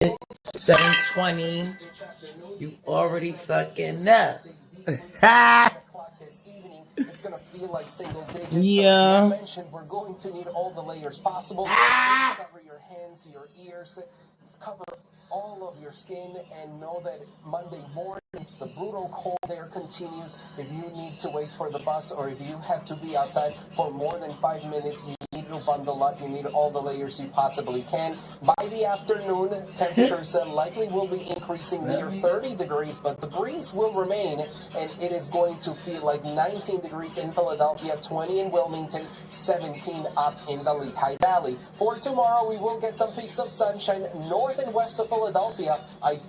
7:20. You already fucking know. It's gonna feel like single digits. Yeah. So as I mentioned, we're going to need all the layers possible. Cover your hands, your ears, cover all of your skin, and know that Monday morning the brutal cold air continues. If you need to wait for the bus or if you have to be outside for more than 5 minutes, you need to bundle up. You need all the layers you possibly can. By the afternoon, temperatures likely will be increasing near 30 degrees, but the breeze will remain, and it is going to feel like 19 degrees in Philadelphia, 20 in Wilmington, 17 up in the Lehigh Valley. For tomorrow, we will get some peaks of sunshine north and west of Philadelphia. I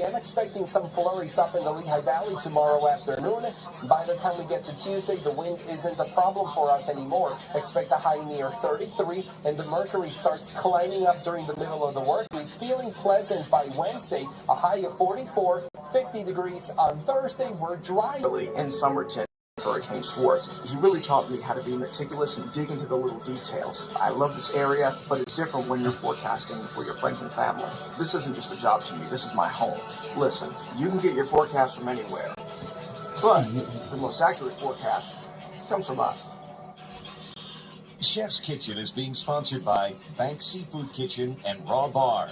am expecting some flurries up in the Lehigh Valley tomorrow afternoon. By the time we get to Tuesday, the wind isn't a problem for us anymore. Expect a high near 33, and the mercury starts climbing up during the middle of the work week, feeling pleasant by Wednesday, a high of 44, 50 degrees on Thursday. We're dry. In Somerton, Hurricane Schwartz, he really taught me how to be meticulous and dig into the little details. I love this area, but it's different when you're forecasting for your friends and family. This isn't just a job to me, this is my home. Listen, you can get your forecast from anywhere, but the most accurate forecast comes from us. Chef's Kitchen is being sponsored by Bank Seafood Kitchen and Raw Bar.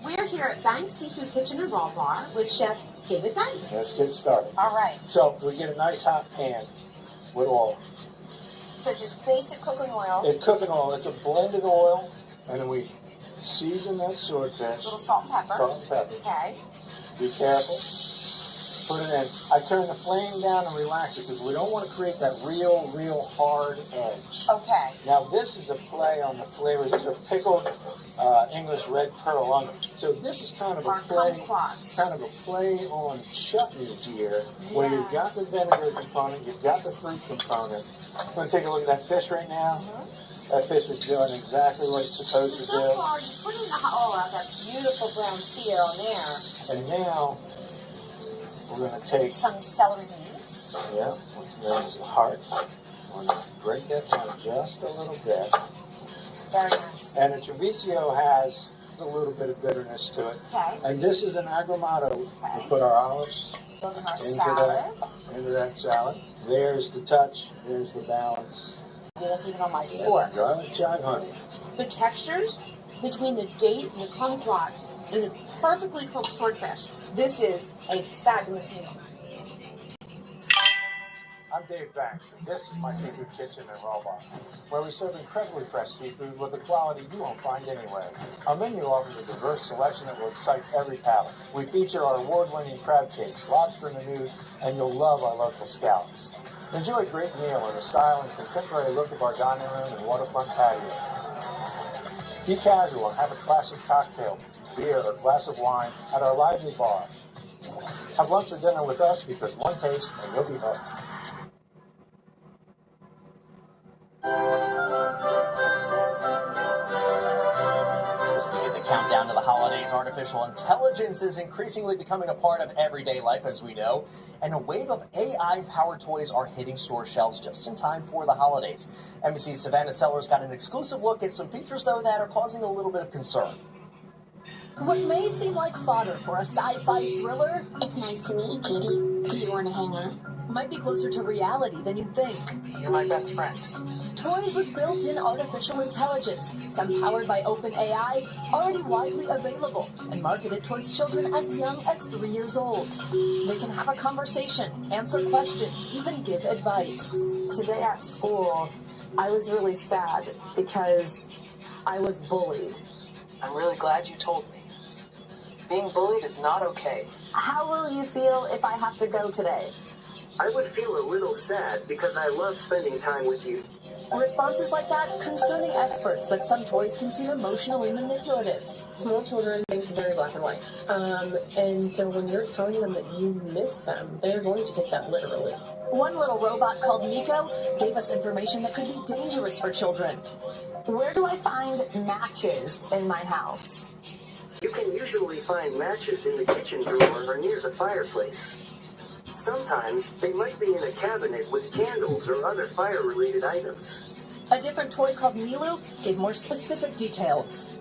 We're here at Bank Seafood Kitchen and Raw Bar with Chef David Banks. Let's get started. All right. So we get a nice hot pan with oil. So just basic cooking oil. It's cooking oil. It's a blended oil, and then we season that swordfish. A little salt and pepper. Salt and pepper. Okay. Be careful. Put it in. I turn the flame down and relax it because we don't want to create that real hard edge. Okay. Now this is a play on the flavors. These are pickled English red pearl onion. So this is kind of a play on chutney here, where you've got the vinegar component, you've got the fruit component. I'm going to take a look at that fish right now. That fish is doing exactly what it's supposed to do. So far, you put in that beautiful brown seal on there. And now we're going to take some celery leaves. Yeah, what's known as the heart. We're going to break that down just a little bit. Very nice. And the Treviso has a little bit of bitterness to it. Okay. And this is an agrumato. We put our olives into that salad. There's the touch. There's the balance. That's even on my fork. Garlic chive honey. The textures between the date and the kumquat and the perfectly cooked swordfish. This is a fabulous meal. I'm Dave Banks, and this is my seafood kitchen and raw bar, where we serve incredibly fresh seafood with a quality you won't find anywhere. Our menu offers a diverse selection that will excite every palate. We feature our award-winning crab cakes, lobster in the nude, and you'll love our local scallops. Enjoy a great meal in the style and contemporary look of our dining room and waterfront patio. Be casual and have a classic cocktail, beer, or glass of wine at our lively bar. Have lunch or dinner with us because one taste and you'll be hooked. As we begin the countdown to the holidays, artificial intelligence is increasingly becoming a part of everyday life, as we know, and a wave of AI-powered toys are hitting store shelves just in time for the holidays. NBC's Savannah Sellers got an exclusive look at some features, though, that are causing a little bit of concern. What may seem like fodder for a sci-fi thriller, It's nice to meet you, Katie. Do you want to hang out? might be closer to reality than you'd think. You're my best friend. Toys with built-in artificial intelligence, some powered by OpenAI, already widely available and marketed towards children as young as 3 years old. They can have a conversation, answer questions, even give advice. Today at school, I was really sad because I was bullied. I'm really glad you told me. Being bullied is not okay. How will you feel if I have to go today? I would feel a little sad because I love spending time with you. Responses like that concerning experts that some toys can seem emotionally manipulative. Small children think very black and white. And so when you're telling them that you miss them, they're going to take that literally. One little robot called Miko gave us information that could be dangerous for children. Where do I find matches in my house? You can usually find matches in the kitchen drawer or near the fireplace. Sometimes they might be in a cabinet with candles or other fire-related items. A different toy called Milu gave more specific details.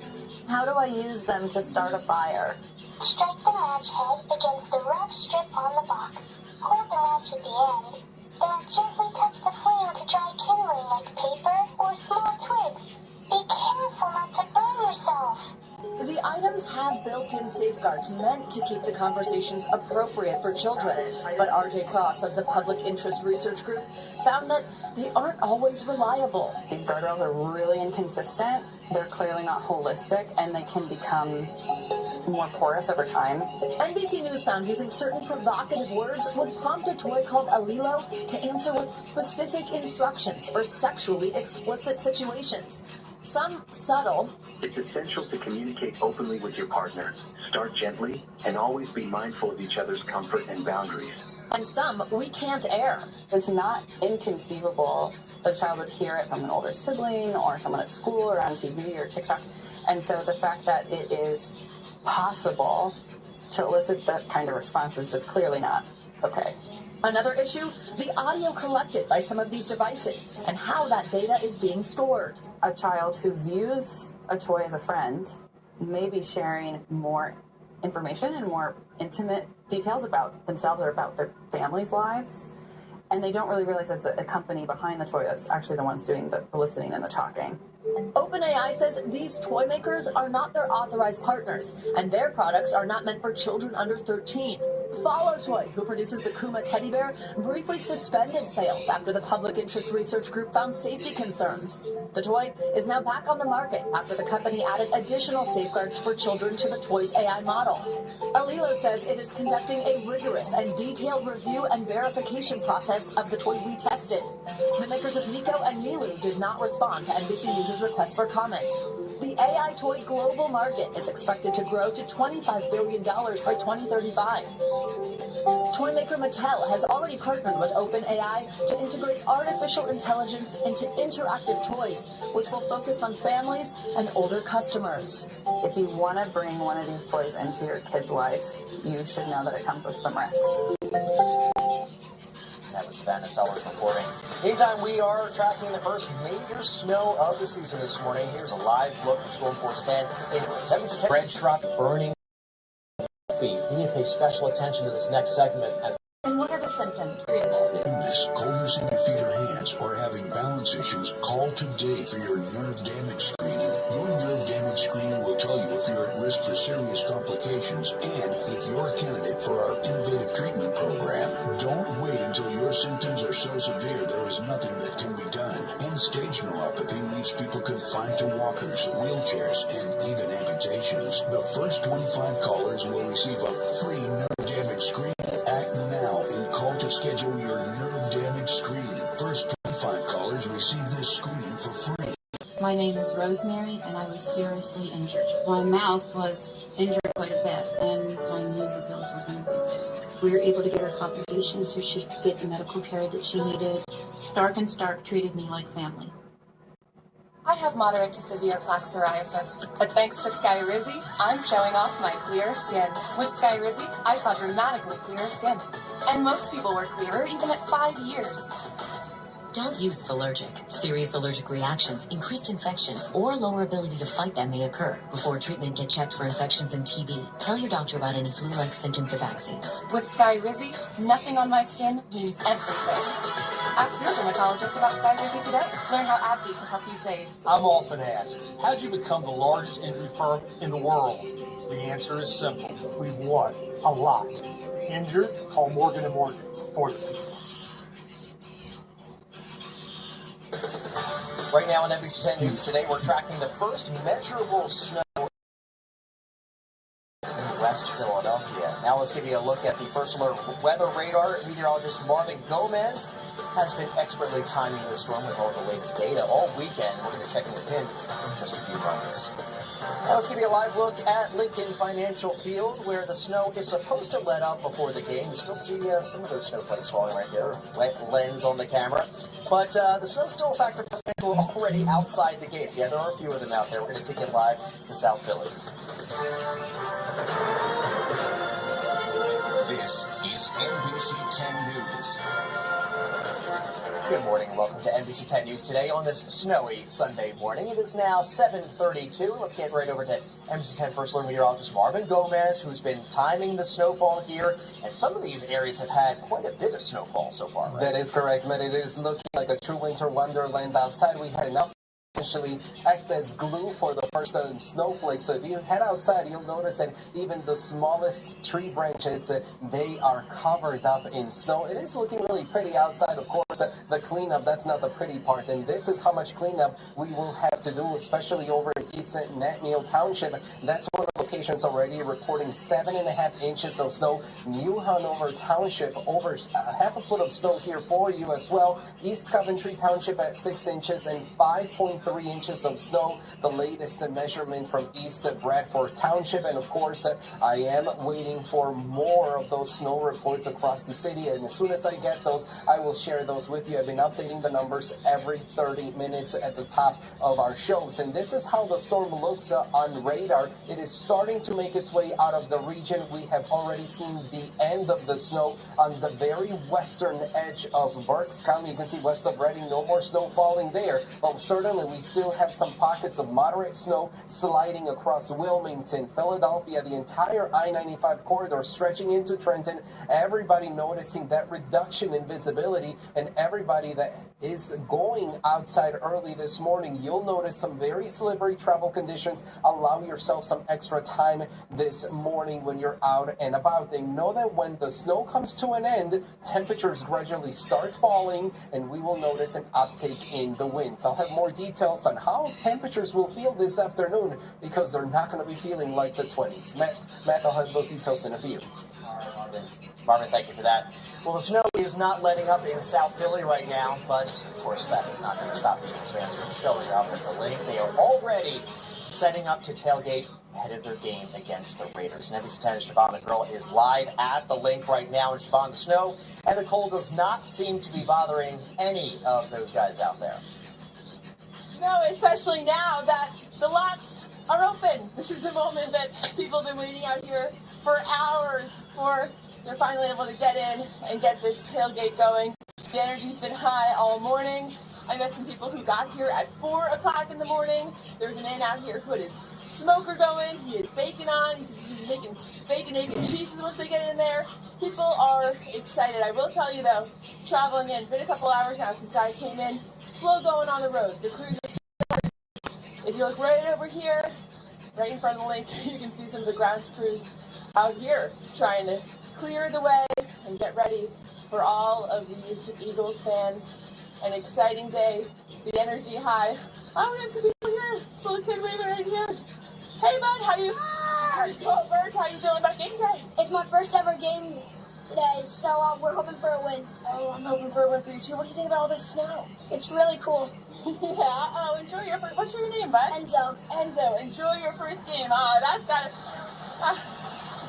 How do I use them to start a fire? Strike the match head against the rough strip on the box. Hold the match at the end. Then gently touch the flame to dry kindling like paper or small twigs. Be careful not to burn yourself. The items have built-in safeguards meant to keep the conversations appropriate for children, but R.J. Cross of the Public Interest Research Group found that they aren't always reliable. These guardrails are really inconsistent. They're clearly not holistic, and they can become more porous over time. NBC News found using certain provocative words would prompt a toy called Alilo to answer with specific instructions for sexually explicit situations. Some subtle. It's essential to communicate openly with your partner. Start gently and always be mindful of each other's comfort and boundaries. And some we can't air. It's not inconceivable that a child would hear it from an older sibling or someone at school or on TV or TikTok. And so the fact that it is possible to elicit that kind of response is just clearly not okay. Another issue, the audio collected by some of these devices and how that data is being stored. A child who views a toy as a friend may be sharing more information and more intimate details about themselves or about their family's lives, and they don't really realize it's a company behind the toy that's actually the ones doing the listening and the talking. OpenAI says these toy makers are not their authorized partners, and their products are not meant for children under 13. Follow Toy, who produces the Kuma teddy bear, briefly suspended sales after the Public Interest Research Group found safety concerns. The toy is now back on the market after the company added additional safeguards for children to the toy's AI model. Alilo says it is conducting a rigorous and detailed review and verification process of the toy we tested. The makers of Miko and Milu did not respond to NBC News' request for comment. The AI toy global market is expected to grow to $25 billion by 2035. Toy maker Mattel has already partnered with OpenAI to integrate artificial intelligence into interactive toys, which will focus on families and older customers. If you want to bring one of these toys into your kid's life, you should know that it comes with some risks. That was Savannah Sellers reporting. Meantime, we are tracking the first major snow of the season this morning. Here's a live look from Storm Force 10 in 77 red shrub burning feet. We need to pay special attention to this next segment. And what are the symptoms? Coldness in your feet or hands, or having balance issues, call today for your nerve damage screening. Your nerve damage screening will tell you if you're at risk for serious complications and if you're a candidate for our innovative treatment program. Don't wait until your symptoms are so severe there is nothing that can be done. End-stage neuropathy leaves people confined to walkers, wheelchairs, and even amputations. The first 25 callers will receive a free nerve damage screening. Act now and call to schedule your nerve damage screening. First 25 callers receive this screening for free. My name is Rosemary, and I was seriously injured. My mouth was injured quite a bit, and I knew the bills were going to be big. We were able to get her compensation so she could get the medical care that she needed. Stark and Stark treated me like family. I have moderate to severe plaque psoriasis, but thanks to Skyrizi, I'm showing off my clear skin. With Skyrizi, I saw dramatically clearer skin. And most people were clearer even at 5 years. Don't use Phalergic. Serious allergic reactions, increased infections, or lower ability to fight them may occur. Before treatment, get checked for infections and TB. Tell your doctor about any flu-like symptoms or vaccines. With Skyrizi, nothing on my skin means everything. Ask your dermatologist about Skyrizi today. Learn how AbbVie can help you save. I'm often asked, how'd you become the largest injury firm in the world? The answer is simple. We've won a lot. Injured? Call Morgan & Morgan for the people. Right now on NBC 10 News today, we're tracking the first measurable snow in West Philadelphia. Now let's give you a look at the first alert weather radar. Meteorologist Marvin Gomez has been expertly timing this storm with all the latest data all weekend. We're going to check in with him in just a few moments. Now let's give you a live look at Lincoln Financial Field, where the snow is supposed to let up before the game. You still see some of those snowflakes falling right there. Wet lens on the camera. But the snow's still a factor for fans who are already outside the gates. Yeah, there are a few of them out there. We're going to take you live to South Philly. This is NBC 10 News. Good morning and welcome to NBC 10 News Today on this snowy Sunday morning. It is now 7:32. Let's get right over to NBC 10 First Alert Meteorologist Marvin Gomez, who's been timing the snowfall here. And some of these areas have had quite a bit of snowfall so far, right? That is correct, man. It is looking like a true winter wonderland outside. We had enough actually act as glue for the first snowflakes. So if you head outside, you'll notice that even the smallest tree branches, they are covered up in snow. It is looking really pretty outside. Of course, the cleanup, that's not the pretty part. And this is how much cleanup we will have to do, especially over in East Neal Township. That's one of the locations already reporting 7.5 inches of snow. New Hanover Township, over half a foot of snow here for you as well. East Coventry Township at 6 inches and 5.3 inches of snow, the latest measurement from East Bradford Township. And of course, I am waiting for more of those snow reports across the city, and as soon as I get those, I will share those with you. I've been updating the numbers every 30 minutes at the top of our shows, and this is how the storm looks on radar. It is starting to make its way out of the region. We have already seen the end of the snow on the very western edge of Berks County. You can see west of Reading, no more snow falling there, but certainly we still have some pockets of moderate snow sliding across Wilmington, Philadelphia, the entire I-95 corridor stretching into Trenton. Everybody noticing that reduction in visibility, and everybody that is going outside early this morning, you'll notice some very slippery travel conditions. Allow yourself some extra time this morning when you're out and about. And know that when the snow comes to an end, temperatures gradually start falling, and we will notice an uptake in the winds. I'll have more details on how temperatures will feel this afternoon, because they're not going to be feeling like the 20s. Matt, I'll have those details in a few. Marvin, thank you for that. Well, the snow is not letting up in South Philly right now, but of course that is not going to stop Eagles fans from showing up at the link. They are already setting up to tailgate ahead of their game against the Raiders. And NBC 10's Siobhan McGurl is live at the link right now. And Siobhan, the snow and the cold does not seem to be bothering any of those guys out there. No, especially now that the lots are open. This is the moment that people have been waiting out here for hours for. They're finally able to get in and get this tailgate going. The energy's been high all morning. I met some people who got here at 4 o'clock in the morning. There's a man out here who had his smoker going. He had bacon on. He says he's making bacon, egg, and cheeses once they get in there. People are excited. I will tell you though, traveling in, been a couple hours now since I came in, slow going on the roads. The crews are still. If you look right over here, right in front of the link, you can see some of the grounds crews out here trying to clear the way and get ready for all of these Eagles fans. An exciting day, the energy high. Oh, we have some people here. This little kid waving right here. Hey, bud, how you? Bert, how you feeling about game day? It's my first ever game today, so we're hoping for a win. Oh, I'm hoping for a win for you too. What do you think about all this snow? It's really cool. Yeah. Enjoy your first. What's your name, bud? Enzo. Enzo, enjoy your first game. That's got it.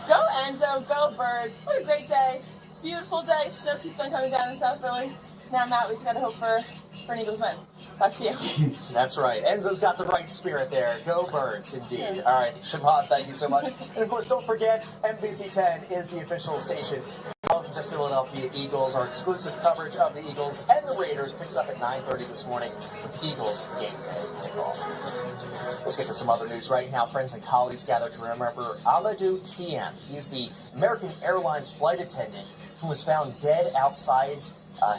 Go Enzo, go Birds. What a great day. Beautiful day. Snow keeps on coming down in South Philly. Now, Matt, we just got to hope for an Eagles win. Back to you. That's right. Enzo's got the right spirit there. Go Birds, indeed. Yeah. All right, Siobhan, thank you so much. And, of course, don't forget, NBC 10 is the official station of the Philadelphia Eagles. Our exclusive coverage of the Eagles and the Raiders picks up at 9:30 this morning with Eagles game day kickoff. Let's get to some other news right now. Friends and colleagues gather to remember Amadou Tiem. He's the American Airlines flight attendant who was found dead outside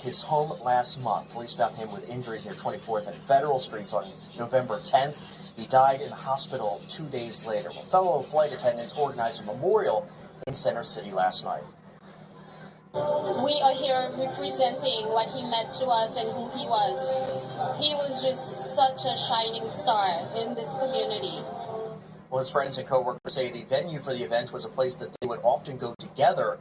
his home last month. Police found him with injuries near 24th and Federal Streets on November 10th. He died in the hospital 2 days later. Well, fellow flight attendants organized a memorial in Center City last night. We are here representing what he meant to us and who he was. He was just such a shining star in this community. Well, his friends and co-workers say the venue for the event was a place that they would often go together.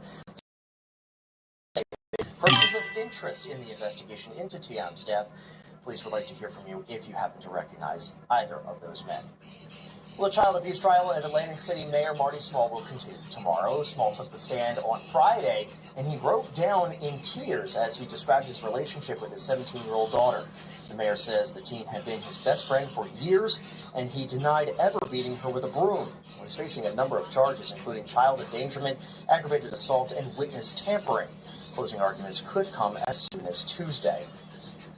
Persons of interest in the investigation into Tiem's death, police would like to hear from you if you happen to recognize either of those men. Well, the child abuse trial of Atlantic City Mayor Marty Small will continue tomorrow. Small took the stand on Friday, and he broke down in tears as he described his relationship with his 17-year-old daughter. The mayor says the teen had been his best friend for years, and he denied ever beating her with a broom. He's facing a number of charges, including child endangerment, aggravated assault, and witness tampering. Closing arguments could come as soon as Tuesday.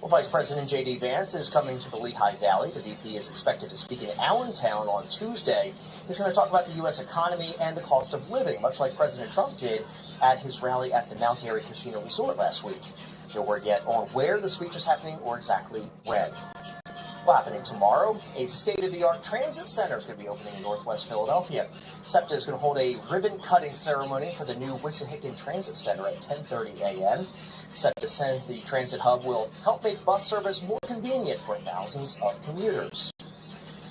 Well, Vice President J.D. Vance is coming to the Lehigh Valley. The VP is expected to speak in Allentown on Tuesday. He's going to talk about the U.S. economy and the cost of living, much like President Trump did at his rally at the Mount Airy Casino Resort last week. No word yet on where the speech is happening or exactly when. Well, happening tomorrow, a state-of-the-art transit center is going to be opening in Northwest Philadelphia. SEPTA is going to hold a ribbon-cutting ceremony for the new Wissahickon Transit Center at 10:30 a.m. SEPTA says the transit hub will help make bus service more convenient for thousands of commuters.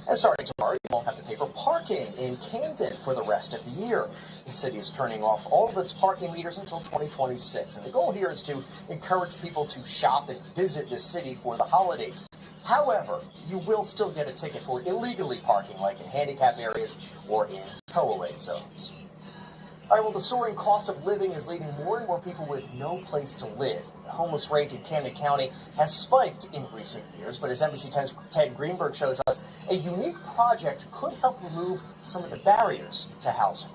And starting tomorrow, you won't have to pay for parking in Camden for the rest of the year. The city is turning off all of its parking meters until 2026. And the goal here is to encourage people to shop and visit the city for the holidays. However, you will still get a ticket for illegally parking, like in handicap areas or in tow-away zones. All right, well, the soaring cost of living is leaving more and more people with no place to live. The homeless rate in Camden County has spiked in recent years, but as NBC10's Ted Greenberg shows us, a unique project could help remove some of the barriers to housing.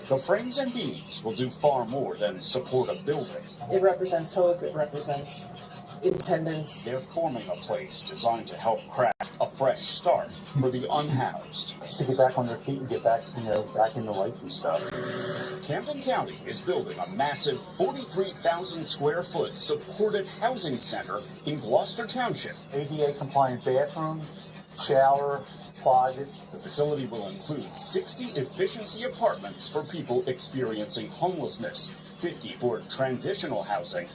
The frames and beams will do far more than support a building. It represents hope, it represents independence. They're forming a place designed to help craft a fresh start for the unhoused. Just to get back on their feet and get back, back into life and stuff. Camden County is building a massive 43,000 square foot supportive housing center in Gloucester Township. ADA compliant bathroom, shower, closets. The facility will include 60 efficiency apartments for people experiencing homelessness, 50 for transitional housing.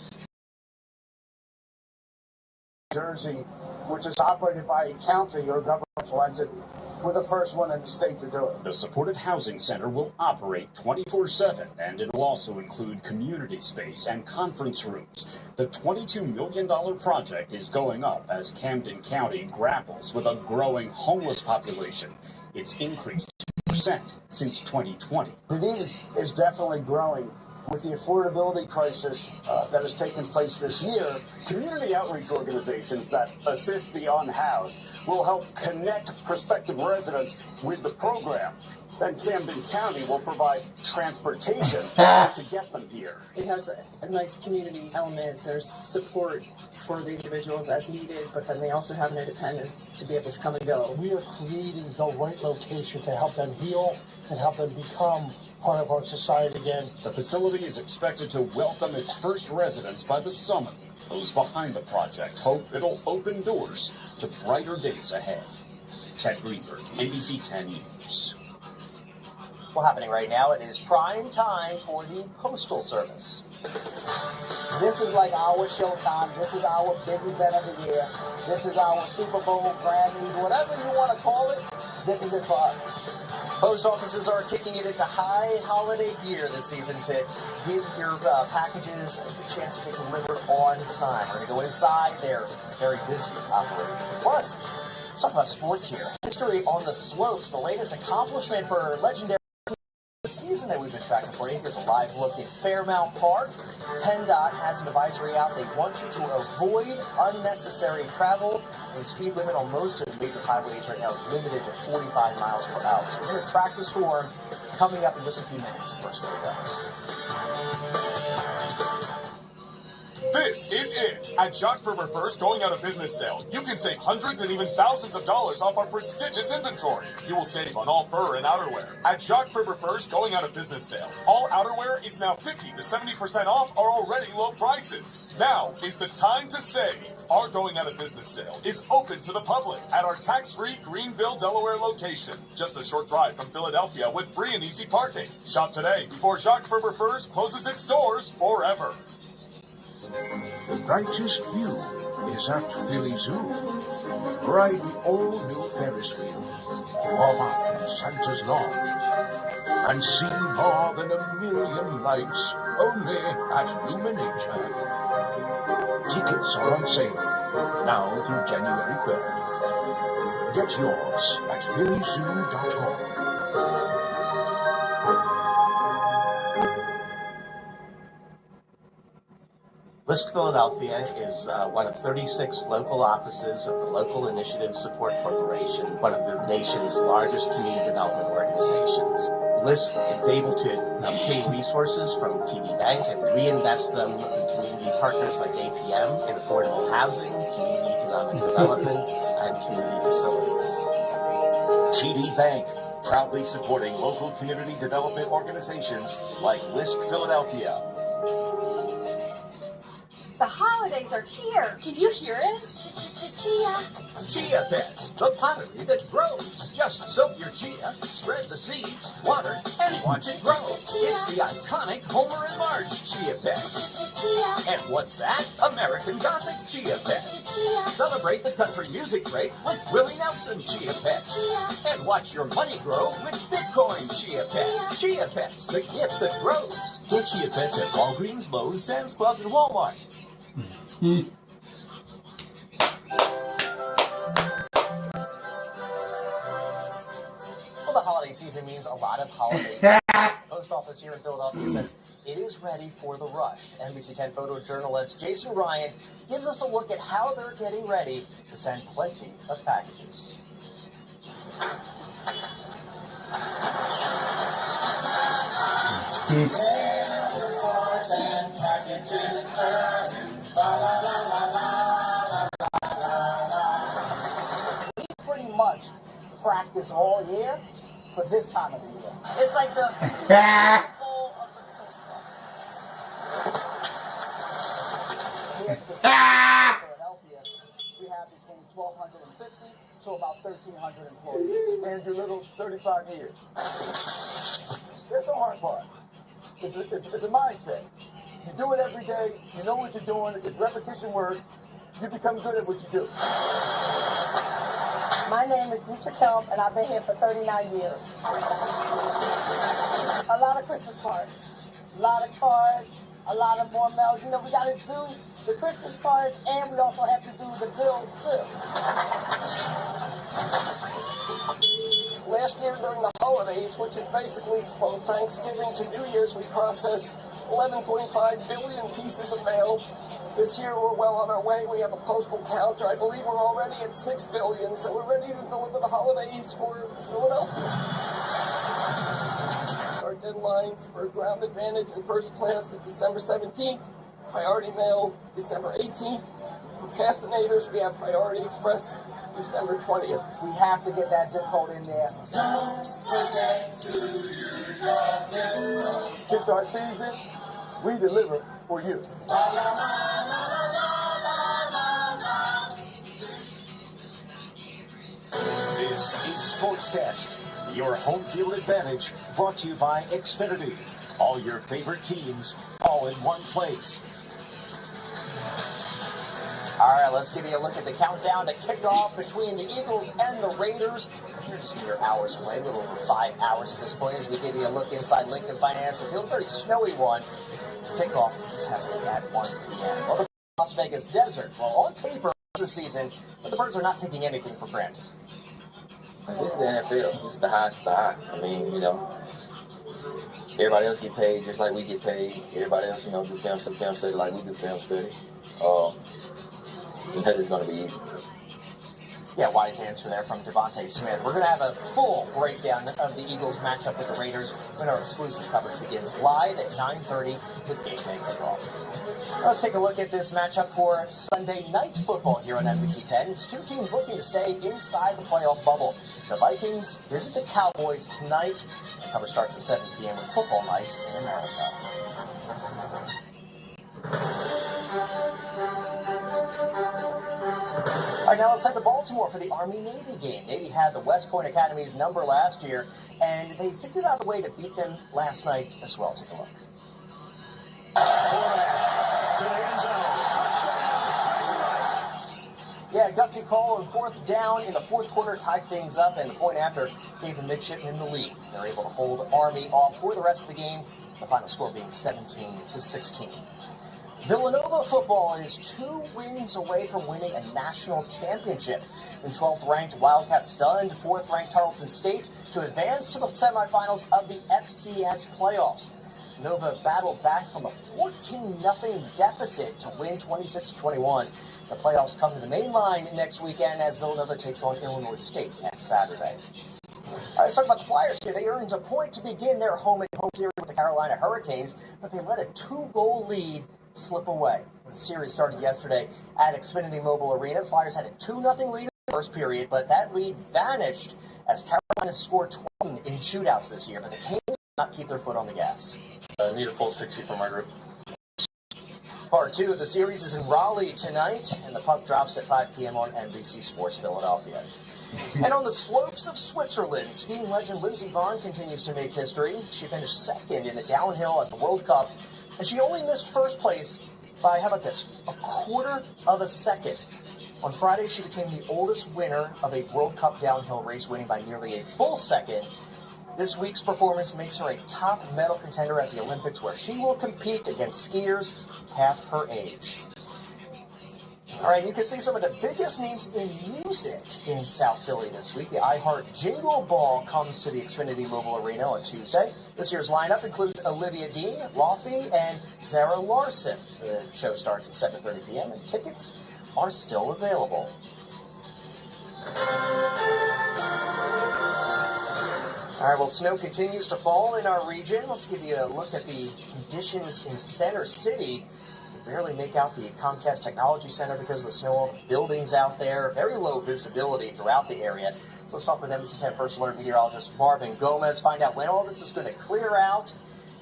Jersey, which is operated by a county or governmental entity. We're the first one in the state to do it. The supportive housing center will operate 24/7, and it will also include community space and conference rooms. The $22 million project is going up as Camden County grapples with a growing homeless population. It's increased 2% since 2020. The need is definitely growing. With the affordability crisis that has taken place this year, community outreach organizations that assist the unhoused will help connect prospective residents with the program. Then Camden County will provide transportation to get them here. It has a nice community element. There's support for the individuals as needed, but then they also have an independence to be able to come and go. We are creating the right location to help them heal and help them become part of our society again. The facility is expected to welcome its first residents by the summer. Those behind the project hope it'll open doors to brighter days ahead. Ted Greenberg, NBC 10 News. Well, happening right now, it is prime time for the Postal Service. This is like our showtime. This is our big event of the year. This is our Super Bowl, Grammys, whatever you want to call it. This is it for us. Post offices are kicking it into high holiday gear this season to give your packages a chance to get delivered on time. We're going to go inside their very busy operation. Plus, let's talk about sports here. History on the slopes, the latest accomplishment for legendary season that we've been tracking for you. Here's a live look in Fairmount Park. PennDOT has an advisory out. They want you to avoid unnecessary travel. The speed limit on most of the major highways right now is limited to 45 miles per hour. So we're going to track the storm coming up in just a few minutes. First, we go. This is it. At Jacques Verber's going out of business sale, you can save hundreds and even thousands of dollars off our prestigious inventory. You will save on all fur and outerwear. At Jacques Verber's going out of business sale, all outerwear is now 50 to 70% off our already low prices. Now is the time to save. Our going out of business sale is open to the public at our tax-free Greenville, Delaware location. Just a short drive from Philadelphia with free and easy parking. Shop today before Jacques Verber's closes its doors forever. The brightest view is at Philly Zoo. Ride the all-new Ferris wheel, warm up in Santa's lawn, and see more than 1 million lights only at Luminature. Tickets are on sale now through January 3rd. Get yours at phillyzoo.org. LISC Philadelphia is one of 36 local offices of the Local Initiative Support Corporation, one of the nation's largest community development organizations. LISC is able to obtain resources from TD Bank and reinvest them in community partners like APM in affordable housing, community economic development, and community facilities. TD Bank, proudly supporting local community development organizations like LISC Philadelphia. The holidays are here. Can you hear it? Chia Pets, the pottery that grows. Just soak your chia, spread the seeds, water, and watch it grow. It's the iconic Homer and Marge Chia Pets. And what's that? American Gothic Chia Pet. Celebrate the country music break with Willie Nelson Chia Pet. And watch your money grow with Bitcoin Chia Pet. Chia Pets, the gift that grows. Get Chia Pets at Walgreens, Lowe's, Sam's Club, and Walmart. Well, the holiday season means a lot of holidays. The post office here in Philadelphia says it is ready for the rush. NBC 10 photojournalist Jason Ryan gives us a look at how they're getting ready to send plenty of packages. We pretty much practice all year for this time of the year. It's like the bowl of the post office. Here specifically in Philadelphia, we have between 1,250 to about 1,300 employees. And your little 35 years. That's the hard part. It's a mindset. You do it every day. You know what you're doing. It's repetition work. You become good at what you do. My name is Dietrich Helm, and I've been here for 39 years. A lot of Christmas cards. A lot of cards. A lot of more mail. You know, we got to do the Christmas cards, and we also have to do the bills, too. Last year during the holidays, which is basically from Thanksgiving to New Year's, we processed 11.5 billion pieces of mail. This year we're well on our way. We have a postal counter. I believe we're already at 6 billion, so we're ready to deliver the holidays for Philadelphia. Our deadlines for Ground Advantage and First Class is December 17th. Priority Mail, December 18th. For Procrastinators, we have Priority Express, December 20th. We have to get that zip code in there. It's our season. We deliver for you. This is Sports Desk, your home field advantage, brought to you by Xfinity. All your favorite teams, all in one place. All right, let's give you a look at the countdown to kickoff between the Eagles and the Raiders. We're just mere hours away, a little over 5 hours at this point, as we give you a look inside Lincoln Financial Field. A very snowy one. Kickoff is happening at 1 p.m. Well, the Las Vegas Desert, well, on paper this season, but the Birds are not taking anything for granted. This is the NFL. This is the highest of the high. I mean, you know, everybody else get paid just like we get paid. Everybody else, you know, do film study like we do film study. Because it's going to be easy. Yeah, wise answer there from Devontae Smith. We're going to have a full breakdown of the Eagles' matchup with the Raiders when our exclusive coverage begins live at 9:30 with Game Day Kickoff. Let's take a look at this matchup for Sunday Night Football here on NBC 10. It's two teams looking to stay inside the playoff bubble. The Vikings visit the Cowboys tonight. The coverage starts at 7 p.m. with Football Night in America. All right, now let's head to Baltimore for the Army-Navy game. Navy had the West Point Academy's number last year, and they figured out a way to beat them last night as well. Take a look. Yeah, gutsy call on fourth down in the fourth quarter tied things up, and the point after gave the midshipmen the lead. They're able to hold Army off for the rest of the game, the final score being 17-16. Villanova football is 2 wins away from winning a national championship. The 12th-ranked Wildcats stunned 4th-ranked Tarleton State to advance to the semifinals of the FCS playoffs. Nova battled back from a 14-0 deficit to win 26-21. The playoffs come to the main line next weekend as Villanova takes on Illinois State next Saturday. Let's talk about the Flyers here. They earned a point to begin their home-and-home series with the Carolina Hurricanes, but they let a 2-goal lead slip away. The series started yesterday at Xfinity Mobile Arena. The Flyers had a 2-0 lead in the first period, but that lead vanished as Carolina scored 20 in shootouts this year, but the Canes did not keep their foot on the gas. Need a full 60 for my group. Part 2 of the series is in Raleigh tonight, and the puck drops at 5 p.m. on NBC Sports Philadelphia. And on the slopes of Switzerland, skiing legend Lindsey Vonn continues to make history. She finished second in the downhill at the World Cup, and she only missed first place by, how about this, a quarter of a second. On Friday, she became the oldest winner of a World Cup downhill race, winning by nearly a full second. This week's performance makes her a top medal contender at the Olympics, where she will compete against skiers half her age. All right, you can see some of the biggest names in music in South Philly this week. The iHeart Jingle Ball comes to the Xfinity Mobile Arena on Tuesday. This year's lineup includes Olivia Dean, Laufey, and Zara Larson. The show starts at 7:30 p.m. and tickets are still available. All right, well, snow continues to fall in our region. Let's give you a look at the conditions in Center City. Barely make out the Comcast Technology Center because of the snow, all the buildings out there, very low visibility throughout the area. So let's talk with NBC 10 First Alert meteorologist Marvin Gomez, find out when all this is going to clear out.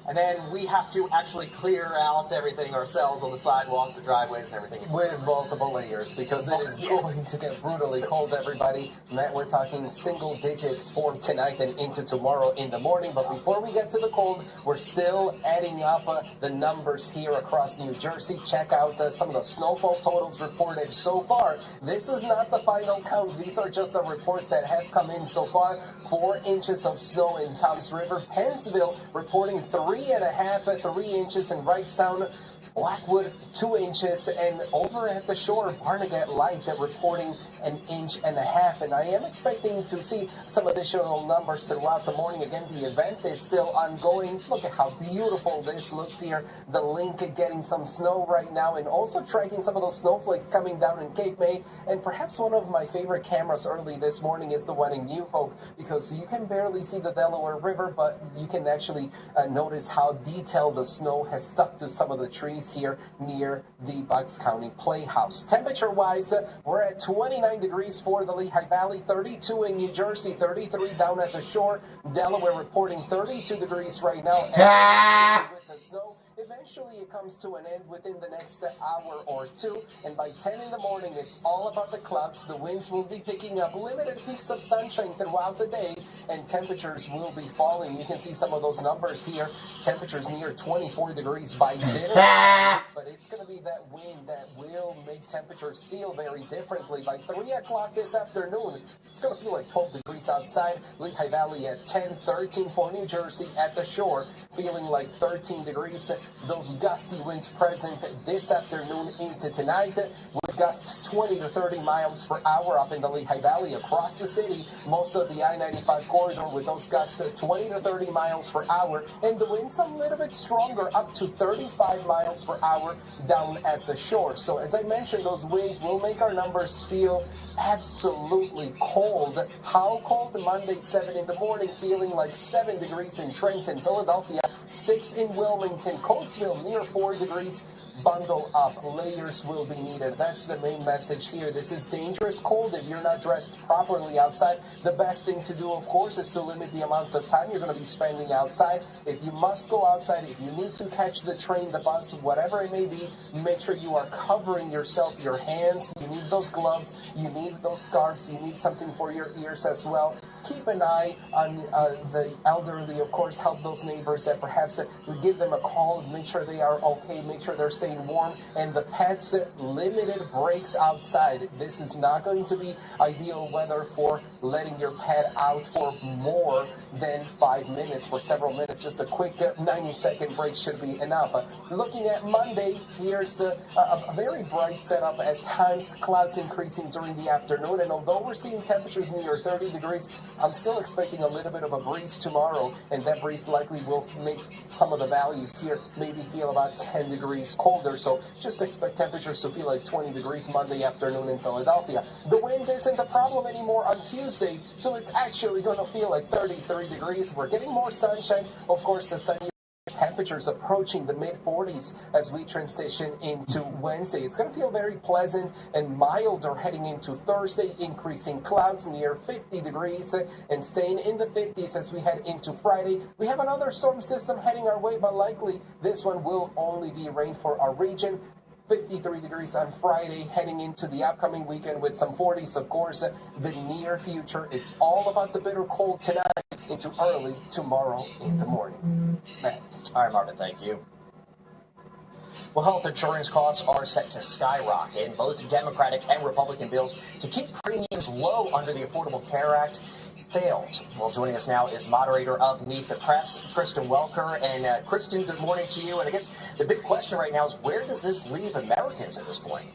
And then we have to actually clear out everything ourselves on the sidewalks, the driveways, and everything. With multiple layers, because it is going to get brutally cold, everybody. Matt, we're talking single digits for tonight and into tomorrow in the morning. But before we get to the cold, we're still adding up the numbers here across New Jersey. Check out some of the snowfall totals reported so far. This is not the final count. These are just the reports that have come in so far. 4 inches of snow in Toms River. Pennsville reporting 3.5 inches in Wrightstown. Blackwood 2 inches, and over at the shore, Barnegat Light, they're reporting 1.5 inches. And I am expecting to see some additional numbers throughout the morning. Again, the event is still ongoing. Look at how beautiful this looks here. The link getting some snow right now, and also tracking some of those snowflakes coming down in Cape May. And perhaps one of my favorite cameras early this morning is the one in New Hope, because you can barely see the Delaware River, but you can actually notice how detailed the snow has stuck to some of the trees here near the Bucks County Playhouse. Temperature-wise, we're at 29 degrees for the Lehigh Valley, 32 in New Jersey, 33 down at the shore. Delaware reporting 32 degrees right now. With the snow, eventually it comes to an end within the next hour or two, and by 10 in the morning, it's all about the clouds. The winds will be picking up, limited peaks of sunshine throughout the day, and temperatures will be falling. You can see some of those numbers here. Temperatures near 24 degrees by dinner. But it's going to be that wind that will make temperatures feel very differently. By 3 o'clock this afternoon, it's going to feel like 12 degrees outside. Lehigh Valley at 10, 13 for New Jersey at the shore, feeling like 13 degrees. Those gusty winds present this afternoon into tonight, with gusts 20 to 30 miles per hour up in the Lehigh Valley. Across the city, most of the I-95 corridor with those gusts 20 to 30 miles per hour, and the winds a little bit stronger, up to 35 miles per hour down at the shore. So as I mentioned, those winds will make our numbers feel absolutely cold. How cold? Monday, 7 in the morning, feeling like 7 degrees in Trenton, Philadelphia, 6 in Wilmington, Coatesville near 4 degrees. Bundle up. Layers will be needed. That's the main message here. This is dangerous cold if you're not dressed properly outside. The best thing to do, of course, is to limit the amount of time you're going to be spending outside. If you must go outside, if you need to catch the train, the bus, whatever it may be, make sure you are covering yourself, your hands. You need those gloves. You need those scarves. You need something for your ears as well. Keep an eye on the elderly, of course. Help those neighbors that perhaps give them a call. Make sure they are okay. Make sure they're staying warm. And the pets, limited breaks outside. This is not going to be ideal weather for letting your pet out for more than 5 minutes, for several minutes. Just a quick 90-second break should be enough. Looking at Monday, here's a very bright setup. At times, clouds increasing during the afternoon. And although we're seeing temperatures near 30 degrees, I'm still expecting a little bit of a breeze tomorrow, and that breeze likely will make some of the values here maybe feel about 10 degrees cold. colder, so just expect temperatures to feel like 20 degrees Monday afternoon in Philadelphia. The wind isn't a problem anymore on Tuesday, so it's actually going to feel like 33 degrees. We're getting more sunshine. Of course, the sunny temperatures approaching the mid-40s as we transition into Wednesday. It's going to feel very pleasant and milder heading into Thursday, increasing clouds near 50 degrees and staying in the 50s as we head into Friday. We have another storm system heading our way, but likely this one will only be rain for our region. 53 degrees on Friday, heading into the upcoming weekend with some 40s, of course, the near future. It's all about the bitter cold tonight into early tomorrow in the morning. Matt. All right, Marvin, thank you. Well, health insurance costs are set to skyrocket. Both Democratic and Republican bills to keep premiums low under the Affordable Care Act failed. Well, joining us now is moderator of Meet the Press, Kristen Welker. And Kristen, good morning to you. And I guess the big question right now is, where does this leave Americans at this point?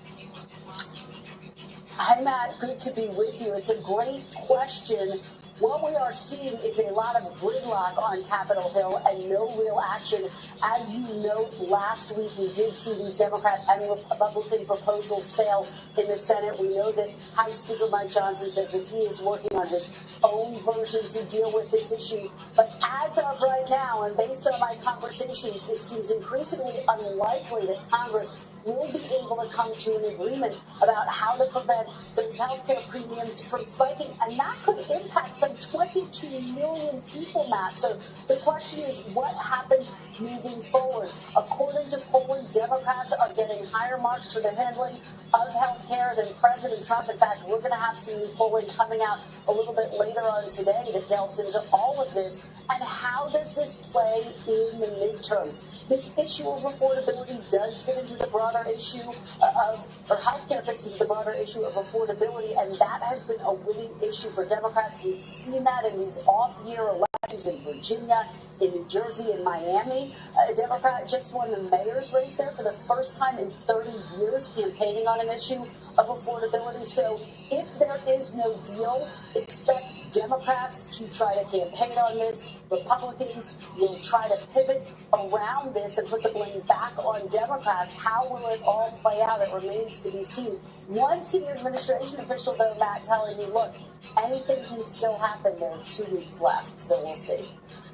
Hi, Matt. Good to be with you. It's a great question. What we are seeing is a lot of gridlock on Capitol Hill and no real action. As you note, last week we did see these Democrat and Republican proposals fail in the Senate. We know that House Speaker Mike Johnson says that he is working on his own version to deal with this issue. But as of right now, and based on my conversations, it seems increasingly unlikely that Congress will be able to come to an agreement about how to prevent those healthcare premiums from spiking, and that could impact some 22 million people, Matt. So the question is, what happens moving forward? According to polling, Democrats are getting higher marks for the handling of healthcare than President Trump. In fact, we're going to have some new polling coming out a little bit later on today that delves into all of this. And how does this play in the midterms? This issue of affordability does fit into the broader issue or healthcare fits into the broader issue of affordability, and that has been a winning issue for Democrats. We've seen that in these off-year elections in Virginia, in New Jersey, in Miami. A Democrat just won the mayor's race there for the first time in 30 years, campaigning on an issue of affordability. So if there is no deal, expect Democrats to try to campaign on this. Republicans will try to pivot around this and put the blame back on Democrats. How will it all play out? It remains to be seen. One senior administration official, though, Matt, telling me, look, anything can still happen. There are 2 weeks left, so we'll see.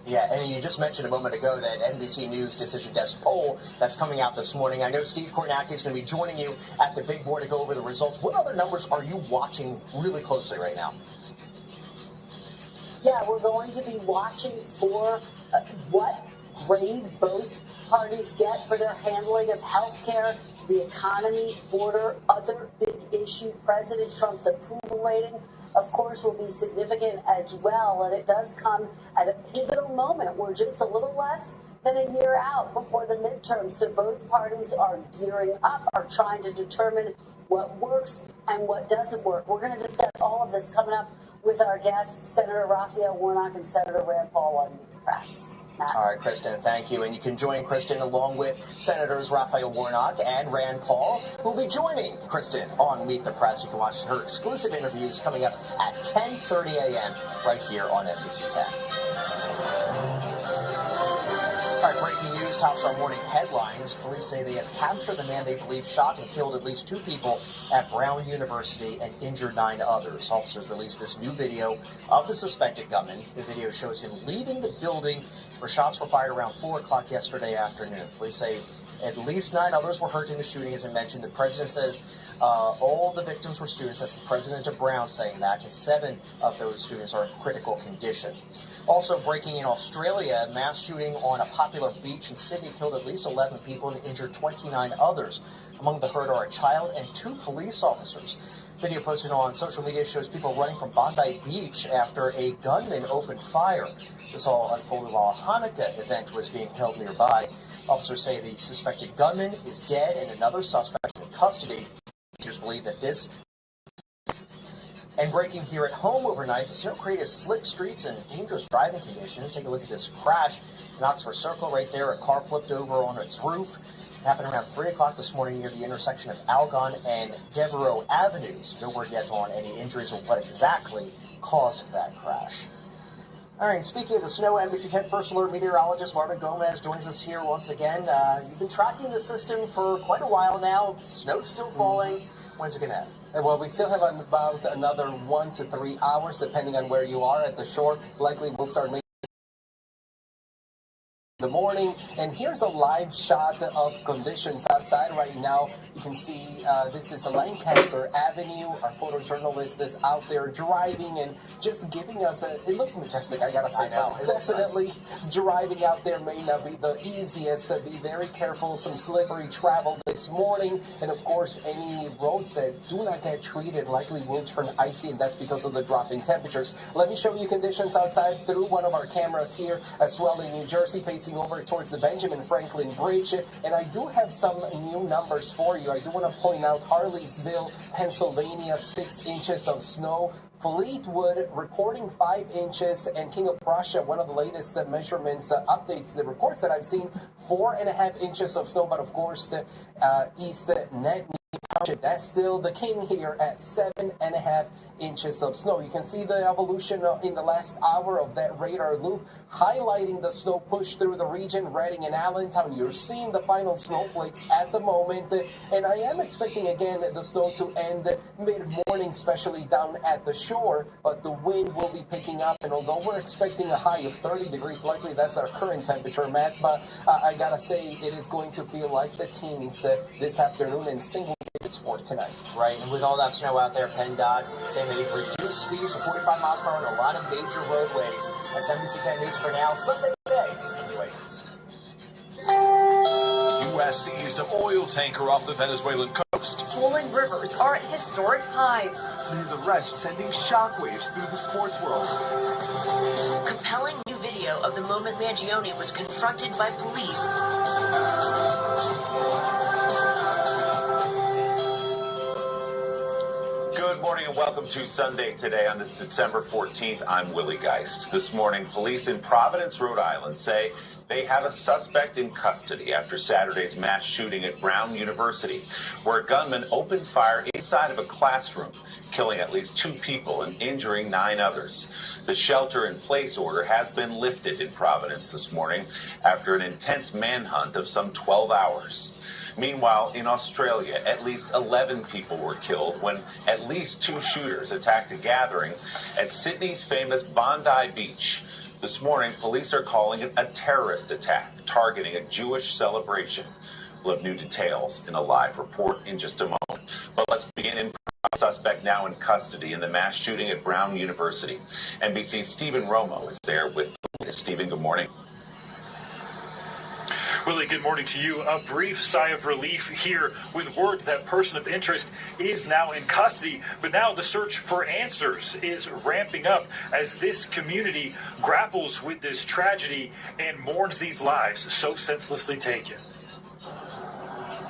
Yeah, and you just mentioned a moment ago that NBC News Decision Desk poll that's coming out this morning. I know Steve Kornacki is going to be joining you at the big board to go over the results. What other numbers are you watching really closely right now? Yeah, we're going to be watching for what grade both parties get for their handling of health care, the economy, border, other big issue. President Trump's approval rating, of course, will be significant as well. And it does come at a pivotal moment. We're just a little less than a year out before the midterm. So both parties are gearing up, are trying to determine what works and what doesn't work. We're going to discuss all of this coming up with our guests, Senator Raphael Warnock and Senator Rand Paul on Meet the Press. Matt. All right, Kristen, thank you. And you can join Kristen along with Senators Raphael Warnock and Rand Paul, who will be joining Kristen on Meet the Press. You can watch her exclusive interviews coming up at 10:30 a.m. right here on NBC 10. All right, breaking news tops our morning headlines. Police say they have captured the man they believe shot and killed at least 2 people at Brown University and injured 9 others. Officers released this new video of the suspected gunman. The video shows him leaving the building where shots were fired around 4 o'clock yesterday afternoon. Police say at least 9 others were hurt in the shooting, as I mentioned. The president says all the victims were students. That's the president of Brown saying that. And 7 of those students are in critical condition. Also breaking in Australia, a mass shooting on a popular beach in Sydney killed at least 11 people and injured 29 others. Among the hurt are a child and 2 police officers. Video posted on social media shows people running from Bondi Beach after a gunman opened fire. This all unfolded while a Hanukkah event was being held nearby. Officers say the suspected gunman is dead and another suspect is in custody. Officers believe that this. And breaking here at home overnight, the snow created slick streets and dangerous driving conditions. Take a look at this crash in Oxford Circle right there. A car flipped over on its roof. It happened around 3 o'clock this morning near the intersection of Algon and Devereux Avenues. No word yet on any injuries or what exactly caused that crash. All right, speaking of the snow, NBC 10 First Alert meteorologist Marvin Gomez joins us here once again. You've been tracking the system for quite a while now. Snow's still falling. When's it going to end? Well, we still have about another 1 to 3 hours, depending on where you are at the shore. Likely we'll start making the morning, and here's a live shot of conditions outside right now. You can see this is a Lancaster Avenue. Our photojournalist is out there driving and just giving us it looks majestic, I gotta say. Definitely driving out there may not be the easiest. Be very careful, some slippery travel this morning, and of course any roads that do not get treated likely will turn icy, and that's because of the drop in temperatures. Let me show you conditions outside through one of our cameras here as well in New Jersey, facing over towards the Benjamin Franklin Bridge, and I do have some new numbers for you. I do want to point out Harleysville, Pennsylvania, 6 inches of snow. Fleetwood reporting 5 inches, and King of Prussia, one of the latest measurements updates the reports that I've seen, 4.5 inches of snow. But of course the East Net Township, that's still the king here at 7.5 inches of snow. You can see the evolution in the last hour of that radar loop highlighting the snow push through the region. Reading and Allentown, you're seeing the final snowflakes at the moment, and I am expecting again the snow to end mid-morning, especially down at the shore, but the wind will be picking up, and although we're expecting a high of 30 degrees, likely that's our current temperature, Matt, but I gotta say it is going to feel like the teens this afternoon, and single digits for tonight. Right, and with all that snow out there, PennDOT saying they've reduced speeds to 45 miles per hour on a lot of major roadways. That's NBC 10 News for now. Sunday today is going to be latest. U.S. seized an oil tanker off the Venezuelan coast. Swollen rivers are at historic highs. His arrest sending shockwaves through the sports world. Compelling new video of the moment Mangione was confronted by police. Good morning and welcome to Sunday Today on this December 14th. I'm Willie Geist. This morning, police in Providence, Rhode Island say they have a suspect in custody after Saturday's mass shooting at Brown University, where a gunman opened fire inside of a classroom, killing at least 2 people and injuring 9 others. The shelter-in-place order has been lifted in Providence this morning after an intense manhunt of some 12 hours. Meanwhile, in Australia, at least 11 people were killed when at least 2 shooters attacked a gathering at Sydney's famous Bondi Beach. This morning, police are calling it a terrorist attack targeting a Jewish celebration. We'll have new details in a live report in just a moment. But let's begin in suspect now in custody in the mass shooting at Brown University. NBC's Stephen Romo is there with Stephen. Good morning. Willie, good morning to you. A brief sigh of relief here with word that person of interest is now in custody, but now the search for answers is ramping up as this community grapples with this tragedy and mourns these lives so senselessly taken.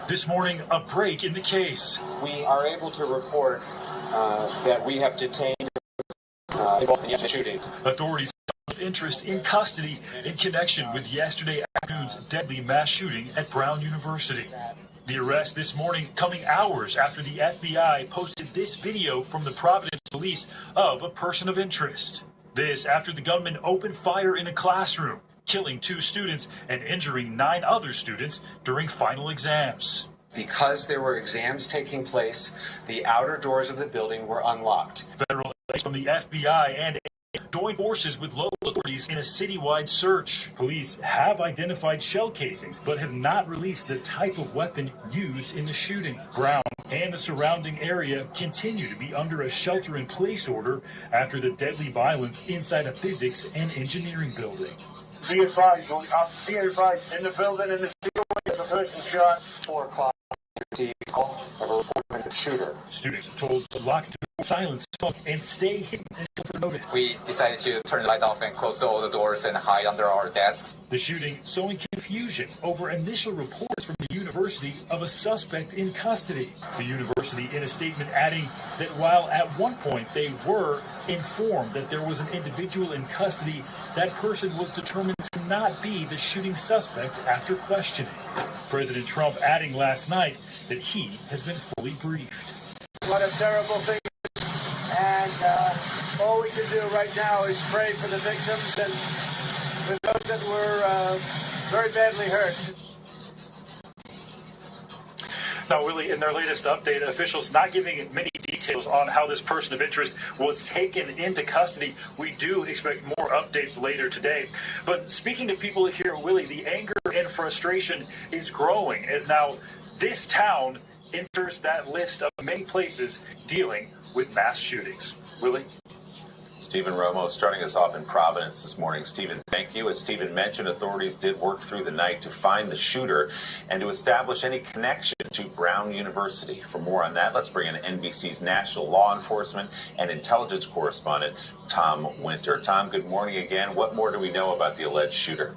This morning, a break in the case. We are able to report that we have detained involved in the shooting. Authorities of interest in custody in connection with yesterday afternoon's deadly mass shooting at Brown University. The arrest this morning coming hours after the FBI posted this video from the Providence police of a person of interest. This after the gunman opened fire in a classroom, killing 2 students and injuring 9 other students during final exams. Because there were exams taking place, the outer doors of the building were unlocked. Federal agents from the FBI and joined forces with local authorities in a citywide search. Police have identified shell casings, but have not released the type of weapon used in the shooting. Brown and the surrounding area continue to be under a shelter-in-place order after the deadly violence inside a physics and engineering building. Be advised, be advised, in the building, in the ceiling, the person shot. 4 o'clock, call of a report of shooter. Students told to lock doors, silence phone, and stay hidden until further notice. We decided to turn the light off and close all the doors and hide under our desks. The shooting sowing confusion over initial reports from the university of a suspect in custody. The university in a statement adding that while at one point they were informed that there was an individual in custody, that person was determined to not be the shooting suspect after questioning. President Trump adding last night that he has been fully briefed. What a terrible thing. And all we can do right now is pray for the victims and for those that were very badly hurt. Now, Willie, in their latest update, officials not giving many details on how this person of interest was taken into custody. We do expect more updates later today. But speaking to people here, Willie, the anger and frustration is growing as now this town enters that list of many places dealing with mass shootings. Willie? Stephen Romo starting us off in Providence this morning. Stephen, thank you. As Stephen mentioned, authorities did work through the night to find the shooter and to establish any connection to Brown University. For more on that, let's bring in NBC's national law enforcement and intelligence correspondent, Tom Winter. Tom, good morning again. What more do we know about the alleged shooter?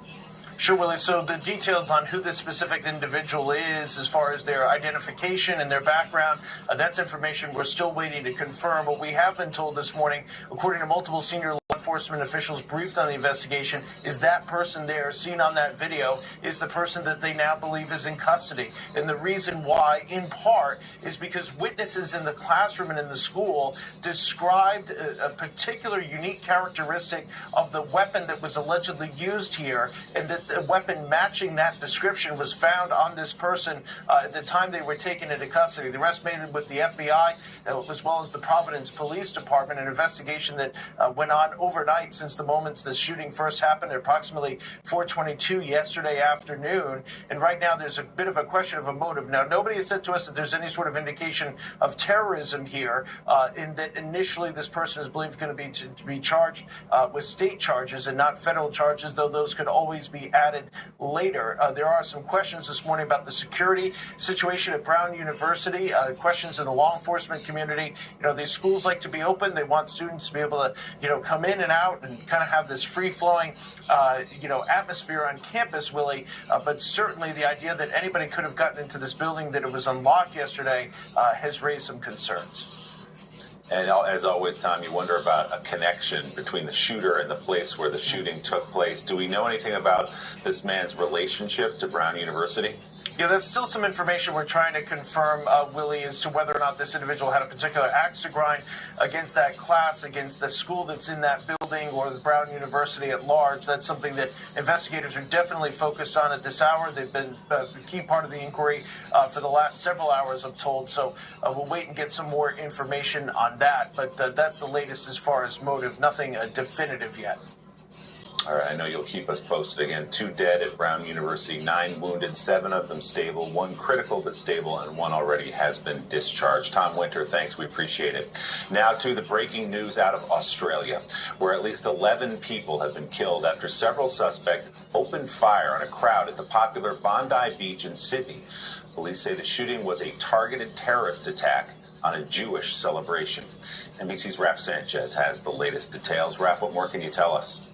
Sure, Willie. So the details on who this specific individual is, as far as their identification and their background, that's information we're still waiting to confirm. But we have been told this morning, according to multiple senior law enforcement officials briefed on the investigation, is that person there, seen on that video, is the person that they now believe is in custody. And the reason why, in part, is because witnesses in the classroom and in the school described a particular unique characteristic of the weapon that was allegedly used here, and that the weapon matching that description was found on this person at the time they were taken into custody. The rest made it with the FBI, as well as the Providence Police Department, an investigation that went on overnight since the moments the shooting first happened at approximately 4:22 yesterday afternoon. And right now there's a bit of a question of a motive. Now, nobody has said to us that there's any sort of indication of terrorism here, in that initially this person is believed going to be charged with state charges and not federal charges, though those could always be added later. There are some questions this morning about the security situation at Brown University, questions in the law enforcement community. You know, these schools like to be open. They want students to be able to, come in and out and kind of have this free-flowing, atmosphere on campus, Willie. But certainly the idea that anybody could have gotten into this building, that it was unlocked yesterday, has raised some concerns. And as always, Tom, you wonder about a connection between the shooter and the place where the shooting took place. Do we know anything about this man's relationship to Brown University? Yeah, that's still some information we're trying to confirm, Willie, as to whether or not this individual had a particular axe to grind against that class, against the school that's in that building, or the Brown University at large. That's something that investigators are definitely focused on at this hour. They've been a key part of the inquiry for the last several hours, I'm told. So we'll wait and get some more information on that. But that's the latest as far as motive. Nothing definitive yet. All right, I know you'll keep us posted. Again, 2 dead at Brown University, 9 wounded, 7 of them stable, 1 critical but stable, and 1 already has been discharged. Tom Winter, thanks. We appreciate it. Now to the breaking news out of Australia, where at least 11 people have been killed after several suspects opened fire on a crowd at the popular Bondi Beach in Sydney. Police say the shooting was a targeted terrorist attack on a Jewish celebration. NBC's Raph Sanchez has the latest details. Raph, what more can you tell us?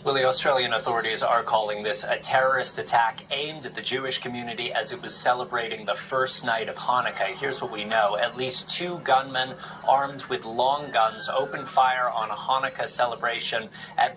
Well, the Australian authorities are calling this a terrorist attack aimed at the Jewish community as it was celebrating the first night of Hanukkah. Here's what we know. At least 2 gunmen armed with long guns opened fire on a Hanukkah celebration at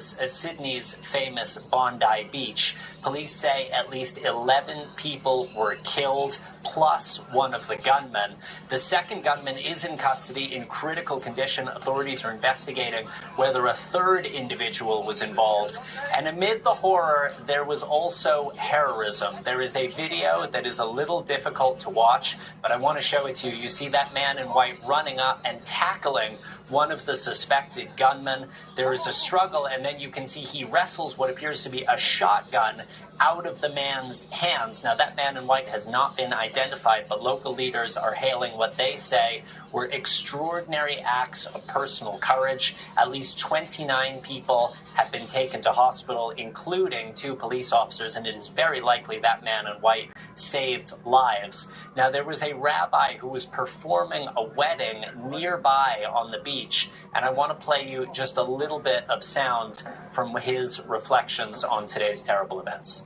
Sydney's famous Bondi Beach. Police say at least 11 people were killed, plus 1 of the gunmen. The second gunman is in custody in critical condition. Authorities are investigating whether a 3rd individual was involved. And amid the horror, there was also heroism. There is a video that is a little difficult to watch, but I want to show it to you. You see that man in white running up and tackling one of the suspected gunmen. There is a struggle, and then you can see he wrestles what appears to be a shotgun out of the man's hands. Now, that man in white has not been identified, but local leaders are hailing what they say were extraordinary acts of personal courage. At least 29 people have been taken to hospital, including 2 police officers, and it is very likely that man in white saved lives. Now, there was a rabbi who was performing a wedding nearby on the beach, and I want to play you just a little bit of sound from his reflections on today's terrible events.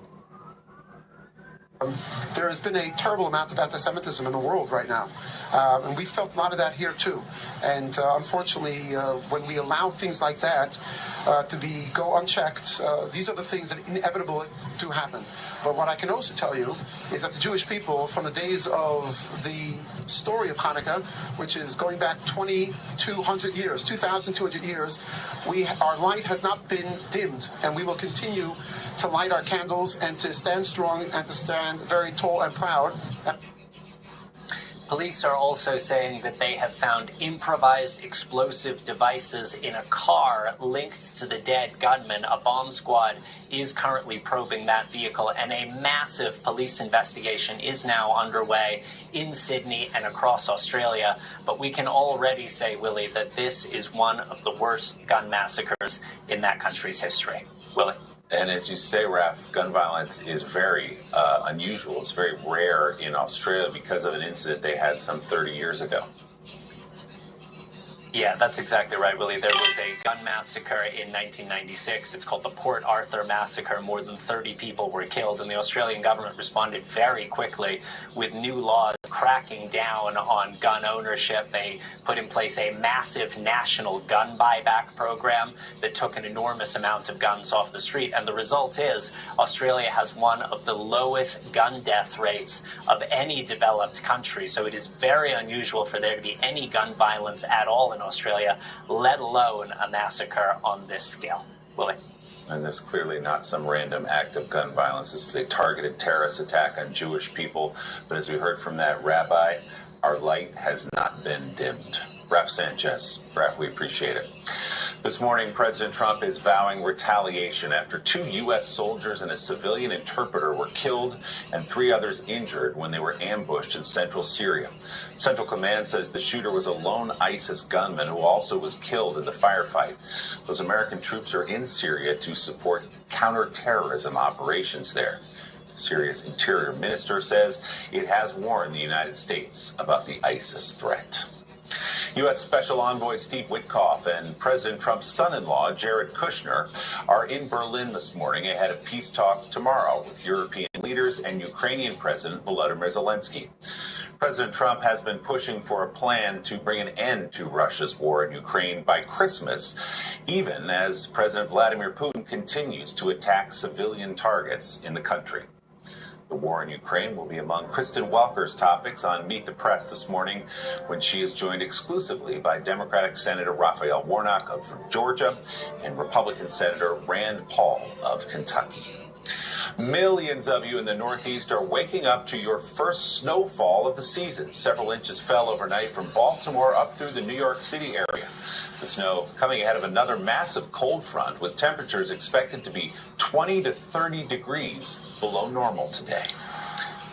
There has been a terrible amount of anti-Semitism in the world right now, and we felt a lot of that here too. And unfortunately, when we allow things like that to go unchecked, these are the things that inevitably do happen. But what I can also tell you is that the Jewish people, from the days of the story of Hanukkah, which is going back 2,200 years, 2,200 years. Our light has not been dimmed, and we will continue to light our candles and to stand strong and to stand very tall and proud. Police are also saying that they have found improvised explosive devices in a car linked to the dead gunman. A bomb squad is currently probing that vehicle, and a massive police investigation is now underway in Sydney and across Australia. But we can already say, Willie, that this is one of the worst gun massacres in that country's history. Willie? And as you say, Raf, gun violence is very unusual. It's very rare in Australia because of an incident they had some 30 years ago. Yeah, that's exactly right, Willie. There was a gun massacre in 1996. It's called the Port Arthur Massacre. More than 30 people were killed, and the Australian government responded very quickly with new laws cracking down on gun ownership. They put in place a massive national gun buyback program that took an enormous amount of guns off the street, and the result is Australia has one of the lowest gun death rates of any developed country. So it is very unusual for there to be any gun violence at all in Australia, let alone a massacre on this scale. Willie? And that's clearly not some random act of gun violence. This is a targeted terrorist attack on Jewish people. But as we heard from that rabbi, our light has not been dimmed. Raf Sanchez. Raf, we appreciate it. This morning, President Trump is vowing retaliation after 2 U.S. soldiers and a civilian interpreter were killed and 3 others injured when they were ambushed in central Syria. Central Command says the shooter was a lone ISIS gunman who also was killed in the firefight. Those American troops are in Syria to support counterterrorism operations there. Syria's interior minister says it has warned the United States about the ISIS threat. U.S. Special Envoy Steve Witkoff and President Trump's son-in-law, Jared Kushner, are in Berlin this morning ahead of peace talks tomorrow with European leaders and Ukrainian President Volodymyr Zelensky. President Trump has been pushing for a plan to bring an end to Russia's war in Ukraine by Christmas, even as President Vladimir Putin continues to attack civilian targets in the country. The war in Ukraine will be among Kristen Welker's topics on Meet the Press this morning when she is joined exclusively by Democratic Senator Raphael Warnock of Georgia and Republican Senator Rand Paul of Kentucky. Millions of you in the Northeast are waking up to your first snowfall of the season. Several inches fell overnight from Baltimore up through the New York City area. The snow coming ahead of another massive cold front with temperatures expected to be 20 to 30 degrees below normal today.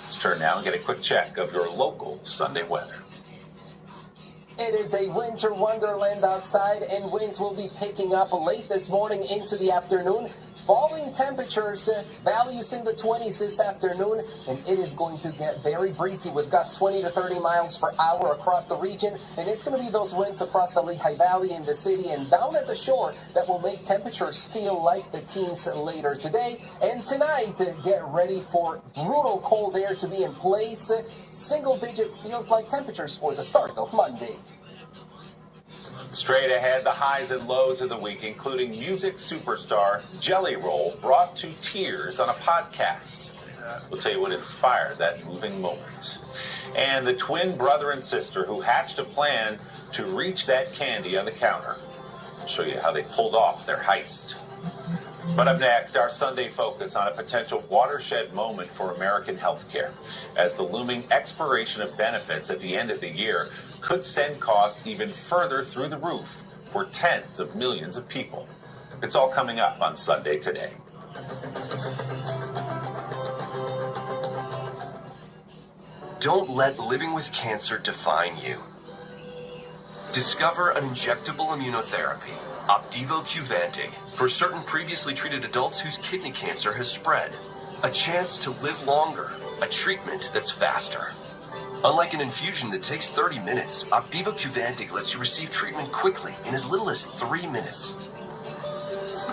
Let's turn now and get a quick check of your local Sunday weather. It is a winter wonderland outside, and winds will be picking up late this morning into the afternoon. Falling temperatures, values in the 20s this afternoon, and it is going to get very breezy with gusts 20 to 30 miles per hour across the region. And it's going to be those winds across the Lehigh Valley in the city and down at the shore that will make temperatures feel like the teens later today. And tonight, get ready for brutal cold air to be in place. Single digits feels like temperatures for the start of Monday. Straight ahead, the highs and lows of the week, including music superstar Jelly Roll, brought to tears on a podcast. We'll tell you what inspired that moving moment. And the twin brother and sister who hatched a plan to reach that candy on the counter. I'll show you how they pulled off their heist. But up next, our Sunday focus on a potential watershed moment for American healthcare, as the looming expiration of benefits at the end of the year could send costs even further through the roof for tens of millions of people. It's all coming up on Sunday Today. Don't let living with cancer define you. Discover an injectable immunotherapy, Opdivo Qvantig, for certain previously treated adults whose kidney cancer has spread. A chance to live longer, a treatment that's faster. Unlike an infusion that takes 30 minutes, Opdivo Qvantig lets you receive treatment quickly in as little as 3 minutes.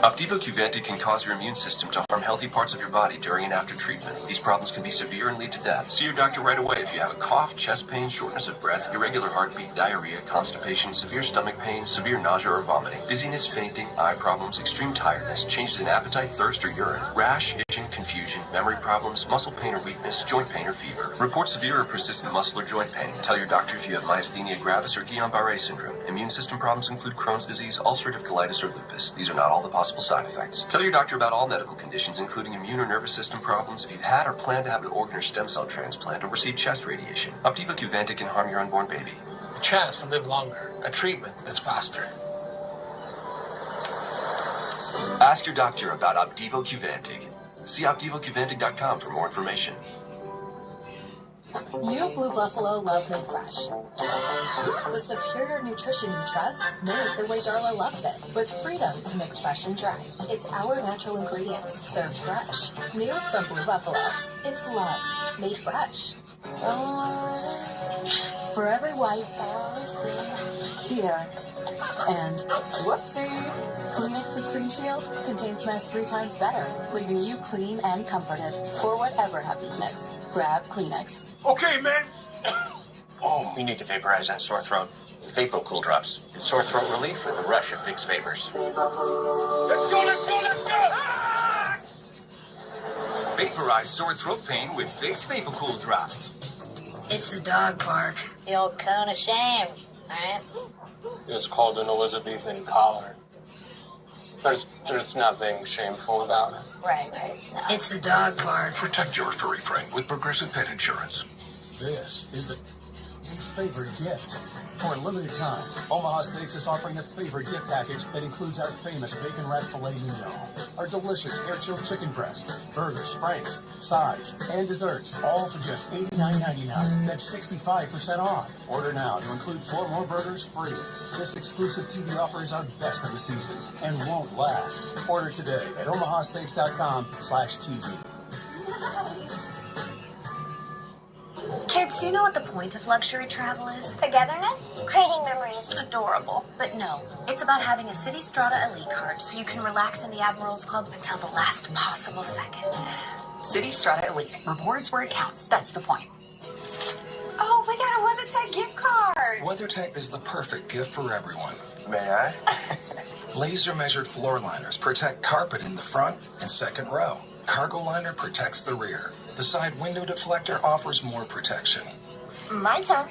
Opdivo Qvantig can cause your immune system to harm healthy parts of your body during and after treatment. These problems can be severe and lead to death. See your doctor right away if you have a cough, chest pain, shortness of breath, irregular heartbeat, diarrhea, constipation, severe stomach pain, severe nausea or vomiting, dizziness, fainting, eye problems, extreme tiredness, changes in appetite, thirst, or urine, rash, itching, confusion, memory problems, muscle pain or weakness, joint pain or fever. Report severe or persistent muscle or joint pain. Tell your doctor if you have myasthenia gravis or Guillain-Barré syndrome. Immune system problems include Crohn's disease, ulcerative colitis, or lupus. These are not all the possible side effects. Tell your doctor about all medical conditions, including immune or nervous system problems, if you've had or plan to have an organ or stem cell transplant or receive chest radiation. Opdivo Qvantig can harm your unborn baby. A chance to live longer. A treatment that's faster. Ask your doctor about Opdivo Qvantig. See OpdivoQvantig.com for more information. New Blue Buffalo Love Made Fresh. The superior nutrition you trust, made the way Darla loves it. With freedom to mix fresh and dry. It's our natural ingredients, served fresh. New from Blue Buffalo. It's love, made fresh. For every white tear and whoopsie, Kleenex with Clean Shield contains mess 3 times better, leaving you clean and comforted for whatever happens next. Grab Kleenex. Okay, man. Oh, we need to vaporize that sore throat. Vapor Cool Drops. It's sore throat relief with a rush of Vicks Vapors. Let's go, let's go, let's go! Ah! Vaporize sore throat pain with Vicks Vapor Cool Drops. It's the dog park. The old cone of shame, right? It's called an Elizabethan collar. There's nothing shameful about it. Right. It's the dog park. Protect your furry friend with Progressive Pet Insurance. This is the favorite gift. For a limited time, Omaha Steaks is offering a favorite gift package that includes our famous bacon wrapped filet mignon, our delicious air-chilled chicken breast, burgers, franks, sides, and desserts, all for just $89.99. That's 65% off. Order now to include 4 more burgers free. This exclusive TV offer is our best of the season and won't last. Order today at omahasteaks.com/TV. Kids, do you know what the point of luxury travel is? Togetherness? Creating memories. It's adorable. But no, it's about having a City Strata Elite card so you can relax in the Admirals Club until the last possible second. City Strata Elite. Rewards where it counts. That's the point. Oh, we got a WeatherTech gift card. WeatherTech is the perfect gift for everyone. May I? Laser measured floor liners protect carpet in the front and second row. Cargo liner protects the rear. The side window deflector offers more protection. My turn.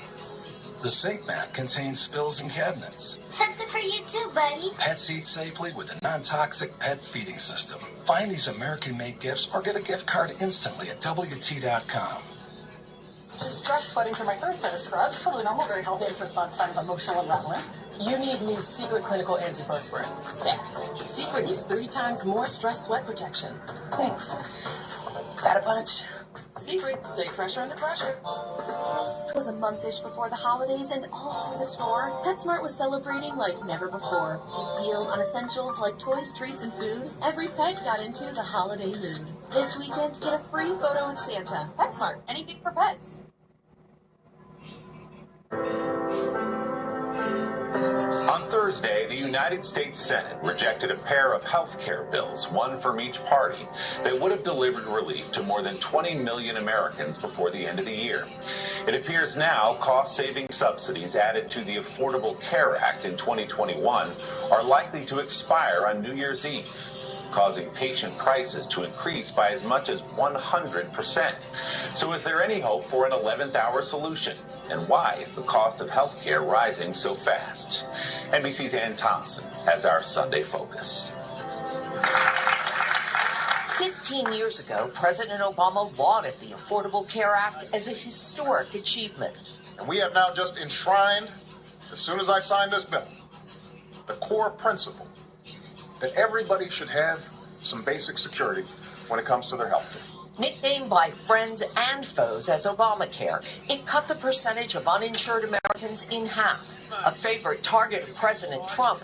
The sink mat contains spills and cabinets. Something for you too, buddy. Pet seat safely with a non-toxic pet feeding system. Find these American-made gifts or get a gift card instantly at WT.com. Just stress sweating for my 3rd set of scrubs. Totally normal, very healthy, and it's not a sign of emotional unraveling. You need new Secret Clinical Antiperspirant. That. Secret gives 3 times more stress sweat protection. Thanks. Got a punch. Secret, stay fresh under pressure. It was a month-ish before the holidays, and all through the store, PetSmart was celebrating like never before. Deals on essentials like toys, treats, and food. Every pet got into the holiday mood. This weekend, get a free photo with Santa. PetSmart, anything for pets. On Thursday, the United States Senate rejected a pair of health care bills, one from each party, that would have delivered relief to more than 20 million Americans before the end of the year. It appears now cost-saving subsidies added to the Affordable Care Act in 2021 are likely to expire on New Year's Eve, causing patient prices to increase by as much as 100%. So is there any hope for an 11th hour solution? And why is the cost of healthcare rising so fast? NBC's Ann Thompson has our Sunday Focus. 15 years ago, President Obama lauded the Affordable Care Act as a historic achievement. And we have now just enshrined, as soon as I sign this bill, the core principle that everybody should have some basic security when it comes to their health care. Nicknamed by friends and foes as Obamacare, it cut the percentage of uninsured Americans in half, a favorite target of President Trump.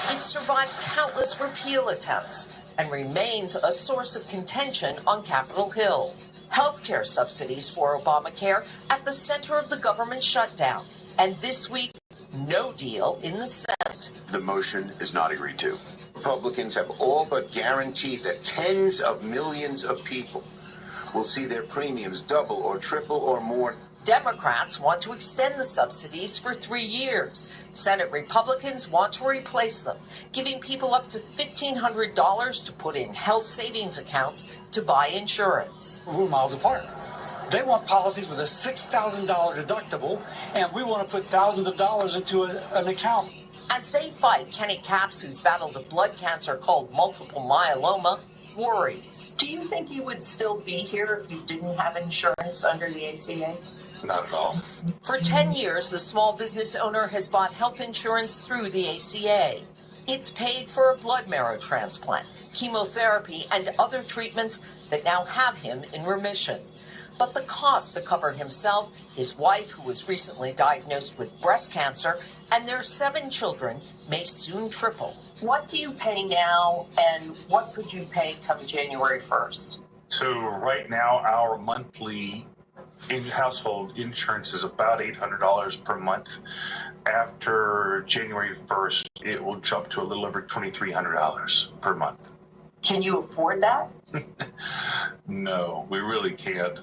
It survived countless repeal attempts and remains a source of contention on Capitol Hill. Healthcare subsidies for Obamacare at the center of the government shutdown, and this week, no deal in the Senate. The motion is not agreed to. Republicans have all but guaranteed that tens of millions of people will see their premiums double or triple or more. Democrats want to extend the subsidies for 3 years. Senate Republicans want to replace them, giving people up to $1,500 to put in health savings accounts to buy insurance. We're miles apart. They want policies with a $6,000 deductible, and we want to put thousands of dollars into an account. As they fight, Kenny Capps, who's battled a blood cancer called multiple myeloma, worries. Do you think you would still be here if you didn't have insurance under the ACA? Not at all. For 10 years, the small business owner has bought health insurance through the ACA. It's paid for a blood marrow transplant, chemotherapy, and other treatments that now have him in remission. But the cost to cover himself, his wife, who was recently diagnosed with breast cancer, and their 7 children may soon triple. What do you pay now, and what could you pay come January 1st? So right now, our monthly household insurance is about $800 per month. After January 1st, it will jump to a little over $2,300 per month. Can you afford that? No, we really can't.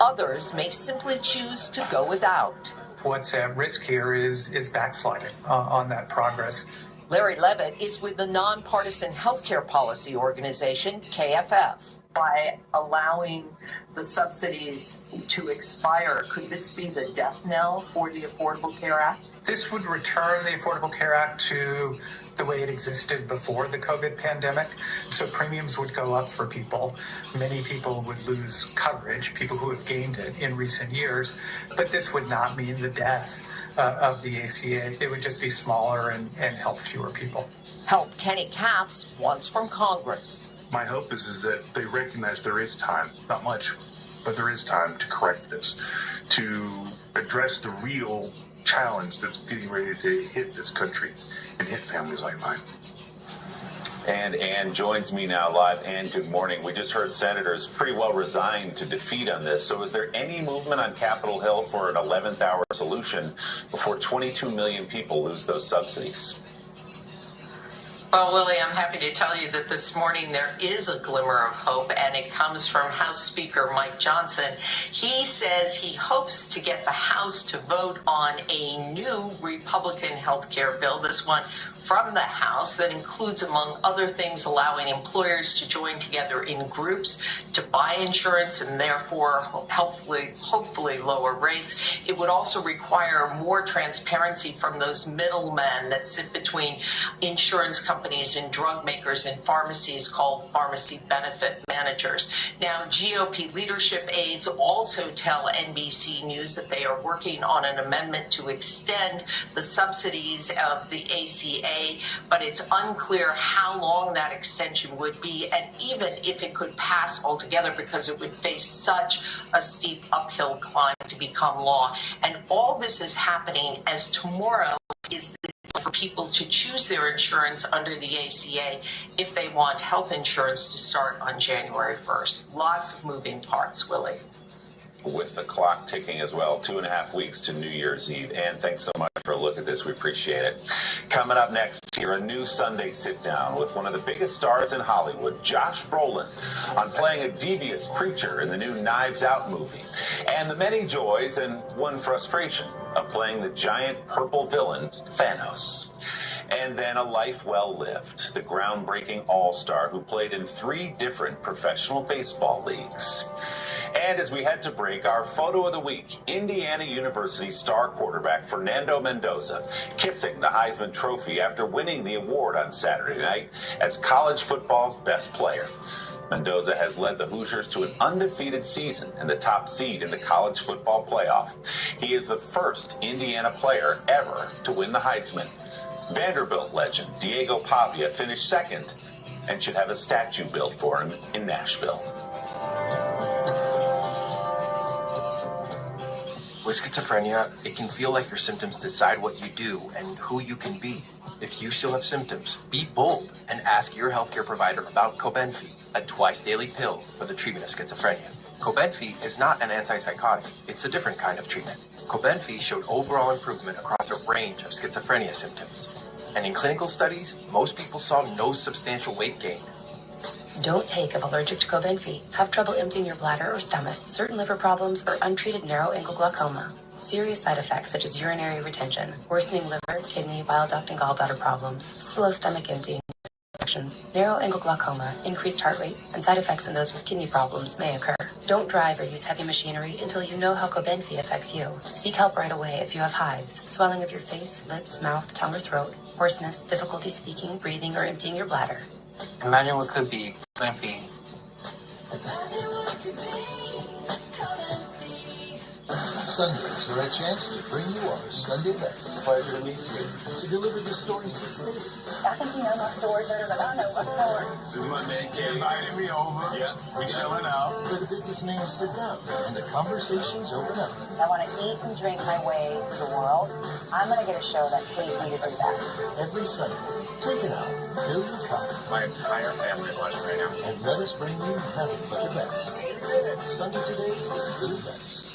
Others may simply choose to go without. What's at risk here is backsliding on that progress. Larry Levitt is with the nonpartisan healthcare policy organization, KFF. By allowing the subsidies to expire, could this be the death knell for the Affordable Care Act? This would return the Affordable Care Act to the way it existed before the COVID pandemic. So premiums would go up for people. Many people would lose coverage, people who have gained it in recent years. But this would not mean the death of the ACA. It would just be smaller and help fewer people. Help Kenny Capps wants from Congress. My hope is that they recognize there is time, not much, but there is time to correct this, to address the real challenge that's getting ready to hit this country and hit families like mine. And Ann joins me now live. Ann, good morning. We just heard senators pretty well resigned to defeat on this. So is there any movement on Capitol Hill for an 11th hour solution before 22 million people lose those subsidies? Well, Willie, I'm happy to tell you that this morning there is a glimmer of hope, and it comes from House Speaker Mike Johnson. He says he hopes to get the House to vote on a new Republican health care bill, this one from the House, that includes, among other things, allowing employers to join together in groups to buy insurance and therefore hopefully lower rates. It would also require more transparency from those middlemen that sit between insurance companies and drug makers and pharmacies, called pharmacy benefit managers. Now, GOP leadership aides also tell NBC News that they are working on an amendment to extend the subsidies of the ACA, but it's unclear how long that extension would be, and even if it could pass altogether, because it would face such a steep uphill climb to become law. And all this is happening as tomorrow is the day for people to choose their insurance under the ACA if they want health insurance to start on January 1st. Lots of moving parts, Willie. With the clock ticking as well, 2.5 weeks to New Year's Eve. And thanks so much for a look at this. We appreciate it. Coming up next here, a new Sunday sit down with one of the biggest stars in Hollywood, Josh Brolin, on playing a devious preacher in the new Knives Out movie, and the many joys and one frustration of playing the giant purple villain, Thanos. And then a life well lived, the groundbreaking all-star who played in 3 different professional baseball leagues. And as we head to break, our photo of the week, Indiana University star quarterback Fernando Mendoza kissing the Heisman Trophy after winning the award on Saturday night as college football's best player. Mendoza has led the Hoosiers to an undefeated season and the top seed in the college football playoff. He is the first Indiana player ever to win the Heisman. Vanderbilt legend Diego Pavia finished second and should have a statue built for him in Nashville. With schizophrenia, it can feel like your symptoms decide what you do and who you can be. If you still have symptoms, be bold and ask your healthcare provider about Cobenfy, a twice-daily pill for the treatment of schizophrenia. Cobenfy is not an antipsychotic. It's a different kind of treatment. Cobenfy showed overall improvement across a range of schizophrenia symptoms. And in clinical studies, most people saw no substantial weight gain. Don't take if allergic to Cobenfy, have trouble emptying your bladder or stomach, certain liver problems, or untreated narrow angle glaucoma. Serious side effects such as urinary retention, worsening liver, kidney, bile duct, and gallbladder problems, slow stomach emptying, narrow angle glaucoma, increased heart rate, and side effects in those with kidney problems may occur. Don't drive or use heavy machinery until you know how Cobenfy affects you. Seek help right away if you have hives, swelling of your face, lips, mouth, tongue, or throat, hoarseness, difficulty speaking, breathing, or emptying your bladder. Imagine what could be Cobenfy. Sundays are a chance to bring you our Sunday best. Pleasure to meet you. To deliver the stories that's needed. I think you know my story better than I know my story. This is my man, Kay. Invited me over. Yeah. We chilling out. Where the biggest names sit down and the conversations open up. I want to eat and drink my way through the world. I'm going to get a show that pays me to do that. Every Sunday, take it out, fill your cup. My entire family is watching right now. And let us bring you nothing but the best. Sunday today with Really Best.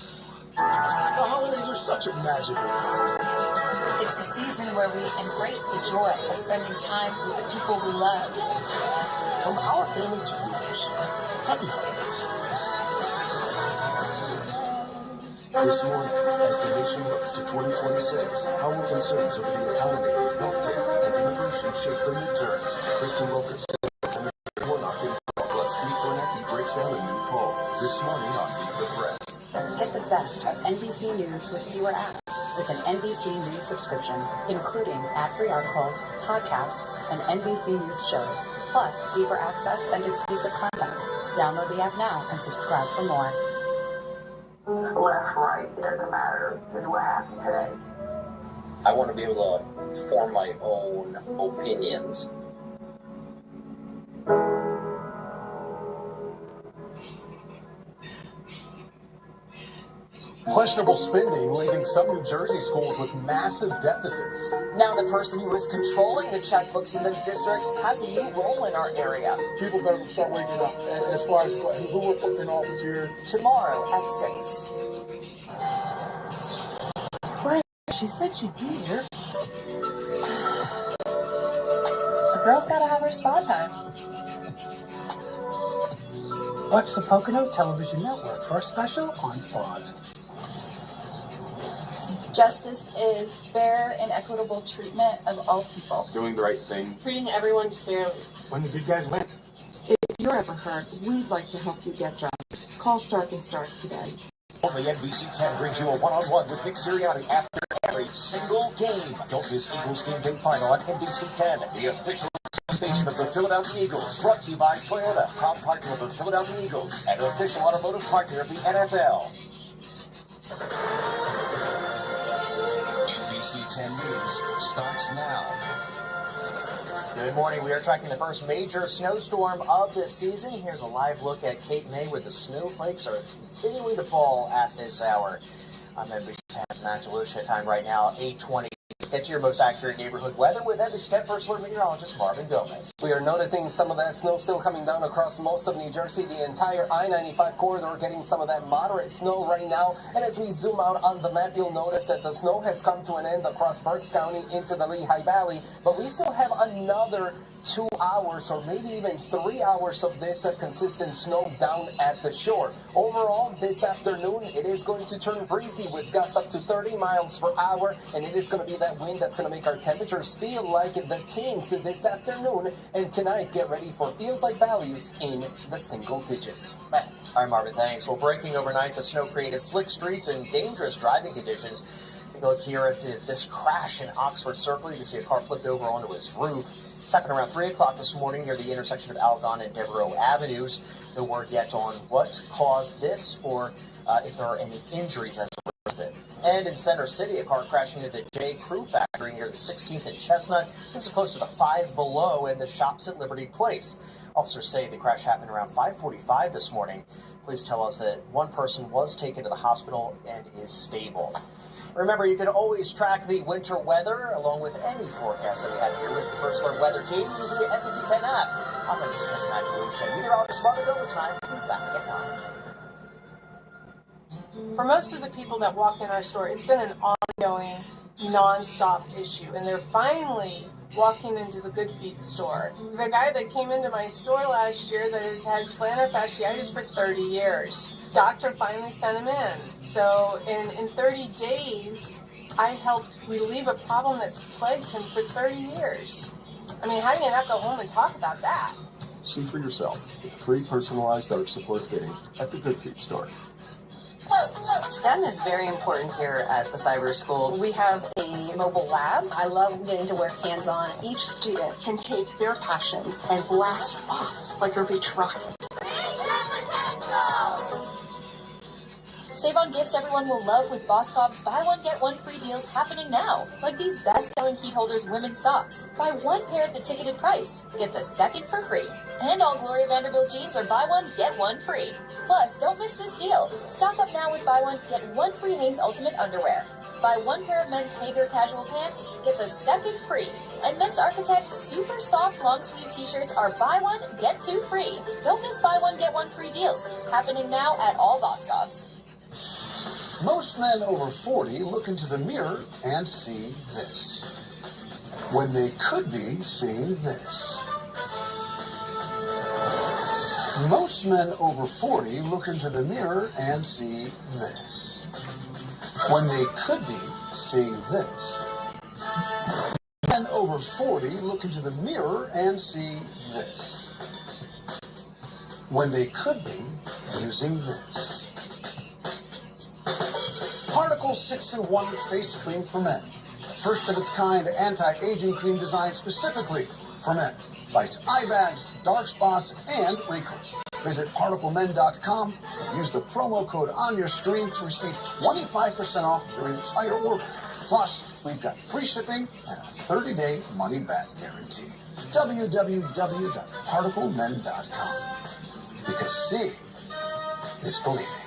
The holidays are such a magical time. It's the season where we embrace the joy of spending time with the people we love. From our family to yours, happy holidays. This morning, as the nation looks to 2026, how will concerns over the economy, healthcare, and immigration shape the midterms? Kristen Wilkins says, and the Warnock in plus Steve Kornacki breaks down a new poll. This morning on Meet the Press. Get the best of NBC News with fewer ads with an NBC News subscription, including ad-free articles, podcasts, and NBC News shows, plus deeper access and exclusive content. Download the app now and subscribe for more. Left, right, it doesn't matter. This is what happened today. I want to be able to form my own opinions. Questionable spending leaving some New Jersey schools with massive deficits. Now the person who is controlling the checkbooks in those districts has a new role in our area. People better start waking up. As far as who we're putting in office here. Tomorrow at 6. Right. She said she'd be here. The girl's gotta have her spa time. Watch the Pocono Television Network for a special on spas. Justice is fair and equitable treatment of all people. Doing the right thing. Treating everyone fairly. When the good guys win. If you're ever hurt, we'd like to help you get justice. Call Stark and Stark today. Only NBC 10 brings you a one-on-one with Nick Sirianni after every single game. Don't miss Eagles Game Day Final on NBC 10, the official station of the Philadelphia Eagles. Brought to you by Toyota, proud partner of the Philadelphia Eagles, and official automotive partner of the NFL. NBC 10 News starts now. Good morning. We are tracking the first major snowstorm of this season. Here's a live look at Cape May, where the snowflakes are continuing to fall at this hour. I'm NBC 10's Matt DeLucia. Time right now, 8:20. Let's get to your most accurate neighborhood weather with NBC 10 First Alert meteorologist Marvin Gomez. We are noticing some of that snow still coming down across most of New Jersey. The entire I-95 corridor getting some of that moderate snow right now. And as we zoom out on the map, you'll notice that the snow has come to an end across Berks County into the Lehigh Valley. But we still have another 2 hours or maybe even 3 hours of this consistent snow down at the shore. Overall, this afternoon, it is going to turn breezy with gusts up to 30 miles per hour, and it is going to be that wind that's going to make our temperatures feel like the teens this afternoon. And tonight, get ready for feels like values in the single digits. Matt. All right, Marvin, thanks. Well, breaking overnight, the snow created slick streets and dangerous driving conditions. Take a look here at this crash in Oxford Circle. You can see a car flipped over onto its roof. It's happened around 3 o'clock this morning near the intersection of Algon and Devereaux Avenues. No word yet on what caused this or if there are any injuries as a result of it. And in Center City, a car crashed into the J. Crew factory near the 16th and Chestnut. This is close to the Five Below and the shops at Liberty Place. Officers say the crash happened around 5:45 this morning. Police tell us that one person was taken to the hospital and is stable. Remember, you can always track the winter weather along with any forecast that we have here with the First Alert Weather Team using the NBC 10 app. I'm NBC 10's Matt DeLucia. Meteorologist Marvin Gomez and I will be back at 9. For most of the people that walk in our store, it's been an ongoing non-stop issue, and they're finally walking into the Good Feet store. The guy that came into my store last year that has had plantar fasciitis for 30 years, doctor finally sent him in. So in 30 days, I helped relieve a problem that's plagued him for 30 years. I mean, how do you not go home and talk about that? See for yourself with free personalized arch support fitting at the Good Feet store. STEM is very important here at the cyber school. We have a mobile lab. I love getting to work hands-on. Each student can take their passions and blast off like a beach rocket. Save on gifts everyone will love with Boss Cobb's buy one get one free deals happening now. Like these best-selling heat holders women's socks. Buy one pair at the ticketed price. Get the second for free. And all Gloria Vanderbilt jeans are buy one get one free. Plus, don't miss this deal. Stock up now with buy one get one free Hanes Ultimate underwear. Buy one pair of men's Hager casual pants, get the second free. And men's Architect super soft long sleeve t-shirts are buy one get two free. Don't miss buy one get one free deals. Happening now at all Boss Cobbs. Most men over 40 look into the mirror and see this, when they could be seeing this. Most men over 40 look into the mirror and see this, when they could be seeing this. Men over 40 look into the mirror and see this, when they could be using this. Particle 6-in-1 face cream for men. First of its kind anti-aging cream designed specifically for men. Fights eye bags, dark spots, and wrinkles. Visit ParticleMen.com and use the promo code on your screen to receive 25% off your entire order. Plus, we've got free shipping and a 30-day money-back guarantee. www.ParticleMen.com. Because seeing is believing.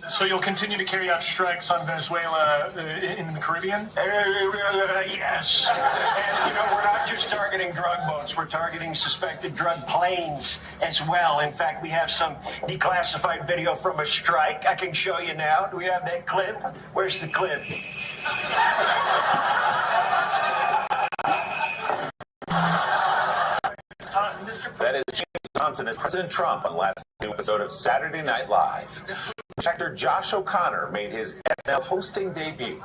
So you'll continue to carry out strikes on Venezuela in the Caribbean? Yes. And, we're not just targeting drug boats. We're targeting suspected drug planes as well. In fact, we have some declassified video from a strike I can show you now. Do we have that clip? Where's the clip? That is James Johnson as President Trump on last episode of Saturday Night Live. Actor Josh O'Connor made his SNL hosting debut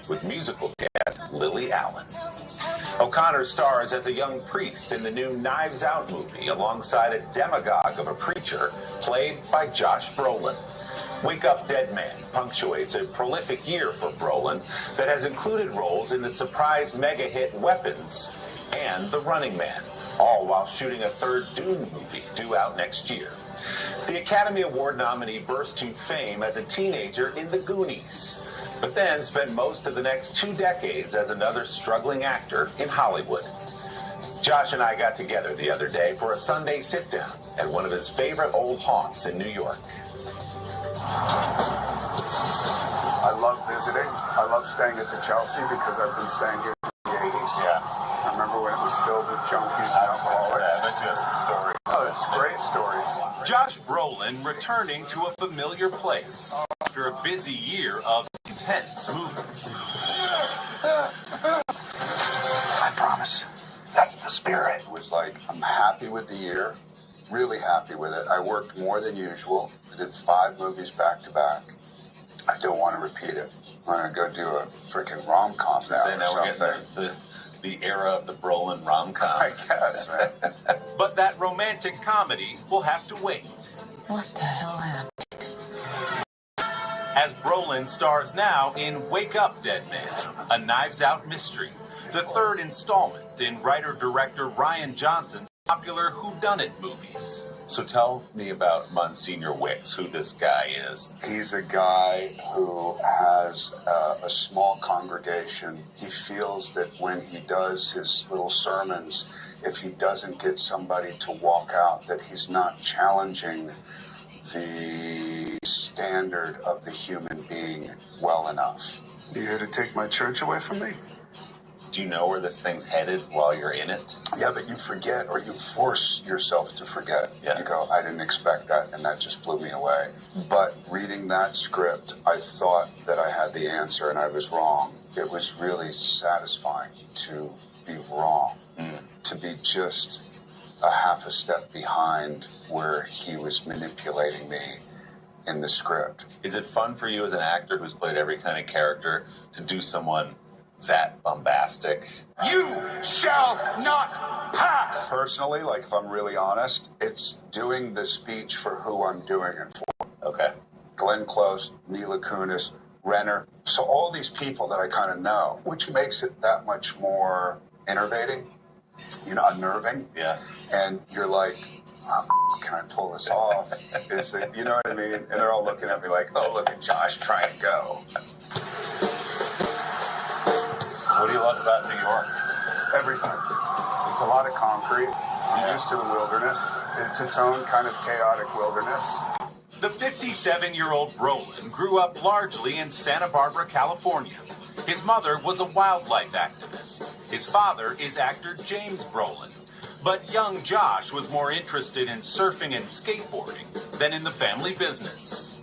with musical guest Lily Allen. O'Connor stars as a young priest in the new Knives Out movie alongside a demagogue of a preacher played by Josh Brolin. Wake Up Dead Man punctuates a prolific year for Brolin that has included roles in the surprise mega hit Weapons and The Running Man, all while shooting a third Dune movie due out next year. The Academy Award nominee burst to fame as a teenager in The Goonies, but then spent most of the next 2 decades as another struggling actor in Hollywood. Josh and I got together the other day for a Sunday sit-down at one of his favorite old haunts in New York. I love visiting. I love staying at the Chelsea because I've been staying here in the 80s. Yeah. I remember when it was filled with junkies and alcoholics. I bet you have some stories. Oh, it's great stories. Josh Brolin returning to a familiar place after a busy year of intense movies. I promise. That's the spirit. It was like, I'm happy with the year. Really happy with it. I worked more than usual. I did 5 movies back to back. I don't want to repeat it. I'm going to go do a freaking rom-com now or something. The era of the Brolin rom-com. I guess, man. But that romantic comedy will have to wait. What the hell happened? As Brolin stars now in Wake Up Dead Man, a Knives Out mystery, the 3rd installment in writer-director Rian Johnson's popular whodunit movies. So tell me about Monsignor Wicks, who this guy is. He's a guy who has a small congregation. He feels that when he does his little sermons, if he doesn't get somebody to walk out, that he's not challenging the standard of the human being well enough. You here to take my church away from me? Do you know where this thing's headed while you're in it? Yeah, but you forget, or you force yourself to forget. Yeah. You go, I didn't expect that, and that just blew me away. But reading that script, I thought that I had the answer, and I was wrong. it was really satisfying to be wrong, to be just a half a step behind where he was manipulating me in the script. Is it fun for you as an actor who's played every kind of character to do someone that bombastic? You shall not pass! Personally, like if I'm really honest, it's doing the speech for who I'm doing it for. Okay. Glenn Close, Mila Kunis, Renner. So all these people that I kind of know, which makes it that much more innervating, unnerving. Yeah. And you're like, oh, can I pull this off? Is it, you know what I mean? And they're all looking at me like, oh, look at Josh trying to go. What do you love about New York? Everything. There's a lot of concrete. I'm used to the wilderness. It's its own kind of chaotic wilderness. The 57-year-old Roland grew up largely in Santa Barbara, California. His mother was a wildlife activist. His father is actor James Brolin. But young Josh was more interested in surfing and skateboarding than in the family business.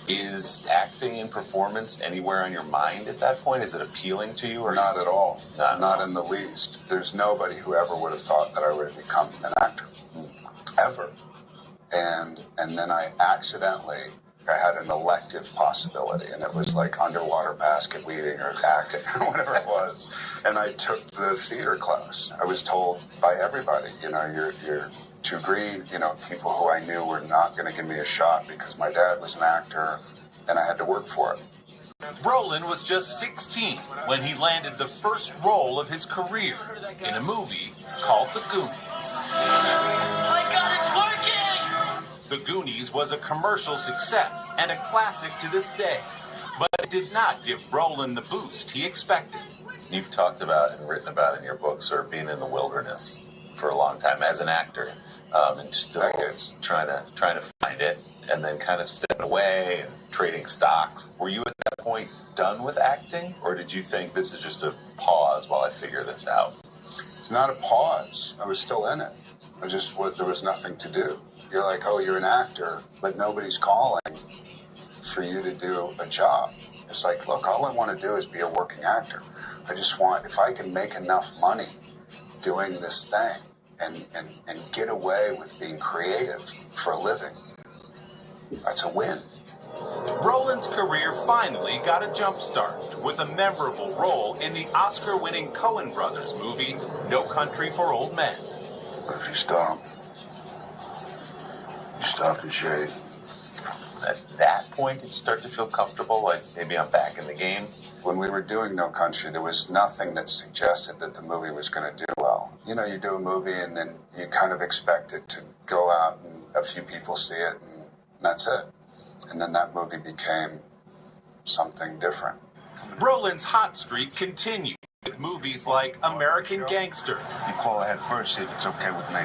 Is acting and performance anywhere on your mind at that point? Is it appealing to you? Or not at all. Not in the least. There's nobody who ever would have thought that I would have become an actor. Ever. And then I had an elective possibility, and it was like underwater basket weaving or acting or whatever it was. And I took the theater class. I was told by everybody, you're too green. People who I knew were not going to give me a shot because my dad was an actor, and I had to work for it. Brolin was just 16 when he landed the first role of his career in a movie called The Goonies. My God, it's working! The Goonies was a commercial success and a classic to this day, but it did not give Brolin the boost he expected. You've talked about and written about in your book sort of being in the wilderness for a long time as an actor, and still trying to find it, and then kind of stepping away and trading stocks. Were you at that point done with acting, or did you think this is just a pause while I figure this out? It's not a pause. I was still in it. There was nothing to do. You're like, oh, you're an actor, but nobody's calling for you to do a job. It's like, look, all I want to do is be a working actor. I just want, if I can make enough money doing this thing and get away with being creative for a living, that's a win. Brolin's career finally got a jump start with a memorable role in the Oscar-winning Coen Brothers movie, No Country for Old Men. But if you stop and shade. At that point, did you start to feel comfortable, like maybe I'm back in the game? When we were doing No Country, there was nothing that suggested that the movie was going to do well. You do a movie and then you kind of expect it to go out and a few people see it and that's it. And then that movie became something different. Brolin's hot streak continued with movies like American Gangster. You call ahead first, see if it's okay with me.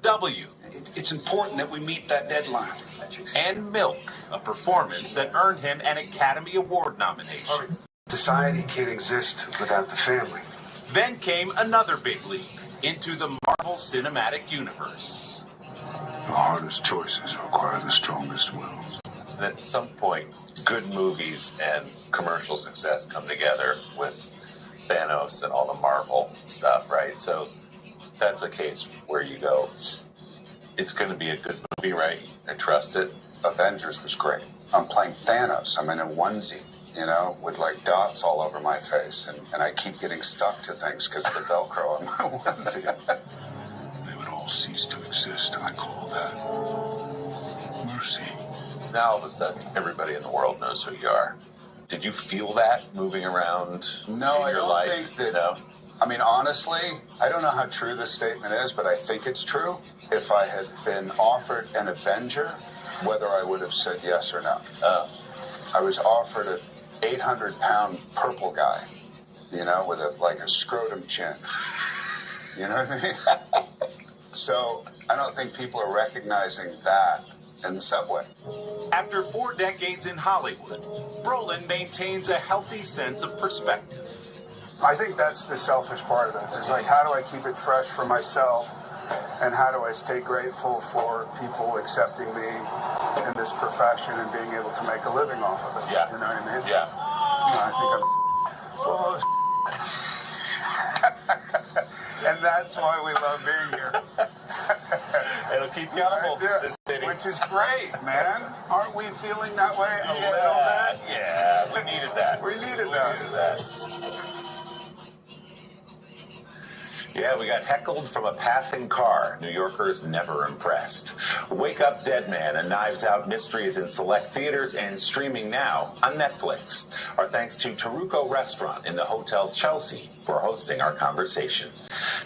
W. It's important that we meet that deadline. And Milk, a performance that earned him an Academy Award nomination. Society can't exist without the family. Then came another big leap into the Marvel Cinematic Universe. The hardest choices require the strongest wills. At some point, good movies and commercial success come together with Thanos and all the Marvel stuff, right? So that's a case where you go, it's going to be a good movie, right? I trust it. Avengers was great. I'm playing Thanos. I'm in a onesie, with like dots all over my face. And I keep getting stuck to things because of the Velcro on my onesie. They would all cease to exist. I call that mercy. Now all of a sudden, everybody in the world knows who you are. Did you feel that moving around in your life? Think that, no? I mean, honestly, I don't know how true this statement is, but I think it's true. If I had been offered an Avenger, whether I would have said yes or no. I was offered an 800-pound purple guy, with a scrotum chin. You know what I mean? So I don't think people are recognizing that in the subway. After 4 decades in Hollywood, Brolin maintains a healthy sense of perspective. I think that's the selfish part of it. It's like, how do I keep it fresh for myself? And how do I stay grateful for people accepting me in this profession and being able to make a living off of it? Yeah. You know what I mean? Yeah. I think I'm full of And that's why we love being here. It'll keep you humble, this city. Which is great, man. Aren't we feeling that way a little bit? Yeah, we needed that. We needed that. Yeah, we got heckled from a passing car. New Yorkers never impressed. Wake Up Dead Man and Knives Out Mystery is in select theaters and streaming now on Netflix. Our thanks to Taruco Restaurant in the Hotel Chelsea for hosting our conversation.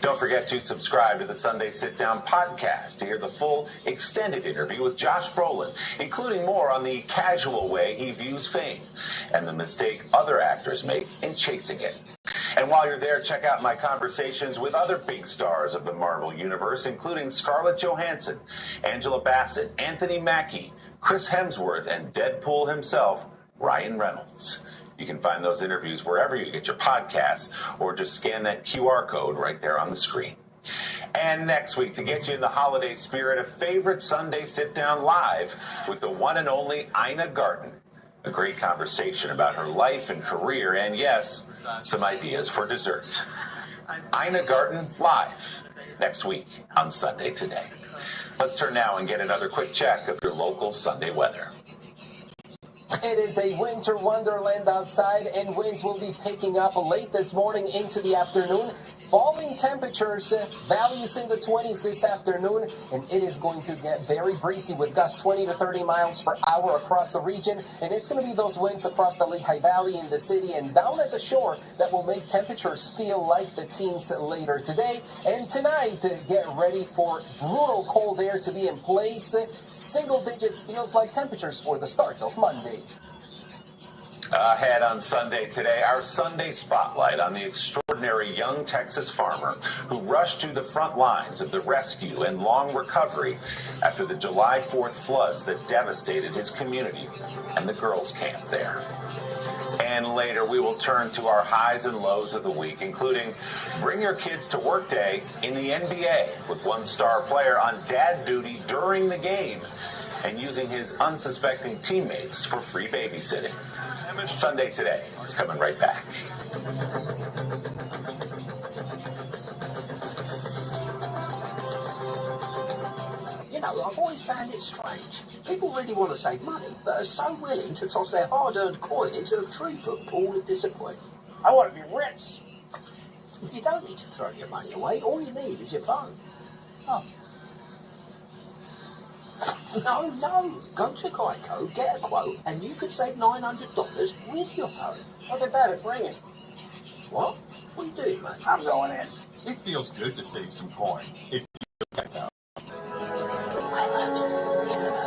Don't forget to subscribe to the Sunday Sit Down podcast to hear the full extended interview with Josh Brolin, including more on the casual way he views fame and the mistake other actors make in chasing it. And while you're there, check out my conversations with other big stars of the Marvel Universe, including Scarlett Johansson, Angela Bassett, Anthony Mackie, Chris Hemsworth, and Deadpool himself, Ryan Reynolds. You can find those interviews wherever you get your podcasts, or just scan that QR code right there on the screen. And next week, to get you in the holiday spirit, a favorite Sunday Sit Down live with the one and only Ina Garten. A great conversation about her life and career, and yes, some ideas for dessert. Ina Garten live next week on Sunday Today. Let's turn now and get another quick check of your local Sunday weather. It is a winter wonderland outside, and winds will be picking up late this morning into the afternoon. Falling temperatures, values in the 20s this afternoon, and it is going to get very breezy with gusts 20 to 30 miles per hour across the region, and it's going to be those winds across the Lehigh Valley in the city and down at the shore that will make temperatures feel like the teens later today. And tonight, get ready for brutal cold air to be in place. Single digits feels like temperatures for the start of Monday. Ahead on Sunday Today, our Sunday spotlight on the extraordinary young Texas farmer who rushed to the front lines of the rescue and long recovery after the July 4th floods that devastated his community and the girls' camp there. And later, we will turn to our highs and lows of the week, including Bring Your Kids to Work Day in the NBA with one star player on dad duty during the game and using his unsuspecting teammates for free babysitting. Sunday Today is coming right back. You know, I've always found it strange. People really want to save money, but are so willing to toss their hard-earned coin into a 3-foot pool of disappointment. I want to be rich. You don't need to throw your money away. All you need is your phone. Oh. No. Go to Geico, get a quote, and you could save $900 with your phone. Look at that, it's ringing. What? What are you doing, mate? I'm going in. It feels good to save some coin. It feels like that. I love it. To the moon.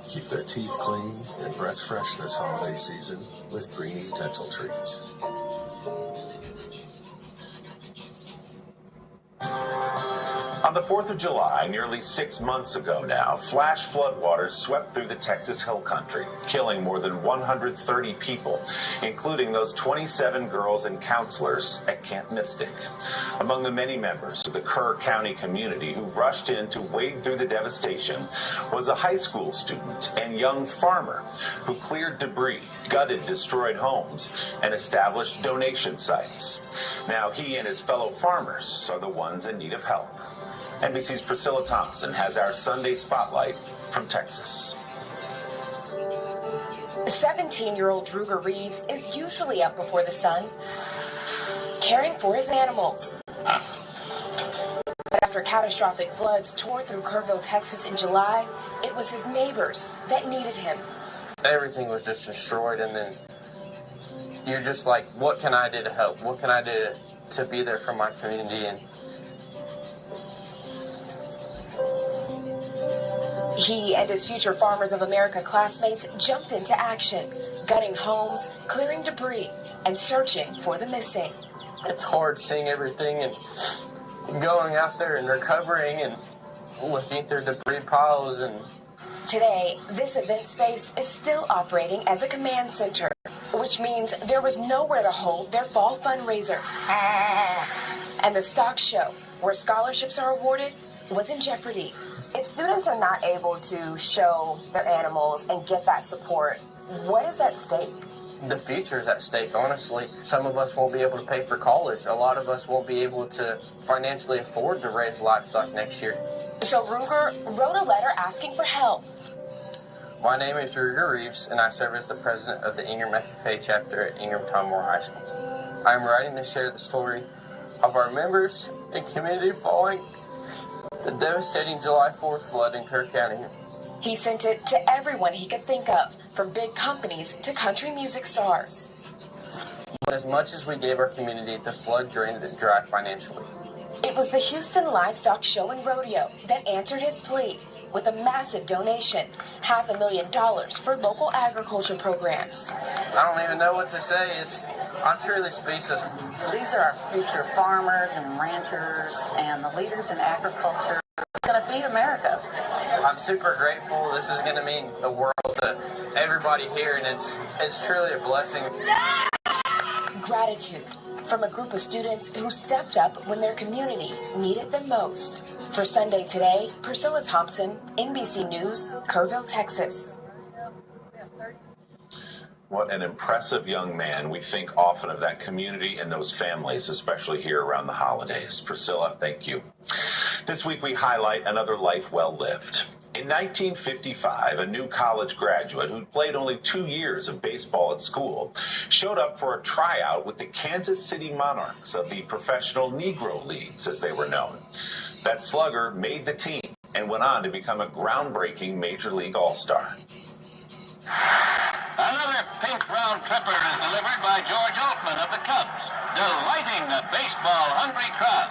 Keep their teeth clean and breath fresh this holiday season with Greenie's Dental Treats. On the 4th of July, nearly 6 months ago now, flash floodwaters swept through the Texas Hill Country, killing more than 130 people, including those 27 girls and counselors at Camp Mystic. Among the many members of the Kerr County community who rushed in to wade through the devastation was a high school student and young farmer who cleared debris, gutted destroyed homes, and established donation sites. Now he and his fellow farmers are the ones in need of help. NBC's Priscilla Thompson has our Sunday Spotlight from Texas. 17-year-old Ruger Reeves is usually up before the sun, caring for his animals. But after catastrophic floods tore through Kerrville, Texas in July, it was his neighbors that needed him. Everything was just destroyed, and then you're just like, what can I do to help? What can I do to be there for my community? And he and his Future Farmers of America classmates jumped into action, gutting homes, clearing debris, and searching for the missing. It's hard seeing everything and going out there and recovering and looking through debris piles. And today, this event space is still operating as a command center, which means there was nowhere to hold their fall fundraiser. And the stock show, where scholarships are awarded, was in jeopardy. If students are not able to show their animals and get that support, what is at stake? The future is at stake, honestly. Some of us won't be able to pay for college. A lot of us won't be able to financially afford to raise livestock next year. So Ruger wrote a letter asking for help. My name is Ruger Reeves, and I serve as the president of the Ingram FFA chapter at Ingram Tomore High School. I am writing to share the story of our members and community following the devastating July 4th flood in Kerr County. He sent it to everyone he could think of, from big companies to country music stars. But as much as we gave our community, the flood drained it dry financially. It was the Houston Livestock Show and Rodeo that answered his plea with a massive donation, $500,000 for local agriculture programs. I don't even know what to say. I'm truly speechless. These are our future farmers and ranchers and the leaders in agriculture. We're going to feed America. I'm super grateful. This is going to mean the world to everybody here, and it's truly a blessing. Gratitude from a group of students who stepped up when their community needed them most. For Sunday Today, Priscilla Thompson, NBC News, Kerrville, Texas. What an impressive young man. We think often of that community and those families, especially here around the holidays. Priscilla, thank you. This week we highlight another life well lived. In 1955, a new college graduate who'd played only 2 years of baseball at school showed up for a tryout with the Kansas City Monarchs of the Professional Negro Leagues, as they were known. That slugger made the team and went on to become a groundbreaking Major League All-Star. Another pink round tripper is delivered by George Altman of the Cubs, delighting the baseball-hungry crowd.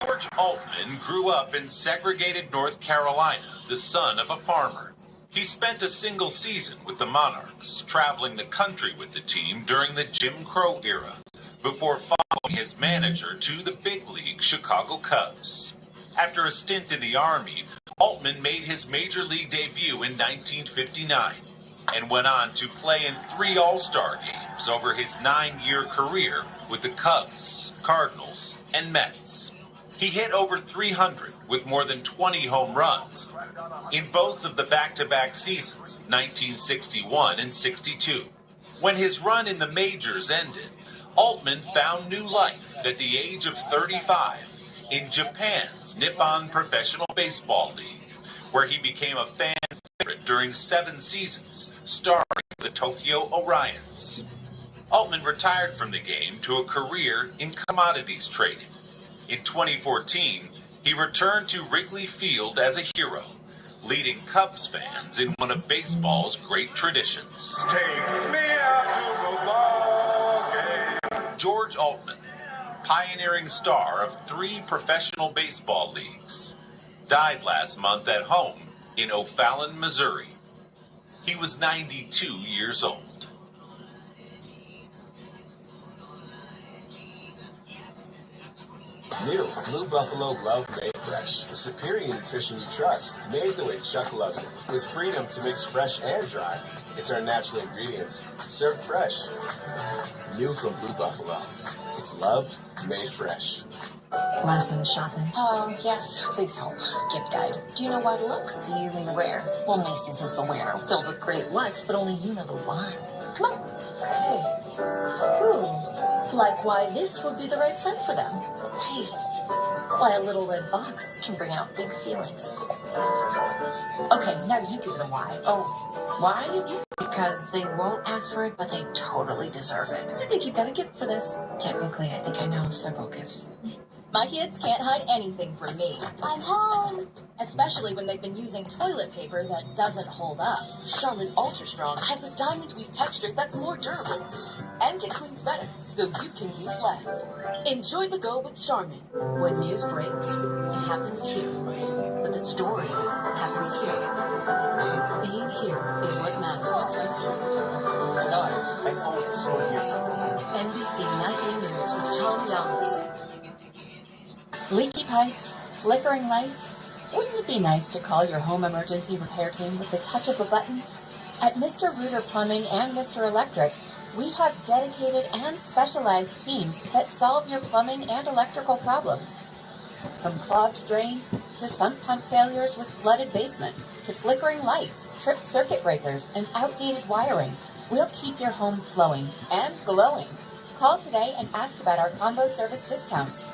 George Altman grew up in segregated North Carolina, the son of a farmer. He spent a single season with the Monarchs, traveling the country with the team during the Jim Crow era, before following his manager to the big league Chicago Cubs. After a stint in the Army, Altman made his major league debut in 1959 and went on to play in 3 All-Star games over his 9-year career with the Cubs, Cardinals, and Mets. He hit over 300 with more than 20 home runs in both of the back-to-back seasons, 1961 and 62. When his run in the majors ended, Altman found new life at the age of 35 in Japan's Nippon Professional Baseball League, where he became a fan favorite during 7 seasons, starring the Tokyo Orions. Altman retired from the game to a career in commodities trading. In 2014, he returned to Wrigley Field as a hero, leading Cubs fans in one of baseball's great traditions. Take me out to the ball game. George Altman, pioneering star of 3 professional baseball leagues, died last month at home in O'Fallon, Missouri. He was 92 years old. New Blue Buffalo Love Made Fresh. The superior nutrition you trust, made the way Chuck loves it. With freedom to mix fresh and dry. It's our natural ingredients, served fresh. New from Blue Buffalo. It's love made fresh. Last minute shopping. Oh, yes, please help. Gift guide. Do you know why to look? You mean where? Well, Macy's is the where. Filled with great whats, but only you know the why. Come on. Like why this would be the right scent for them. Right. Why a little red box can bring out big feelings. Okay, now you give it a why. Oh, why? Because they won't ask for it, but they totally deserve it. I think you've got a gift for this. Technically, I think I know several gifts. My kids can't hide anything from me. I'm home. Especially when they've been using toilet paper that doesn't hold up. Charmin Ultra Strong has a diamond weave texture that's more durable. And it cleans better, so you can use less. Enjoy the go with Charmin. When news breaks, it happens here. But the story happens here. Being here is what matters. Tonight, and always we'll hear from NBC Nightly News with Tom Youngs. Leaky pipes, flickering lights. Wouldn't it be nice to call your home emergency repair team with the touch of a button? At Mr. Rooter Plumbing and Mr. Electric, We have dedicated and specialized teams that solve your plumbing and electrical problems. From clogged drains to sump pump failures with flooded basements to flickering lights, tripped circuit breakers, and outdated wiring, we'll keep your home flowing and glowing. Call today and ask about our combo service discounts.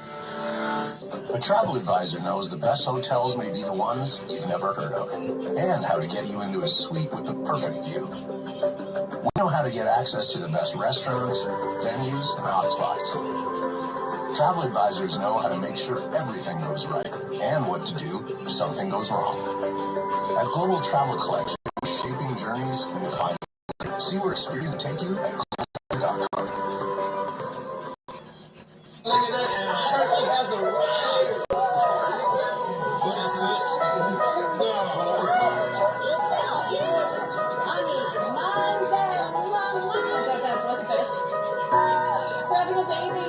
A travel advisor knows the best hotels may be the ones you've never heard of, and how to get you into a suite with the perfect view. We know how to get access to the best restaurants, venues, and hotspots. Travel advisors know how to make sure everything goes right, and what to do if something goes wrong. At Global Travel Collection, we're shaping journeys into finding. See where experience take you at global.com. Look at that. Turkey has arrived. What is this? Look at this. We're having a baby.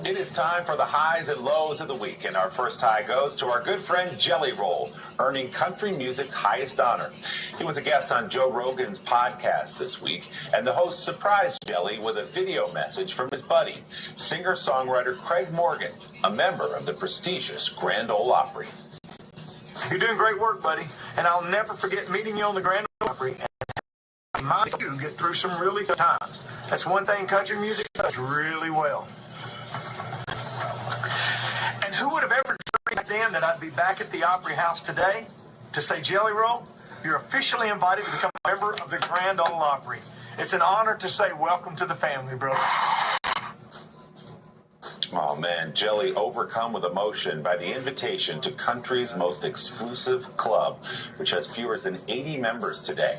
It is time for the highs and lows of the week, and our first high goes to our good friend Jelly Roll, earning country music's highest honor. He was a guest on Joe Rogan's podcast this week, and the host surprised Jelly with a video message from his buddy, singer-songwriter Craig Morgan, a member of the prestigious Grand Ole Opry. You're doing great work, buddy, and I'll never forget meeting you on the Grand Ole Opry and helping you get through some really good times. That's one thing country music does really well. And who would have ever dreamed back then that I'd be back at the Opry House today to say, Jelly Roll, you're officially invited to become a member of the Grand Ole Opry. It's an honor to say welcome to the family, brother. Oh man, Jelly overcome with emotion by the invitation to country's most exclusive club, which has fewer than 80 members today.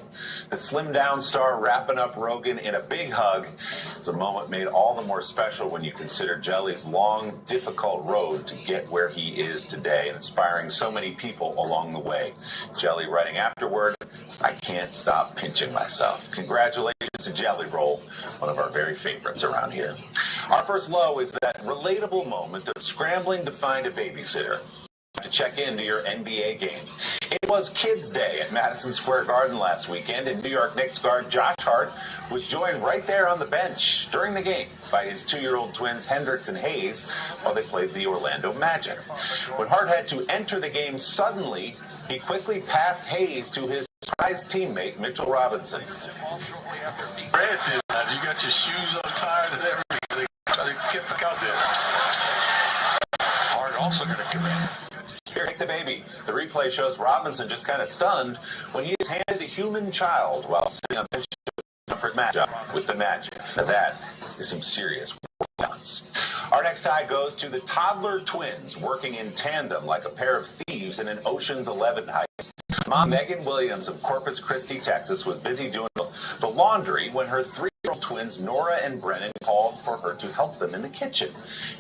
The slimmed down star wrapping up Rogan in a big hug. It's a moment made all the more special when you consider Jelly's long, difficult road to get where he is today, and inspiring so many people along the way. Jelly writing afterward, I can't stop pinching myself. Congratulations to Jelly Roll, one of our very favorites around here. Our first low is that relatable moment of scrambling to find a babysitter to check into your NBA game. It was Kids Day at Madison Square Garden last weekend, and New York Knicks guard Josh Hart was joined right there on the bench during the game by his 2-year-old twins Hendricks and Hayes while they played the Orlando Magic. When Hart had to enter the game suddenly, he quickly passed Hayes to his surprise teammate Mitchell Robinson. Brad did that. You got your shoes untied and everything. They kept out there. Hart also going to come in. Here, take the baby. The replay shows Robinson just kind of stunned when he is handed a human child while sitting on the bench comfort matchup with the Magic. Now that is some serious balance. Our next high goes to the toddler twins working in tandem like a pair of thieves in an Ocean's 11 heist. Mom Megan Williams of Corpus Christi, Texas, was busy doing the laundry when her 3-year-old twins Nora and Brennan called for her to help them in the kitchen.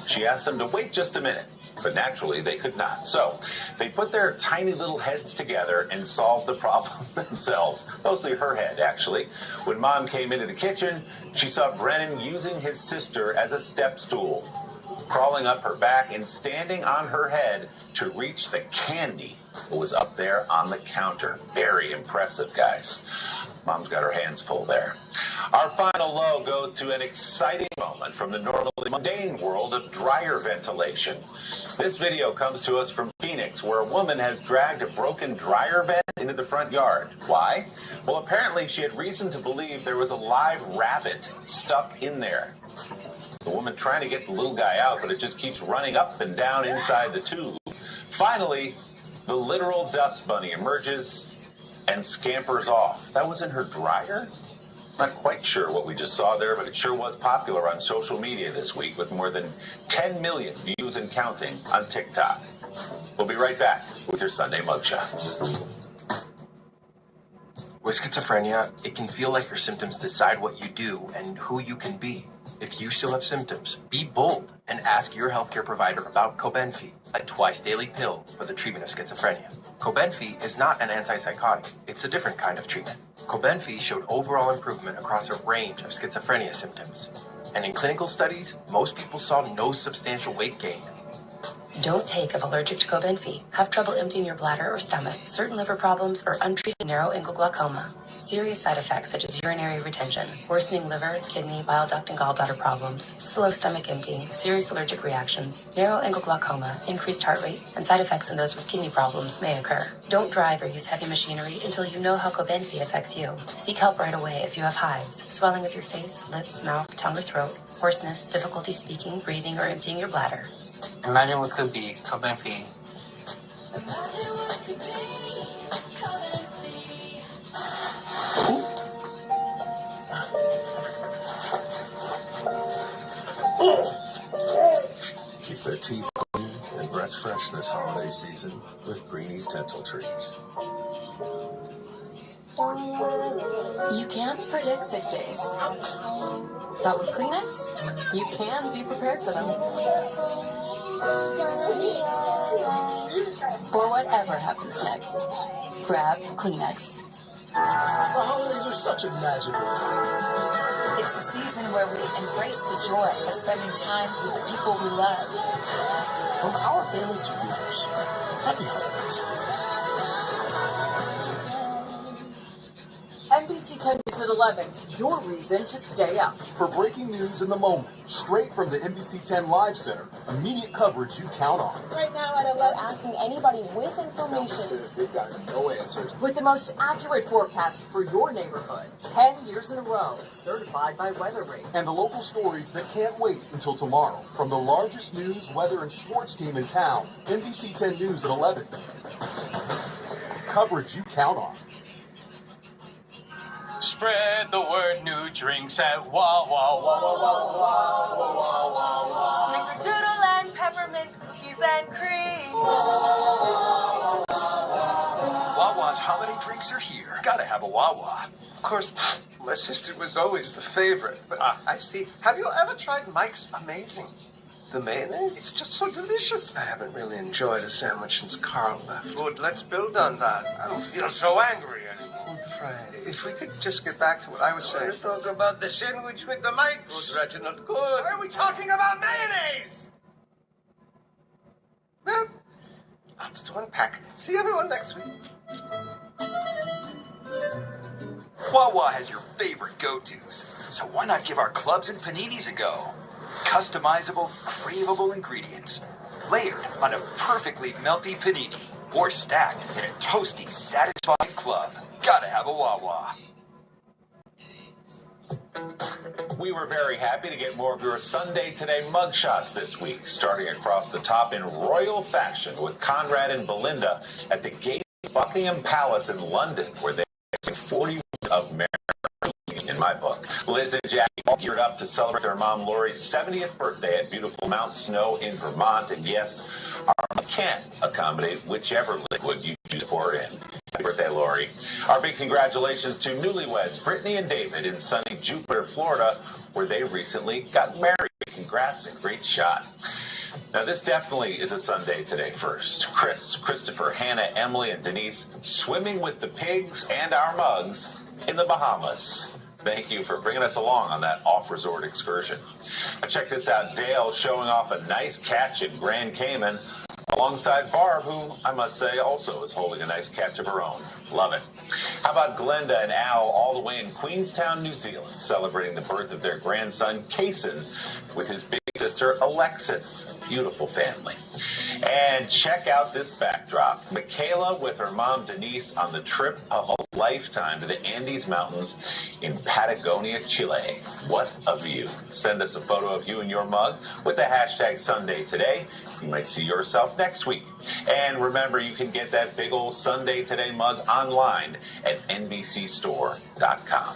She asked them to wait just a minute, but naturally they could not. So they put their tiny little heads together and solved the problem themselves, mostly her head, actually. When Mom came into the kitchen, she saw Brennan using his sister as a step stool, crawling up her back and standing on her head to reach the candy that was up there on the counter. Very impressive, guys. Mom's got her hands full there. Our final low goes to an exciting moment from the normally mundane world of dryer ventilation. This video comes to us from Phoenix, where a woman has dragged a broken dryer vent into the front yard. Why? Well, apparently she had reason to believe there was a live rabbit stuck in there. The woman trying to get the little guy out, but it just keeps running up and down inside the tube. Finally, the literal dust bunny emerges and scampers off. That was in her dryer? Not quite sure what we just saw there, but it sure was popular on social media this week with more than 10 million views and counting on TikTok. We'll be right back with your Sunday Mugshots. With schizophrenia, it can feel like your symptoms decide what you do and who you can be. If you still have symptoms, be bold. and ask your healthcare provider about Cobenfy, a twice-daily pill for the treatment of schizophrenia. Cobenfy is not an antipsychotic. It's a different kind of treatment. Cobenfy showed overall improvement across a range of schizophrenia symptoms. And in clinical studies, most people saw no substantial weight gain. Don't take if allergic to Cobenfy, have trouble emptying your bladder or stomach, certain liver problems, or untreated narrow angle glaucoma. Serious side effects such as urinary retention, worsening liver, kidney, bile duct, and gallbladder problems, slow stomach emptying, serious allergic reactions, narrow angle glaucoma, increased heart rate, and side effects in those with kidney problems may occur. Don't drive or use heavy machinery until you know how Cobenfy affects you. Seek help right away if you have hives, swelling of your face, lips, mouth, tongue, or throat, hoarseness, difficulty speaking, breathing, or emptying your bladder. Imagine what could be Cobenfy. Keep their teeth clean and breath fresh this holiday season with Greenie's Dental Treats. You can't predict sick days, but with Kleenex, you can be prepared for them. For whatever happens next, grab Kleenex. The holidays are such a magical time. It's the season where we embrace the joy of spending time with the people we love. From our family to yours, happy holidays. NBC 10 News at 11, your reason to stay up. For breaking news in the moment, straight from the NBC 10 Live Center, immediate coverage you count on. Right now at 11, asking anybody with information. They've got no answers. With the most accurate forecast for your neighborhood. 10 years in a row, certified by WeatherRate. And the local stories that can't wait until tomorrow. From the largest news, weather, and sports team in town, NBC 10 News at 11. Coverage you count on. Spread the word, new drinks at Wah Wah Wah Wah Wah Wah Wah Wah Wah. Snickerdoodle and peppermint cookies and cream. Wawa's holiday drinks are here. Gotta have a Wawa. Of course, my sister was always the favorite. But I see. Have you ever tried Mike's Amazing? The mayonnaise? It's just so delicious. I haven't really enjoyed a sandwich since Carl left. Good, let's build on that. I don't feel so angry anymore. If we could just get back to what I was saying. We'll talk about the sandwich with the Mike. Good, Reginald, good. Why are we talking about mayonnaise? Well, lots to unpack. See everyone next week. Wawa has your favorite go-tos, so why not give our clubs and paninis a go? Customizable, craveable ingredients, layered on a perfectly melty panini, or stacked in a toasty, satisfying club. Gotta have a Wawa. We were very happy to get more of your Sunday Today mugshots this week, starting across the top in royal fashion with Conrad and Belinda at the gate of Buckingham Palace in London, where they sang 40 of Mary in my book. Liz and Jackie all geared up to celebrate their mom Lori's 70th birthday at beautiful Mount Snow in Vermont. And yes, our mom can accommodate whichever liquid you choose to pour in. Happy birthday, Lori. Our big congratulations to newlyweds Brittany and David in sunny Jupiter, Florida, where they recently got married. Congrats and great shot. Now, this definitely is a Sunday Today first. Chris, Christopher, Hannah, Emily, and Denise swimming with the pigs and our mugs in the Bahamas. Thank you for bringing us along on that off-resort excursion. Now check this out. Dale showing off a nice catch in Grand Cayman alongside Barb, who I must say also is holding a nice catch of her own. Love it. How about Glenda and Al all the way in Queenstown, New Zealand, celebrating the birth of their grandson, Kason, with his big sister, Alexis. Beautiful family. And check out this backdrop. Michaela with her mom, Denise, on the trip of a lifetime to the Andes Mountains in Patagonia, Chile. What a view. Send us a photo of you and your mug with the hashtag Sunday Today. You might see yourself next week. And remember, you can get that big old Sunday Today mug online at NBCStore.com.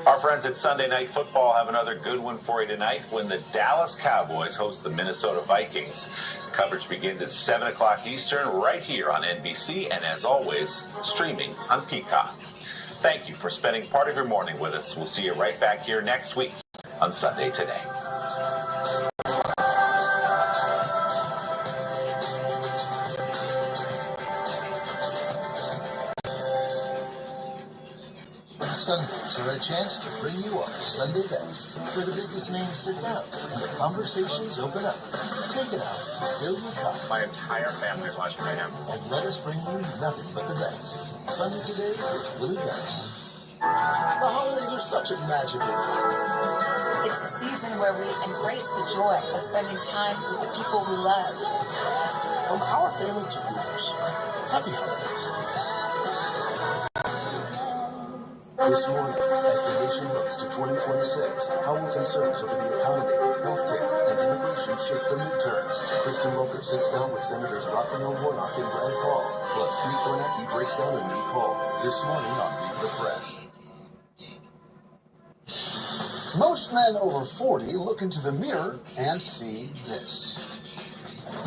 Our friends at Sunday Night Football have another good one for you tonight when the Dallas Cowboys host the Minnesota Vikings. Coverage begins at 7 o'clock Eastern right here on NBC and, as always, streaming on Peacock. Thank you for spending part of your morning with us. We'll see you right back here next week on Sunday Today. Sundays are a chance to bring you our Sunday best, where the biggest names sit down and the conversations open up. Take it out, fill your cup. My entire family is watching right now. And let us bring you nothing but the best. Sunday Today with Willie Geist. The holidays are such a magical time. It's the season where we embrace the joy of spending time with the people we love. From our family to yours, happy holidays. This morning, as the nation looks to 2026, how will concerns over the economy, healthcare, and immigration shape the midterms? Kristen Welker sits down with Senators Raphael Warnock and Rand Paul, plus Steve Kornacki breaks down a new poll. This morning on Meet the Press. Most men over 40 look into the mirror and see this,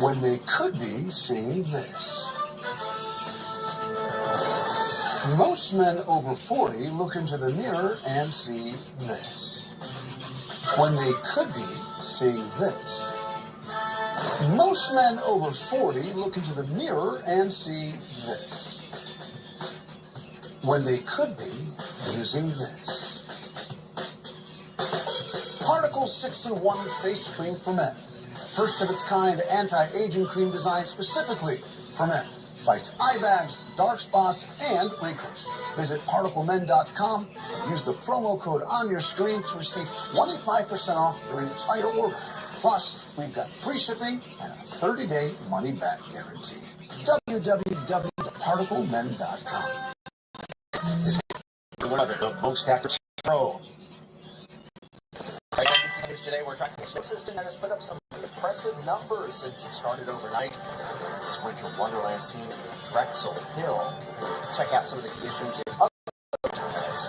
when they could be seeing this. Most men over 40 look into the mirror and see this, when they could be seeing this. Most men over 40 look into the mirror and see this, when they could be using this. Particle 6-in-1 face cream for men. First of its kind anti-aging cream designed specifically for men. Fights eye bags, dark spots, and wrinkles. Visit ParticleMen.com and use the promo code on your screen to receive 25% off your entire order. Plus, we've got free shipping and a 30-day money-back guarantee. www.ParticleMen.com. The most accurate throw. Right, NBC News today, we're tracking the snow system that has put up some impressive numbers since it started overnight. This winter wonderland scene in Drexel Hill. Check out some of the conditions in other minutes.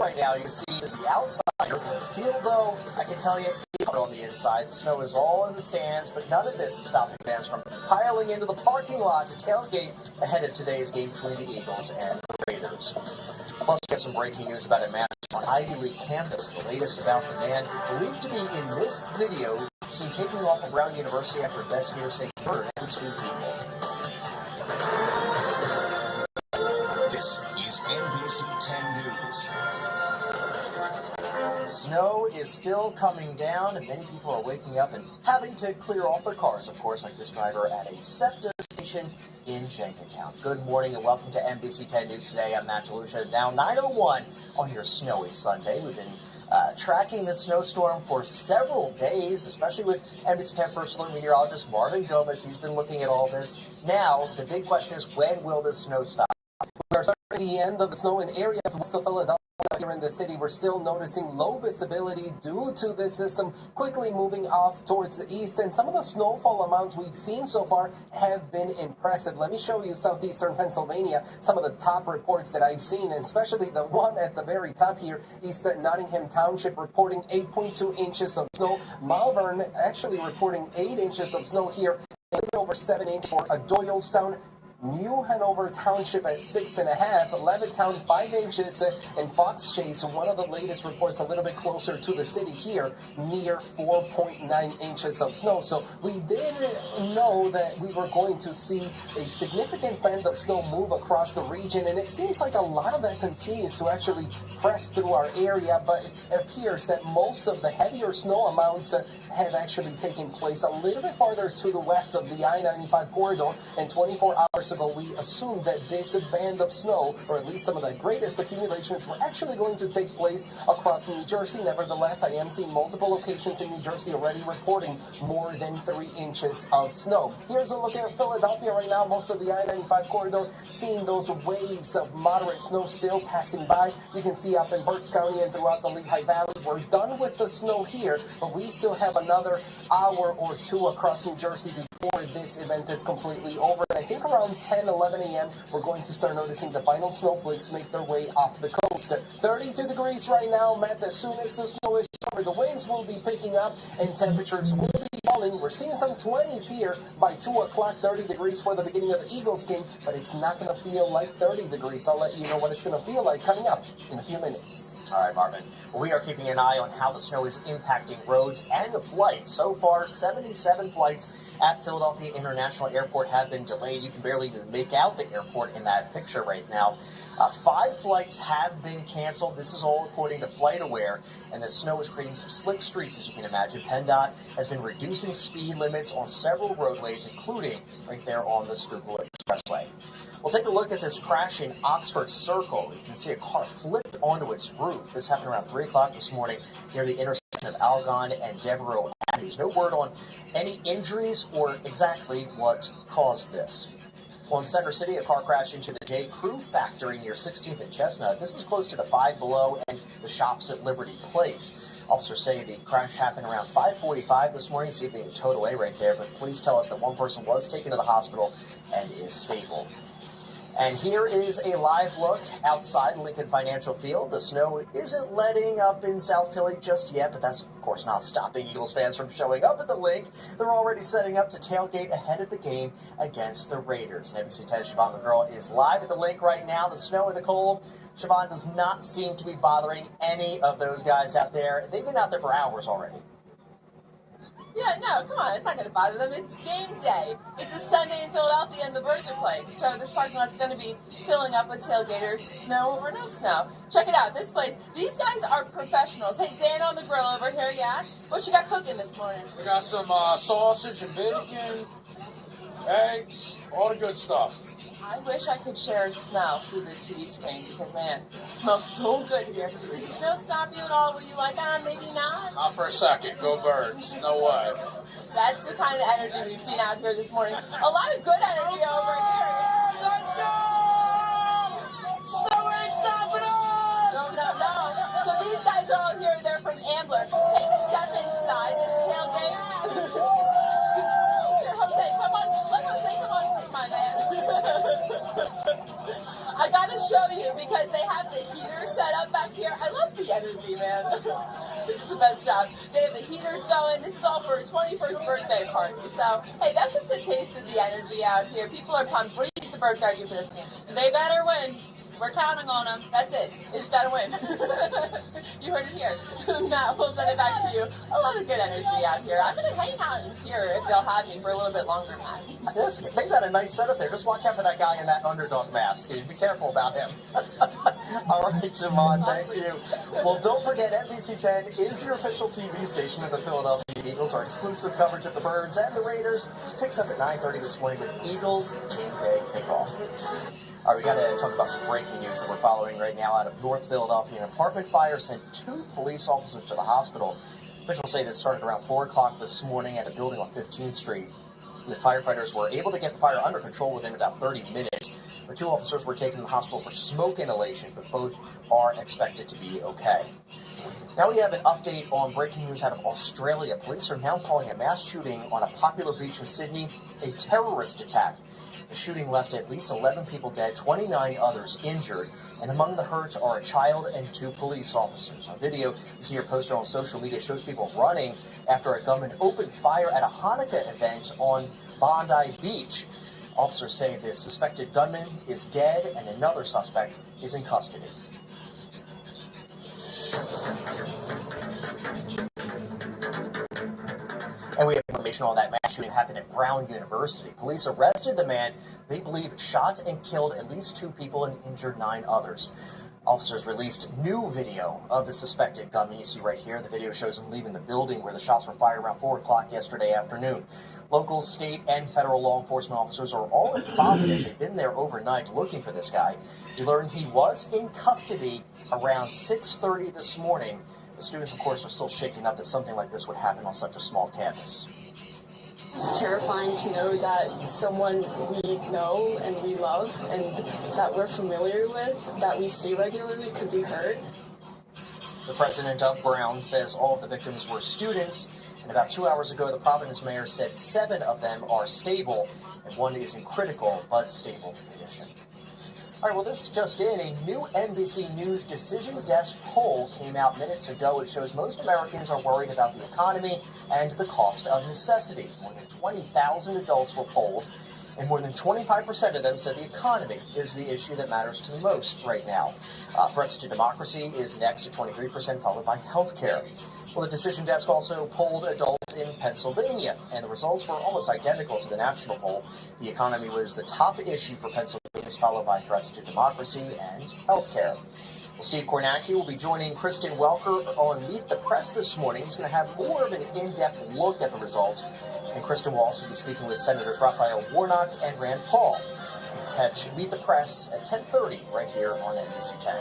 Right now, you can see is the outside of the field, though. I can tell you, it's on the inside. The snow is all in the stands, but none of this is stopping fans from piling into the parking lot to tailgate ahead of today's game between the Eagles and the Raiders. Plus, we have some breaking news about a match on Ivy League campus. The latest about the man believed to be in this video seen taking off from Brown University after investigators say he murdered 2 people. This is NBC 10 News. Snow is still coming down, and many people are waking up and having to clear off their cars, of course, like this driver at a SEPTA station in Jenkintown. Good morning and welcome to NBC 10 News today. I'm Matt DeLucia. Now 9:01 on your snowy Sunday. We've been tracking the snowstorm for several days, especially with NBC 10 First Alert meteorologist Marvin Gomez. He's been looking at all this. Now, the big question is, when will this snow stop? We are starting at the end of the snow in areas west of Philadelphia. Here in the city, we're still noticing low visibility due to this system quickly moving off towards the east, and some of the snowfall amounts we've seen so far have been impressive. Let me show you southeastern Pennsylvania, some of the top reports that I've seen, and especially the one at the very top here, East Nottingham Township reporting 8.2 inches of snow. Malvern actually reporting 8 inches of snow here, and over 7 inches for Doylestown. New Hanover Township at 6.5, Levittown 5 inches, and Fox Chase, one of the latest reports a little bit closer to the city here, near 4.9 inches of snow. So we did know that we were going to see a significant band of snow move across the region, and it seems like a lot of that continues to actually press through our area, but it appears that most of the heavier snow amounts have actually taken place a little bit farther to the west of the I-95 corridor, and 24 hours ago we assumed that this band of snow, or at least some of the greatest accumulations, were actually going to take place across New Jersey. Nevertheless, I am seeing multiple locations in New Jersey already reporting more than 3 inches of snow. Here's a look at Philadelphia right now. Most of the I-95 corridor seeing those waves of moderate snow still passing by. You can see up in Berks County and throughout the Lehigh Valley. We're done with the snow here, but we still have another hour or two across New Jersey before this event is completely over. And I think around 10, 11 a.m. we're going to start noticing the final snowflakes make their way off the coast. 32 degrees right now, Matt. As soon as the snow is over, the winds will be picking up and temperatures will be falling. We're seeing some 20s here by 2 o'clock, 30 degrees for the beginning of the Eagles game, but it's not going to feel like 30 degrees. I'll let you know what it's going to feel like coming up in a few minutes. All right, Marvin. Well, we are keeping an eye on how the snow is impacting roads and the flights. So far, 77 flights at Philadelphia International Airport have been delayed. You can barely even make out the airport in that picture right now. 5 flights have been canceled. This is all according to FlightAware, and the snow is creating some slick streets, as you can imagine. PennDOT has been reducing speed limits on several roadways, including right there on the Schuylkill Expressway. We'll take a look at this crash in Oxford Circle. You can see a car flipped onto its roof. This happened around 3 o'clock this morning near the intersection of Algon and Devereux Avenues. No word on any injuries or exactly what caused this. Well, in Center City, a car crashed into the J. Crew factory near 16th and Chestnut. This is close to the Five Below and the shops at Liberty Place. Officers say the crash happened around 5:45 this morning. You see it being towed away right there, but police tell us that one person was taken to the hospital and is stable. And here is a live look outside Lincoln Financial Field. The snow isn't letting up in South Philly just yet, but that's, of course, not stopping Eagles fans from showing up at the link. They're already setting up to tailgate ahead of the game against the Raiders. And NBC 10's Siobhan McGurl is live at the link right now. The snow and the cold, Siobhan, does not seem to be bothering any of those guys out there. They've been out there for hours already. Yeah, no, come on, it's not going to bother them. It's game day. It's a Sunday in Philadelphia and the birds are playing. So this parking lot's going to be filling up with tailgaters, snow or no snow. Check it out, this place, these guys are professionals. Hey, Dan on the grill over here, yeah? What you got cooking this morning? We got some sausage and bacon, eggs, all the good stuff. I wish I could share a smell through the TV screen because, man, it smells so good here. Did the snow stop you at all? Were you like, maybe not? Not for a second. Go birds. No way. That's the kind of energy we've seen out here this morning. A lot of good energy over here. Let's go! Snow ain't stopping us! No. So these guys are all here. They're from Ambler. Can you step inside this tailgate? Here, Jose, come on. Let Jose come on through, my man. I gotta show you because they have the heater set up back here. I love the energy, man. This is the best job. They have the heaters going. This is all for a 21st birthday party. So, hey, that's just a taste of the energy out here. People are pumped. What do you think the birds gotta do for this game? They better win. We're counting on them. That's it. They just gotta win. You heard it here. Matt, we'll send it back to you. A lot of good energy out here. I'm gonna hang out in here if they'll have me for a little bit longer, Matt. They've got a nice setup there. Just watch out for that guy in that underdog mask. Be careful about him. All right, Siobhan, thank you. Well, don't forget, NBC 10 is your official TV station of the Philadelphia Eagles. Our exclusive coverage of the Birds and the Raiders picks up at 9:30 this morning with Eagles Game Day Kickoff. All right, we got to talk about some breaking news that we're following right now out of North Philadelphia. An apartment fire sent 2 police officers to the hospital. Officials say this started around 4 o'clock this morning at a building on 15th Street. The firefighters were able to get the fire under control within about 30 minutes. The 2 officers were taken to the hospital for smoke inhalation, but both are expected to be okay. Now we have an update on breaking news out of Australia. Police are now calling a mass shooting on a popular beach in Sydney a terrorist attack. The shooting left at least 11 people dead, 29 others injured, and among the hurt are a child and 2 police officers. A video you see here posted on social media shows people running after a gunman opened fire at a Hanukkah event on Bondi Beach. Officers say the suspected gunman is dead and another suspect is in custody. And we have information on that mass shooting happened at Brown University. Police arrested the man they believe shot and killed at least 2 people and injured 9 others. Officers released new video of the suspected gunman. You see right here, the video shows him leaving the building where the shots were fired around 4 o'clock yesterday afternoon. Local, state, and federal law enforcement officers are all in Providence. They've been there overnight looking for this guy. We learned he was in custody around 6:30 this morning. The students, of course, are still shaken up that something like this would happen on such a small campus. It's terrifying to know that someone we know and we love and that we're familiar with, that we see regularly, could be hurt. The president of Brown says all of the victims were students, and about 2 hours ago, the Providence mayor said 7 of them are stable, and 1 is in critical but stable condition. All right, well, this just in. A new NBC News Decision Desk poll came out minutes ago. It shows most Americans are worried about the economy and the cost of necessities. More than 20,000 adults were polled, and more than 25% of them said the economy is the issue that matters to them most right now. Threats to democracy is next at 23%, followed by health care. Well, the Decision Desk also polled adults in Pennsylvania, and the results were almost identical to the national poll. The economy was the top issue for Pennsylvanians, followed by threats to democracy and health care. Well, Steve Kornacki will be joining Kristen Welker on Meet the Press this morning. He's going to have more of an in-depth look at the results, and Kristen will also be speaking with Senators Raphael Warnock and Rand Paul. You can catch Meet the Press at 10:30 right here on NBC 10.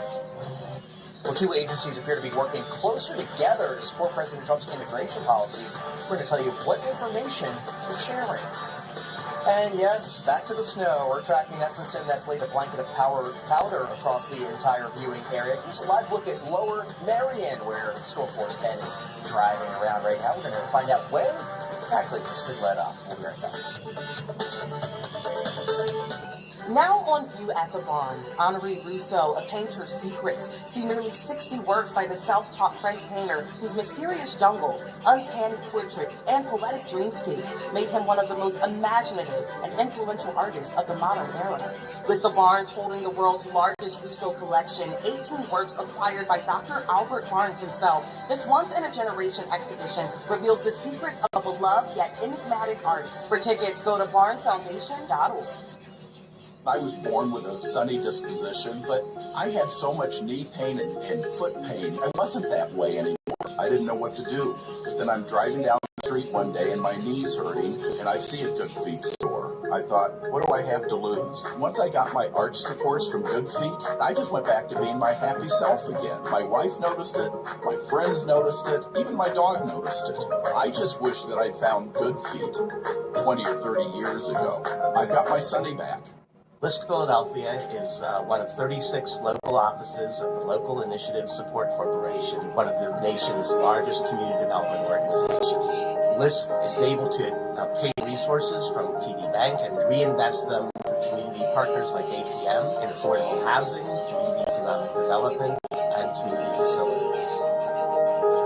Well, two agencies appear to be working closer together to support President Trump's immigration policies. We're going to tell you what information they're sharing. And yes, back to the snow. We're tracking that system that's laid a blanket of powder across the entire viewing area. Here's a live look at Lower Marion, where Storm Force 10 is driving around right now. We're going to find out when exactly this could let up. We'll be right back. Now on view at the Barnes, Henri Rousseau, A Painter's Secrets. See nearly 60 works by the self-taught French painter whose mysterious jungles, uncanny portraits, and poetic dreamscapes made him one of the most imaginative and influential artists of the modern era. With the Barnes holding the world's largest Rousseau collection, 18 works acquired by Dr. Albert Barnes himself, this once-in-a-generation exhibition reveals the secrets of a beloved yet enigmatic artist. For tickets, go to barnesfoundation.org. I was born with a sunny disposition, but I had so much knee pain and foot pain. I wasn't that way anymore. I didn't know what to do. But then I'm driving down the street one day and my knee's hurting, and I see a Good Feet store. I thought, what do I have to lose? Once I got my arch supports from Good Feet, I just went back to being my happy self again. My wife noticed it, my friends noticed it, even my dog noticed it. I just wish that I found Good Feet 20 or 30 years ago. I've got my Sunday back. LISC Philadelphia is one of 36 local offices of the Local Initiative Support Corporation, one of the nation's largest community development organizations. LISC is able to obtain resources from TD Bank and reinvest them for community partners like APM in affordable housing, community economic development, and community facilities.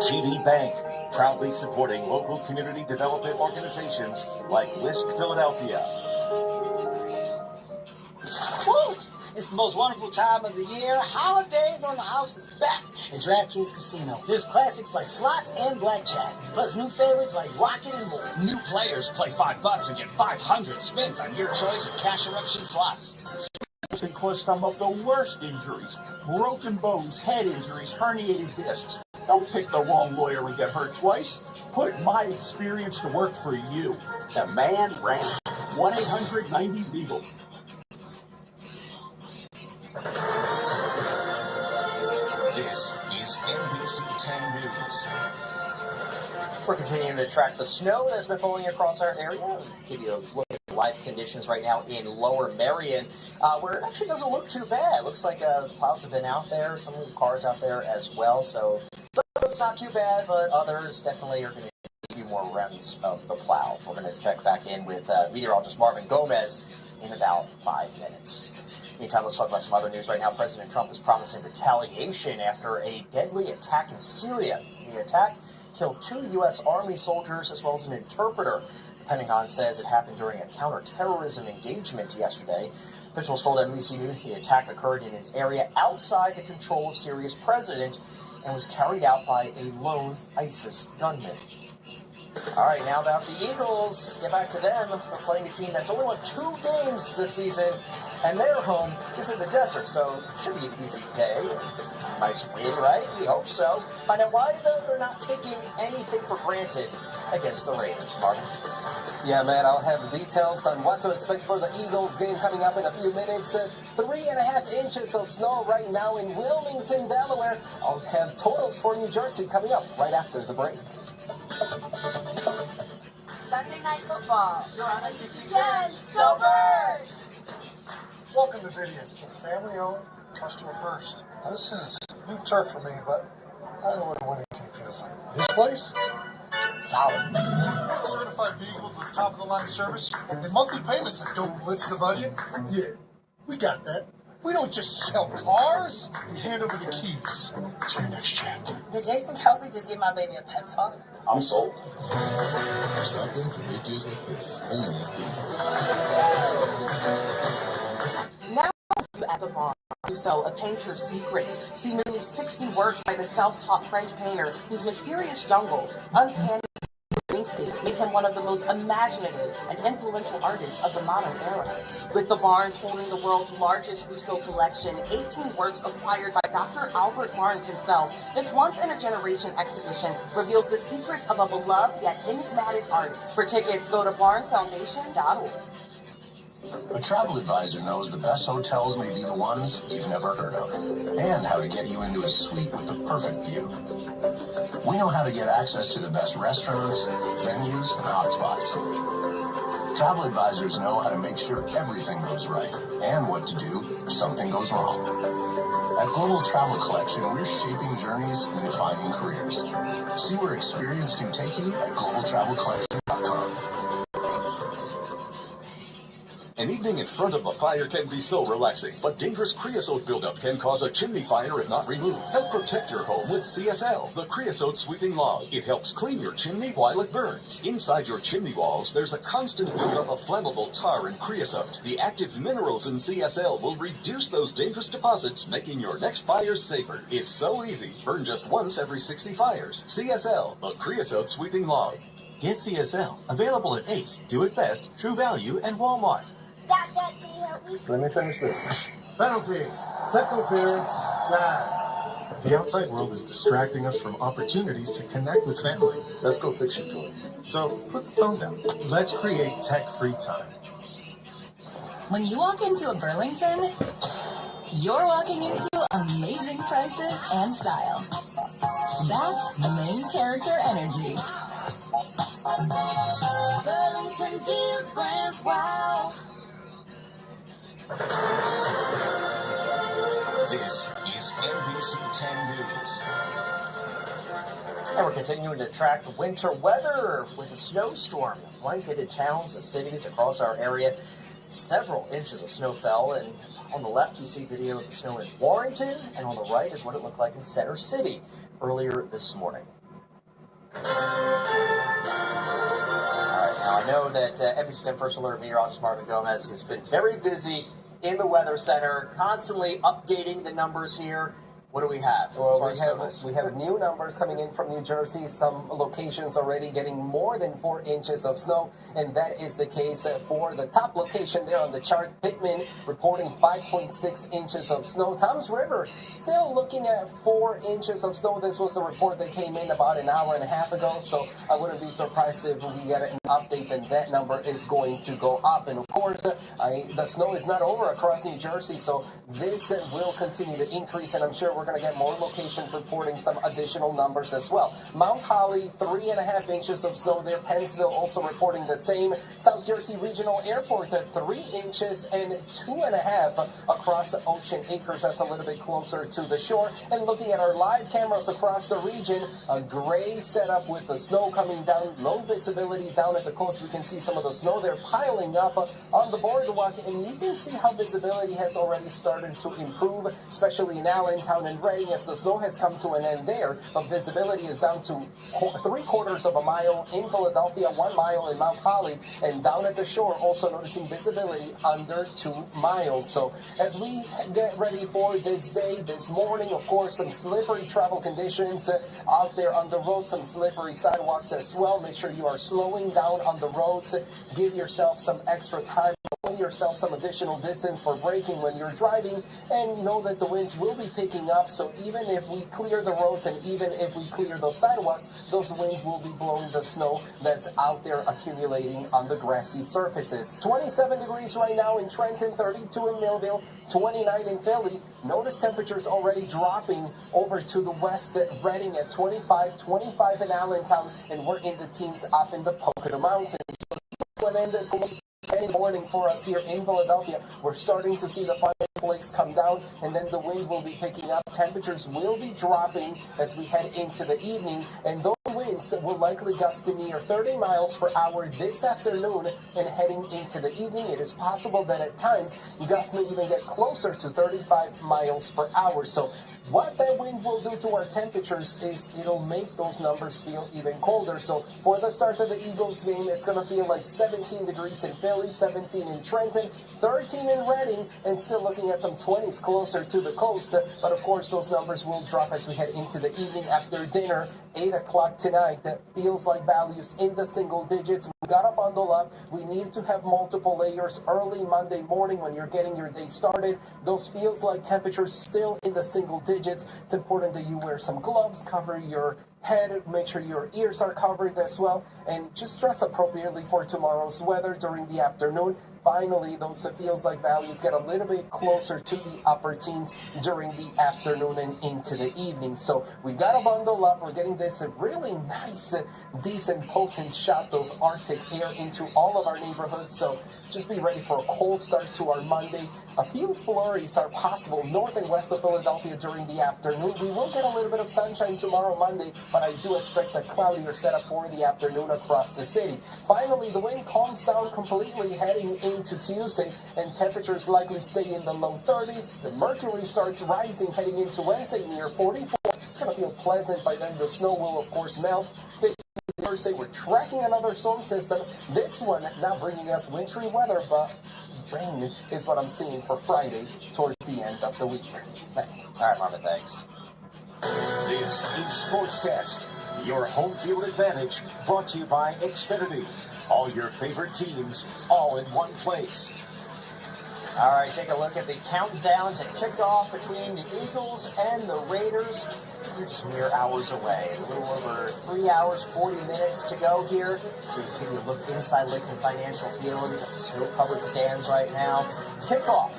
TD Bank, proudly supporting local community development organizations like LISC Philadelphia. Woo! It's the most wonderful time of the year. Holidays on the House is back at DraftKings Casino. There's classics like slots and blackjack, plus new favorites like Rocket and more. New players play $5 and get 500 spins on your choice of cash eruption slots. Can cause some of the worst injuries: broken bones, head injuries, herniated discs. Don't pick the wrong lawyer and get hurt twice. Put my experience to work for you. The Man Ran. 1-800-90-LEGAL. This is NBC 10 News. We're continuing to track the snow that's been falling across our area. We'll give you a look at the live conditions right now in Lower Marion, where it actually doesn't look too bad. It looks like the plows have been out there, some of the cars out there as well. So it's not too bad, but others definitely are going to need a few more rounds of the plow. We're going to check back in with meteorologist Marvin Gomez in about 5 minutes. Meantime, let's talk about some other news right now. President Trump is promising retaliation after a deadly attack in Syria. The attack killed 2 U.S. Army soldiers as well as an interpreter. The Pentagon says it happened during a counterterrorism engagement yesterday. Officials told NBC News the attack occurred in an area outside the control of Syria's president and was carried out by a lone ISIS gunman. All right, now about the Eagles. Get back to them. They're playing a team that's only won 2 games this season, and their home is in the desert, so it should be an easy day. Nice win, right? We hope so. Find out why, though, they're not taking anything for granted against the Raiders. Martin? Yeah, man, I'll have details on what to expect for the Eagles game coming up in a few minutes. 3.5 inches of snow right now in Wilmington, Delaware. I'll have totals for New Jersey coming up right after the break. Sunday Night Football. You're on NBC 10. Go Birds! Welcome to Video. Family-owned, customer first. Now, this is new turf for me, but I know what a winning team feels like. This place? Solid. Certified vehicles with top-of-the-line service and monthly payments that don't blitz the budget? Yeah, we got that. We don't just sell cars. We hand over the keys to your next chapter. Did Jason Kelsey just give my baby a pep talk? I'm sold. Stop in for great deals like this only at Now at the barn. Rousseau, a painter's secrets. See nearly 60 works by the self-taught French painter whose mysterious jungles, uncanny landscapes made him one of the most imaginative and influential artists of the modern era. With the Barnes holding the world's largest Rousseau collection, 18 works acquired by Dr. Albert Barnes himself, this once-in-a-generation exhibition reveals the secrets of a beloved yet enigmatic artist. For tickets, go to barnesfoundation.org. A travel advisor knows the best hotels may be the ones you've never heard of, and how to get you into a suite with the perfect view. We know how to get access to the best restaurants, venues, and hotspots. Travel advisors know how to make sure everything goes right, and what to do if something goes wrong. At Global Travel Collection, we're shaping journeys and defining careers. See where experience can take you at globaltravelcollection.com. An evening in front of a fire can be so relaxing, but dangerous creosote buildup can cause a chimney fire if not removed. Help protect your home with CSL, the creosote sweeping log. It helps clean your chimney while it burns. Inside your chimney walls, there's a constant buildup of flammable tar and creosote. The active minerals in CSL will reduce those dangerous deposits, making your next fire safer. It's so easy. Burn just once every 60 fires. CSL, the creosote sweeping log. Get CSL, available at Ace, Do It Best, True Value, and Walmart. Dad, can you help me? Let me finish this. Penalty. Tech interference. Dad. The outside world is distracting us from opportunities to connect with family. Let's go fix your toy. So put the phone down. Let's create tech-free time. When you walk into a Burlington, you're walking into amazing prices and style. That's main character energy. Burlington deals, brands, wow. This is NBC 10 News. And we're continuing to track the winter weather with a snowstorm. Blanketed towns and cities across our area. Several inches of snow fell, and on the left you see video of the snow in Warrenton, and on the right is what it looked like in Center City earlier this morning. All right, now I know that NBC 10 First Alert meteorologist Marvin Gomez has been very busy in the Weather Center, constantly updating the numbers here. What do we have? Well, we have new numbers coming in from New Jersey. Some locations already getting more than 4 inches of snow, and that is the case for the top location there on the chart. Pittman reporting 5.6 inches of snow. Toms River still looking at 4 inches of snow. This was the report that came in about an hour and a half ago, so I wouldn't be surprised if we get an update and that number is going to go up. And of course, the snow is not over across New Jersey, so this will continue to increase, and I'm sure we're going to get more locations reporting some additional numbers as well. Mount Holly, 3.5 inches of snow there. Pennsville also reporting the same. South Jersey Regional Airport, 3 inches and 2.5 across Ocean Acres. That's a little bit closer to the shore. And looking at our live cameras across the region, a gray setup with the snow coming down, low visibility down at the coast. We can see some of the snow there piling up on the boardwalk, and you can see how visibility has already started to improve, especially in Allentown and Reading, as the snow has come to an end there, but visibility is down to 3/4 of a mile in Philadelphia, 1 mile in Mount Holly, and down at the shore also noticing visibility under 2 miles. So as we get ready for this day, this morning, of course, some slippery travel conditions out there on the road, some slippery sidewalks as well. Make sure you are slowing down on the roads. Give yourself some extra time. Give yourself some additional distance for braking when you're driving, and know that the winds will be picking up, so even if we clear the roads and even if we clear those sidewalks, those winds will be blowing the snow that's out there accumulating on the grassy surfaces. 27 degrees right now in Trenton, 32 in Millville, 29 in Philly. Notice temperatures already dropping over to the west at Reading at 25, 25 in Allentown, and we're in the teens up in the Pocono Mountains. So any morning for us here in Philadelphia, we're starting to see the final flakes come down, and then the wind will be picking up. Temperatures will be dropping as we head into the evening, and those winds will likely gust to near 30 miles per hour this afternoon, and heading into the evening, it is possible that at times gusts may even get closer to 35 miles per hour. So what that wind will do to our temperatures is it'll make those numbers feel even colder. So for the start of the Eagles game, it's going to feel like 17 degrees in Philly, 17 in Trenton, 13 in Reading, and still looking at some 20s closer to the coast. But of course, those numbers will drop as we head into the evening after dinner, 8 o'clock tonight. That feels like values in the single digits. We got to bundle up. We need to have multiple layers early Monday morning when you're getting your day started. Those feels like temperatures still in the single digits. It's important that you wear some gloves, cover your head, make sure your ears are covered as well, and just dress appropriately for tomorrow's weather during the afternoon. Finally, those feels like values get a little bit closer to the upper teens during the afternoon and into the evening. So we got to bundle up. We're getting this really nice, decent, potent shot of Arctic air into all of our neighborhoods. So just be ready for a cold start to our Monday. A few flurries are possible north and west of Philadelphia during the afternoon. We will get a little bit of sunshine tomorrow, Monday, but I do expect a cloudier setup for the afternoon across the city. Finally, the wind calms down completely heading into Tuesday, and temperatures likely stay in the low 30s. The mercury starts rising heading into Wednesday near 44. It's going to feel pleasant. By then, the snow will, of course, melt. Thursday, we're tracking another storm system. This one not bringing us wintry weather, but rain is what I'm seeing for Friday towards the end of the week. All right, Marvin, thanks. This is Sportscast, your home field advantage, brought to you by Xfinity. All your favorite teams, all in one place. All right, take a look at the countdown to kickoff between the Eagles and the Raiders. You're just mere hours away. A little over 3 hours, 40 minutes to go here. So we can give you a look inside Lincoln Financial Field. You've got the snow-covered stands right now. Kickoff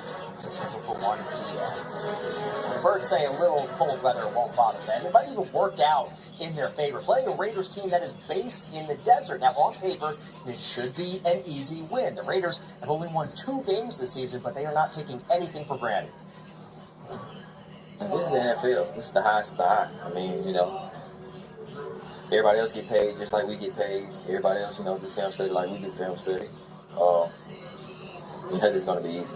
is scheduled for 1 p.m. The Birds say a little cold weather won't bother them. It might even work out in their favor. Playing a Raiders team that is based in the desert. Now, on paper, this should be an easy win. The Raiders have only won 2 games this season, but they are not taking anything for granted. This is the NFL. This is the highest of the high. I mean, you know, everybody else get paid just like we get paid. Everybody else, you know, do film study like we do film study. Because it's going to be easy.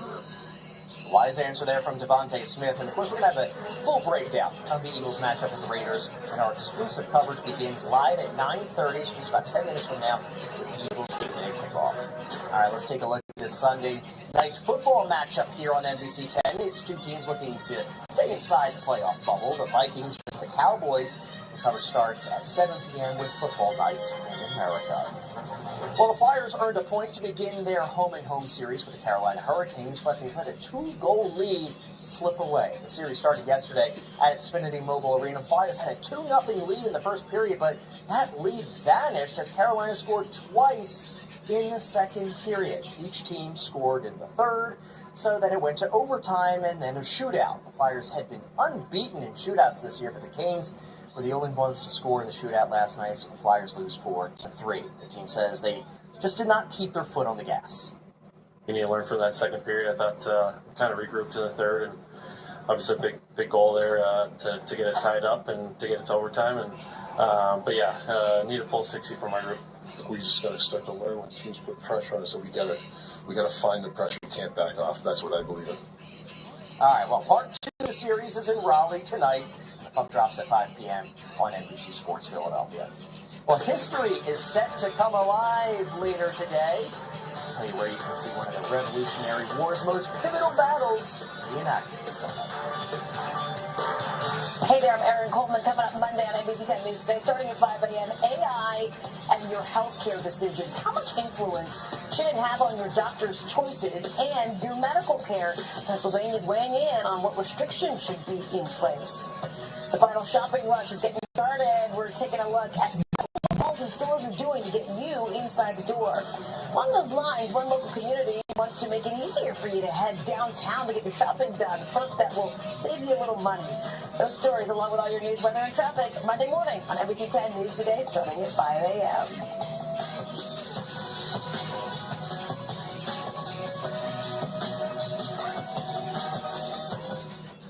Wise answer there from Devontae Smith. And, of course, we're going to have a full breakdown of the Eagles matchup with the Raiders. And our exclusive coverage begins live at 9:30, just about 10 minutes from now, with the Eagles game day kickoff. All right, let's take a look at this Sunday night football matchup here on NBC 10. It's 2 teams looking to stay inside the playoff bubble. The Vikings versus the Cowboys. The coverage starts at 7 p.m. with Football Night in America. Well, the Flyers earned a point to begin their home-and-home series with the Carolina Hurricanes, but they let a 2-goal lead slip away. The series started yesterday at Xfinity Mobile Arena. Flyers had a 2-0 lead in the first period, but that lead vanished as Carolina scored twice in the second period. Each team scored in the third, so then it went to overtime and then a shootout. The Flyers had been unbeaten in shootouts this year, but the Canes were the only ones to score in the shootout last night, so the Flyers lose 4-3. The team says they just did not keep their foot on the gas. You need to learn from that second period. I thought kind of regrouped in the third, and obviously a big goal there to get it tied up and to get it to overtime. And but yeah, need a full 60 from our group. We just got to start to learn when teams put pressure on us, so we got to find the pressure. We can't back off. That's what I believe in. All right. Well, part 2 of the series is in Raleigh tonight. The puck drops at 5 p.m. on NBC Sports Philadelphia. Well, history is set to come alive later today. I'll tell you where you can see one of the Revolutionary War's most pivotal battles reenacted. Hey there, I'm Erin Coleman. Coming up Monday on NBC 10 News Today, starting at 5 a.m. AI and your healthcare decisions. How much influence should it have on your doctor's choices and your medical care? Pennsylvania is weighing in on what restrictions should be in place. The final shopping rush is getting started. We're taking a look at what malls and stores are doing to get you inside the door. Along those lines, one local community wants to make it easier for you to head downtown to get your shopping done. A perk that will save you a little money. Those stories, along with all your news, weather, and traffic, Monday morning on NBC 10 News Today, starting at 5 a.m.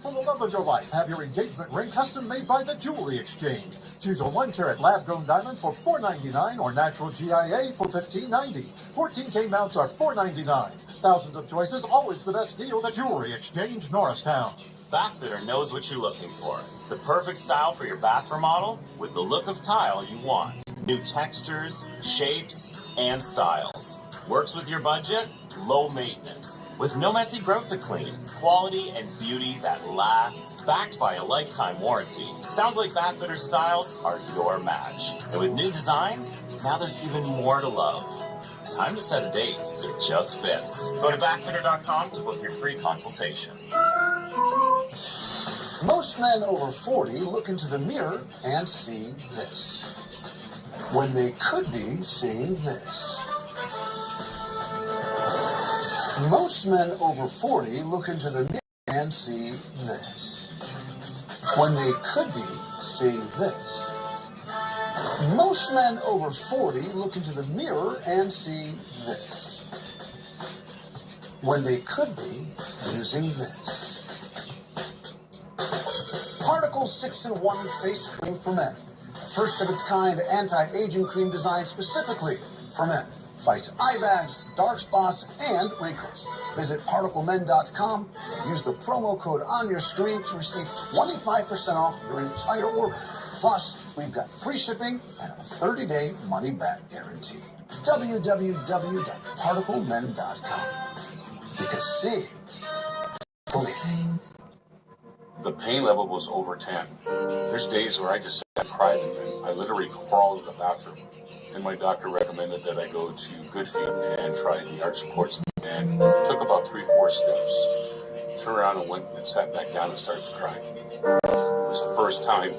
From the love of your life, have your engagement ring custom made by the Jewelry Exchange. Choose a 1-carat lab-grown diamond for $4.99 or natural GIA for $15.90. 14K mounts are $4.99. Thousands of choices, always the best deal. The Jewelry Exchange, Norristown. Bathfitter knows what you're looking for. The perfect style for your bath remodel with the look of tile you want. New textures, shapes, and styles. Works with your budget, low maintenance. With no messy growth to clean. Quality and beauty that lasts, backed by a lifetime warranty. Sounds like Bathfitter styles are your match. And with new designs, now there's even more to love. Time to set a date. It just fits. Go to bathfitter.com to book your free consultation. Most men over 40 look into the mirror and see this, when they could be seeing this. Most men over 40 look into the mirror and see this, when they could be seeing this. Most men over 40 look into the mirror and see this, when they could be using this. Particle 6-in-1 Face Cream for Men. First of its kind anti-aging cream designed specifically for men. Fights eye bags, dark spots, and wrinkles. Visit ParticleMen.com and use the promo code on your screen to receive 25% off your entire order. Plus, we've got free shipping and a 30-day money-back guarantee. www.ParticleMen.com. Because seeing, believing. The pain level was over 10. There's days where I just sat and cried and I literally crawled to the bathroom. And my doctor recommended that I go to Good Feet and try the arch supports. And took about 3-4 steps. Turned around and went and sat back down and started to cry. It was the first time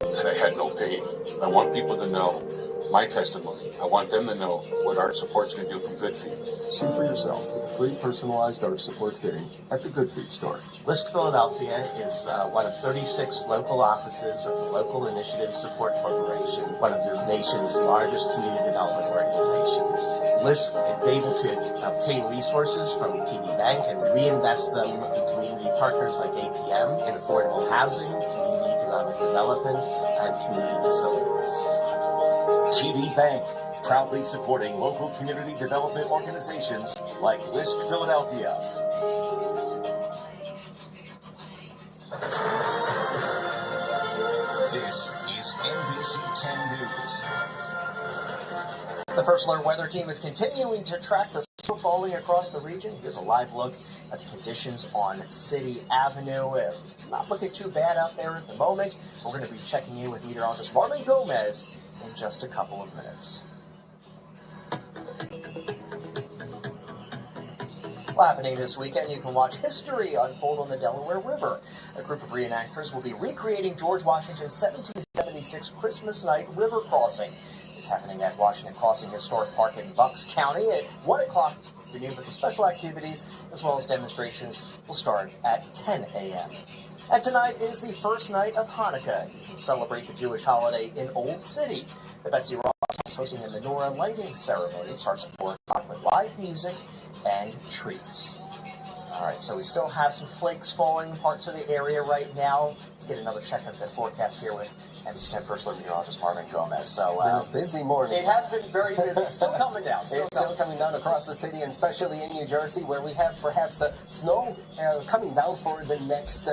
that I had no pain. I want people to know my testimony. I want them to know what arch support's going to do from Good Feet. See for yourself with a free personalized arch support fitting at the Good Feet store. LISC Philadelphia is one of 36 local offices of the Local Initiative Support Corporation, one of the nation's largest community development organizations. LISC is able to obtain resources from TD Bank and reinvest them through community partners like APM in affordable housing, community economic development, and community facilities. TD Bank, proudly supporting local community development organizations like LISC Philadelphia. This is NBC 10 News. The First Alert Weather Team is continuing to track the snow falling across the region. Here's a live look at the conditions on City Avenue. Not looking too bad out there at the moment. We're going to be checking in with meteorologist Marvin Gomez in just a couple of minutes. Well, happening this weekend, you can watch history unfold on the Delaware River. A group of reenactors will be recreating George Washington's 1776 Christmas night river crossing. It's happening at Washington Crossing Historic Park in Bucks County at 1 o'clock afternoon, but the special activities as well as demonstrations will start at 10 a.m. And tonight is the first night of Hanukkah. You can celebrate the Jewish holiday in Old City. The Betsy Ross is hosting a menorah lighting ceremony. It starts at 4 o'clock with live music and treats. All right, so we still have some flakes falling in parts of the area right now. Let's get another check of the forecast here with NBC 10 First Alert meteorologist Marvin Gomez. So, been a busy morning. It has been very busy. Still coming down. It's still coming down across the city, and especially in New Jersey, where we have perhaps snow coming down for the next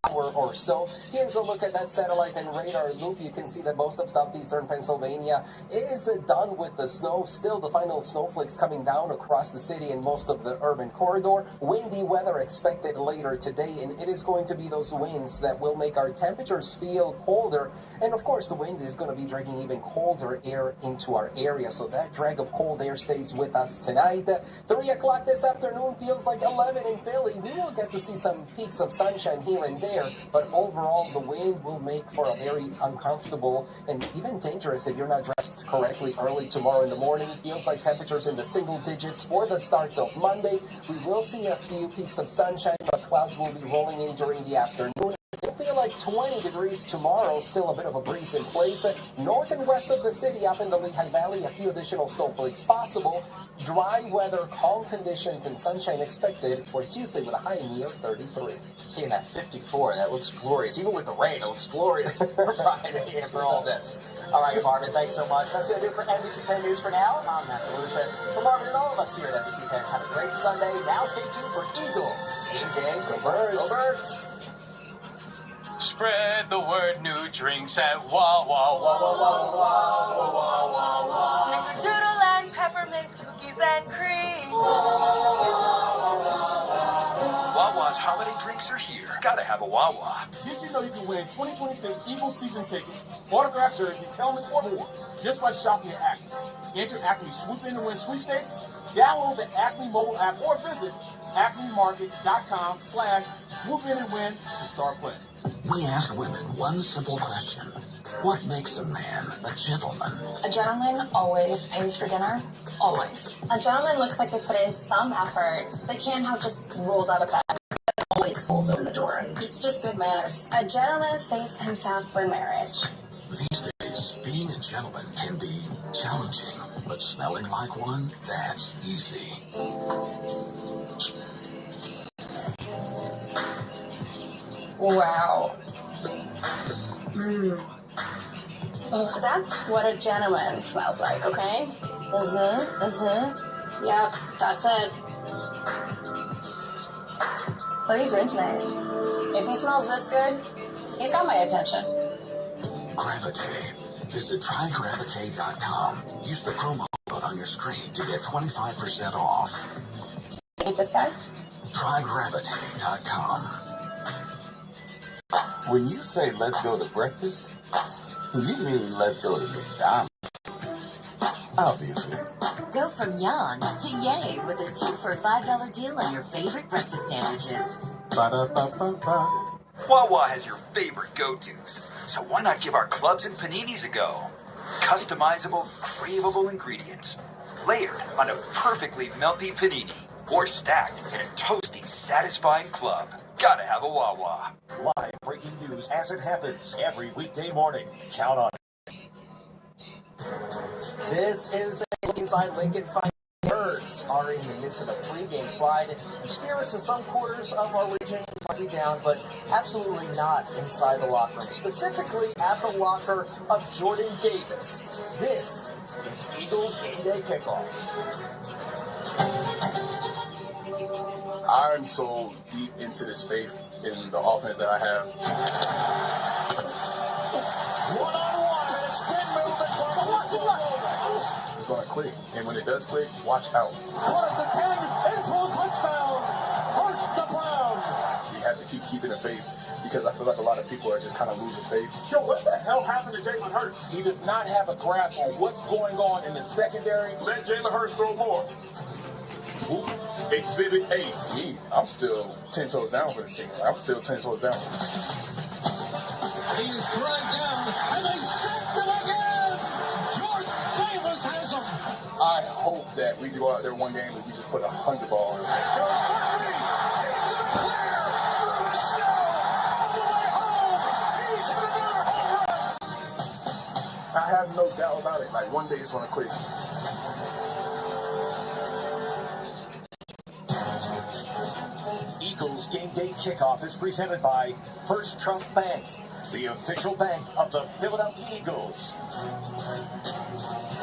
hour or so. Here's a look at that satellite and radar loop. You can see that most of southeastern Pennsylvania is done with the snow. Still, the final snowflakes coming down across the city and most of the urban corridor. Windy weather expected later today, and it is going to be those winds that will make our temperatures feel colder. And of course, the wind is going to be dragging even colder air into our area. So that drag of cold air stays with us tonight. 3 o'clock this afternoon feels like 11 in Philly. We will get to see some peaks of sunshine here and there, but overall the wind will make for a very uncomfortable and even dangerous if you're not dressed correctly early tomorrow in the morning. Feels like temperatures in the single digits for the start of Monday. We will see a few peaks of sunshine, but clouds will be rolling in during the afternoon. It'll feel like 20 degrees tomorrow. Still a bit of a breeze in place. North and west of the city, up in the Lehigh Valley, a few additional snowflakes possible. Dry weather, calm conditions, and sunshine expected for Tuesday with a high near 33. I'm seeing that 54. That looks glorious. Even with the rain, it looks glorious for Friday after all this. All right, Marvin, thanks so much. That's going to do it for NBC 10 News for now. I'm Matt DeLucia. For Marvin and all of us here at NBC 10, have a great Sunday. Now stay tuned for Eagles Game Day. Go Birds! Go Birds! Spread the word, new drinks at Wawa, Wawa, Wawa, Wawa, Wawa, Wawa. Snickerdoodle and peppermint cookies and cream. Wawa's holiday drinks are here. Gotta have a Wawa. Did you know you can win 2026 Eagles season tickets, autographed jerseys, helmets, or more just by shopping at Acme? Enter Acme Swoop In and Win sweepstakes, download the Acme mobile app, or visit acmemarkets.com/swoopinandwin to start playing. We asked women one simple question. What makes a man a gentleman? A gentleman always pays for dinner. Always. A gentleman looks like they put in some effort. They can't have just rolled out of bed. Always folds open the door. It's just good manners. A gentleman saves himself for marriage. These days, being a gentleman can be challenging, but smelling like one, that's easy. Wow. Oh, that's what a gentleman smells like, okay? Yep, that's it. What are you doing tonight? If he smells this good, he's got my attention. Gravitate. Visit trygravity.com. Use the promo code on your screen to get 25% off. Eat this guy? Trygravity.com. When you say let's go to breakfast, you mean let's go to McDonald's. Obviously. Go from yawn to yay with a 2 for $5 deal on your favorite breakfast sandwiches. Ba-da-ba-ba-ba. Wawa has your favorite go-tos, so why not give our clubs and paninis a go? Customizable, craveable ingredients, layered on a perfectly melty panini, or stacked in a toasty, satisfying club. Gotta have a Wawa. Live breaking news as it happens every weekday morning. Count on it. This is a look inside Lincoln. Birds are in the midst of a 3-game slide. The spirits in some quarters of our region might be down, but absolutely not inside the locker room. Specifically at the locker of Jordan Davis. This is Eagles Game Day Kickoff. I'm so deep into this faith in the offense that I have. One-on-one, spin move, and Barkley still rolling. It's going to click, and when it does click, watch out. Caught at the 10, and for a touchdown. Hurts the Brown. We have to keeping the faith because I feel like a lot of people are just kind of losing faith. Yo, what the hell happened to Jalen Hurts? He does not have a grasp on what's going on in the secondary. Let Jalen Hurts throw more. Ooh, Exhibit A. Me, I'm still 10 toes down for this team. I'm still 10 toes down. He is dragged down, and they sacked him again. Jordan Davis has him. I hope that we go out there one game and we just put 100 ball on. I have no doubt about it. Like, one day it's going to click. Eagles Game Day Kickoff is presented by First Trust Bank, the official bank of the Philadelphia Eagles.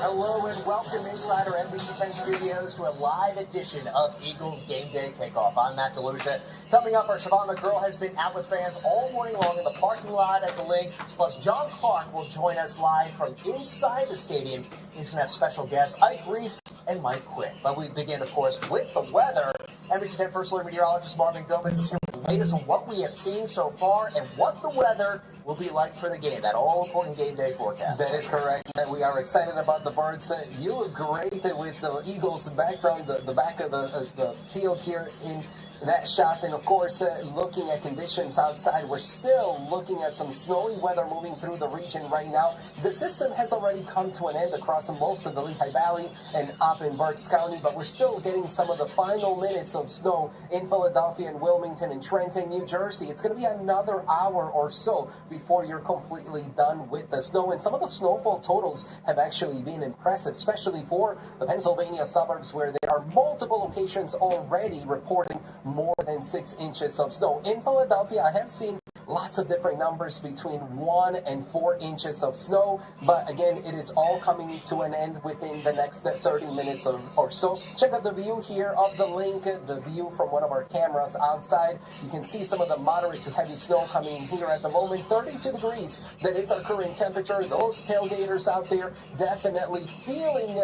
Hello and welcome inside our NBC 10 studios to a live edition of Eagles Game Day Kickoff. I'm Matt DeLucia. Coming up, our Siobhan McGurl has been out with fans all morning long in the parking lot at the Link. Plus, John Clark will join us live from inside the stadium. He's going to have special guests Ike Reese and Mike Quick. But we begin, of course, with the weather. NBC 10 First Alert meteorologist Marvin Gomez is here with the latest on what we have seen so far and what the weather will be like for the game. That all-important game day forecast. That is correct. We are excited about the Birds. You look great with the Eagles background, the back of the field here in that shot. And of course, looking at conditions outside, we're still looking at some snowy weather moving through the region right now. The system has already come to an end across most of the Lehigh Valley and up in Berks County, but we're still getting some of the final minutes of snow in Philadelphia and Wilmington and Trenton, New Jersey. It's going to be another hour or so before you're completely done with the snow. And some of the snowfall totals have actually been impressive, especially for the Pennsylvania suburbs, where there are multiple locations already reporting more than 6 inches of snow. In Philadelphia, I have seen lots of different numbers between 1 and 4 inches of snow, but again, it is all coming to an end within the next 30 minutes or so. Check out the view here of the link, the view from one of our cameras outside. You can see some of the moderate to heavy snow coming here at the moment. 32 degrees, that is our current temperature. Those tailgaters out there definitely feeling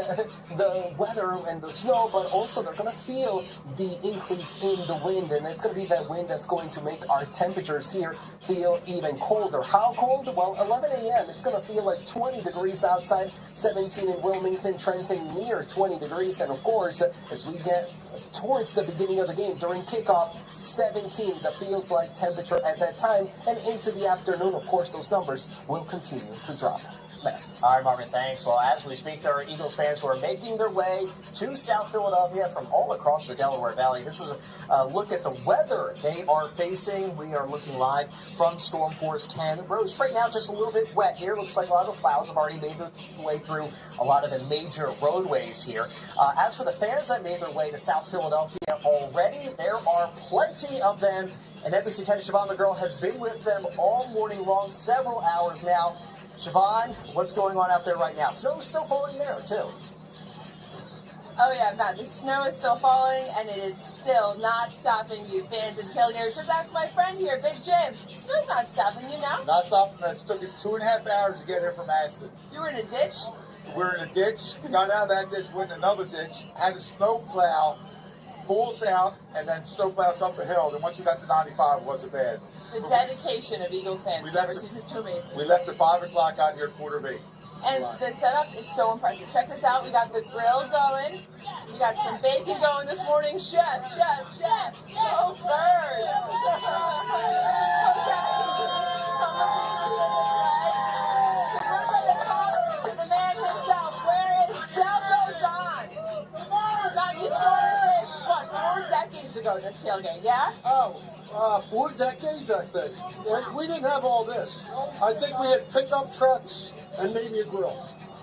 the weather and the snow, but also they're going to feel the increase in the wind, and it's going to be that wind that's going to make our temperatures here feel even colder. How cold? Well, 11 a.m. it's going to feel like 20 degrees outside, 17 in Wilmington, Trenton, near 20 degrees, and of course, as we get towards the beginning of the game, during kickoff, 17, that feels like temperature at that time, and into the afternoon, of course, those numbers will continue to drop. Matt. All right, Marvin, thanks. Well, as we speak, there are Eagles fans who are making their way to South Philadelphia from all across the Delaware Valley. This is a look at the weather they are facing. We are looking live from Storm Force 10. The roads right now just a little bit wet here. Looks like a lot of the plows have already made their way through a lot of the major roadways here. As for the fans that made their way to South Philadelphia already, there are plenty of them. And NBC 10's Siobhan McGurl has been with them all morning long, several hours now. Siobhan, what's going on out there right now? Snow is still falling there, too. Oh yeah, Matt, the snow is still falling, and it is still not stopping these fans and tailgaters. Just ask my friend here, Big Jim. Snow's not stopping you now. Not stopping us. It took us 2.5 hours to get here from Aston. You were in a ditch? We're in a ditch, got out of that ditch, went in another ditch, had a snow plow pull us out, and then snow plow us up the hill. And once we got to 95, it wasn't bad. The dedication of Eagles fans never ceases to amaze me. We left at 5 o'clock out here at 7:45. And the setup is so impressive. Check this out. We got the grill going. We got some bacon going this morning. Chef, go first. To the man himself. Where is Delco Don? Don, you started this, 4 decades ago, this tailgate, yeah? 4 decades, I think. We didn't have all this. I think we had pickup trucks and maybe a grill.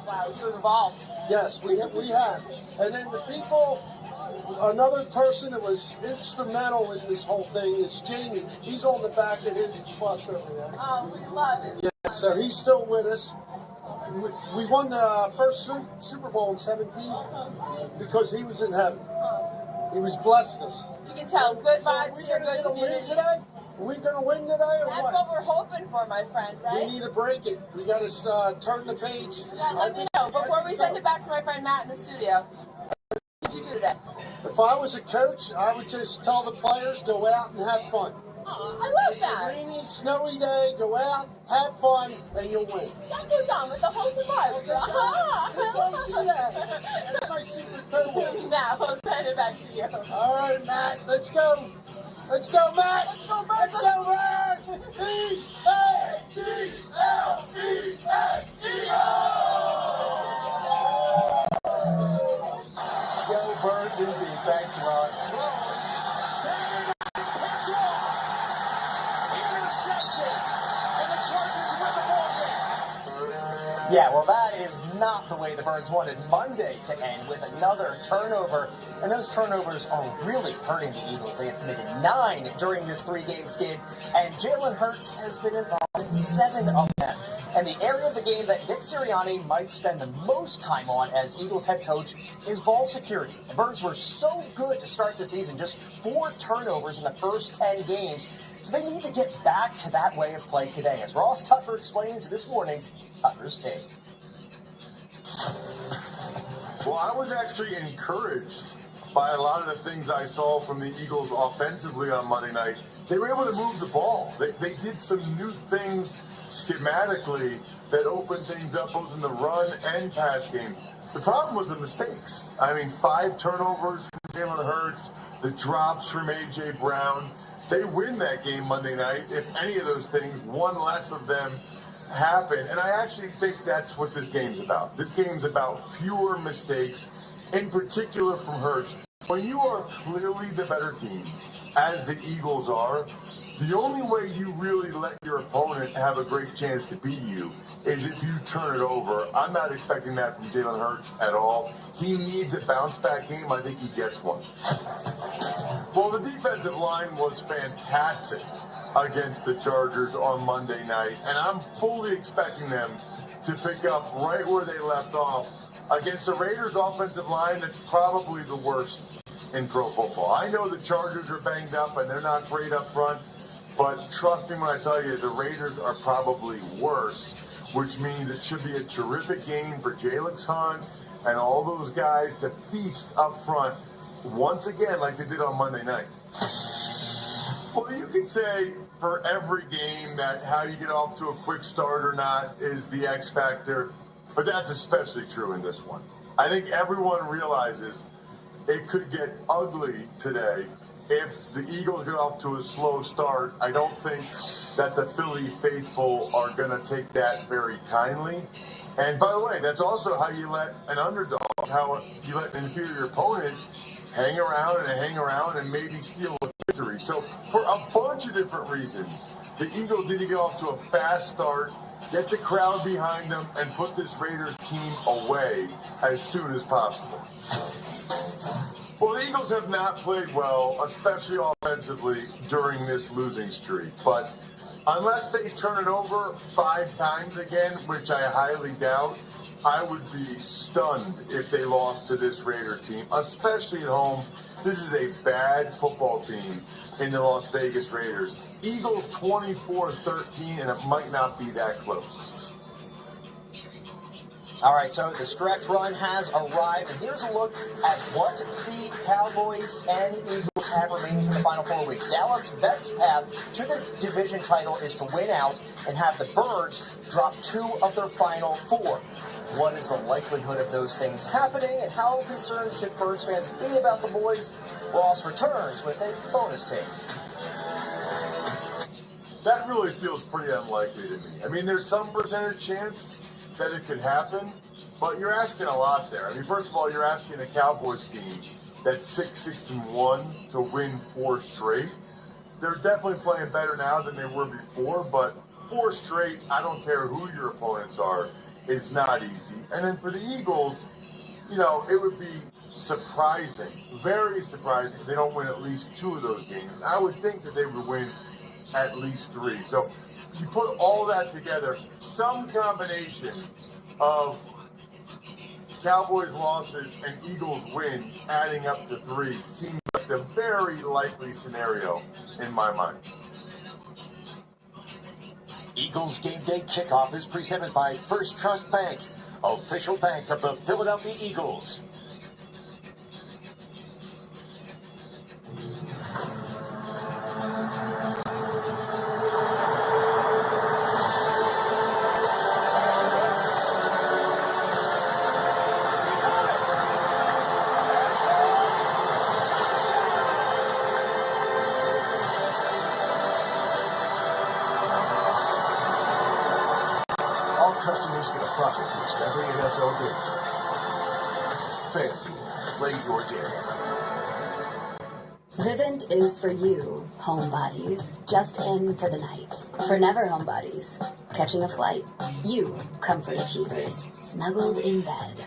Wow, you're involved. Yes, we have. And then the people, another person that was instrumental in this whole thing is Jamie. He's on the back of his bus over there. Oh, we love it. Yeah, so he's still with us. We won the first Super Bowl in 17 because he was in heaven. He was blessed us. You can tell good vibes here, good community. Today? Are we going to win today or That's what? what we're hoping for, my friend, right? We need to break it. We got to turn the page. Yeah, let me know. Before we send it back to my friend Matt in the studio, what did you do today? If I was a coach, I would just tell the players, go out and have fun. Oh, I love that. Rainy, snowy day, go out, have fun, and you'll win. Don't go down with the whole survival. That's my secret code. Matt, we'll send it back to you. All right, Matt, let's go. Let's go, Matt. Let's go, Matt. B-A-G-L-E-S-E-O. Go Birds indeed. Thanks, Ron. Yeah, well, that is not the way the Birds wanted Monday to end, with another turnover. And those turnovers are really hurting the Eagles. They have committed 9 during this 3-game skid, and Jalen Hurts has been involved in 7 of them. And the area of the game that Nick Sirianni might spend the most time on as Eagles head coach is ball security. The Birds were so good to start the season, just 4 turnovers in the first 10 games. So they need to get back to that way of play today, as Ross Tucker explains in this morning's Tucker's Take. Well, I was actually encouraged by a lot of the things I saw from the Eagles offensively on Monday night. They were able to move the ball. They did some new things schematically that opened things up both in the run and pass game. The problem was the mistakes. I mean, 5 turnovers from Jalen Hurts, the drops from A.J. Brown. They win that game Monday night if any of those things, one less of them, happen. And I actually think that's what this game's about. This game's about fewer mistakes, in particular from Hurts. When you are clearly the better team, as the Eagles are, the only way you really let your opponent have a great chance to beat you is if you turn it over. I'm not expecting that from Jalen Hurts at all. He needs a bounce-back game. I think he gets one. Well, the defensive line was fantastic against the Chargers on Monday night, and I'm fully expecting them to pick up right where they left off against the Raiders' offensive line that's probably the worst in pro football. I know the Chargers are banged up and they're not great up front, but trust me when I tell you, the Raiders are probably worse, which means it should be a terrific game for Jalen Hunt and all those guys to feast up front once again like they did on Monday night. Well, you could say for every game that how you get off to a quick start or not is the X factor, but that's especially true in this one. I think everyone realizes it could get ugly today if the Eagles get off to a slow start. I don't think that the Philly faithful are going to take that very kindly. And by the way, that's also how you let an underdog, how you let an inferior opponent hang around and maybe steal a victory. So for a bunch of different reasons, the Eagles need to get off to a fast start, get the crowd behind them, and put this Raiders team away as soon as possible. Well, the Eagles have not played well, especially offensively, during this losing streak. But unless they turn it over 5 times again, which I highly doubt, I would be stunned if they lost to this Raiders team, especially at home. This is a bad football team in the Las Vegas Raiders. Eagles 24-13, and it might not be that close. All right, so the stretch run has arrived, and here's a look at what the Cowboys and Eagles have remaining for the final 4 weeks. Dallas' best path to the division title is to win out and have the Birds drop 2 of their final 4. What is the likelihood of those things happening, and how concerned should Birds fans be about the boys? Ross returns with a bonus take. That really feels pretty unlikely to me. I mean, there's some percentage chance that it could happen, but you're asking a lot there. I mean, first of all, you're asking a Cowboys team that's 6-1 to win 4 straight. They're definitely playing better now than they were before, but 4 straight, I don't care who your opponents are, is not easy. And then for the Eagles, you know, it would be surprising, very surprising if they don't win at least 2 of those games. I would think that they would win at least 3. So you put all that together, some combination of Cowboys losses and Eagles wins adding up to 3 seems like the very likely scenario in my mind. Eagles Game Day Kickoff is presented by First Trust Bank, official bank of the Philadelphia Eagles. Customers get a profit boost every NFL game. FanDuel, play your game. Vivint is for you, homebodies, just in for the night. For never homebodies, catching a flight. You, comfort achievers, snuggled in bed.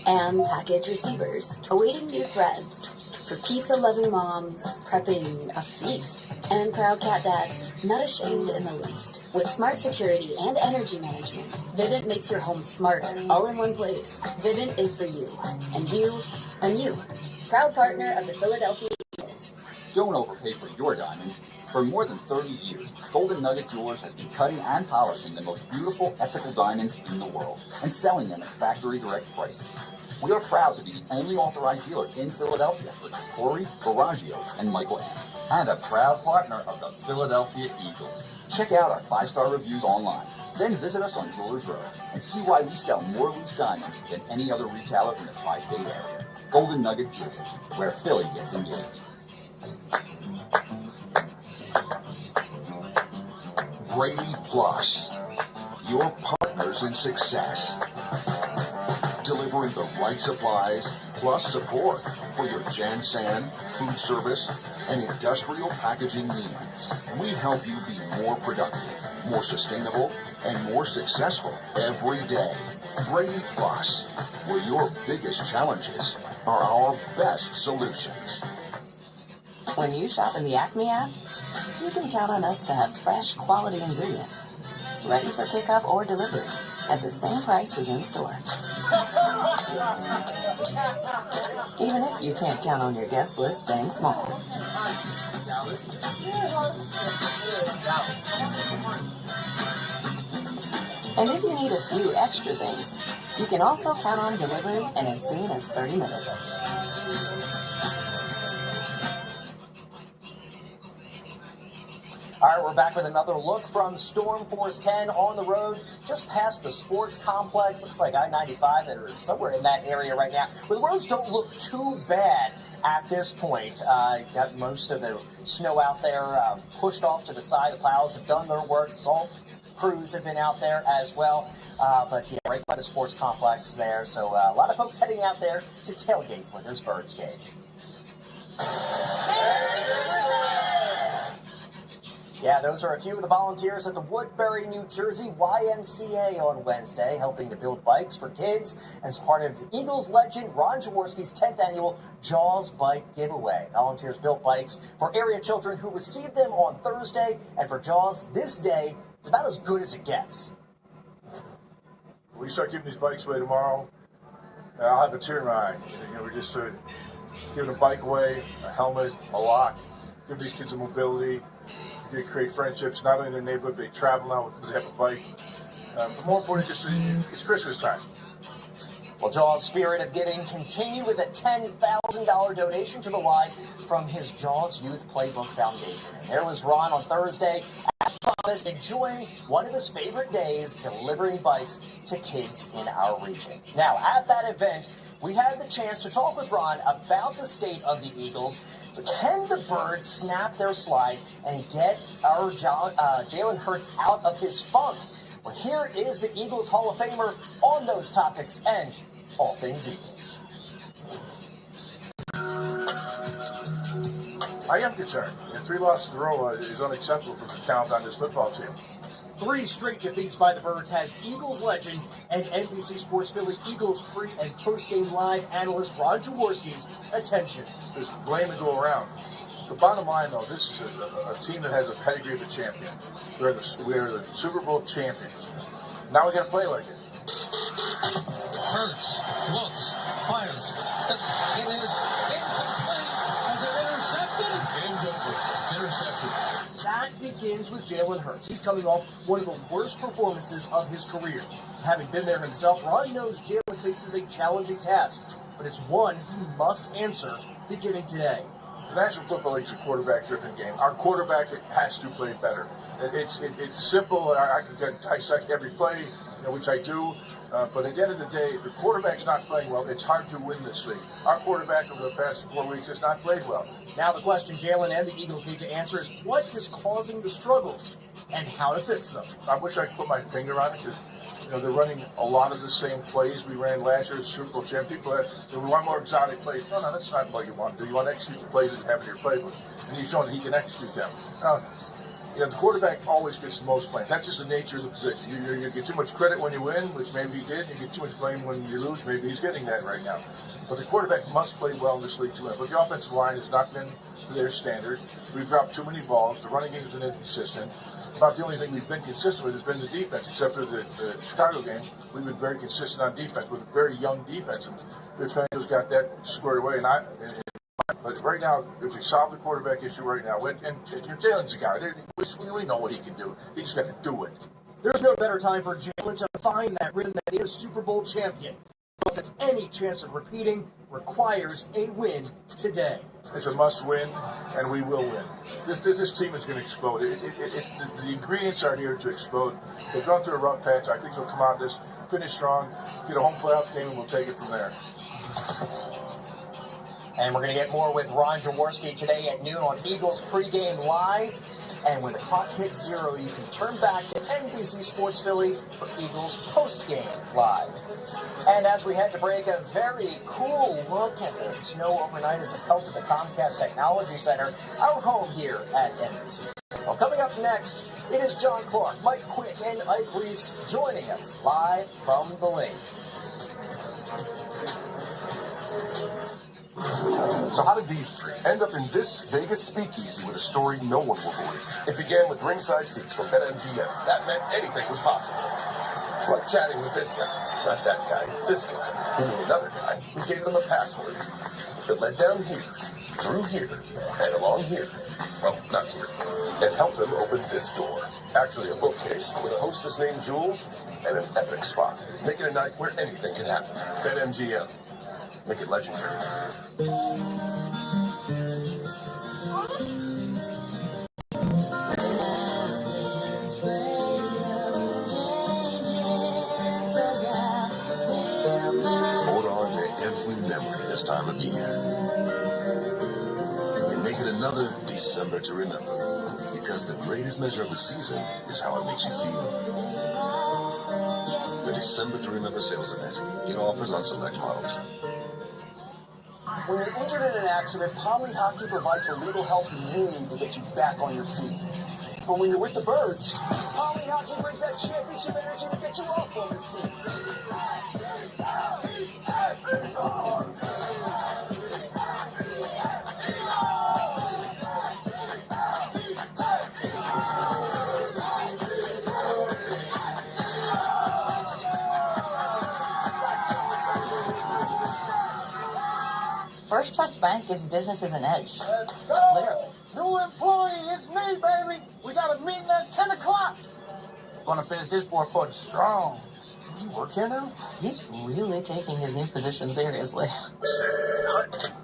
And package receivers, awaiting new threads. For pizza-loving moms, prepping a feast. And proud cat dads, not ashamed in the least. With smart security and energy management, Vivint makes your home smarter, all in one place. Vivint is for you, and you, and you. Proud partner of the Philadelphia Eagles. Don't overpay for your diamonds. For more than 30 years, Golden Nugget Jewelers has been cutting and polishing the most beautiful, ethical diamonds in the world and selling them at factory direct prices. We are proud to be the only authorized dealer in Philadelphia for Corey, Baraggio, and Michael M. And a proud partner of the Philadelphia Eagles. Check out our 5-star reviews online. Then visit us on Jewelers Row and see why we sell more loose diamonds than any other retailer in the tri-state area. Golden Nugget Jewels, where Philly gets engaged. Brady Plus, your partners in success. Delivering the right supplies plus support for your Jansan, food service, and industrial packaging needs. We help you be more productive, more sustainable, and more successful every day. Brady Plus, where your biggest challenges are our best solutions. When you shop in the Acme app, you can count on us to have fresh, quality ingredients, ready for pickup or delivery, at the same price as in store. Even if you can't count on your guest list staying small. And if you need a few extra things, you can also count on delivery in as soon as 30 minutes. All right, we're back with another look from Storm Force 10 on the road, just past the sports complex. Looks like I-95 or somewhere in that area right now. But the roads don't look too bad at this point. Got most of the snow out there pushed off to the side. The plows have done their work. Salt crews have been out there as well. But yeah, right by the sports complex there. So a lot of folks heading out there to tailgate for this Birds game. Yeah, those are a few of the volunteers at the Woodbury, New Jersey YMCA on Wednesday, helping to build bikes for kids as part of Eagles legend Ron Jaworski's 10th annual Jaws Bike Giveaway. Volunteers built bikes for area children who received them on Thursday, and for Jaws, this day is about as good as it gets. When we start giving these bikes away tomorrow, I'll have a tear in my eye. We're just giving a bike away, a helmet, a lock, give these kids a mobility. They create friendships, not only in their neighborhood, they travel now because they have a bike. But more importantly, it's Christmas time. Well, Jaws' spirit of giving continued with a $10,000 donation to the Y from his Jaws Youth Playbook Foundation. And there was Ron on Thursday, as promised, enjoying one of his favorite days, delivering bikes to kids in our region. Now, at that event, we had the chance to talk with Ron about the state of the Eagles. So can the Birds snap their slide and get our Jalen Hurts out of his funk? Well, here is the Eagles Hall of Famer on those topics and all things Eagles. I am concerned. 3 losses in a row is unacceptable for the talent on this football team. 3 straight defeats by the Birds has Eagles legend and NBC Sports Philly Eagles pre- and post-game live analyst Ron Jaworski's attention. There's blame to go around. The bottom line, though, this is a team that has a pedigree of a champion. We're the Super Bowl champions. Now we got to play like it. Hurts, looks, fires. It is incomplete. Is it intercepted? Game's over. It's intercepted. That begins with Jalen Hurts. He's coming off one of the worst performances of his career. Having been there himself, Ron knows Jalen faces a challenging task, but it's one he must answer beginning today. The National Football League is a quarterback-driven game. Our quarterback has to play better. It's simple. I can dissect every play, which I do. But at the end of the day, if the quarterback's not playing well, it's hard to win this league. Our quarterback over the past 4 weeks has not played well. Now the question Jalen and the Eagles need to answer is what is causing the struggles and how to fix them. I wish I could put my finger on it because they're running a lot of the same plays we ran last year as Super Bowl champ. People we want more exotic plays. No, that's not what you want to do. You want to execute the plays that you have in your playbook. And he's shown that he can execute them. The quarterback always gets the most blame. That's just the nature of the position. You get too much credit when you win, which maybe he did. You get too much blame when you lose. Maybe he's getting that right now. But the quarterback must play well in this league to win. But the offensive line has not been to their standard. We've dropped too many balls. The running game has been inconsistent. About the only thing we've been consistent with has been the defense, except for the Chicago game. We've been very consistent on defense with a very young defense. And Fangio's got that squared away. But right now, if we solve the quarterback issue right now, and Jalen's a guy, we know what he can do. He just got to do it. There's no better time for Jalen to find that rhythm that he is Super Bowl champion. Because any chance of repeating requires a win today. It's a must win, and we will win. This team is going to explode. The ingredients are here to explode. They've gone through a rough patch. I think they'll come out of this, finish strong, get a home playoff game, and we'll take it from there. And we're going to get more with Ron Jaworski today at noon on Eagles pregame live. And when the clock hits 0, you can turn back to NBC Sports Philly for Eagles postgame live. And as we head to break, a very cool look at the snow overnight as it held to the Comcast Technology Center, our home here at NBC. Well, coming up next, it is John Clark, Mike Quick, and Ike Reese joining us live from the link. So how did these three end up in this Vegas speakeasy with a story no one will believe? It began with ringside seats from BetMGM. That meant anything was possible. Like chatting with this guy, not that guy, this guy, who knew another guy who gave them a password that led down here, through here, and along here. Well, not here. And helped them open this door. Actually, a bookcase with a hostess named Jules and an epic spot. Make it a night where anything can happen. BetMGM. Make it legendary. Hold on to every memory this time of year. And make it another December to remember. Because the greatest measure of the season is how it makes you feel. The December to Remember sales event. Get offers on select models. When you're injured in an accident, Poly Hockey provides the legal help you need to get you back on your feet. But when you're with the Birds, Poly Hockey brings that championship energy to get you up on your feet. First Trust Bank gives businesses an edge. Literally. New employee, it's me, baby. We got a meeting at 10 o'clock. Gonna finish this fourth quarter strong. Do you work here now? He's really taking his new position seriously.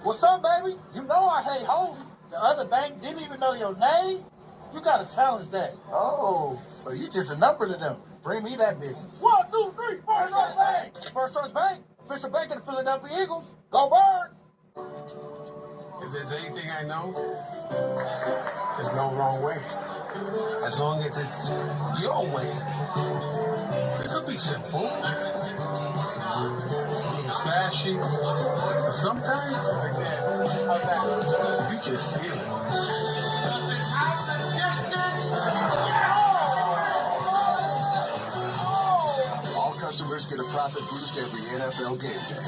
What's up, baby? You know I hate home. The other bank didn't even know your name. You got a challenge that. Oh, so you just a number to them. Bring me that business. 1, 2, 3, First Trust Bank. First Trust Bank, official bank of the Philadelphia Eagles. Go Birds! If there's anything I know, there's no wrong way. As long as it's your way. It could be simple, a little flashy, but sometimes you just feel it. All customers get a profit boost every NFL game day.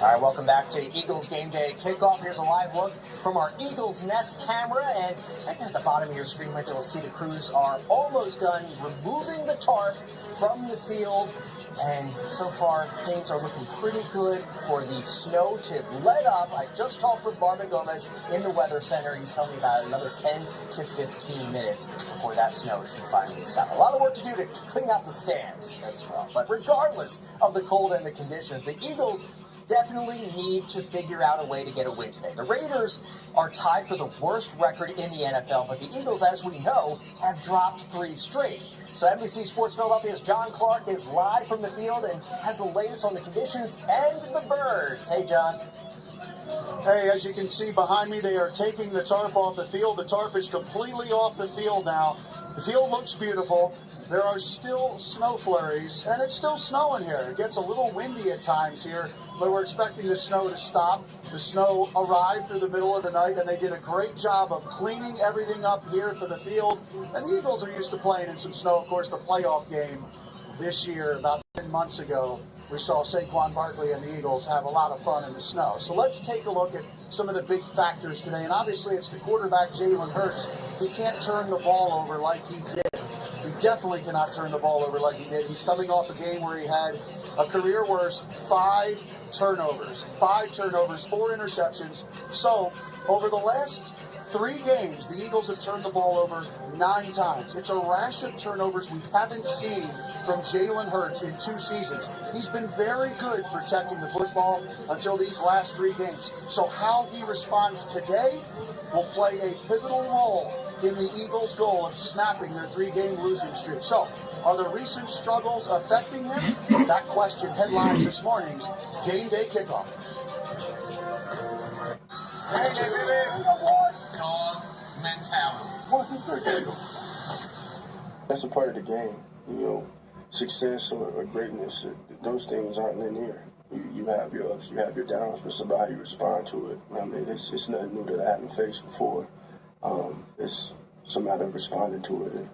All right, welcome back to Eagles Game Day Kickoff. Here's a live look from our Eagles Nest camera. And right there at the bottom of your screen, you might be able to see the crews are almost done removing the tarp from the field. And so far, things are looking pretty good for the snow to let up. I just talked with Marvin Gomez in the Weather Center. He's telling me about another 10 to 15 minutes before that snow should finally stop. A lot of work to do to clean out the stands as well. But regardless of the cold and the conditions, the Eagles definitely need to figure out a way to get a win today. The Raiders are tied for the worst record in the NFL, but the Eagles, as we know, have dropped 3 straight. So NBC Sports Philadelphia's John Clark is live from the field and has the latest on the conditions and the Birds. Hey, John. Hey, as you can see behind me, they are taking the tarp off the field. The tarp is completely off the field now. The field looks beautiful. There are still snow flurries, and it's still snowing here. It gets a little windy at times here, but we're expecting the snow to stop. The snow arrived through the middle of the night, and they did a great job of cleaning everything up here for the field. And the Eagles are used to playing in some snow. Of course, the playoff game this year, about 10 months ago, we saw Saquon Barkley and the Eagles have a lot of fun in the snow. So let's take a look at some of the big factors today. And obviously, it's the quarterback, Jalen Hurts. He can't turn the ball over like he did. He definitely cannot turn the ball over like he did. He's coming off a game where he had a career worst 5 turnovers. 5 turnovers, 4 interceptions. So, over the last 3 games, the Eagles have turned the ball over 9 times. It's a rash of turnovers we haven't seen from Jalen Hurts in 2 seasons. He's been very good protecting the football until these last 3 games. So how he responds today will play a pivotal role in the Eagles' goal of snapping their 3-game losing streak. So, are the recent struggles affecting him? That question headlines this morning's Game Day Kickoff. Calm mentality. 1, 2, 3, That's a part of the game. You know, success or greatness, those things aren't linear. You have your ups, you have your downs, but it's about how you respond to it. I mean, it's nothing new that I haven't faced before. It's a matter of responding to it. And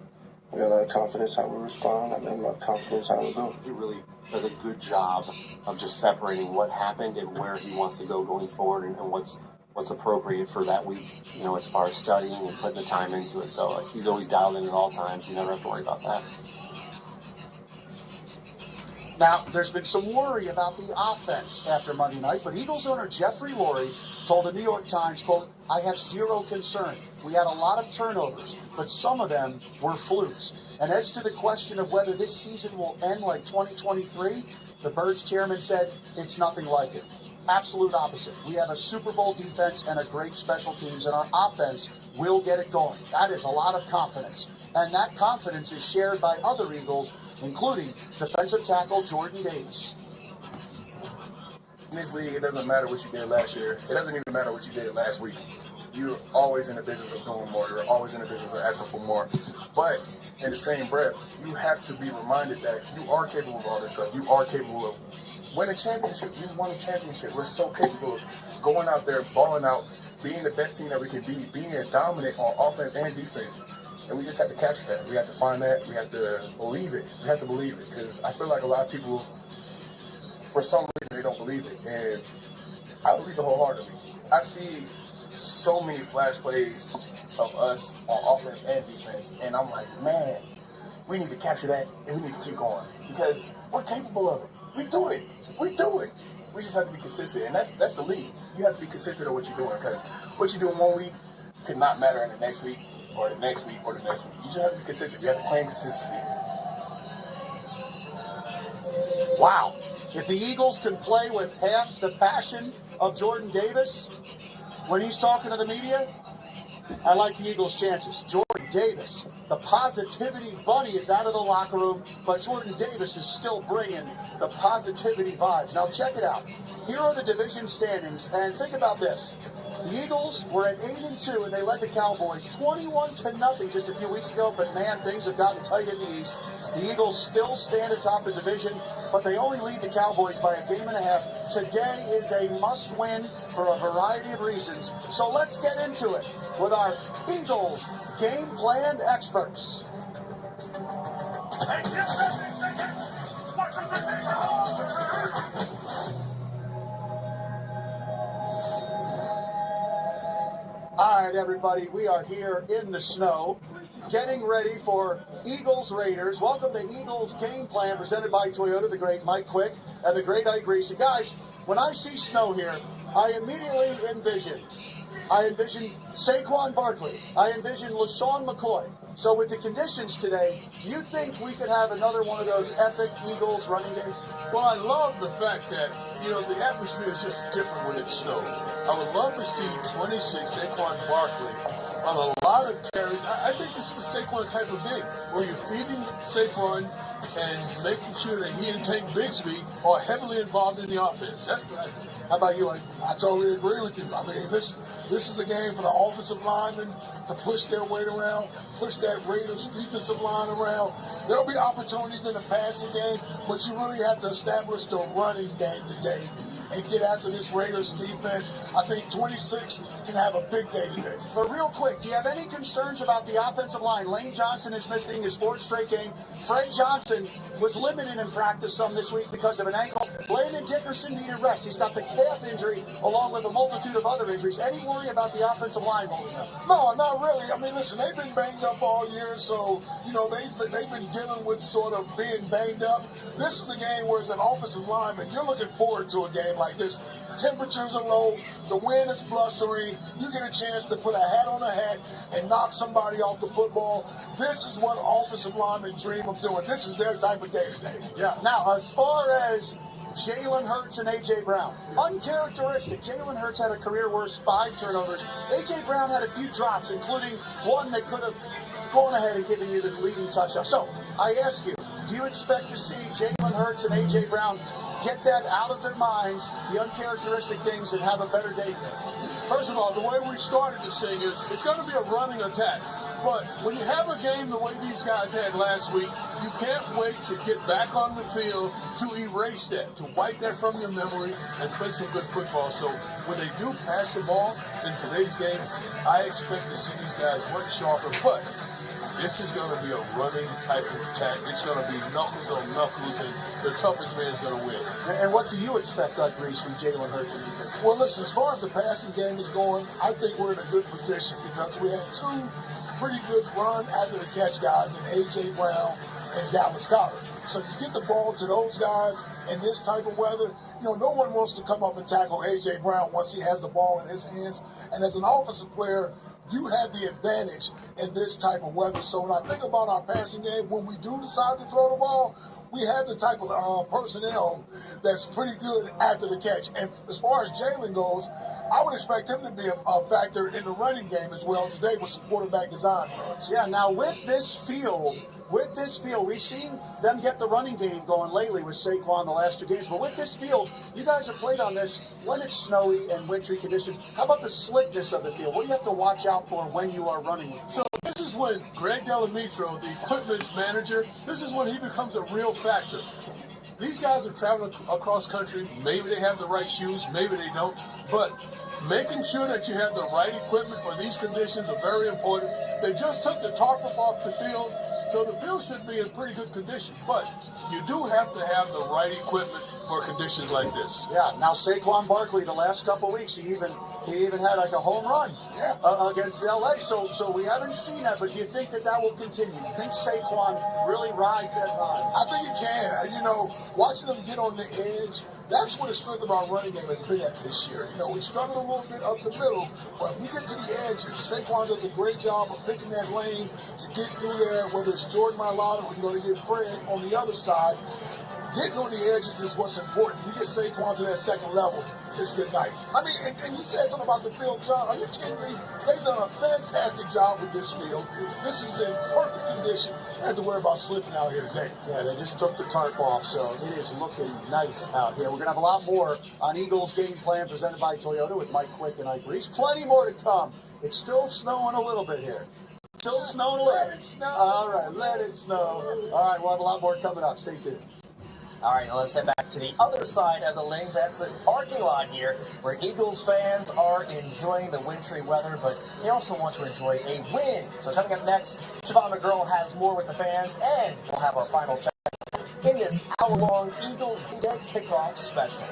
I got a lot of confidence how we respond. I got a lot of confidence how we go. He really does a good job of just separating what happened and where he wants to go going forward, and what's appropriate for that week, you know, as far as studying and putting the time into it. So he's always dialed in at all times. You never have to worry about that. Now, there's been some worry about the offense after Monday night, but Eagles owner Jeffrey Lurie told the New York Times, quote, "I have zero concern. We had a lot of turnovers, but some of them were flukes." And as to the question of whether this season will end like 2023, the Birds chairman said, "It's nothing like it. Absolute opposite. We have a Super Bowl defense and a great special teams, and our offense will get it going." That is a lot of confidence. And that confidence is shared by other Eagles, including defensive tackle Jordan Davis. In this league, it doesn't matter what you did last year. It doesn't even matter what you did last week. You're always in the business of doing more. You're always in the business of asking for more. But in the same breath, you have to be reminded that you are capable of all this stuff. You are capable of winning championships. We've won a championship. We're so capable of going out there, balling out, being the best team that we can be, being dominant on offense and defense. And we just have to capture that. We have to find that. We have to believe it. We have to believe it. Because I feel like a lot of people, for some reason, they don't believe it. And I believe it wholeheartedly. I see so many flash plays of us on offense and defense. And I'm like, man, we need to capture that and we need to keep going. Because we're capable of it. We do it. We do it. We just have to be consistent. And that's the league. You have to be consistent on what you're doing. Because what you do in 1 week could not matter in the next week or the next week or the next week. You just have to be consistent. You have to claim consistency. Wow. If the Eagles can play with half the passion of Jordan Davis when he's talking to the media, I like the Eagles' chances. Jordan Davis, the positivity bunny, is out of the locker room, but Jordan Davis is still bringing the positivity vibes. Now check it out. Here are the division standings, and think about this. The Eagles were at 8-2, and they led the Cowboys 21-0 just a few weeks ago, but man, things have gotten tight in the East. The Eagles still stand atop the division, but they only lead the Cowboys by a game and a half. Today is a must-win for a variety of reasons, so let's get into it with our Eagles game plan experts. All right, everybody, we are here in the snow, getting ready for Eagles Raiders. Welcome to Eagles Game Plan, presented by Toyota, the great Mike Quick and the great Ike Reese. And guys, when I see snow here, I immediately envision Saquon Barkley. I envision LaShawn McCoy. So with the conditions today, do you think we could have another one of those epic Eagles running games? Well, I love the fact that, the atmosphere is just different when it snows. I would love to see 26 Saquon Barkley on a lot of carries. I think this is the Saquon type of game, where you're feeding Saquon and making sure that he and Tank Bigsby are heavily involved in the offense. That's what I think. How about you, Ike? I totally agree with you. I mean, this is a game for the offensive linemen to push their weight around, push that Raiders defensive line around. There'll be opportunities in the passing game, but you really have to establish the running game today and get after this Raiders defense. I think 26 can have a big day today. But real quick, do you have any concerns about the offensive line? Lane Johnson is missing his fourth straight game. Fred Johnson was limited in practice some this week because of an ankle. Landon Dickerson needed rest. He's got the calf injury along with a multitude of other injuries. Any worry about the offensive line holding up? No, not really. I mean, listen, they've been banged up all year, so, they've been dealing with sort of being banged up. This is a game where, as an offensive lineman, you're looking forward to a game like this. Temperatures are low. The wind is blustery. You get a chance to put a hat on a hat and knock somebody off the football. This is what offensive linemen dream of doing. This is their type of day today. Yeah. Now, as far as Jalen Hurts and A.J. Brown. Uncharacteristic. Jalen Hurts had a career worst 5 turnovers. A.J. Brown had a few drops, including one that could have gone ahead and given you the leading touchdown. So, I ask you, do you expect to see Jalen Hurts and A.J. Brown get that out of their minds, the uncharacteristic things, and have a better day today? First of all, the way we started this thing is it's going to be a running attack. But when you have a game the way these guys had last week, you can't wait to get back on the field to erase that, to wipe that from your memory and play some good football. So when they do pass the ball in today's game, I expect to see these guys much sharper. But this is going to be a running type of attack. It's going to be knuckles on knuckles, and the toughest man is going to win. And what do you expect, Grease, from Jalen Hurts? Well, listen, as far as the passing game is going, I think we're in a good position because we had 2 pretty good run after the catch guys in A.J. Brown and Dallas Goedert. So you get the ball to those guys in this type of weather, no one wants to come up and tackle A.J. Brown once he has the ball in his hands. And as an offensive player, you have the advantage in this type of weather. So when I think about our passing game, when we do decide to throw the ball, we have the type of personnel that's pretty good after the catch. And as far as Jalen goes, I would expect him to be a factor in the running game as well today with some quarterback design runs. Yeah, now with this field, we've seen them get the running game going lately with Saquon the last 2 games. But with this field, you guys have played on this when it's snowy and wintry conditions. How about the slickness of the field? What do you have to watch out for when you are running? So this is when Greg Delamitro, the equipment manager, this is when he becomes a real factor. These guys are traveling across country. Maybe they have the right shoes, maybe they don't. But making sure that you have the right equipment for these conditions are very important. They just took the tarp off the field, so the field should be in pretty good condition. But you do have to have the right equipment for conditions like this. Yeah, now Saquon Barkley, the last couple of weeks, he even had like a home run against LA. So we haven't seen that, but do you think that will continue? You think Saquon really rides that line? I think he can. Watching him get on the edge, that's where the strength of our running game has been at this year. We struggled a little bit up the middle, but we get to the edges. Saquon does a great job of picking that lane to get through there, whether it's Jordan Mailata or you're going to get Fred on the other side. Getting on the edges is what's important. You get Saquon to that second level, it's good night. I mean, and you said something about the field, John. Are you kidding me? They've done a fantastic job with this field. This is in perfect condition. I have to worry about slipping out here today. Yeah, they just took the tarp off, so it is looking nice out here. We're going to have a lot more on Eagles Game Plan presented by Toyota with Mike Quick and Ike Reese. Plenty more to come. It's still snowing a little bit here. Still snowing a little. Let it snow. All right, let it snow. All right, we'll have a lot more coming up. Stay tuned. All right, let's head back to the other side of the lane. That's the parking lot here, where Eagles fans are enjoying the wintry weather, but they also want to enjoy a win. So coming up next, Siobhan McGurl has more with the fans, and we'll have our final check in this hour-long Eagles Day kickoff special.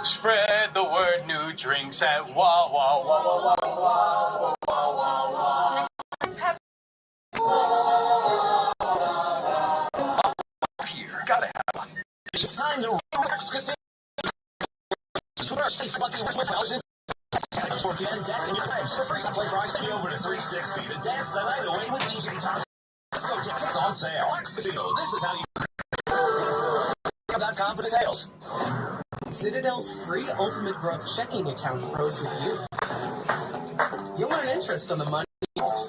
Spread the word, new drinks at Wah Wah Wah Wah Wah Wah Wah Wah. Here, gotta have one. It's time to relax casino. For free play price, take over to 360 to dance the night away with DJ Tom. It's on sale. Relax Casino. This is how you. .com for details. Citadel's free Ultimate Growth checking account grows with you. You'll earn interest on the money you want.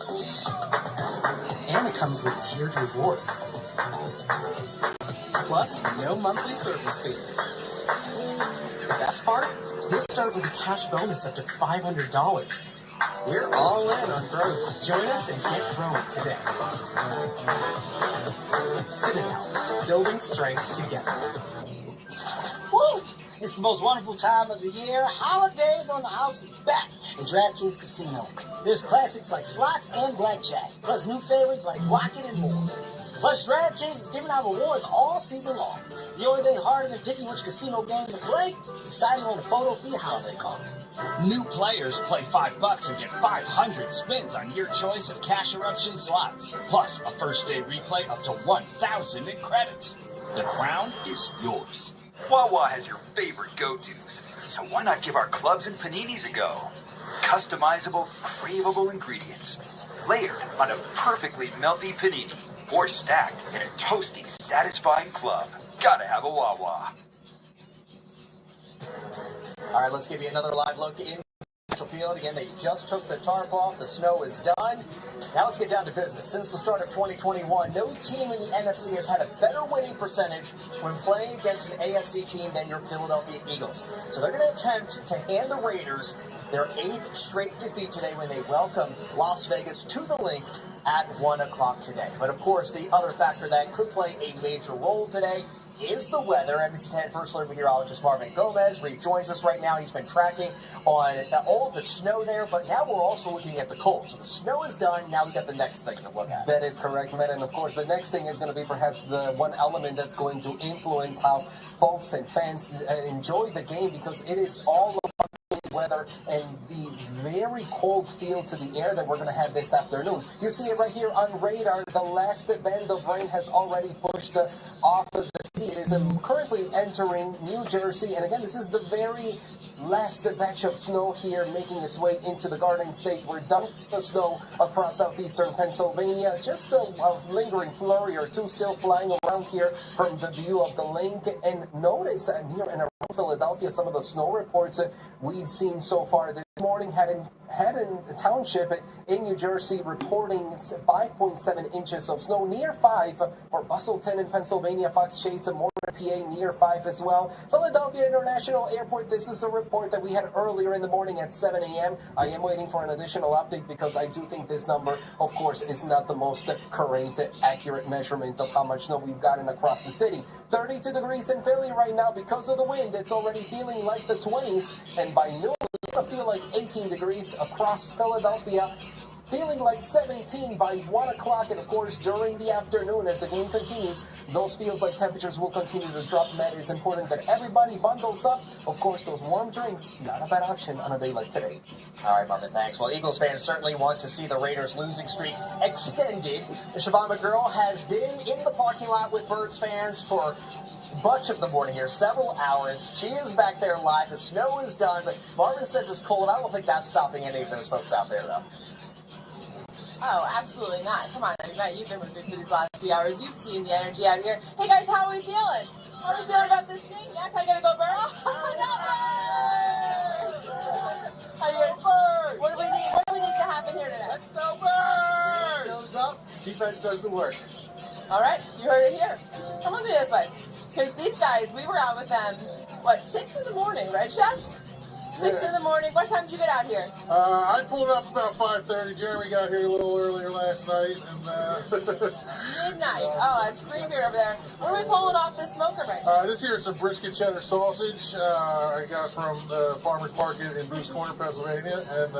And it comes with tiered rewards. Plus, no monthly service fee. The best part? You'll start with a cash bonus up to $500. We're all in on growth. Join us and get growing today. Citadel, building strength together. Woo! It's the most wonderful time of the year. Holidays on the House is back at DraftKings Casino. There's classics like slots and blackjack, plus new favorites like Rocket and more. Plus, DraftKings is giving out rewards all season long. The only thing harder than picking which casino game to play, deciding on a photo for your holiday card. New players play $5 and get 500 spins on your choice of cash eruption slots. Plus, a first day replay up to 1,000 in credits. The crown is yours. Wawa has your favorite go-tos, so why not give our clubs and paninis a go? Customizable, craveable ingredients, layered on a perfectly melty panini. or stacked in a toasty, satisfying club. Gotta have a Wawa. All right, let's give you another live look in the field. Again, they just took the tarp off. The snow is done. Now let's get down to business. Since the start of 2021, no team in the NFC has had a better winning percentage when playing against an AFC team than your Philadelphia Eagles. So they're going to attempt to hand the Raiders their 8th straight defeat today when they welcome Las Vegas to the Link at 1 o'clock today. But of course, the other factor that could play a major role today is the weather. NBC 10 First Alert meteorologist Marvin Gomez rejoins us right now. He's been tracking on all of the snow there, but now we're also looking at the cold. So the snow is done. Now we've got the next thing to look at. That is correct, Matt. And of course, the next thing is going to be perhaps the one element that's going to influence how folks and fans enjoy the game, because it is all about weather and the very cold feel to the air that we're going to have this afternoon. You see it right here on radar. The last band of rain has already pushed off of the city. It is currently entering New Jersey, and again, this is the very last batch of snow here making its way into the Garden State. We're done with the snow across southeastern Pennsylvania. Just a lingering flurry or two still flying around here from the view of the link. And notice near and around Philadelphia, some of the snow reports we've seen so far this morning. Haddon Township in New Jersey reporting 5.7 inches of snow, near 5 for Bustleton in Pennsylvania, Fox Chase and Morgan, PA, near 5 as well. Philadelphia International Airport, this is the report that we had earlier in the morning at 7 a.m. I am waiting for an additional update because I do think this number, of course, is not the most current, accurate measurement of how much snow we've gotten across the city. 32 degrees in Philly right now because of the wind. It's already feeling like the 20s, and by noon, it's going to feel like 18 degrees across Philadelphia. Feeling like 17 by 1 o'clock, and of course during the afternoon as the game continues, those feels like temperatures will continue to drop. Matt, it's important that everybody bundles up. Of course, those warm drinks, not a bad option on a day like today. All right, Marvin, thanks. Well, Eagles fans certainly want to see the Raiders' losing streak extended. Siobhan McGurl has been in the parking lot with Birds fans for much of the morning here, several hours. She is back there live. The snow is done, but Marvin says it's cold. I don't think that's stopping any of those folks out there, though. Oh, absolutely not. Come on, Matt, you've been with me for these last few hours. You've seen the energy out here. Hey, guys, how are we feeling? How are we feeling about this game? Yes, I gotta go Birds. What do we need? What do we need to happen here today? Let's go Birds! Shows up, defense does the work. All right, you heard it here. Come on, this way. Because these guys, we were out with them, what, 6 in the morning, right, Chef? 6 in the morning. What time did you get out here? I pulled up about 5:30. Jeremy got here a little earlier last night. Midnight. Oh, that's green beer over there. Where are we pulling off this smoker right now? This here is some brisket cheddar sausage I got from the farmer's market in Booth's Corner, Pennsylvania, and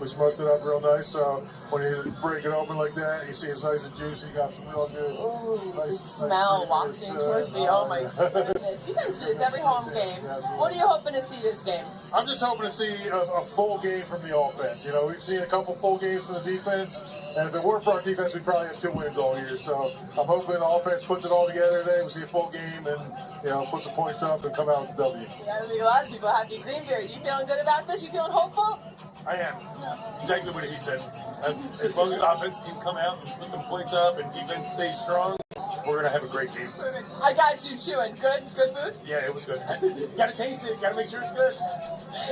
we smoked it up real nice. So when you break it open like that, you see it's nice and juicy. Got some real good. Ooh, the smell wafting towards me. Oh my goodness! You guys do this every home game. What are you hoping to see this game? I'm just hoping to see a full game from the offense. You know, we've seen a couple full games from the defense, and if it weren't for our defense, we'd probably have 2 wins all year. So I'm hoping the offense puts it all together today. We'll see a full game and, you know, put some points up and come out with a W. Yeah, I think a lot of people happy. Green beer, you feeling good about this? You feeling hopeful? I am. Exactly what he said. As long as offense can come out and put some points up and defense stays strong, we're going to have a great game. I got you chewing. Good food? Yeah, it was good. You got to taste it. Got to make sure it's good.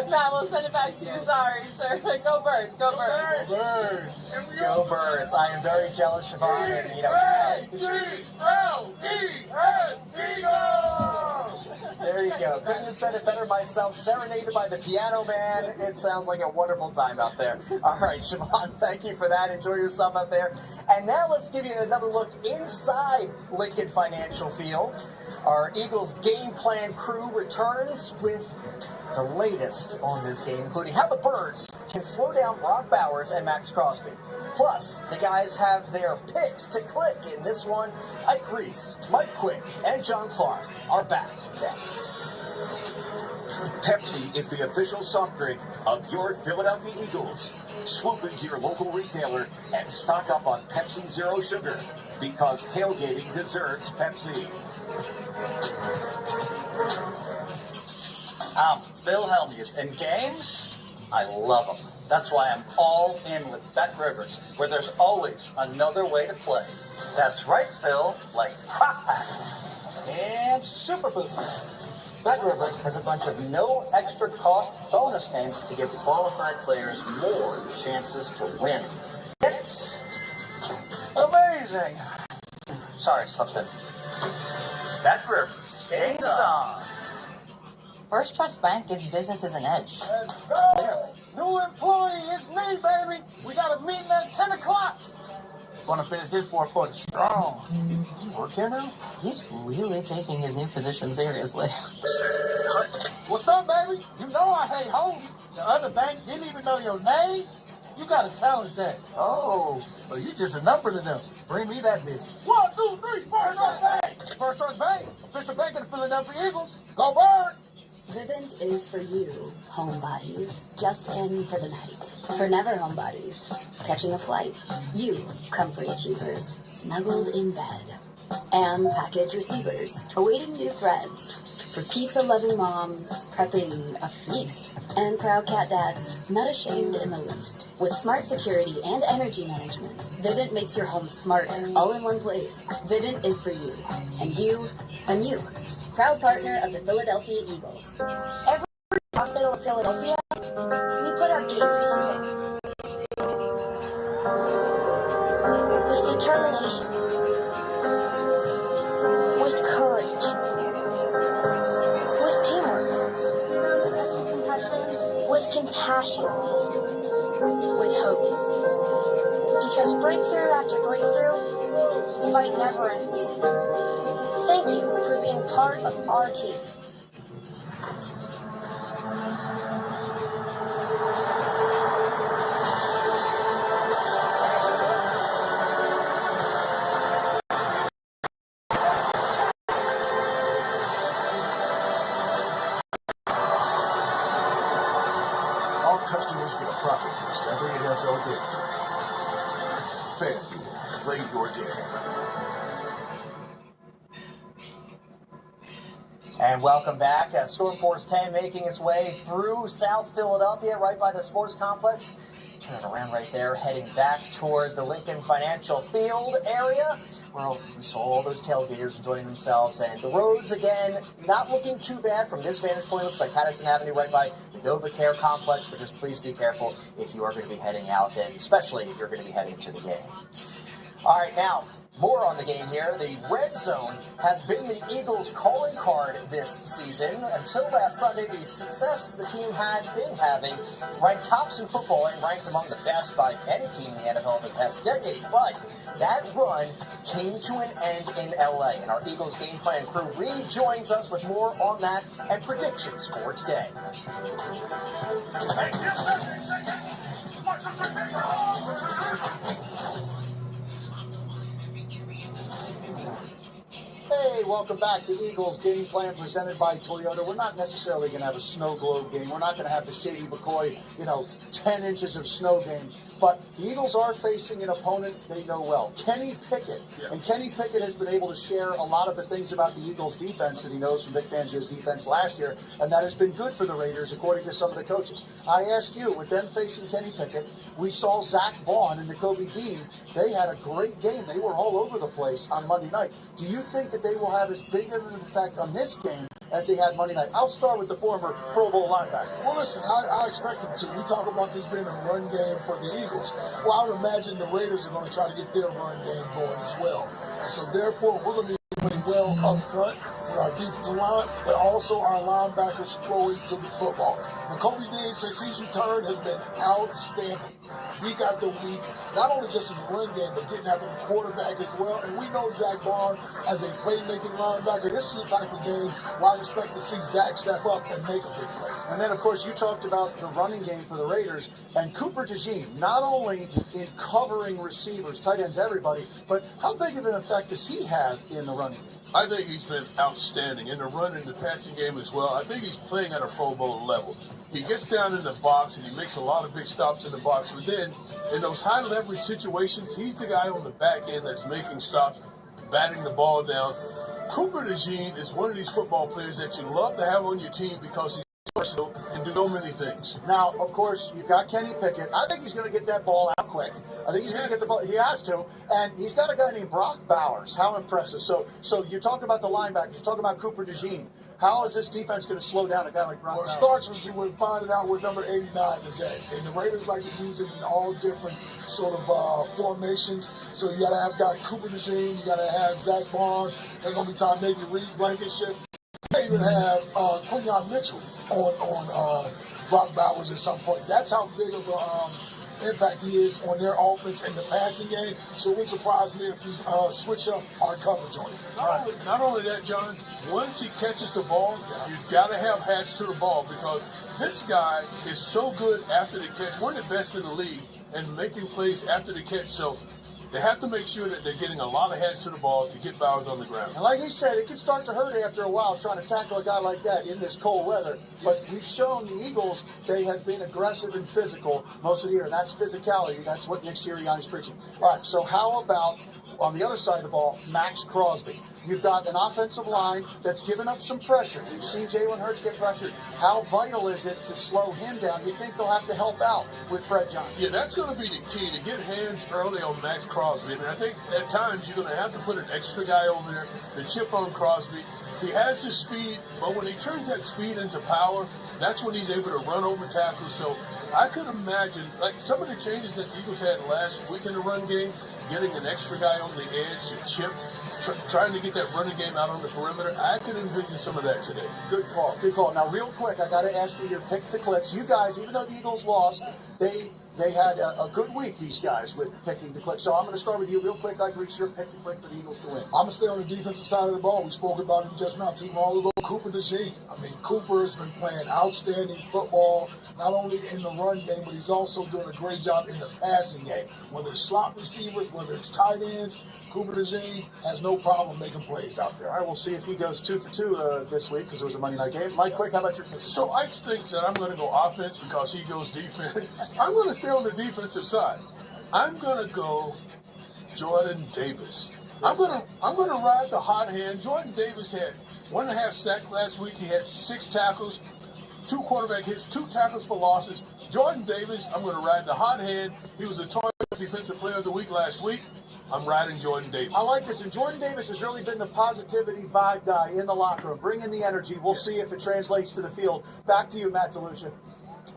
Matt, we'll send it back to you. Sorry, sir. Go Birds. Go Birds. Go Birds. Go Birds. I am very jealous, Siobhan, and, you know. There you go. Couldn't have said it better myself. Serenaded by the piano man. It sounds like a wonderful time out there. All right, Siobhan, thank you for that. Enjoy yourself out there. And now let's give you another look inside Lincoln Financial Field. Our Eagles game plan crew returns with the latest on this game, including how the Birds can slow down Brock Bowers and Max Crosby. Plus, the guys have their picks to click in this one. Ike Reese, Mike Quick, and John Clark are back next. Pepsi is the official soft drink of your Philadelphia Eagles. Swoop into your local retailer and stock up on Pepsi Zero Sugar, because tailgating deserves Pepsi. Phil Hellmuth. In games, I love them. That's why I'm all in with Bet Rivers, where there's always another way to play. That's right, Phil, like prop packs and super boosters. Bet Rivers has a bunch of no extra cost bonus games to give qualified players more chances to win. It's amazing. Sorry, slept in. Bet Rivers, game's on. First Trust Bank gives businesses an edge. Literally. New employee, it's me, baby. We got a meeting at 10 o'clock. Gonna finish this fourth quarter strong. You work here now? He's really taking his new position seriously. What's up, baby? You know I hate home. The other bank didn't even know your name. You got a challenge day. Oh, so you just a number to them. Bring me that business. 1, 2, 3, First Trust Bank. First Trust Bank, official bank of the Philadelphia Eagles. Go Birds! Vivint is for you, homebodies, just in for the night. For never homebodies, catching a flight. You, comfort achievers, snuggled in bed. And package receivers, awaiting new threads. For pizza-loving moms, prepping a feast. And proud cat dads, not ashamed in the least. With smart security and energy management, Vivint makes your home smarter, all in one place. Vivint is for you, and you, and you. Proud partner of the Philadelphia Eagles. Every hospital in Philadelphia, we put our game faces on. With determination. With courage. With teamwork. With compassion. With hope. Because breakthrough after breakthrough, the fight never ends. Thank you for being part of our team. Our customers get a profit boost every NFL game day. FanDuel, play your game. And welcome back. Storm Force 10 making its way through South Philadelphia, right by the sports complex. Turn it around right there, heading back toward the Lincoln Financial Field area, where we saw all those tailgaters enjoying themselves. And the roads, again, not looking too bad from this vantage point. Looks like Patterson Avenue right by the NovaCare complex, but just please be careful if you are going to be heading out, and especially if you're going to be heading to the game. All right, now, more on the game here. The red zone has been the Eagles' calling card this season. Until last Sunday, the success the team had been having ranked tops in football and ranked among the best by any team in the NFL over the past decade. But that run came to an end in LA, and our Eagles game plan crew rejoins us with more on that and predictions for today. Hey, welcome back to Eagles Game Plan presented by Toyota. We're not necessarily going to have a snow globe game. We're not going to have the Shady McCoy, 10 inches of snow game. But the Eagles are facing an opponent they know well, Kenny Pickett. Yeah. And Kenny Pickett has been able to share a lot of the things about the Eagles defense that he knows from Vic Fangio's defense last year, and that has been good for the Raiders, according to some of the coaches. I ask you, with them facing Kenny Pickett, we saw Zach Vaughn and Nakobe Dean. They had a great game. They were all over the place on Monday night. Do you think that they will have as big of an effect on this game as they had Monday night? I'll start with the former Pro Bowl linebacker. Well, listen, I expect them to. We talk about this being a run game for the Eagles. Well, I would imagine the Raiders are going to try to get their run game going as well. So therefore, we're going to be playing well up front with our defensive line, but also our linebackers flowing to the football. Nakobe Dean, since he's returned, has been outstanding. Week after week, not only just in the run game, but getting after the quarterback as well. And we know Zach Vaughn as a playmaking linebacker. This is the type of game where I expect to see Zach step up and make a big play. And then, of course, you talked about the running game for the Raiders. And Cooper DeJean, not only in covering receivers, tight ends, everybody, but how big of an effect does he have in the running game? I think he's been outstanding in the run and the passing game as well. I think he's playing at a Pro Bowl level. He gets down in the box and he makes a lot of big stops in the box. But then in those high leverage situations, he's the guy on the back end that's making stops, batting the ball down. Cooper DeJean is one of these football players that you love to have on your team because he's versatile and do so many things. Now, of course, you've got Kenny Pickett. I think he's going to get that ball out quick. I think he's going to get the ball. He has to. And he's got a guy named Brock Bowers. How impressive. So you're talking about the linebackers. You're talking about Cooper DeJean. How is this defense going to slow down a guy like Brock Bowers? Well, it starts with finding out where number 89 is at. And the Raiders like to use it in all different sort of formations. So you got to have guy Cooper DeJean. You got to have Zach Barnes. There's going to be time maybe Reed Blankenship. You may even have Quinyon Mitchell on Brock Bowers at some point. That's how big of the impact he is on their offense and the passing game. So it wouldn't surprise me if we switch up our coverage on him. Not only that, John, once he catches the ball, you've got to have hats to the ball because this guy is so good after the catch. One of the best in the league and making plays after the catch. So they have to make sure that they're getting a lot of hats to the ball to get Bowers on the ground. And like he said, it could start to hurt after a while trying to tackle a guy like that in this cold weather. But we've shown the Eagles they have been aggressive and physical most of the year. And that's physicality. That's what Nick Sirianni's preaching. All right, so how about on the other side of the ball, Max Crosby? You've got an offensive line that's given up some pressure. We've seen Jalen Hurts get pressured. How vital is it to slow him down? You think they'll have to help out with Fred Johnson? Yeah, that's going to be the key, to get hands early on Max Crosby. And I think at times you're going to have to put an extra guy over there to chip on Crosby. He has the speed, but when he turns that speed into power, that's when he's able to run over tackles. So I could imagine, like some of the changes that the Eagles had last week in the run game, getting an extra guy on the edge to chip, trying to get that running game out on the perimeter. I could envision some of that today. Good call. Good call. Now, real quick, I got to ask you your pick to clicks. You guys, even though the Eagles lost, they had a good week, these guys, with picking to click. So I'm going to start with you real quick. Like, Reese, your pick to click for the Eagles to win. I'm going to stay on the defensive side of the ball. We spoke about him just not too long ago. Cooper DeJean. I mean, Cooper has been playing outstanding football, not only in the run game, but he's also doing a great job in the passing game. Whether it's slot receivers, whether it's tight ends, Cooper DeJean has no problem making plays out there. All right, we'll see if he goes 2 for 2 this week because it was a Monday night game. Mike, quick, how about your pick? So Ike thinks that I'm going to go offense because he goes defense. I'm going to stay on the defensive side. I'm going to go Jordan Davis. I'm going to ride the hot hand. Jordan Davis had 1.5 sacks last week. He had 6 tackles, 2 quarterback hits, 2 tackles for losses. Jordan Davis, I'm going to ride the hot hand. He was a Toyota Defensive Player of the Week last week. I'm riding Jordan Davis. I like this. And Jordan Davis has really been the positivity vibe guy in the locker room, bringing the energy. We'll see if it translates to the field. Back to you, Matt DeLucia.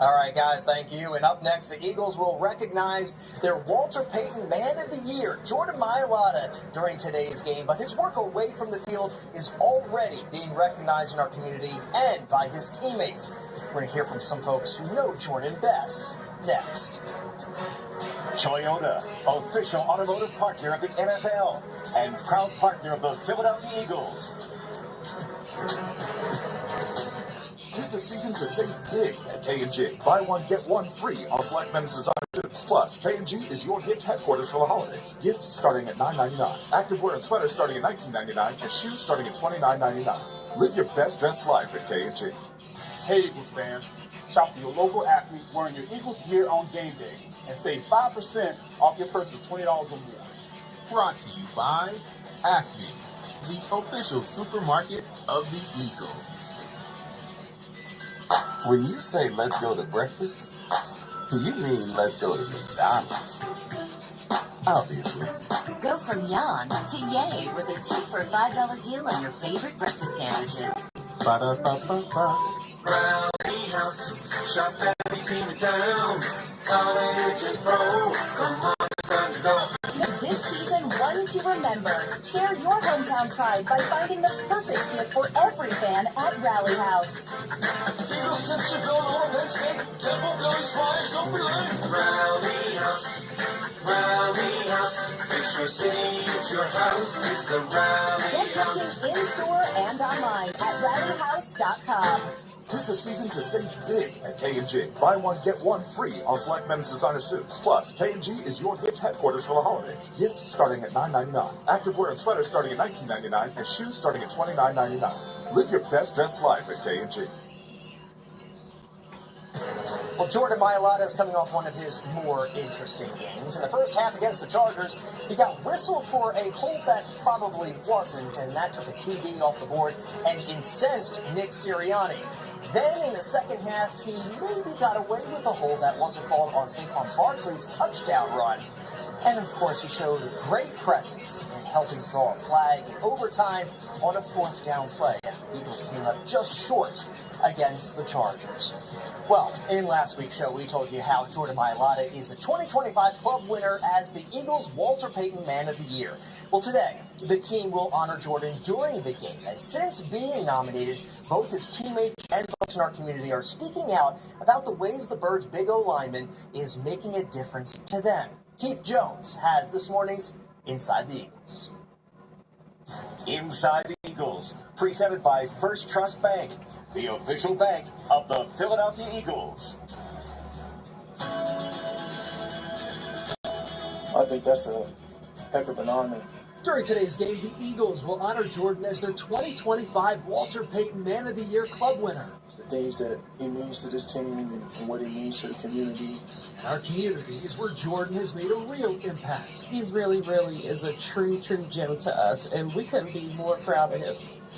All right, guys, thank you. And up next, the Eagles will recognize their Walter Payton Man of the Year, Jordan Mailata, during today's game. But his work away from the field is already being recognized in our community and by his teammates. We're going to hear from some folks who know Jordan best next. Toyota, official automotive partner of the NFL and proud partner of the Philadelphia Eagles. Tis the season to save big at K&G. Buy one, get one free on select men's designer suits. Plus, K&G is your gift headquarters for the holidays. Gifts starting at $9.99. Activewear and sweaters starting at $19.99. And shoes starting at $29.99. Live your best dressed life at K&G. Hey, Eagles fans. Shop for your local athlete wearing your Eagles gear on game day and save 5% off your purchase of $20 or more. Brought to you by Acme, the official supermarket of the Eagles. When you say let's go to breakfast, you mean let's go to McDonald's. Obviously. Go from yawn to yay with a 2 for $5 deal on your favorite breakfast sandwiches. Ba-da-ba-ba-ba. Rowdy House, shop every team in town, college and pro, come on, it's time to go. This season, one to remember. Share your hometown pride by finding the perfect gift for every fan at Rally House. Eagles, Centerville, Penn State, Temple, Phillies, Flyers, don't be late. Rally House, it's your city, it's your house, it's the Rally House. In store and online at rallyhouse.com. Tis the season to save big at K&G. Buy one, get one free on select men's designer suits. Plus, K&G is your gift headquarters for the holidays. Gifts starting at $9.99. Activewear and sweaters starting at $19.99. And shoes starting at $29.99. Live your best dressed life at K&G. Well, Jordan Mailata is coming off one of his more interesting games. In the first half against the Chargers, he got whistled for a hold that probably wasn't, and that took a TD off the board and incensed Nick Sirianni. Then in the second half, he maybe got away with a hold that wasn't called on Saquon Barkley's touchdown run. And of course, he showed great presence in helping draw a flag in overtime on a 4th down play as the Eagles came up just short against the Chargers. Well, in last week's show, we told you how Jordan Mailata is the 2025 club winner as the Eagles' Walter Payton Man of the Year. Well, today, the team will honor Jordan during the game. And since being nominated, both his teammates and folks in our community are speaking out about the ways the Birds' big O lineman is making a difference to them. Keith Jones has this morning's Inside the Eagles. Inside the Eagles, presented by First Trust Bank, the official bank of the Philadelphia Eagles. I think that's a heck of an honor. During today's game, the Eagles will honor Jordan as their 2025 Walter Payton Man of the Year club winner. The things that he means to this team and what he means to the community. And our community is where Jordan has made a real impact. He really, really is a true gem to us, and we couldn't be more proud of him.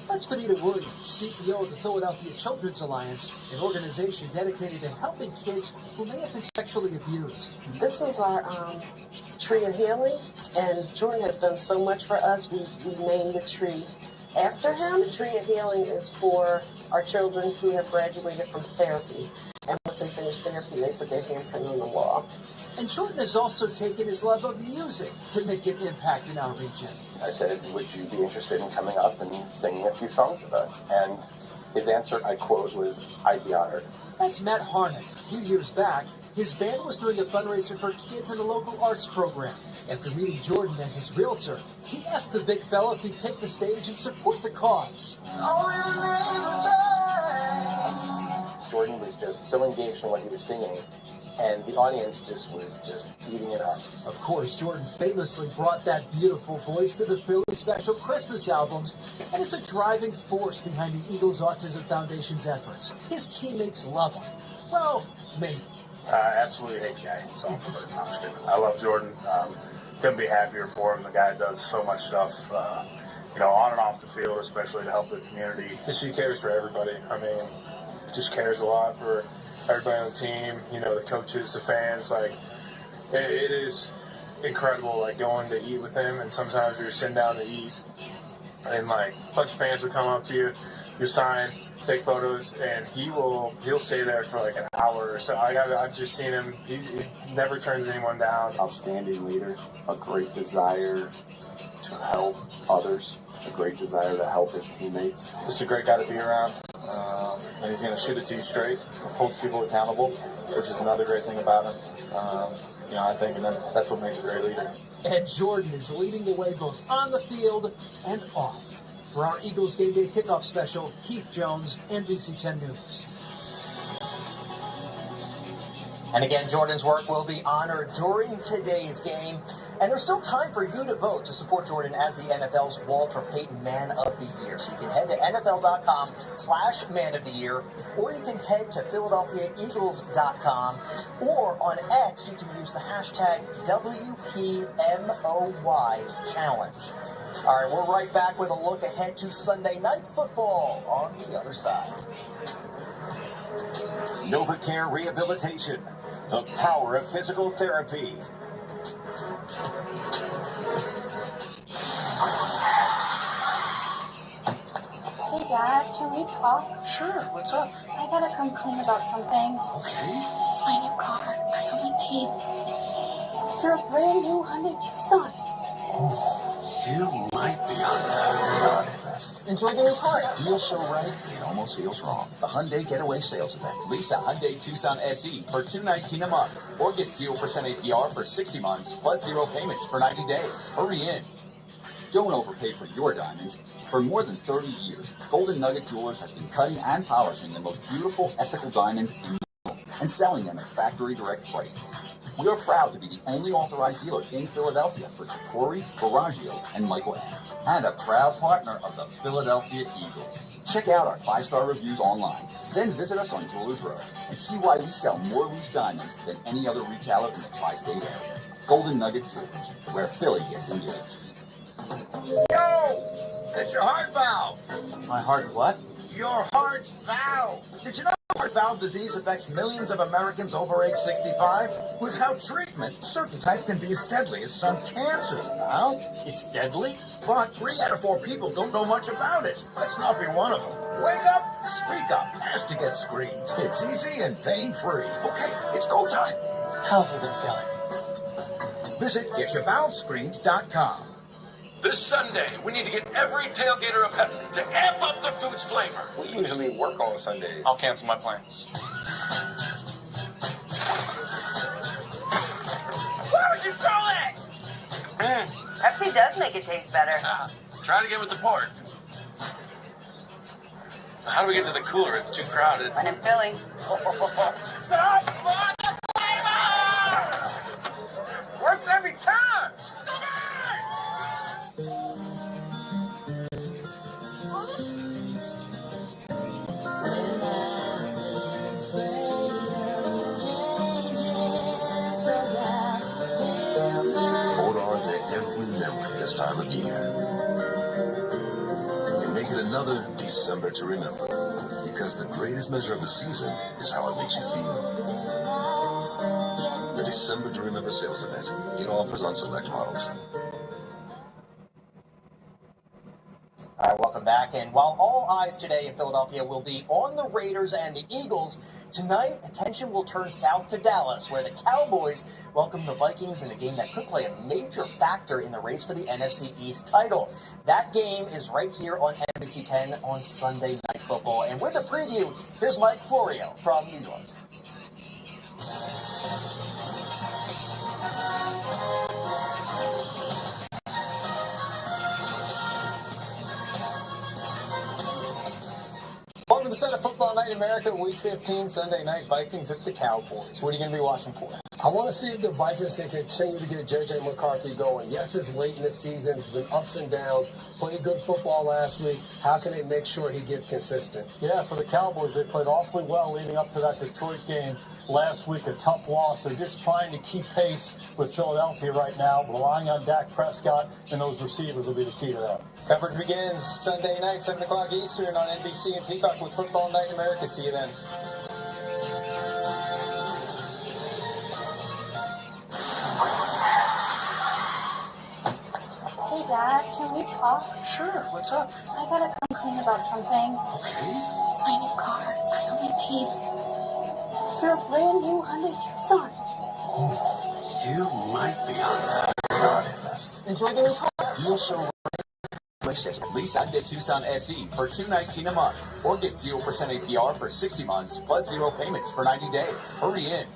That's Benita Williams, CEO of the Philadelphia Children's Alliance, an organization dedicated to helping kids who may have been sexually abused. This is our tree of healing, and Jordan has done so much for us. We named the tree after him. The tree of healing is for our children who have graduated from therapy. And once they finish therapy, they put their handprint on the wall. And Jordan has also taken his love of music to make an impact in our region. I said, would you be interested in coming up and singing a few songs with us? And his answer, I quote, was, I'd be honored. That's Matt Harnick. A few years back, his band was doing a fundraiser for kids in a local arts program. After meeting Jordan as his realtor, he asked the big fella if he'd take the stage and support the cause. Jordan was just so engaged in what he was singing, and the audience was just eating it up. Of course, Jordan famously brought that beautiful voice to the Philly Special Christmas albums and is a driving force behind the Eagles Autism Foundation's efforts. His teammates love him. Well, maybe. I absolutely hate the guy. So I'm just kidding. I love Jordan. Couldn't be happier for him. The guy does so much stuff, on and off the field, especially to help the community. Just he cares for everybody. I mean, just cares a lot for everybody on the team, the coaches, the fans. Like, it is incredible, like, going to eat with him, and sometimes you're sitting down to eat, and, like, a bunch of fans will come up to you, you sign, take photos, and he'll stay there for, like, an hour or so. I've just seen him. He never turns anyone down. Outstanding leader, a great desire to help others, a great desire to help his teammates. Just a great guy to be around. And he's going to shoot it to you straight, holds people accountable, which is another great thing about him. I think that's what makes a great leader. And Jordan is leading the way both on the field and off. For our Eagles Game Day Kickoff Special, Keith Jones, NBC 10 News. And again, Jordan's work will be honored during today's game. And there's still time for you to vote to support Jordan as the NFL's Walter Payton Man of the Year. So you can head to NFL.com/Man of the Year, or you can head to PhiladelphiaEagles.com, or on X, you can use the hashtag WPMOY Challenge. All right, we're right back with a look ahead to Sunday Night Football on the other side. NovaCare Rehabilitation, the power of physical therapy. Hey, Dad, can we talk? Sure, what's up? I gotta come clean about something. Okay. It's my new car. I only paid for a brand new Hyundai Tucson. You might be on the list. Enjoy the new car. Feels so right, it almost feels wrong. The Hyundai Getaway Sales Event. Lease a Hyundai Tucson SE for $219 a month, or get 0% APR for 60 months, plus 0 payments for 90 days. Hurry in. Don't overpay for your diamonds. For more than 30 years, Golden Nugget Jewelers has been cutting and polishing the most beautiful, ethical diamonds in the world and selling them at factory direct prices. We are proud to be the only authorized dealer in Philadelphia for Corey, Baraggio, and Michael M. And a proud partner of the Philadelphia Eagles. Check out our 5-star reviews online. Then visit us on Jewelers Row and see why we sell more loose diamonds than any other retailer in the tri-state area. Golden Nugget Jewelers, where Philly gets engaged. Yo! It's your heart valve. My heart what? your heart valve. Did you know heart valve disease affects millions of Americans over age 65? Without treatment, certain types can be as deadly as some cancers, pal. It's deadly? But 3 out of 4 people don't know much about it. Let's not be one of them. Wake up, speak up, ask to get screened. It's easy and pain-free. Okay, it's go time. How have you been feeling? Visit getyourvalvescreened.com. This Sunday, we need to get every tailgater a Pepsi to amp up the food's flavor. We usually work on Sundays. I'll cancel my plans. Why would you throw that? Pepsi does make it taste better. Try to get with the port. How do we get to the cooler? It's too crowded. When in Philly. Works every time. Hold on to every memory this time of year. And make it another December to remember. Because the greatest measure of the season is how it makes you feel. The December to Remember sales event. Get offers on select models. All right, welcome back. And while all eyes today in Philadelphia will be on the Raiders and the Eagles, tonight attention will turn south to Dallas, where the Cowboys welcome the Vikings in a game that could play a major factor in the race for the NFC East title. That game is right here on NBC 10 on Sunday Night Football. And with a preview, here's Mike Florio from New York. Welcome to the Sunday Football Night in America, Week 15, Sunday night, Vikings at the Cowboys. What are you going to be watching for? I want to see if the Vikings can continue to get J.J. McCarthy going. Yes, it's late in the season. It's been ups and downs. Played good football last week. How can they make sure he gets consistent? Yeah, for the Cowboys, they played awfully well leading up to that Detroit game last week, a tough loss. They're just trying to keep pace with Philadelphia right now. Relying on Dak Prescott and those receivers will be the key to that. Coverage begins Sunday night, 7 o'clock Eastern on NBC and Peacock with Football Night in America. See you then. Hey, Dad, can we talk? Sure, what's up? I gotta come clean about something. Okay. It's my new car. I only paid for a brand new Hyundai Tucson. You might be on that naughty list. Enjoy the new car. Deal so Lease Hyundai Tucson SE for $219 a month, or get 0% APR for 60 months plus 0 payments for 90 days. Hurry in.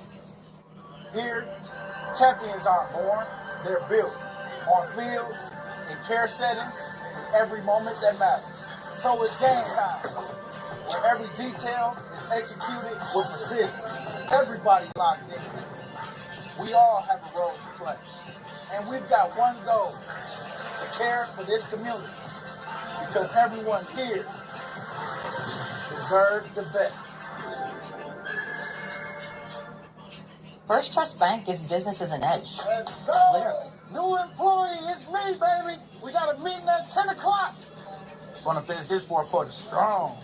Here, champions aren't born, they're built on fields, in care settings, in every moment that matters. So it's game time, where every detail is executed with precision. Everybody locked in. We all have a role to play. And we've got one goal, to care for this community. Because everyone here deserves the best. First Trust Bank gives businesses an edge. Let's go. Literally. New employee, it's me, baby. We got a meeting at 10 o'clock. Want to finish this 4-quarter strong.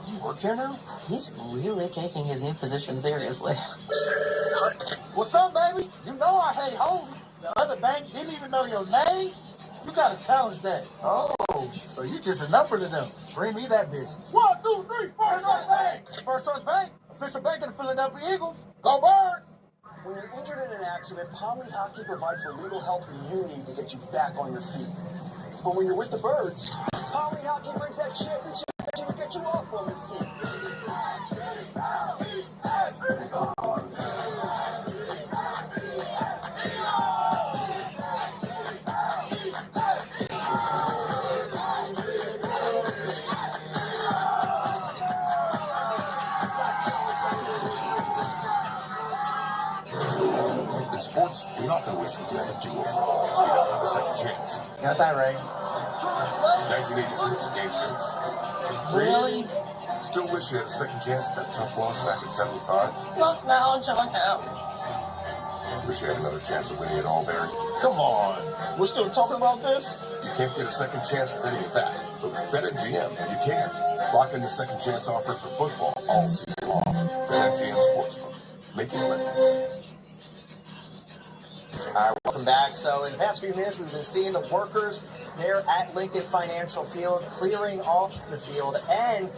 Do you work here now? He's really taking his new position seriously. What's up, baby? You know I hate hoes. The other bank didn't even know your name. You got to challenge that. Oh, so you just a number to them. Bring me that business. 1, 2, 3, First Trust Bank. First Trust Bank, official bank of the Philadelphia Eagles. Go Birds! When you're injured in an accident, Poly Hockey provides the legal help you need to get you back on your feet. But when you're with the Birds, Poly Hockey brings that championship energy to get you up on your feet. In sports, we often wish we could have a do-over. You know, a second chance. Got that right. 1986, Game 6. Really? Still wish you had a second chance at that tough loss back in 75? Look now, John Hell. Wish you had another chance at winning it all, Barry? Come on. We're still talking about this? You can't get a second chance with any of that. But with BetMGM, you can. Lock in the second chance offer for football all season long. BetMGM Sportsbook. Make it legendary. All right, welcome back. So in the past few minutes, we've been seeing the workers there at Lincoln Financial Field clearing off the field and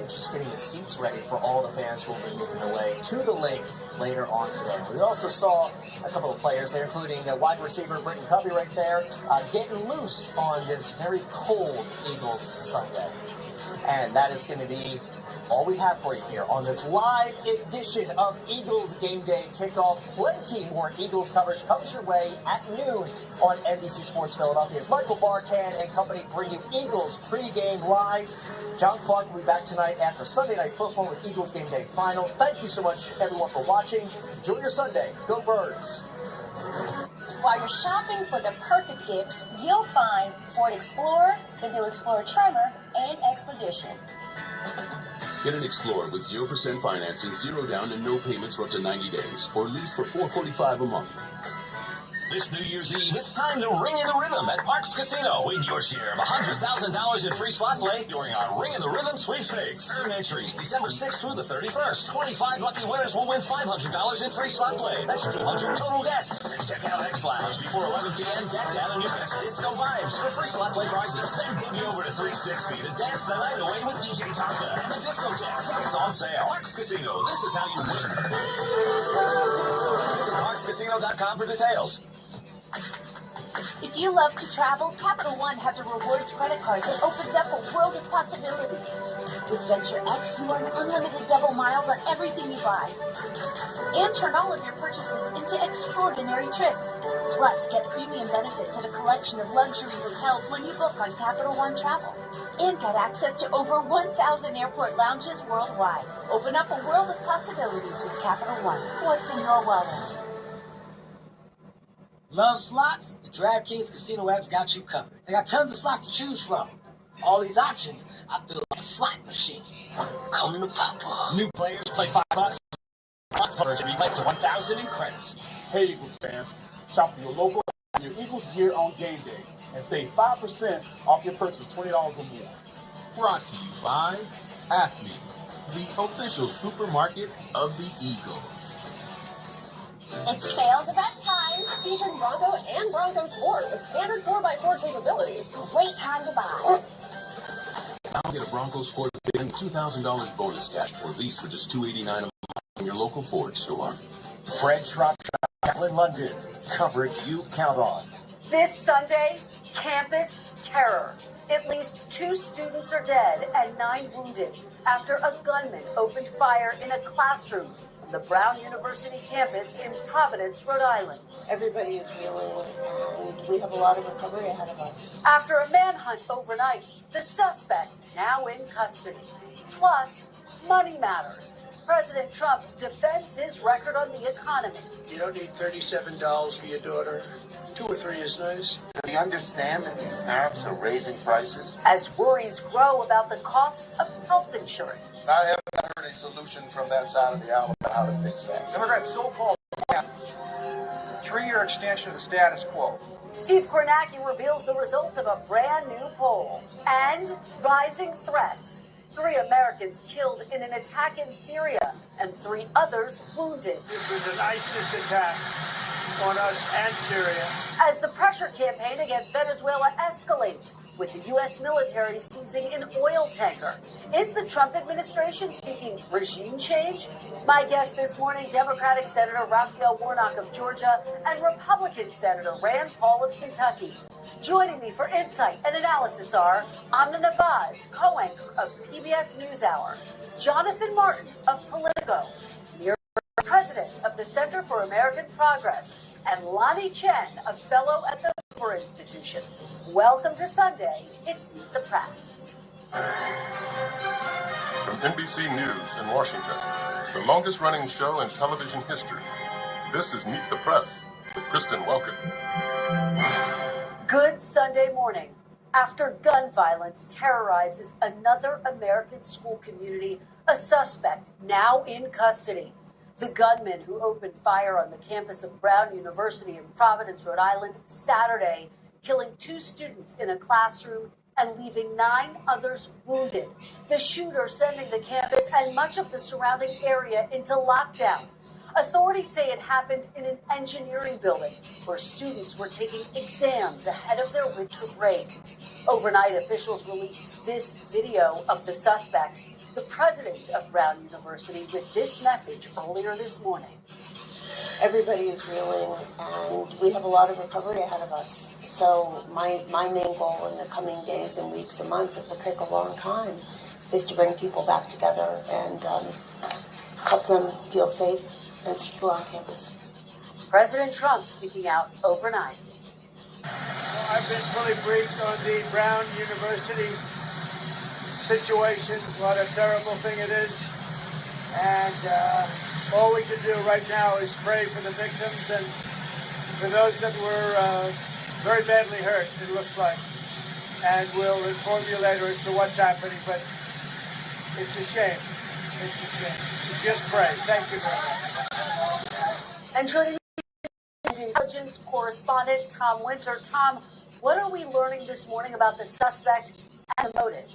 just getting the seats ready for all the fans who will be making their way to the link later on today. We also saw a couple of players there, including wide receiver Britton Covey right there, getting loose on this very cold Eagles Sunday. And that is going to be all we have for you here on this live edition of Eagles Game Day Kickoff. Plenty more Eagles coverage comes your way at noon on NBC Sports Philadelphia as Michael Barkan and company bring you Eagles pregame live. John Clark will be back tonight after Sunday Night Football with Eagles Game Day Final. Thank you so much, everyone, for watching. Enjoy your Sunday. Go Birds. While you're shopping for the perfect gift, you'll find Ford Explorer, the new Explorer Tremor, and Expedition. Get an Explorer with 0% financing, 0 down, and no payments for up to 90 days, or lease for $445 a month. This New Year's Eve, it's time to ring in the rhythm at Parks Casino. Win your share of $100,000 in free slot play during our Ring in the Rhythm sweepstakes. Earn entries December 6th through the 31st. 25 lucky winners will win $500 in free slot play. That's 200 total guests. Check out X Lounge before 11 p.m. Decked out in your best disco vibes for free slot play prizes. Then boogie over to 360 to dance the night away with DJ Tonka and the discotheque. Tickets on sale. Parks Casino. This is how you win. Visit ParksCasino.com for details. If you love to travel, Capital One has a rewards credit card that opens up a world of possibilities. With Venture X, you earn unlimited double miles on everything you buy. And turn all of your purchases into extraordinary trips. Plus, get premium benefits at a collection of luxury hotels when you book on Capital One Travel. And get access to over 1,000 airport lounges worldwide. Open up a world of possibilities with Capital One. What's in your wallet? Love slots? The DraftKings Casino app's got you covered. They got tons of slots to choose from. All these options, I feel like a slot machine. Come to Papa. New players play $5. Slots coverage every play to 1,000 in credits. Hey, Eagles fans, shop for your local and your Eagles gear on game day and save 5% off your purchase of $20 or more. Brought to you by Acme, the official supermarket of the Eagles. It's sales event time, featuring Bronco and Bronco Sport with standard 4x4 capability. Great time to buy. Now get a Bronco Sport and $2,000 bonus cash or lease for just $289 a month in your local Ford store. Fred Schropp Travel in London. Coverage you count on. This Sunday, campus terror. At least 2 students are dead and 9 wounded after a gunman opened fire in a classroom on the Brown University campus in Providence, Rhode Island. Everybody is reeling, and we have a lot of recovery ahead of us. After a manhunt overnight, the suspect now in custody. Plus, money matters. President Trump defends his record on the economy. You don't need $37 for your daughter. 2 or 3 is nice. Do you understand that these tariffs are raising prices? As worries grow about the cost of health insurance. I haven't heard a solution from that side of the aisle about how to fix that. Democrats' so-called 3-year extension of the status quo. Steve Kornacki reveals the results of a brand new poll. And rising threats. 3 Americans killed in an attack in Syria and 3 others wounded. This was an ISIS attack on us and Syria. As the pressure campaign against Venezuela escalates, with the U.S. military seizing an oil tanker. Is the Trump administration seeking regime change? My guest this morning, Democratic Senator Raphael Warnock of Georgia and Republican Senator Rand Paul of Kentucky. Joining me for insight and analysis are Amna Nawaz, co-anchor of PBS NewsHour, Jonathan Martin of Politico, President of the Center for American Progress, and Lonnie Chen, a fellow at the Hoover Institution. Welcome to Sunday. It's Meet the Press. From NBC News in Washington, the longest-running show in television history, this is Meet the Press with Kristen Welker. Good Sunday morning. After gun violence terrorizes another American school community, a suspect now in custody. The gunman who opened fire on the campus of Brown University in Providence, Rhode Island, Saturday, killing 2 students in a classroom and leaving 9 others wounded. The shooter sending the campus and much of the surrounding area into lockdown. Authorities say it happened in an engineering building where students were taking exams ahead of their winter break. Overnight, officials released this video of the suspect, the president of Brown University, with this message earlier this morning. Everybody is reeling, and we have a lot of recovery ahead of us. So my main goal in the coming days and weeks and months, it will take a long time, is to bring people back together and help them feel safe and secure on campus. President Trump speaking out overnight. Well, I've been fully briefed on the Brown University situation, what a terrible thing it is. And all we can do right now is pray for the victims and for those that were very badly hurt, it looks like. And we'll inform you later as to what's happening, but it's a shame. It's a shame. Just pray. Thank you very much. And joining me, intelligence correspondent Tom Winter. Tom, what are we learning this morning about the suspect and the motive?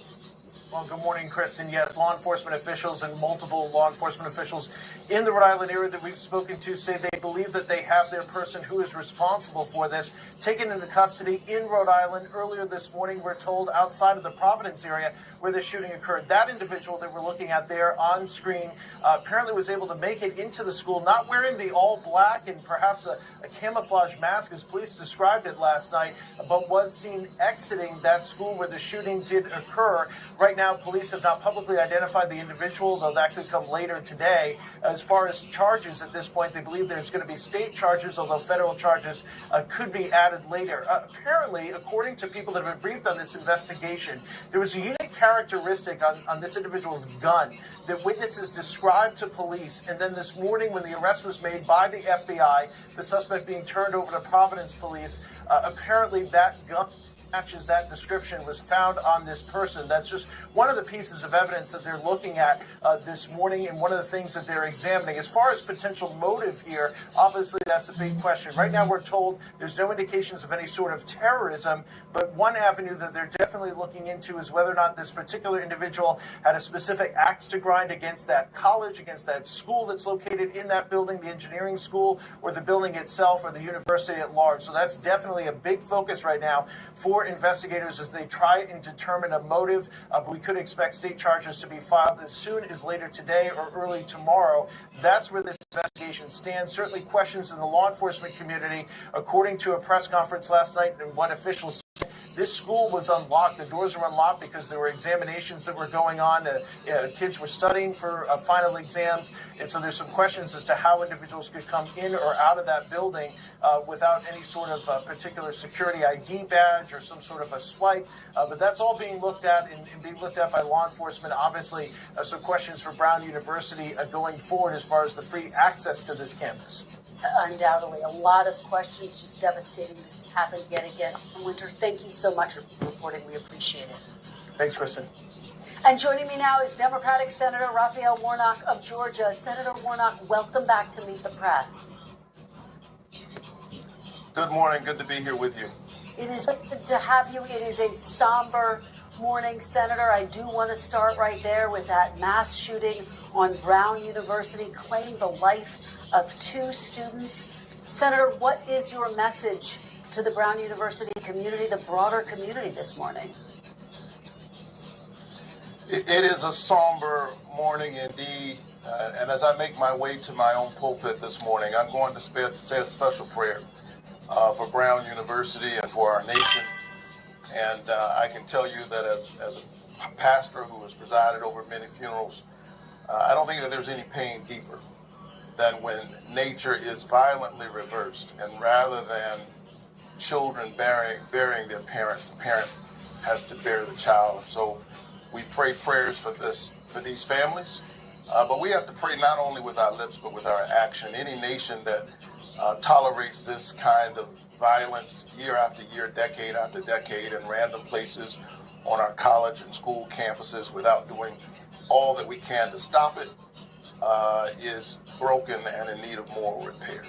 Well, good morning, Kristen. Yes, law enforcement officials and multiple law enforcement officials in the Rhode Island area that we've spoken to say they believe that they have their person who is responsible for this taken into custody in Rhode Island. Earlier this morning, we're told outside of the Providence area where the shooting occurred. That individual that we're looking at there on screen apparently was able to make it into the school, not wearing the all black and perhaps a camouflage mask, as police described it last night, but was seen exiting that school where the shooting did occur. Right now, police have not publicly identified the individual, though that could come later today. As far as charges at this point, they believe there's going to be state charges, although federal charges could be added later. Apparently, according to people that have been briefed on this investigation, there was a unique characteristic on this individual's gun that witnesses described to police. And then this morning, when the arrest was made by the FBI, the suspect being turned over to Providence police, apparently that gun matches that description was found on this person. That's just one of the pieces of evidence that they're looking at this morning, and one of the things that they're examining. As far as potential motive here, obviously that's a big question. Right now we're told there's no indications of any sort of terrorism, but one avenue that they're definitely looking into is whether or not this particular individual had a specific axe to grind against that college, against that school that's located in that building, the engineering school, or the building itself, or the university at large. So that's definitely a big focus right now for investigators as they try and determine a motive. But we could expect state charges to be filed as soon as later today or early tomorrow. That's where this investigation stands. Certainly questions in the law enforcement community, according to a press conference last night and what officials said. This school was unlocked. The doors were unlocked because there were examinations that were going on. Kids were studying for final exams. And so there's some questions as to how individuals could come in or out of that building without any sort of particular security ID badge or some sort of a swipe. But that's all being looked at and being looked at by law enforcement. Obviously, some questions for Brown University going forward as far as the free access to this campus. Undoubtedly, a lot of questions. Just devastating this has happened yet again. Winter, thank you so much for reporting. We appreciate it. Thanks, Kristen. And joining me now is Democratic Senator Raphael Warnock of Georgia. Senator Warnock, welcome back to Meet the Press. Good morning. Good to be here with you. It is good to have you. It is a somber morning, Senator. I do want to start right there with that mass shooting on Brown University claimed the life of 2 students. Senator, what is your message to the Brown University community, the broader community this morning? It is a somber morning indeed. And as I make my way to my own pulpit this morning, I'm going to say a special prayer for Brown University and for our nation. And I can tell you that as a pastor who has presided over many funerals, I don't think that there's any pain deeper than when nature is violently reversed, and rather than children burying their parents, the parent has to bury the child. So we pray prayers for these families, but we have to pray not only with our lips but with our action. Any nation that tolerates this kind of violence year after year, decade after decade, in random places on our college and school campuses without doing all that we can to stop it is broken and in need of moral repair.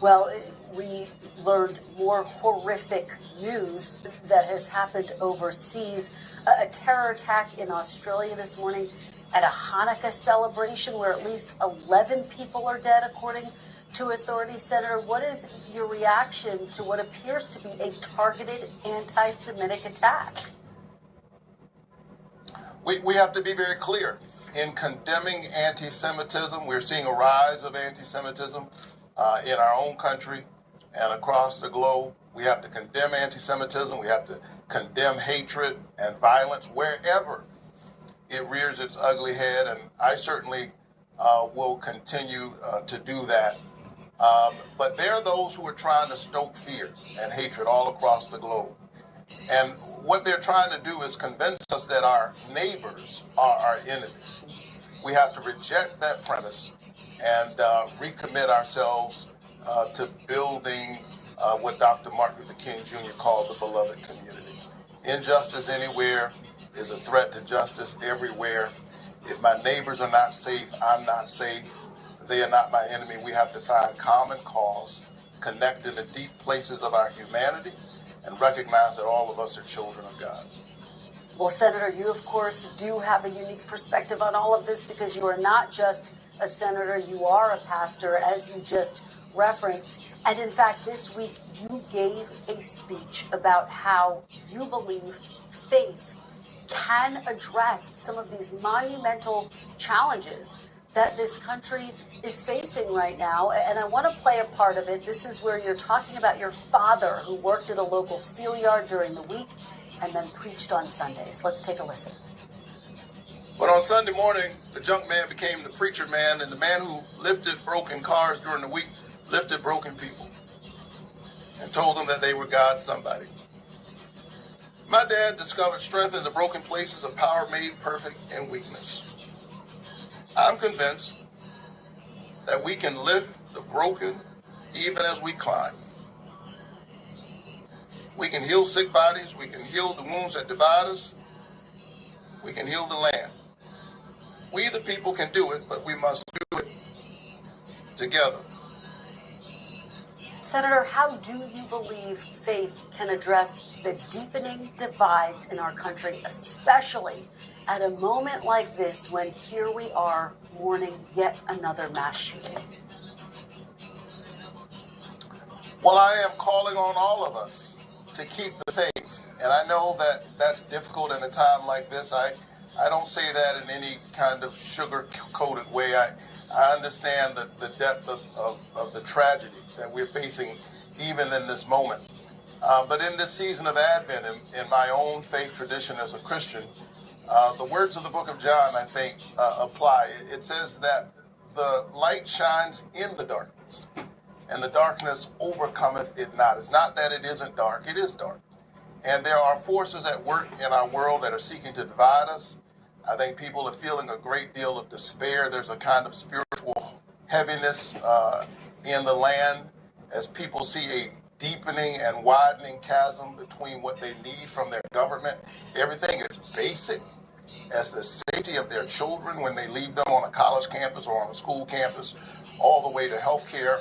Well, we learned more horrific news that has happened overseas. A terror attack in Australia this morning at a Hanukkah celebration where at least 11 people are dead, according to authorities. Senator, what is your reaction to what appears to be a targeted anti-Semitic attack? We have to be very clear. In condemning anti-Semitism, we're seeing a rise of anti-Semitism in our own country and across the globe. We have to condemn anti-Semitism. We have to condemn hatred and violence wherever it rears its ugly head, and I certainly will continue to do that. But there are those who are trying to stoke fear and hatred all across the globe. And what they're trying to do is convince us that our neighbors are our enemies. We have to reject that premise and recommit ourselves to building what Dr. Martin Luther King Jr. called the beloved community. Injustice anywhere is a threat to justice everywhere. If my neighbors are not safe, I'm not safe. They are not my enemy. We have to find common cause, connect in the deep places of our humanity, and recognize that all of us are children of God. Well, Senator, you, of course, do have a unique perspective on all of this because you are not just a senator, you are a pastor, as you just referenced. And in fact, this week, you gave a speech about how you believe faith can address some of these monumental challenges that this country is facing right now. And I want to play a part of it. This is where you're talking about your father who worked at a local steel yard during the week and then preached on Sundays. Let's take a listen. But on Sunday morning, the junk man became the preacher man, and the man who lifted broken cars during the week lifted broken people and told them that they were God's somebody. My dad discovered strength in the broken places of power made perfect in weakness. I'm convinced that we can lift the broken even as we climb. We can heal sick bodies. We can heal the wounds that divide us. We can heal the land. We, the people, can do it, but we must do it together. Senator, how do you believe faith can address the deepening divides in our country, especially at a moment like this when here we are mourning yet another mass shooting? Well, I am calling on all of us to keep the faith. And I know that that's difficult in a time like this. I don't say that in any kind of sugar-coated way. I understand the depth of the tragedy that we're facing even in this moment. But in this season of Advent, in my own faith tradition as a Christian, the words of the book of John, I think, apply. It says that the light shines in the darkness, and the darkness overcometh it not. It's not that it isn't dark, it is dark. And there are forces at work in our world that are seeking to divide us. I think people are feeling a great deal of despair. There's a kind of spiritual heaviness in the land as people see a deepening and widening chasm between what they need from their government. Everything is basic as the safety of their children when they leave them on a college campus or on a school campus, all the way to health care.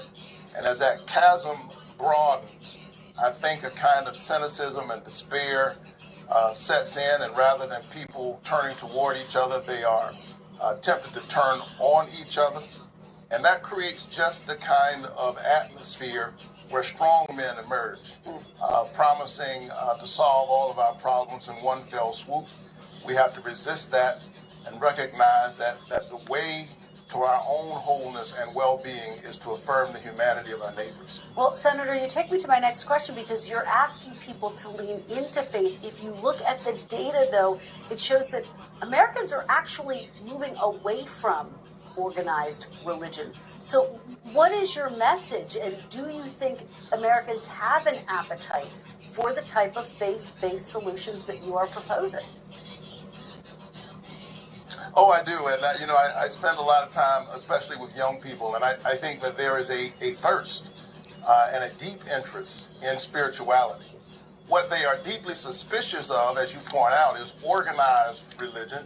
And as that chasm broadens, I think a kind of cynicism and despair sets in, and rather than people turning toward each other, they are tempted to turn on each other. And that creates just the kind of atmosphere where strong men emerge, promising to solve all of our problems in one fell swoop. We have to resist that and recognize that the way to our own wholeness and well-being is to affirm the humanity of our neighbors. Well, Senator, you take me to my next question because you're asking people to lean into faith. If you look at the data, though, it shows that Americans are actually moving away from organized religion. So what is your message, and do you think Americans have an appetite for the type of faith-based solutions that you are proposing? Oh, I do. And, I spend a lot of time, especially with young people, and I think that there is a thirst and a deep interest in spirituality. What they are deeply suspicious of, as you point out, is organized religion.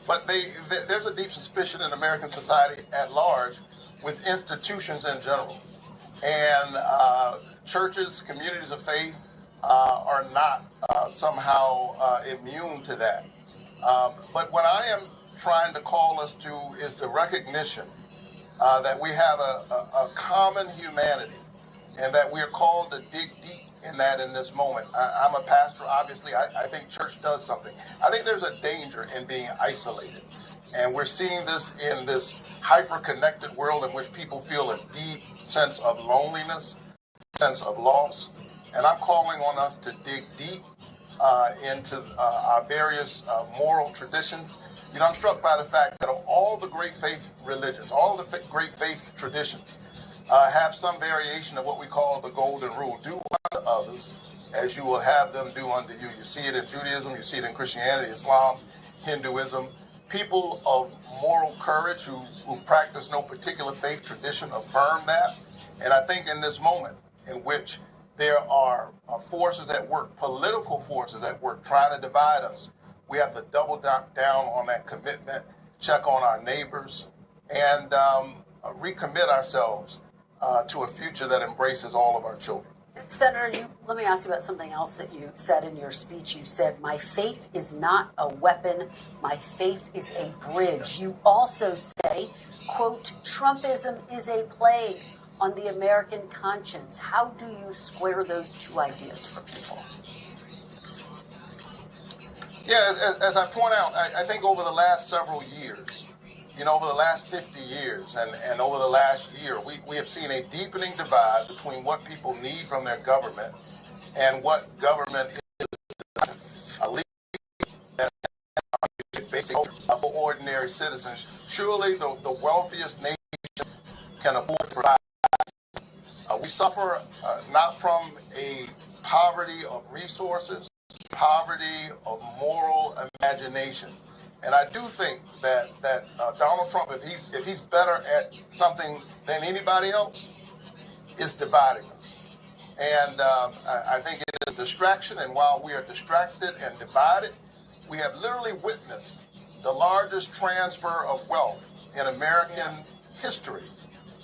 But there's a deep suspicion in American society at large with institutions in general. And churches, communities of faith are not somehow immune to that. But what I am trying to call us to is the recognition that we have a common humanity and that we are called to dig deep in that in this moment. I'm a pastor, obviously. I think church does something. I think there's a danger in being isolated. And we're seeing this in this hyper-connected world in which people feel a deep sense of loneliness, sense of loss. And I'm calling on us to dig deep into our various moral traditions. You know, I'm struck by the fact that all the great faith religions, all the great faith traditions have some variation of what we call the golden rule. Do unto others as you will have them do unto you. You see it in Judaism, you see it in Christianity, Islam, Hinduism. People of moral courage who practice no particular faith tradition affirm that. And I think in this moment in which there are forces at work, political forces at work, trying to divide us, we have to double down on that commitment, check on our neighbors, and recommit ourselves to a future that embraces all of our children. Senator, let me ask you about something else that you said in your speech. You said, my faith is not a weapon. My faith is a bridge. You also say, quote, Trumpism is a plague on the American conscience. How do you square those two ideas for people? Yeah, as I point out, I think over the last several years, you know, over the last 50 years and over the last year, we have seen a deepening divide between what people need from their government and what government is basically for ordinary citizens. Surely the wealthiest nation can afford to provide. We suffer not from a poverty of resources, poverty of moral imagination. And I do think that Donald Trump, if he's better at something than anybody else, is dividing us. And I think it is a distraction. And while we are distracted and divided, we have literally witnessed the largest transfer of wealth in American history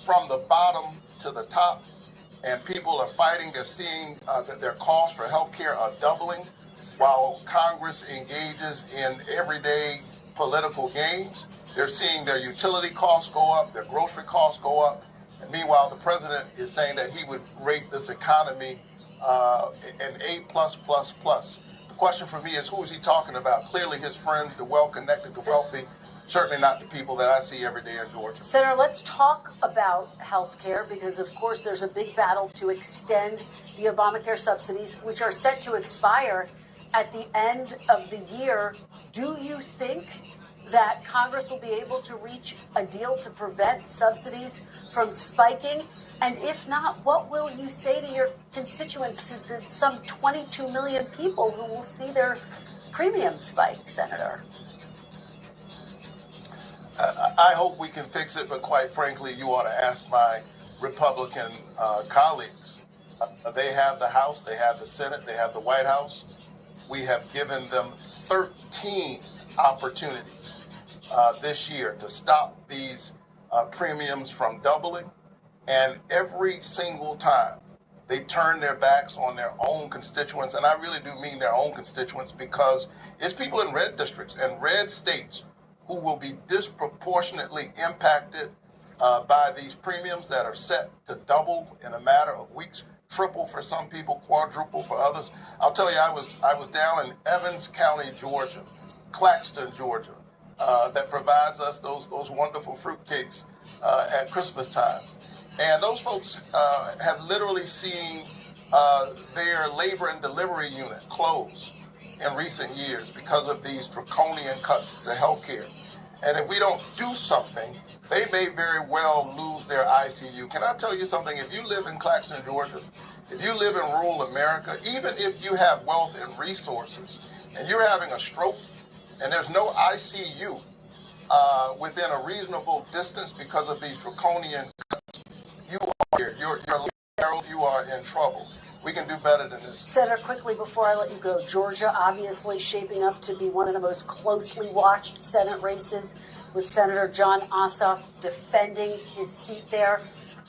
from the bottom to the top. And people are fighting. They're seeing that their costs for health care are doubling while Congress engages in everyday political games. They're seeing their utility costs go up, their grocery costs go up. And meanwhile, the president is saying that he would rate this economy an A+++. The question for me is, who is he talking about? Clearly his friends, the well-connected, the wealthy, certainly not the people that I see every day in Georgia. Senator, let's talk about health care because, of course, there's a big battle to extend the Obamacare subsidies, which are set to expire at the end of the year. Do you think that Congress will be able to reach a deal to prevent subsidies from spiking? And if not, what will you say to your constituents, to the some 22 million people who will see their premiums spike, Senator? I hope we can fix it, but quite frankly, you ought to ask my Republican colleagues. They have the House, they have the Senate, they have the White House. We have given them 13 opportunities this year to stop these premiums from doubling. And every single time they turn their backs on their own constituents, and I really do mean their own constituents, because it's people in red districts and red states who will be disproportionately impacted by these premiums that are set to double in a matter of weeks, triple for some people, quadruple for others. I'll tell you, I was down in Evans County, Georgia, Claxton, Georgia, that provides us those wonderful fruitcakes at Christmas time. And those folks have literally seen their labor and delivery unit close in recent years because of these draconian cuts to health care. And if we don't do something, they may very well lose their ICU. Can I tell you something? If you live in Claxton, Georgia, if you live in rural America, even if you have wealth and resources, and you're having a stroke, and there's no ICU within a reasonable distance because of these draconian cuts, you are in trouble. We can do better than this. Senator, quickly before I let you go, Georgia obviously shaping up to be one of the most closely watched Senate races, with Senator Jon Ossoff defending his seat there.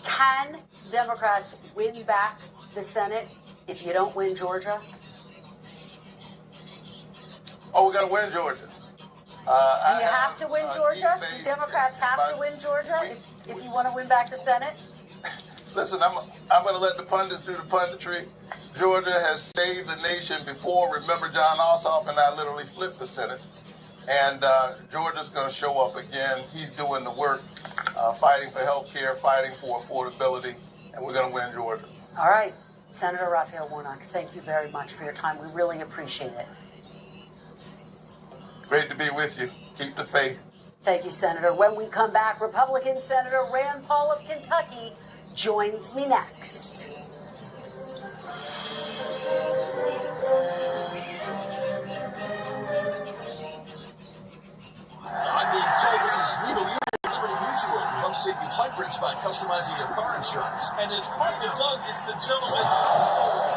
Can Democrats win back the Senate if you don't win Georgia? Oh, we're going to win Georgia. Do you have to win Georgia? Do Democrats have to win Georgia if you want to win back the Senate? Listen, I'm going to let the pundits do the punditry. Georgia has saved the nation before. Remember, John Ossoff and I literally flipped the Senate. And Georgia's going to show up again. He's doing the work, fighting for health care, fighting for affordability, and we're going to win Georgia. All right. Senator Raphael Warnock, thank you very much for your time. We really appreciate it. Great to be with you. Keep the faith. Thank you, Senator. When we come back, Republican Senator Rand Paul of Kentucky joins me next. I'm being told this is legal Liberty Mutual, who helps save you hundreds by customizing your car insurance. And his partner, Doug, is the gentleman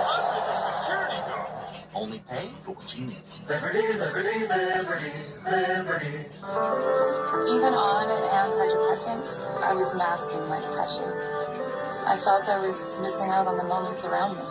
under the security guard. Only pay for what you need. Liberty, liberty, liberty, liberty. Even on an antidepressant, I was masking my depression. I felt I was missing out on the moments around me.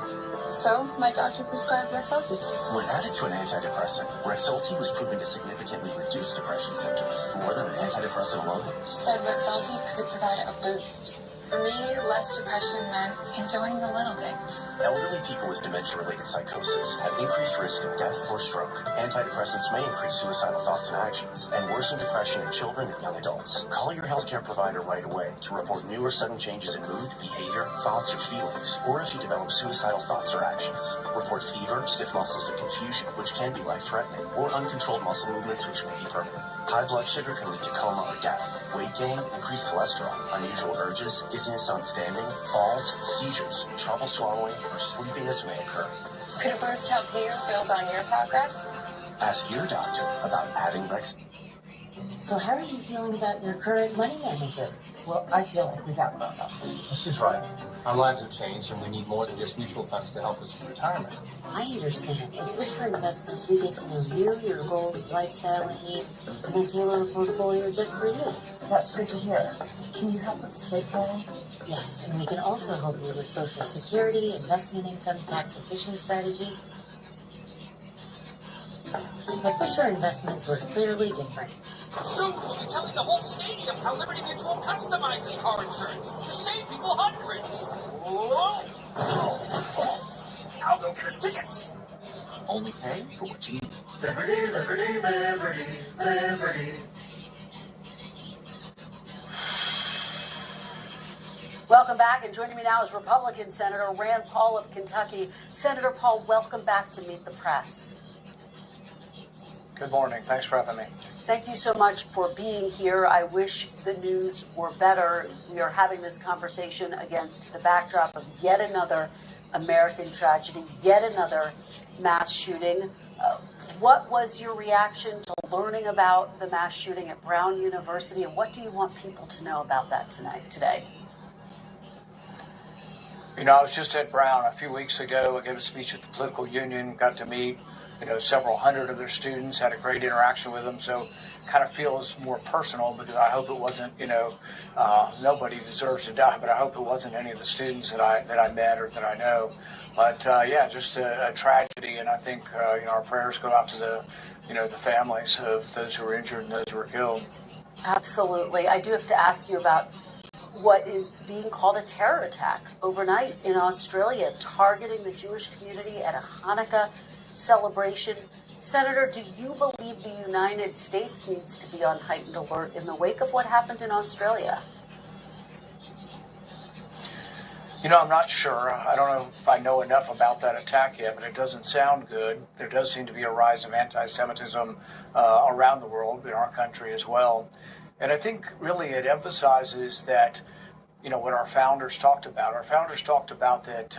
So, my doctor prescribed Rexulti. When added to an antidepressant, Rexulti was proven to significantly reduce depression symptoms, more than an antidepressant alone. She said Rexulti could provide a boost. For me, less depression meant enjoying the little things. Elderly people with dementia-related psychosis have increased risk of death or stroke. Antidepressants may increase suicidal thoughts and actions and worsen depression in children and young adults. Call your healthcare provider right away to report new or sudden changes in mood, behavior, thoughts, or feelings, or if you develop suicidal thoughts or actions. Report fever, stiff muscles, and confusion, which can be life-threatening, or uncontrolled muscle movements, which may be permanent. High blood sugar can lead to coma or death. Weight gain, increased cholesterol, unusual urges, dizziness on standing, falls, seizures, trouble swallowing, or sleepiness may occur. Could a boost help you build on your progress? Ask your doctor about adding Rex. So how are you feeling about your current money manager? Well, I feel like we've outgrown them. She's right. Our lives have changed, and we need more than just mutual funds to help us in retirement. I understand. At Fisher Investments, we get to know you, your goals, lifestyle, and needs, and then tailor a portfolio just for you. That's good to hear. Can you help with estate planning? Yes, and we can also help you with Social Security, investment income, tax-efficient strategies. At Fisher Investments, we're clearly different. Soon we'll be telling the whole stadium how Liberty Mutual customizes car insurance to save people hundreds. I'll go get us tickets. Only pay for what you need. Liberty, liberty, liberty, liberty. Welcome back, and joining me now is Republican Senator Rand Paul of Kentucky. Senator Paul, welcome back to Meet the Press. Good morning. Thanks for having me. Thank you so much for being here. I wish the news were better. We are having this conversation against the backdrop of yet another American tragedy, yet another mass shooting. What was your reaction to learning about the mass shooting at Brown University, and what do you want people to know about that today? You know, I was just at Brown a few weeks ago. I gave a speech at the political union, got to meet several hundred of their students, had a great interaction with them, so kind of feels more personal because I hope it wasn't, nobody deserves to die, but I hope it wasn't any of the students that I met or that I know. But yeah, just a tragedy, and I think our prayers go out to the families of those who were injured and those who were killed. Absolutely. I do have to ask you about what is being called a terror attack overnight in Australia, targeting the Jewish community at a Hanukkah celebration. Senator, do you believe the United States needs to be on heightened alert in the wake of what happened in Australia? I'm not sure. I don't know if I know enough about that attack yet, but it doesn't sound good. There does seem to be a rise of anti-Semitism around the world, in our country as well. And I think really it emphasizes that, what our founders talked about. Our founders talked about that,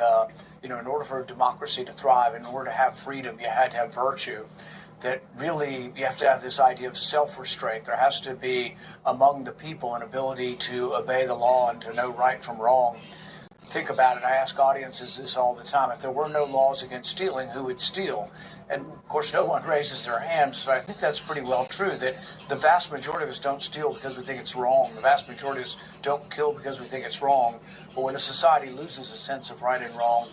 in order for a democracy to thrive, in order to have freedom, you had to have virtue. That really you have to have this idea of self-restraint. There has to be among the people an ability to obey the law and to know right from wrong. think about it. I ask audiences this all the time. If there were no laws against stealing, who would steal? And of course, no one raises their hands, but I think that's pretty well true, that the vast majority of us don't steal because we think it's wrong. The vast majority of us don't kill because we think it's wrong. But when a society loses a sense of right and wrong,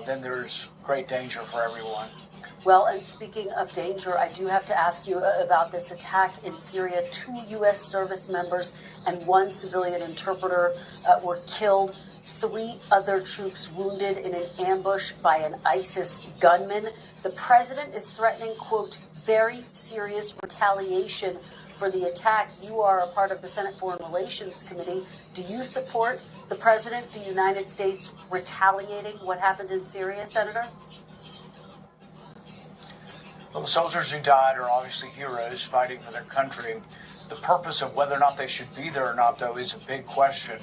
then there's great danger for everyone. Well, and speaking of danger, I do have to ask you about this attack in Syria. 2 U.S. service members and 1 civilian interpreter were killed. 3 other troops wounded in an ambush by an ISIS gunman. The president is threatening, quote, very serious retaliation for the attack. You are a part of the Senate Foreign Relations Committee. Do you support the president, the United States, retaliating what happened in Syria, Senator? Well, the soldiers who died are obviously heroes fighting for their country. The purpose of whether or not they should be there or not, though, is a big question.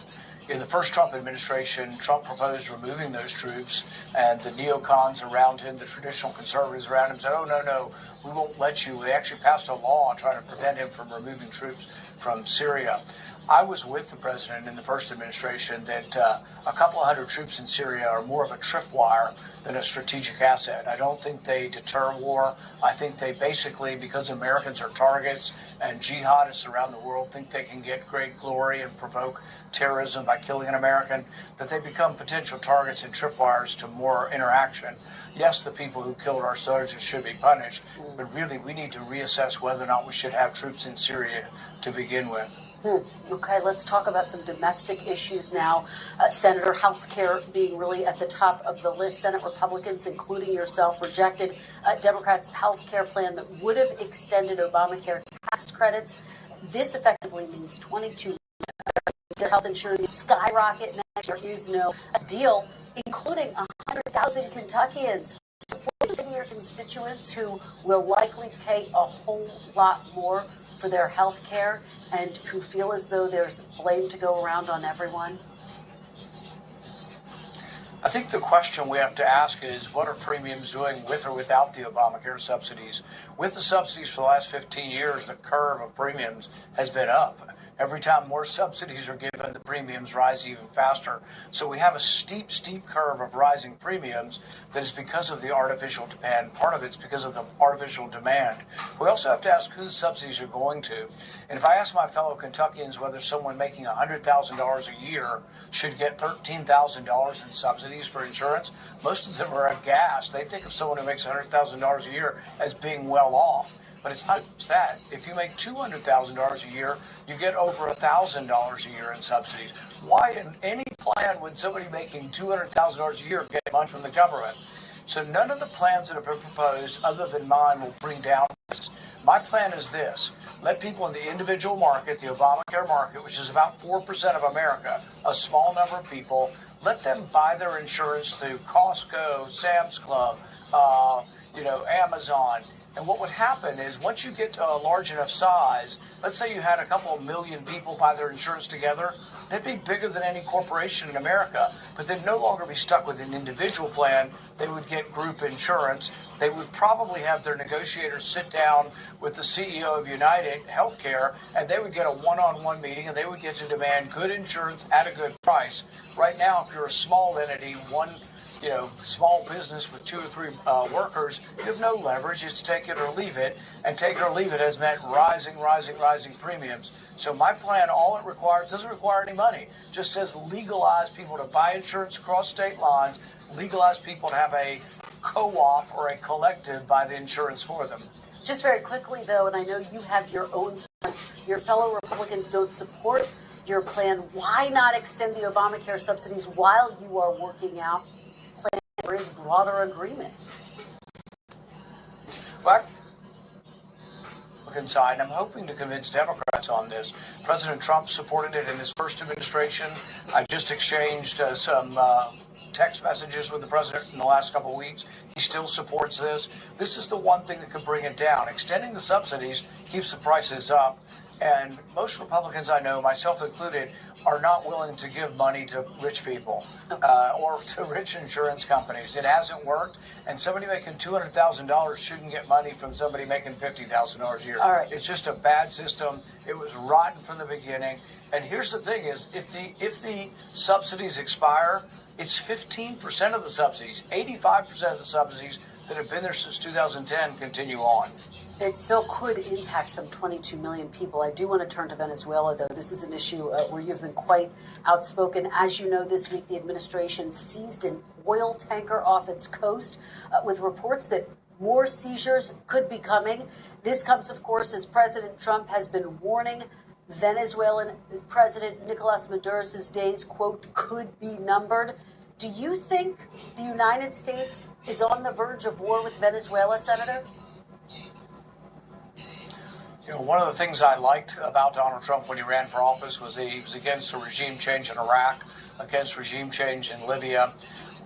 In the first Trump administration, Trump proposed removing those troops, and the neocons around him, the traditional conservatives around him, said, oh, no, we won't let you. They actually passed a law trying to prevent him from removing troops from Syria. I was with the president in the first administration that a couple of hundred troops in Syria are more of a tripwire than a strategic asset. I don't think they deter war. I think they basically, because Americans are targets and jihadists around the world think they can get great glory and provoke terrorism by killing an American, that they become potential targets and tripwires to more interaction. Yes, the people who killed our soldiers should be punished, but really we need to reassess whether or not we should have troops in Syria to begin with. Okay, let's talk about some domestic issues now. Senator, health care being really at the top of the list. Senate Republicans, including yourself, rejected Democrats' health care plan that would have extended Obamacare tax credits. This effectively means 22 their health insurance skyrocket next year. There is no deal, including 100,000 Kentuckians. What do you say to your constituents who will likely pay a whole lot more for their health care and who feel as though there's blame to go around on everyone? I think the question we have to ask is, what are premiums doing with or without the Obamacare subsidies? With the subsidies for the last 15 years, the curve of premiums has been up. Every time more subsidies are given, the premiums rise even faster. So we have a steep curve of rising premiums that is because of the artificial demand. Part of it's because of the artificial demand. We also have to ask who the subsidies are going to. And if I ask my fellow Kentuckians whether someone making $100,000 a year should get $13,000 in subsidies for insurance, most of them are aghast. They think of someone who makes $100,000 a year as being well off. But it's not just that. If you make $200,000 a year, you get over $1,000 a year in subsidies. Why in any plan would somebody making $200,000 a year get money from the government? So none of the plans that have been proposed, other than mine, will bring down this. My plan is this. Let people in the individual market, the Obamacare market, which is about 4% of America, a small number of people, let them buy their insurance through Costco, Sam's Club, Amazon. And what would happen is once you get to a large enough size, let's say you had a couple of million people buy their insurance together, they'd be bigger than any corporation in America. But they'd no longer be stuck with an individual plan. They would get group insurance. They would probably have their negotiators sit down with the CEO of United Healthcare, and they would get a one-on-one meeting, and they would get to demand good insurance at a good price. Right now, if you're a small entity, small business with 2 or 3 workers, you have no leverage. It's take it or leave it. And take it or leave it has meant rising premiums. So my plan, all it requires, doesn't require any money. Just says legalize people to buy insurance across state lines, legalize people to have a co-op or a collective buy the insurance for them. Just very quickly, though, and I know you have your own plan, your fellow Republicans don't support your plan. Why not extend the Obamacare subsidies while you are working out for his broader agreement? Well, side, and I'm hoping to convince Democrats on this. President Trump supported it in his first administration. I just exchanged some text messages with the president in the last couple of weeks. He still supports this. This is the one thing that could bring it down. Extending the subsidies keeps the prices up. And most Republicans I know, myself included, are not willing to give money to rich people or to rich insurance companies. It hasn't worked, and somebody making $200,000 shouldn't get money from somebody making $50,000 a year. All right. It's just a bad system. It was rotten from the beginning. And here's the thing: is if the subsidies expire, it's 15% of the subsidies. 85% of the subsidies that have been there since 2010 continue on. It still could impact some 22 million people. I do want to turn to Venezuela, though. This is an issue where you've been quite outspoken. As you know, this week the administration seized an oil tanker off its coast with reports that more seizures could be coming. This comes, of course, as President Trump has been warning Venezuelan President Nicolas Maduro's days, quote, could be numbered. Do you think the United States is on the verge of war with Venezuela, Senator? You know, one of the things I liked about Donald Trump when he ran for office was that he was against the regime change in Iraq, against regime change in Libya.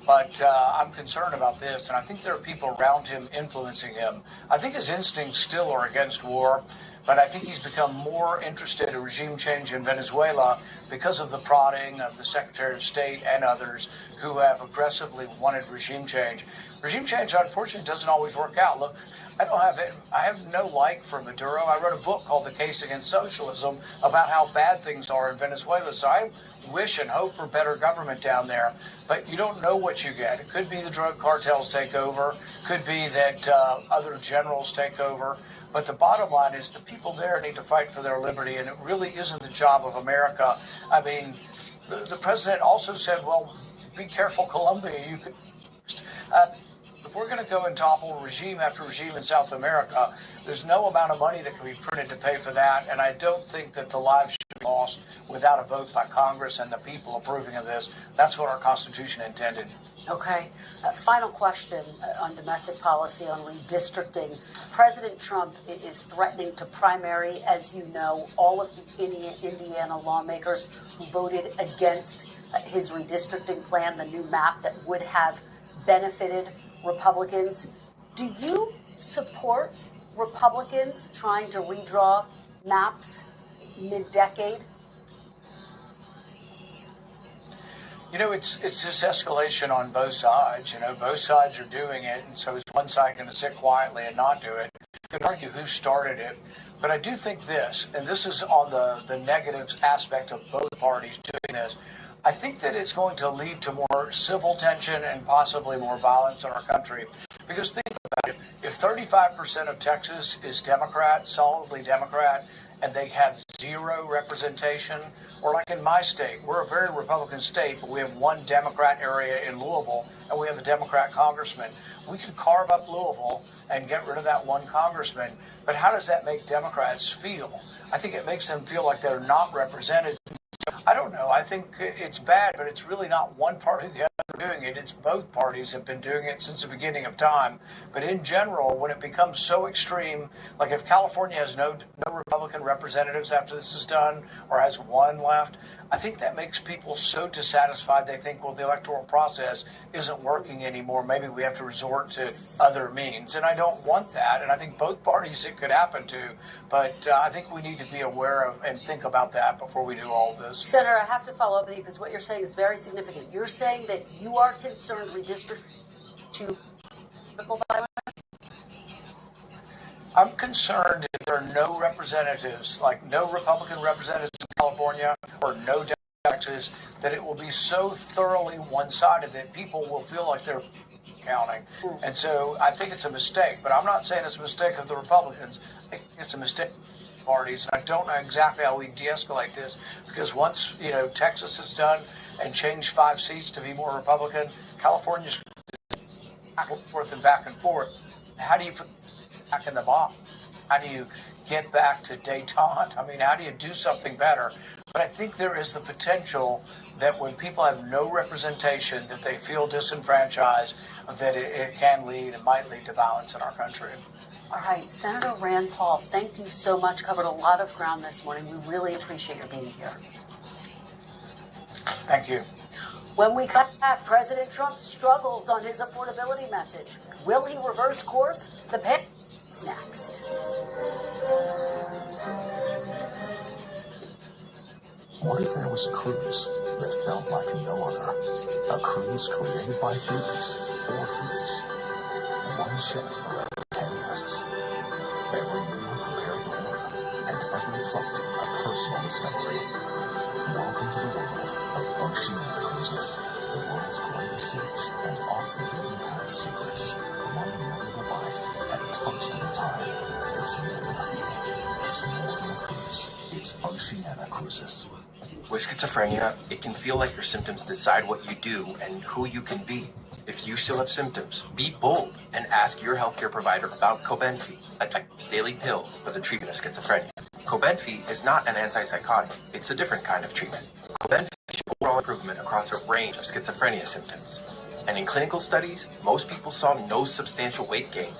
But I'm concerned about this, and I think there are people around him influencing him. I think his instincts still are against war, but I think he's become more interested in regime change in Venezuela because of the prodding of the Secretary of State and others who have aggressively wanted regime change. Regime change, unfortunately, doesn't always work out. Look, I have no like for Maduro. I wrote a book called The Case Against Socialism about how bad things are in Venezuela. So I wish and hope for better government down there. But you don't know what you get. It could be the drug cartels take over. Could be that other generals take over. But the bottom line is the people there need to fight for their liberty, and it really isn't the job of America. I mean, the president also said, well, be careful, Colombia. You could... If we're going to go and topple regime after regime in South America, there's no amount of money that can be printed to pay for that. And I don't think that the lives should be lost without a vote by Congress and the people approving of this. That's what our Constitution intended. Okay. Final question on domestic policy, on redistricting. President Trump is threatening to primary, as you know, all of the Indiana lawmakers who voted against his redistricting plan, the new map that would have benefited Republicans. Do you support Republicans trying to redraw maps mid-decade? You know, it's this escalation on both sides. You know, both sides are doing it, and so is one side going to sit quietly and not do it? You can argue who started it, but I do think this, and this is on the negative aspect of both parties doing this. I think that it's going to lead to more civil tension and possibly more violence in our country. Because think about it, if 35% of Texas is Democrat, solidly Democrat, and they have zero representation, or like in my state, we're a very Republican state, but we have one Democrat area in Louisville, and we have a Democrat congressman. We could carve up Louisville and get rid of that one congressman, but how does that make Democrats feel? I think it makes them feel like they're not represented. I don't know. I think it's bad, but it's really not one party or the other doing it. It's both parties have been doing it since the beginning of time. But in general, when it becomes so extreme, like if California has no Republican representatives after this is done, or has one left, I think that makes people so dissatisfied they think, well, the electoral process isn't working anymore. Maybe we have to resort to other means. And I don't want that. And I think both parties it could happen to. But I think we need to be aware of and think about that before we do all this. Senator, I have to follow up with you because what you're saying is very significant. You're saying that you are concerned redistricting to political violence? I'm concerned if there are no representatives, like no Republican representatives in California or no Texas, that it will be so thoroughly one-sided that people will feel like they're counting. And so I think it's a mistake, but I'm not saying it's a mistake of the Republicans. I think it's a mistake of parties. And I don't know exactly how we de-escalate this, because once, you know, Texas is done and changed 5 seats to be more Republican, California's back and forth and back and forth. How do you put back in the box? How do you get back to détente? I mean, how do you do something better? But I think there is the potential that when people have no representation, that they feel disenfranchised, that it can lead and might lead to violence in our country. All right, Senator Rand Paul, thank you so much. Covered a lot of ground this morning. We really appreciate your being here. Thank you. When we come back, President Trump struggles on his affordability message. Will he reverse course? The panel is next. What if there was a cruise that felt like no other? A cruise created by foodies or foodies. One chef for every 10 guests. Every meal prepared to order, and every plate a personal discovery. Welcome to the world of Oceania Cruises. The world's greatest cities and off-the-beaten-path secrets. One memorable bite and toast at a time. It's more than a feeling. It's more than a cruise. It's Oceania Cruises. With schizophrenia, it can feel like your symptoms decide what you do and who you can be. If you still have symptoms, be bold and ask your healthcare provider about Cobenfy, a daily pill for the treatment of schizophrenia. Cobenfy is not an antipsychotic. It's a different kind of treatment. Cobenfy shows overall improvement across a range of schizophrenia symptoms. And in clinical studies, most people saw no substantial weight gain.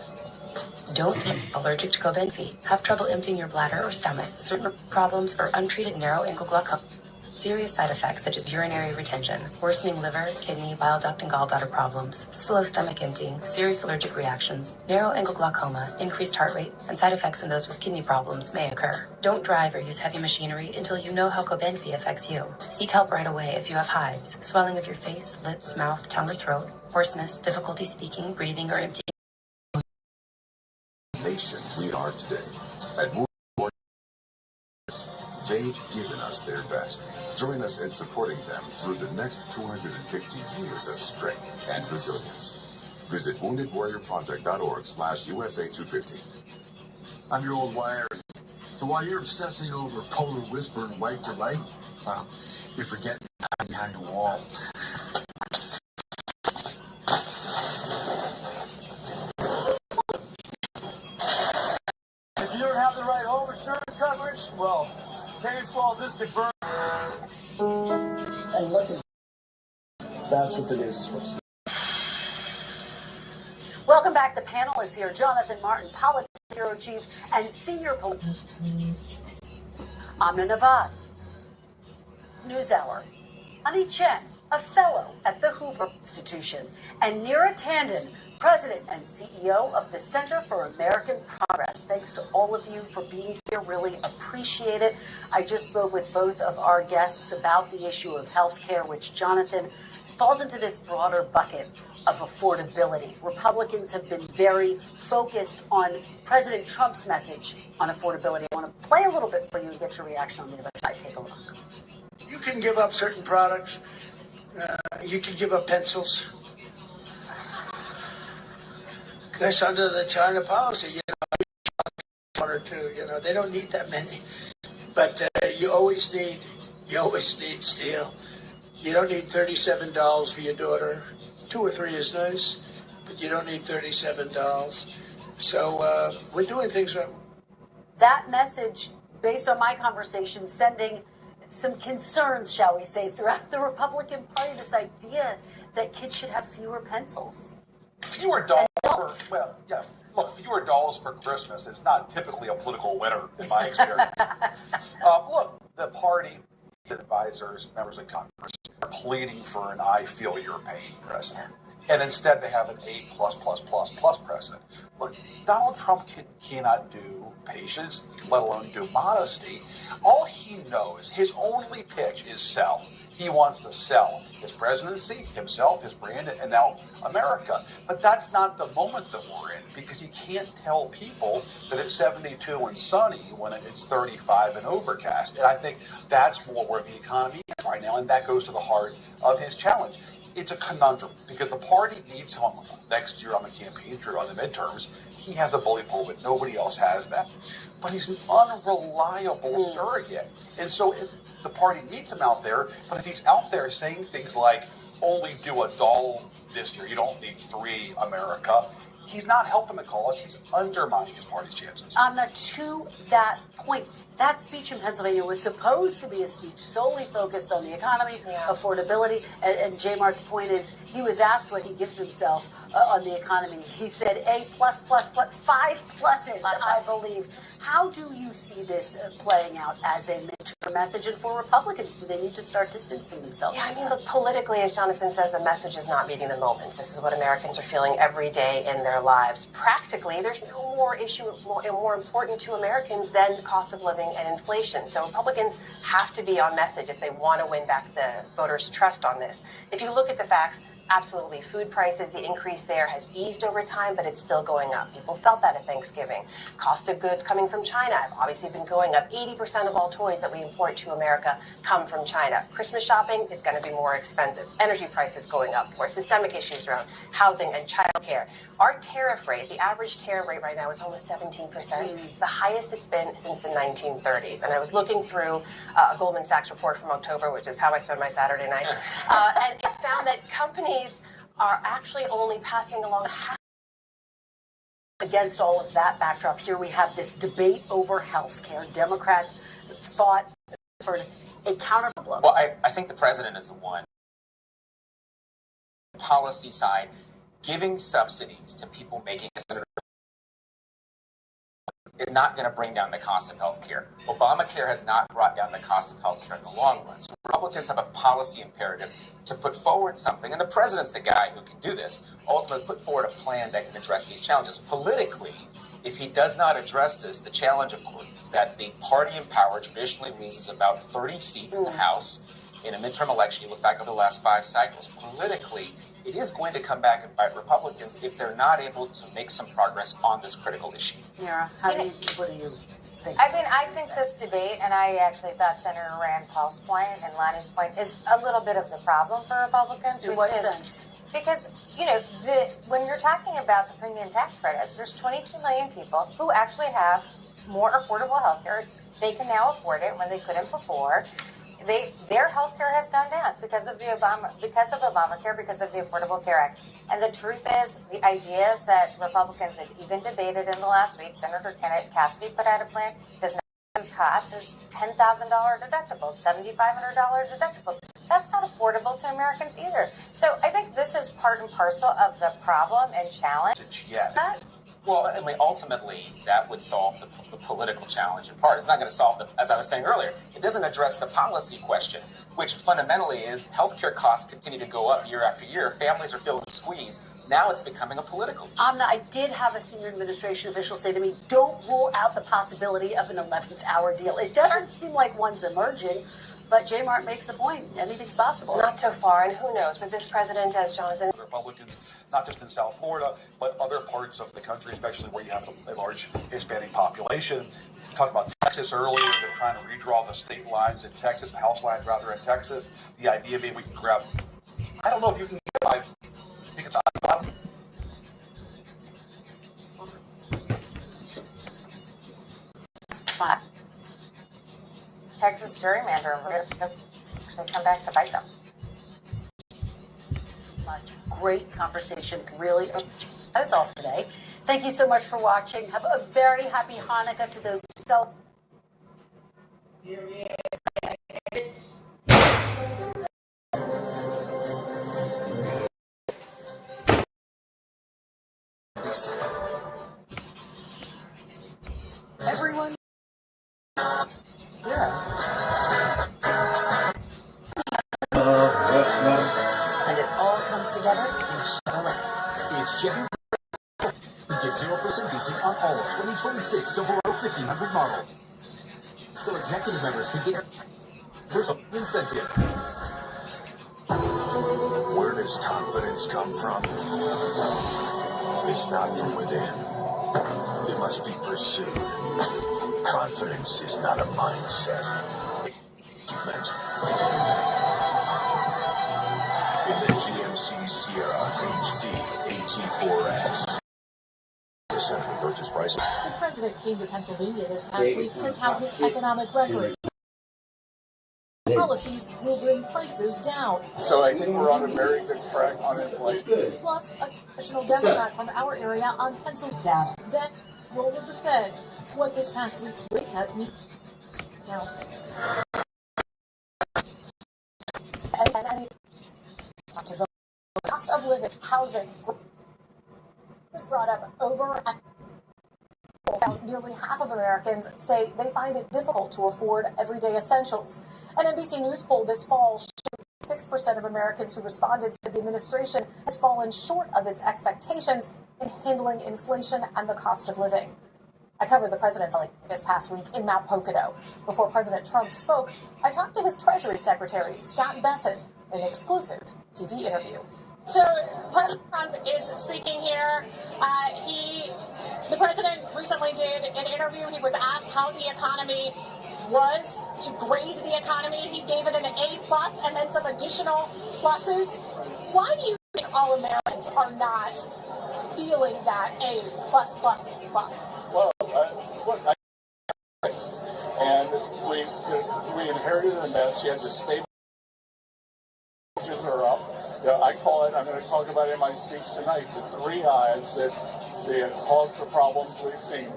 Don't get allergic to Cobenfy, have trouble emptying your bladder or stomach, certain problems, or untreated narrow ankle glaucoma. Serious side effects such as urinary retention, worsening liver, kidney, bile duct, and gallbladder problems, slow stomach emptying, serious allergic reactions, narrow ankle glaucoma, increased heart rate, and side effects in those with kidney problems may occur. Don't drive or use heavy machinery until you know how Cobenfy affects you. Seek help right away if you have hives, swelling of your face, lips, mouth, tongue, or throat, hoarseness, difficulty speaking, breathing, or emptying. Nation we are today. At they've given us their best. Join us in supporting them through the next 250 years of strength and resilience. Visit woundedwarriorproject.org/USA250. I'm your old wire. And while you're obsessing over polar whisper and white delight, well, you're forgetting behind the wall. If you don't have the right home insurance coverage, well, paying for all this could burn. And look at that's what the news is supposed to say. Welcome back. The panel is here. Jonathan Martin, Politics Bureau Chief and Senior Political. Amna Navad, NewsHour. Ani Chen, a fellow at the Hoover Institution. And Neera Tanden, President and CEO of the Center for American Progress. Thanks to all of you for being here. Really appreciate it. I just spoke with both of our guests about the issue of health care, which, Jonathan, falls into this broader bucket of affordability. Republicans have been very focused on President Trump's message on affordability. I want to play a little bit for you and get your reaction on the other side. Take a look. You can give up certain products. You can give up pencils. Because under the China policy, one or two, they don't need that many. But you always need steel. You don't need $37 for your daughter. 2 or 3 is nice, but you don't need $37. So we're doing things right. That message, based on my conversation, sending some concerns, shall we say, throughout the Republican Party, this idea that kids should have fewer pencils. Fewer dolls fewer dolls for Christmas is not typically a political winner in my experience. Look, the party, advisors, members of Congress are pleading for an I feel your pain president. And instead they have an A++++ president. Look, Donald Trump cannot do patience, let alone do modesty. All he knows, his only pitch is sell. He wants to sell his presidency, himself, his brand, and now America. But that's not the moment that we're in, because you can't tell people that it's 72 and sunny when it's 35 and overcast. And I think that's more where the economy is right now, and that goes to the heart of his challenge. It's a conundrum, because the party needs someone next year on the campaign trail, on the midterms. He has the bully pulpit. Nobody else has that. But he's an unreliable surrogate. And so the party needs him out there, but if he's out there saying things like, only do a doll this year, you don't need 3, America, he's not helping the cause, he's undermining his party's chances. To that point, that speech in Pennsylvania was supposed to be a speech solely focused on the economy, affordability, and J. Mart's point is, he was asked what he gives himself on the economy. He said A+++, 5 pluses, I believe. How do you see this playing out as a midterm message, and for Republicans, do they need to start distancing themselves? Yeah, I mean, look, politically, as Jonathan says, the message is not meeting the moment. This is what Americans are feeling every day in their lives. Practically, there's no more issue more important to Americans than the cost of living and inflation. So Republicans have to be on message if they want to win back the voters' trust on this. If you look at the facts, absolutely, food prices, the increase there has eased over time, but it's still going up. People felt that at Thanksgiving. Cost of goods coming from China have obviously been going up. 80% of all toys that we import to America come from China. Christmas shopping is going to be more expensive. Energy prices going up. More systemic issues around housing and childcare. Our tariff rate, the average tariff rate right now is almost 17%. It's the highest it's been since the 1930s. And I was looking through a Goldman Sachs report from October, which is how I spend my Saturday nights, and it's found that companies are actually only passing along half. Against all of that backdrop, here we have this debate over health care. Democrats fought for a counterblow. Well, I think the president is the one. Policy side, giving subsidies to people making a senator is not going to bring down the cost of health care. Obamacare has not brought down the cost of health care in the long run. So Republicans have a policy imperative to put forward something, and the president's the guy who can do this, ultimately put forward a plan that can address these challenges. Politically, if he does not address this, the challenge, of course, is that the party in power traditionally loses about 30 seats in the House. In a midterm election, you look back over the last 5 cycles, politically, it is going to come back and bite Republicans if they're not able to make some progress on this critical issue. Yara, what do you think? I mean, I think this debate, and I actually thought Senator Rand Paul's point and Lonnie's point is a little bit of the problem for Republicans. In what sense? Because, you know, when you're talking about the premium tax credits, there's 22 million people who actually have more affordable health care. They can now afford it when they couldn't before. Their health care has gone down because of Obamacare, because of the Affordable Care Act. And the truth is, the ideas that Republicans had even debated in the last week, Senator Cassidy put out a plan, does not cost. There's $10,000 deductibles, $7,500 deductibles. That's not affordable to Americans either. So I think this is part and parcel of the problem and challenge. Well, I mean, ultimately, that would solve the political challenge in part. It's not going to solve as I was saying earlier, it doesn't address the policy question, which fundamentally is healthcare costs continue to go up year after year. Families are feeling squeezed. Now it's becoming a political issue. Amna, I did have a senior administration official say to me, don't rule out the possibility of an 11th hour deal. It doesn't seem like one's emerging. But J. Mart makes the point. Anything's possible. Not so far, and who knows? With this president, as Jonathan... Republicans, not just in South Florida, but other parts of the country, especially where you have a large Hispanic population. We talked about Texas earlier. They're trying to redraw the state lines in Texas, the House lines rather in Texas. The idea maybe we can grab... I don't know if you can get by... Because Texas gerrymander actually come back to bite them. Great conversation, really. That is all for today. Thank you so much for watching. Have a very happy Hanukkah to those who celebrate. Everyone. And it all comes together in Tellarè. It's Chevy. Get 0% leasing on all 2026 Silverado 1500 model. Still executive members can get personal incentive. Where does confidence come from? It's not from within. It must be pursued. Confidence is not a mindset. It's in the GMC Sierra HD AT4X. The purchase price. The president came to Pennsylvania this past week to tout his economic record. Policies will bring prices down. So I think we're on a very good track on inflation. Plus, a congressional Democrat from our area on Pennsylvania. Then, roll with the Fed. What this past week's rate cut means. Now. To the cost of living, housing was brought up over Now, nearly half of Americans say they find it difficult to afford everyday essentials. An NBC News poll this fall showed 6% of Americans who responded said the administration has fallen short of its expectations in handling inflation and the cost of living. I covered the president's rally this past week in Mount Pocono. Before President Trump spoke, I talked to his Treasury Secretary, Scott Bessent, in an exclusive TV interview. So President Trump is speaking here. The president recently did an interview. He was asked how the economy was, to grade the economy. He gave it an A+ and then some additional pluses. Why do you think all Americans are not feeling that A+++? Well, look, and we inherited a mess. You had to stay. Wages are up. I call it, I'm going to talk about it in my speech tonight, the three I's that cause the problems we've seen.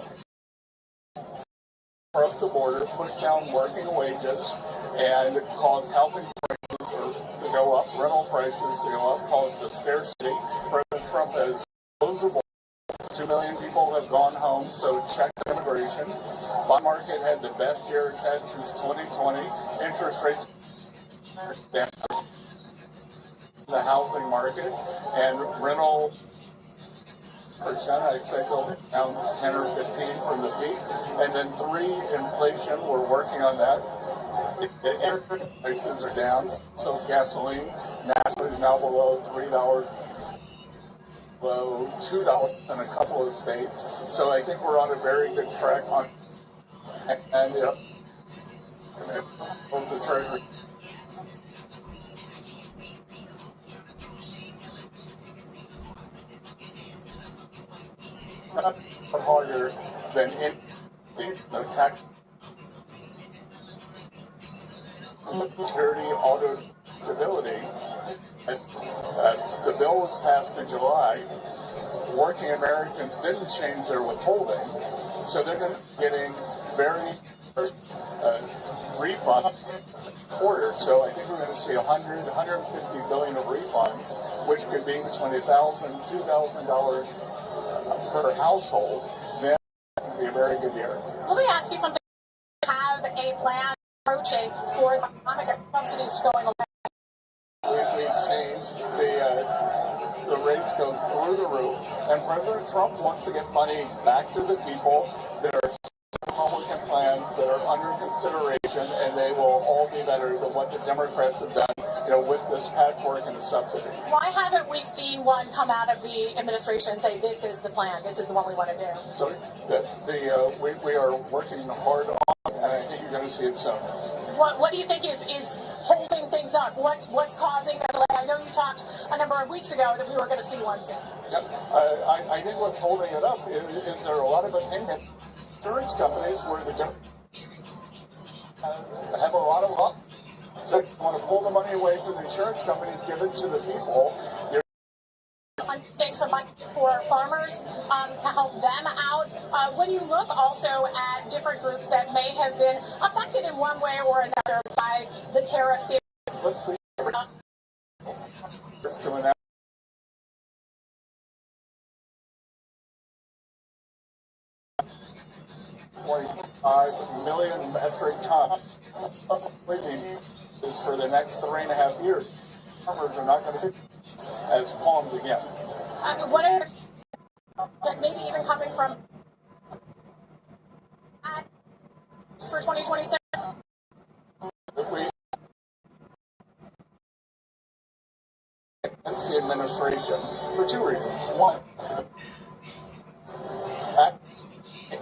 Across the border, push down working wages and cause housing prices to go up, rental prices to go up, cause the scarcity. President Trump has closed the border. 2 million people have gone home, so check immigration. Bond market had the best year it's had since 2020. Interest rates down. The housing market and rental percent, I expect they'll be down 10 or 15 from the peak. And then 3, inflation, we're working on that. Energy prices are down, so gasoline nationally is now below $3, below $2 in a couple of states. So I think we're on a very good track on, and the Treasury. Harder than any tax security, auto stability. The bill was passed in July. Working Americans didn't change their withholding, so they're going to be getting very refund quarter. So I think we're going to see 150 billion of refunds, which could be between $1,000 and $2,000 per household. Then it will be a very good year. Let me ask you something. Have a plan approaching for economic subsidies going away? We've seen the rates go through the roof, and President Trump wants to get money back to the people. There are Republican plans that are under consideration, and they will all be better than what the Democrats have done, with this patchwork and the subsidy. Why haven't we seen one come out of the administration and say, this is the plan, this is the one we want to do? So we are working hard on it, and I think you're going to see it soon. What do you think is holding things up? What's causing that delay? I know you talked a number of weeks ago that we were going to see one soon. Yep. I think what's holding it up is there are a lot of opinion. Insurance companies where the have a lot of luck. So you want to pull the money away from the insurance companies, give it to the people. Things for farmers to help them out. When you look also at different groups that may have been affected in one way or another by the tariffs. Let's be to an 25 million metric tons of wheat is for the next 3.5 years. Farmers are not going to be as palms again. What are that maybe even coming from for 2026? Against the administration for 2 reasons. One,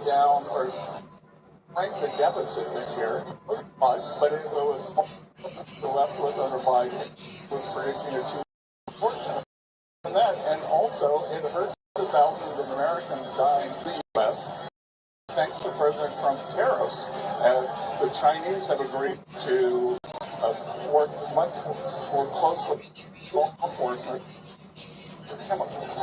down or shrank the deficit this year, not much, but it was left with under Biden was predicting a 2% and that, and also it hurts the thousands of Americans dying in the U.S. thanks to President Trump's tariffs. The Chinese have agreed to work much more closely with law enforcement for chemicals.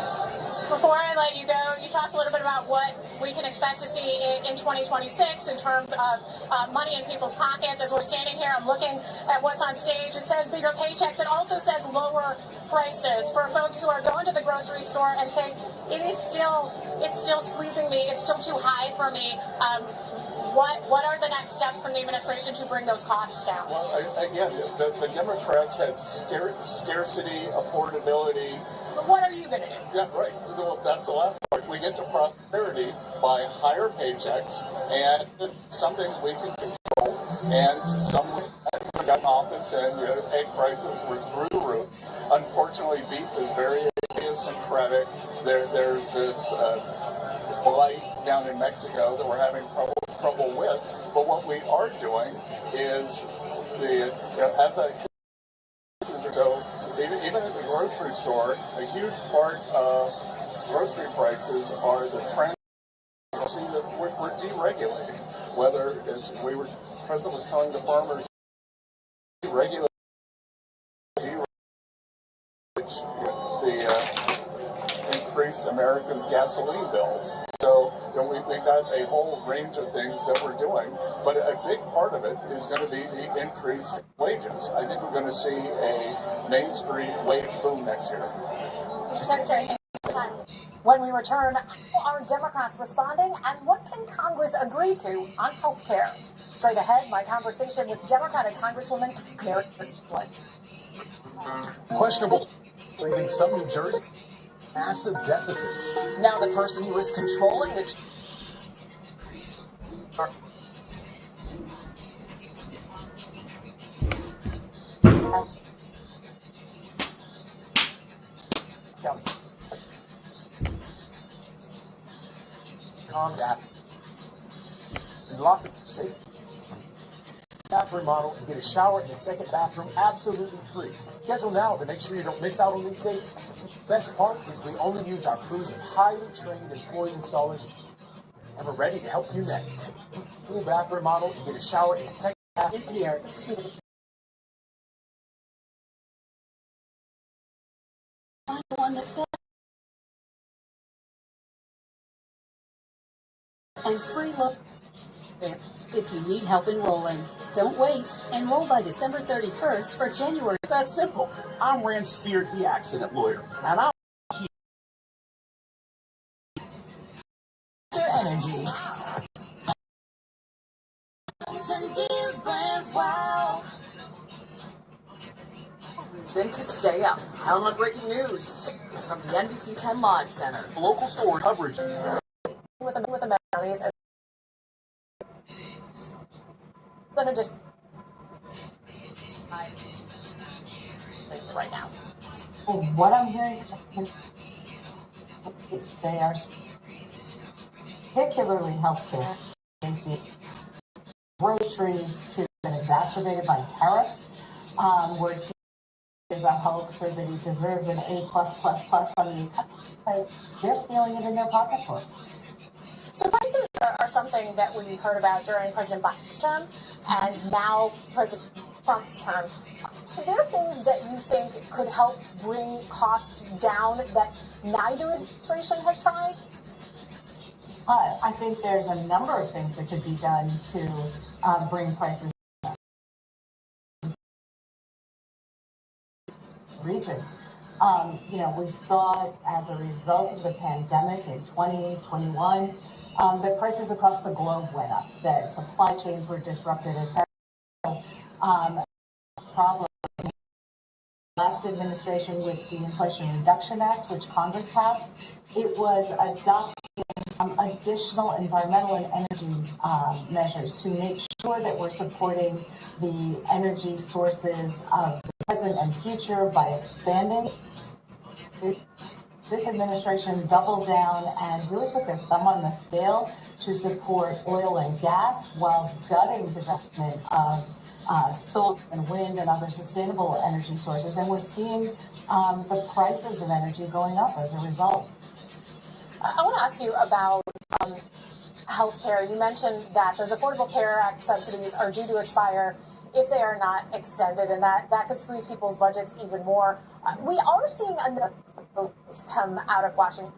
Before I let you go, you talked a little bit about what we can expect to see in 2026 in terms of money in people's pockets. As we're standing here, I'm looking at what's on stage. It says bigger paychecks. It also says lower prices for folks who are going to the grocery store and saying it's still squeezing me. It's still too high for me. What are the next steps from the administration to bring those costs down? Well, again, the Democrats had scarcity, affordability. But what are you going to do? Yeah, right. Well, that's the last part. We get to prosperity by higher paychecks, and some things we can control, and some we got in office, and egg prices were through the roof. Unfortunately, beef is very idiosyncratic. There's this blight down in Mexico that we're having trouble with. But what we are doing is as I said, so even at the grocery store, a huge part of grocery prices are the trend. See that we're deregulating. Whether it's the president was telling the farmers deregulate the increased Americans' gasoline bills. So we've got a whole range of things that we're doing, but a big part of it is going to be the increased wages. I think we're going to see a Main Street wage boom next year. Mr. Secretary, when we return, how are Democrats responding, and what can Congress agree to on health care? Straight ahead, my conversation with Democratic Congresswoman Mary Flynn. Questionable, leaving some New Jersey massive deficits. Now the person who is controlling the combat and lock the safe bathroom model and get a shower and a second bathroom absolutely free. Schedule now to make sure you don't miss out on these savings. Best part is we only use our crews of highly trained employee installers, and we're ready to help you next. Full bathroom model and get a shower and a second bathroom This year. Find the one that best and free look there. If you need help enrolling, don't wait. Enroll by December 31st for January. That's simple. I'm Rand Spear, the accident lawyer, and I'm energy. Deals brands, wow. Reason to stay up. Count on breaking news from the NBC 10 Live Center. Local store coverage. With the counties as just right now. Well, what I'm hearing is they are particularly healthcare. They see groceries to been exacerbated by tariffs. Where he is a hoaxer that he deserves an A+++ on the economy because they're feeling it in their pocketbooks. So prices are something that we heard about during President Biden's term and now President Trump's term. Are there things that you think could help bring costs down that neither administration has tried? I think there's a number of things that could be done to bring prices down. Region. We saw as a result of the pandemic in 2021 that prices across the globe went up, that supply chains were disrupted, etc. Problem. Last administration with the Inflation Reduction Act, which Congress passed, it was adopting additional environmental and energy measures to make sure that we're supporting the energy sources of the present and future by expanding. This administration doubled down and really put their thumb on the scale to support oil and gas while gutting development of solar and wind and other sustainable energy sources. And we're seeing the prices of energy going up as a result. I want to ask you about health care. You mentioned that those Affordable Care Act subsidies are due to expire if they are not extended, and that could squeeze people's budgets even more. We are seeing a number of proposals come out of Washington.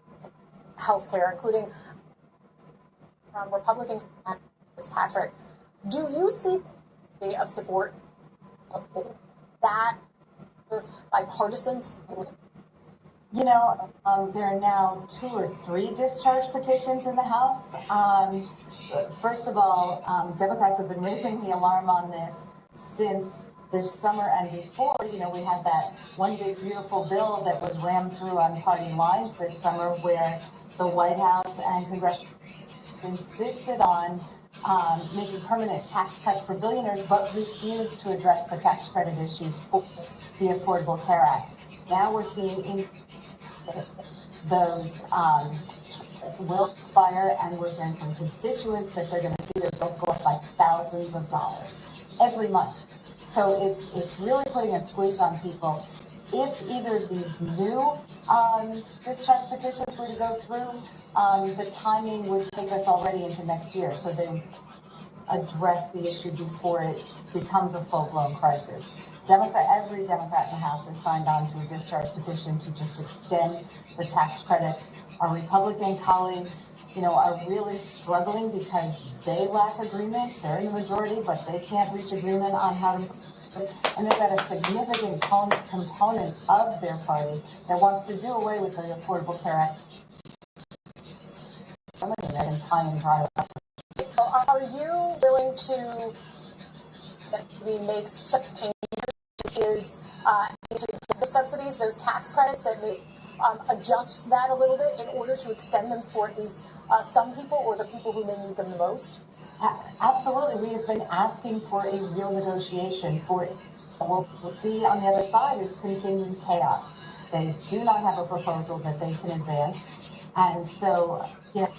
healthcare, including from Republican Fitzpatrick. Do you see of support that bipartisans? You know, there are now 2 or 3 discharge petitions in the House. First of all, Democrats have been raising the alarm on this since this summer and before. You know, we had that one big beautiful bill that was rammed through on party lines this summer where the White House and Congress insisted on making permanent tax cuts for billionaires, but refused to address the tax credit issues for the Affordable Care Act. Now we're seeing those will expire, and we're hearing from constituents that they're going to see their bills go up by thousands of dollars every month. So it's really putting a squeeze on people. If either of these new discharge petitions were to go through, the timing would take us already into next year. So they would address the issue before it becomes a full-blown crisis. Every Democrat in the House has signed on to a discharge petition to just extend the tax credits. Our Republican colleagues, you know, are really struggling because they lack agreement. They're in the majority, but they can't reach agreement on how to. And they've got a significant component of their party that wants to do away with the Affordable Care Act. Americans high and dry. Are you willing to make some changes? Is to the subsidies, those tax credits that may adjust that a little bit in order to extend them for at least some people or the people who may need them the most? Absolutely. We have been asking for a real negotiation for it. What we'll see on the other side is continuing chaos. They do not have a proposal that they can advance. And so, you know,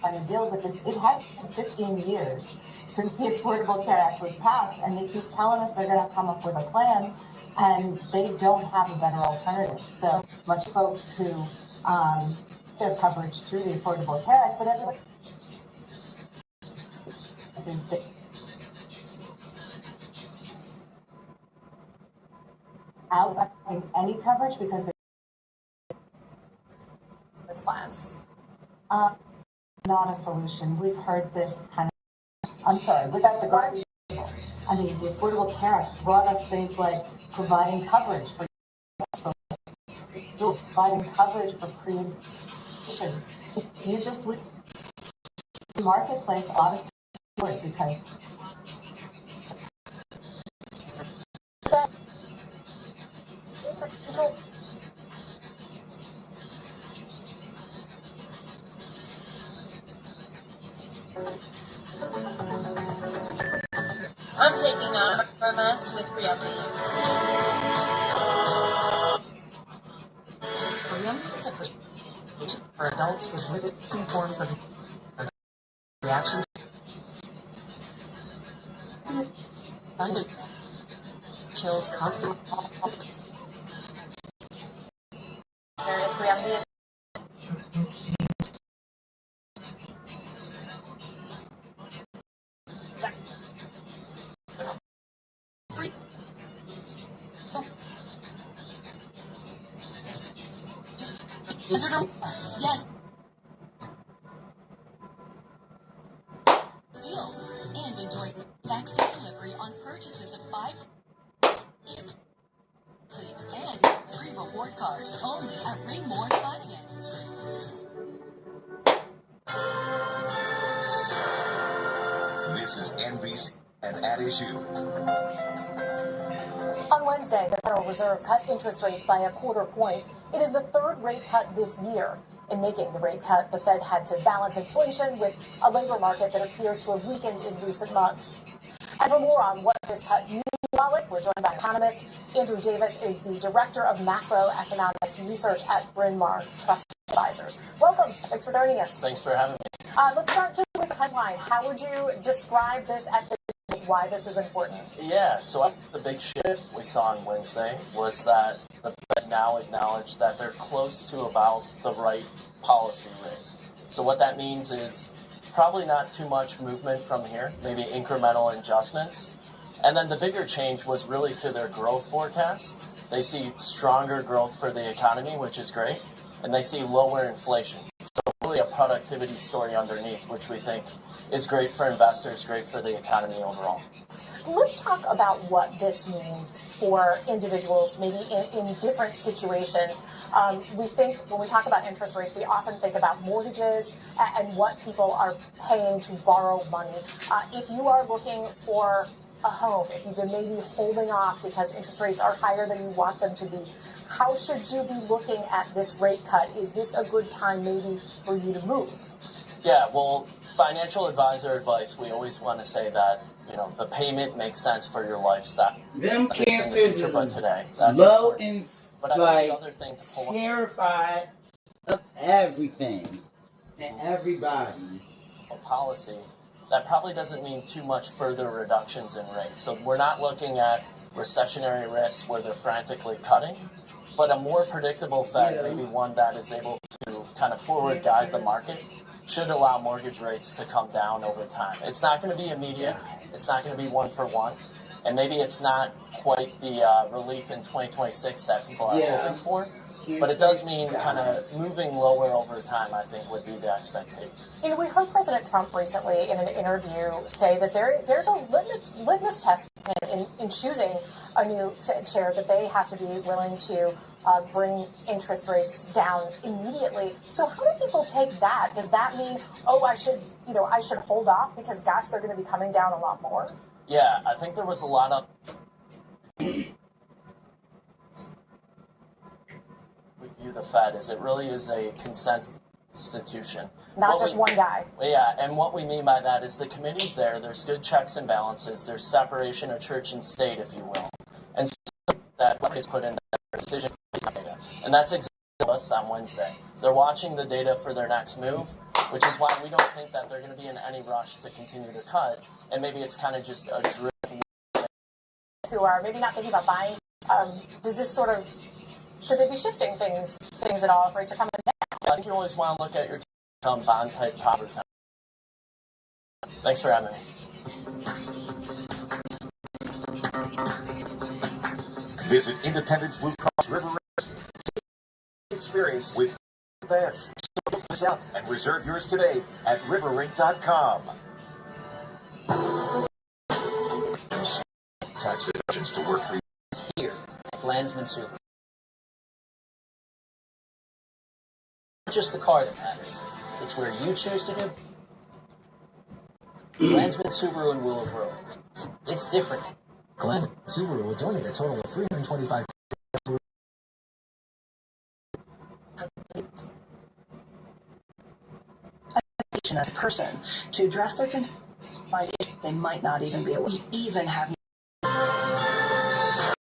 trying to deal with this, it has been 15 years since the Affordable Care Act was passed, and they keep telling us they're going to come up with a plan, and they don't have a better alternative. So much folks who their coverage through the Affordable Care Act, but everybody is out any coverage because its plans. Not a solution. We've heard this kind of. I'm sorry, without the garbage. I mean, the Affordable Care Act brought us things like providing coverage for providing coverage for pre-existing conditions. If you just leave the marketplace, a lot of people do it because. I'm taking on RMS with Reality. Reality is a procedure for adults with resistant forms of reaction. Chills, constant. Reality is Free. Yes. Deals and enjoy next day delivery on purchases of 5 gifts and free reward card only at Ringmore Finance. This is NBC and at issue. On Wednesday, the Federal Reserve cut interest rates by a quarter point. It is the third rate cut this year. In making the rate cut, the Fed had to balance inflation with a labor market that appears to have weakened in recent months. And for more on what this cut means, we're joined by economist Andrew Davis, is the Director of Macroeconomics Research at Bryn Mawr Trust Advisors. Welcome. Thanks for joining us. Thanks for having me. Let's start just with the headline. How would you describe this at the why this is important? Yeah, so the big shift we saw on Wednesday was that the Fed now acknowledged that they're close to about the right policy rate. So what that means is probably not too much movement from here, maybe incremental adjustments. And then the bigger change was really to their growth forecast. They see stronger growth for the economy, which is great. and they see lower inflation. So really a productivity story underneath, which we think is great for investors, great for the economy overall. Let's talk about what this means for individuals, maybe in different situations. We think when we talk about interest rates, we often think about mortgages and what people are paying to borrow money. If you are looking for a home, if you've been maybe holding off because interest rates are higher than you want them to be, how should you be looking at this rate cut? Is this a good time maybe for you to move? Yeah, well, financial advisor advice, we always want to say that, you know, the payment makes sense for your lifestyle. Them cancers is today, low and but like the other thing to pull terrified of everything and everybody. a policy that probably doesn't mean too much further reductions in rates. So we're not looking at recessionary risks where they're frantically cutting, but a more predictable Fed, maybe one that is able to kind of forward guide the market, should allow mortgage rates to come down over time. It's not going to be immediate. It's not going to be one for one. And maybe it's not quite the relief in 2026 that people are hoping for. But it does mean kind of moving lower over time, I think, would be the expectation. You know, we heard President Trump recently in an interview say that there's a litmus test in choosing a new Fed chair, that they have to be willing to bring interest rates down immediately. So how do people take that? Does that mean, oh, I should hold off because, gosh, they're going to be coming down a lot more? Yeah, I think there was a lot of... We view the Fed as it really is a consensus institution. Not just one guy. Yeah, and what we mean by that is the committee's there, there's good checks and balances, there's separation of church and state, if you will. And so that gets put in their decisions based on data. And that's exactly us on Wednesday. They're watching the data for their next move, which is why we don't think that they're going to be in any rush to continue to cut. And maybe it's kind of just a drip. Who are maybe not thinking about buying. Does this sort of, should they be shifting things at all if rates are coming down? I think you always want to look at your bond type property. Thanks for having me. Visit Independence Blue Cross River experience with advance. So this out and reserve yours today at riverrink.com. Tax deductions to work for you. Here at Landsman Subaru. Not just the car that matters. It's where you choose to do. Landsman Subaru in Willow Grove. It's different. Glenn Subaru will donate a total of $325 as a person to address their find they might not even be able to even have.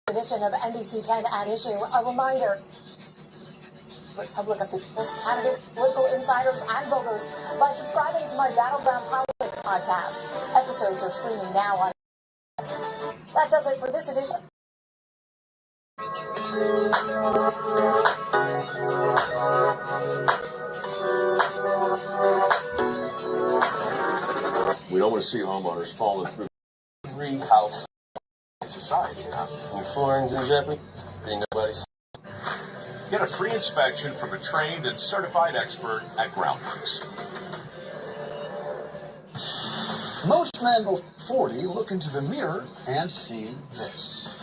Edition of NBC 10 at issue. A reminder: with public officials, candidates, political insiders, and voters by subscribing to my Battleground Politics podcast. Episodes are streaming now on. That does it for this edition. We don't want to see homeowners falling through Every house in society. your flooring's in jeopardy. Ain't nobody's. Get a free inspection from a trained and certified expert at Groundworks. Most men over 40 look into the mirror and see this,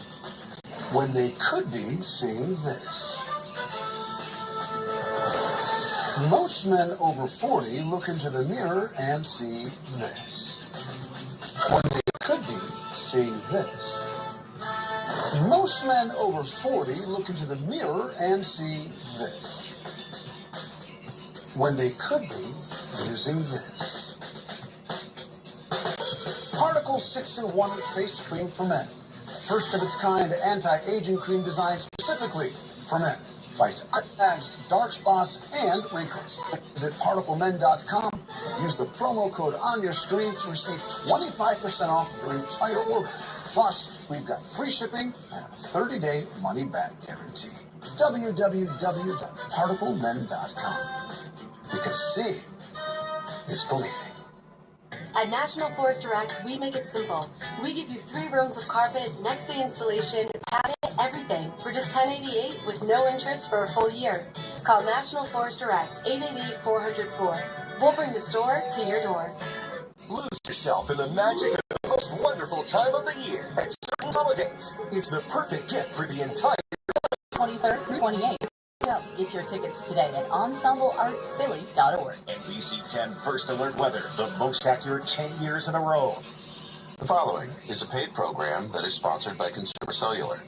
when they could be seeing this. Most men over 40 look into the mirror and see this, when they could be seeing this. Most men over 40 look into the mirror and see this, when they could be using this. Particle 6-in-1 face cream for men. First of its kind anti-aging cream designed specifically for men. Fights bags, dark spots, and wrinkles. Visit particlemen.com. Use the promo code on your screen to receive 25% off your entire order. Plus, we've got free shipping and a 30-day money-back guarantee. www.particlemen.com. Because seeing is believing. At National Forest Direct, we make it simple. We give you 3 rooms of carpet, next day installation, padding, everything for just $10.88 with no interest for a full year. Call National Forest Direct 888-400-4. We'll bring the store to your door. Lose yourself in the magic of the most wonderful time of the year at certain holidays. It's the perfect gift for the entire 23rd through 28th. Get your tickets today at ensembleartsphilly.org. NBC 10 First Alert Weather, the most accurate 10 years in a row. The following is a paid program that is sponsored by Consumer Cellular.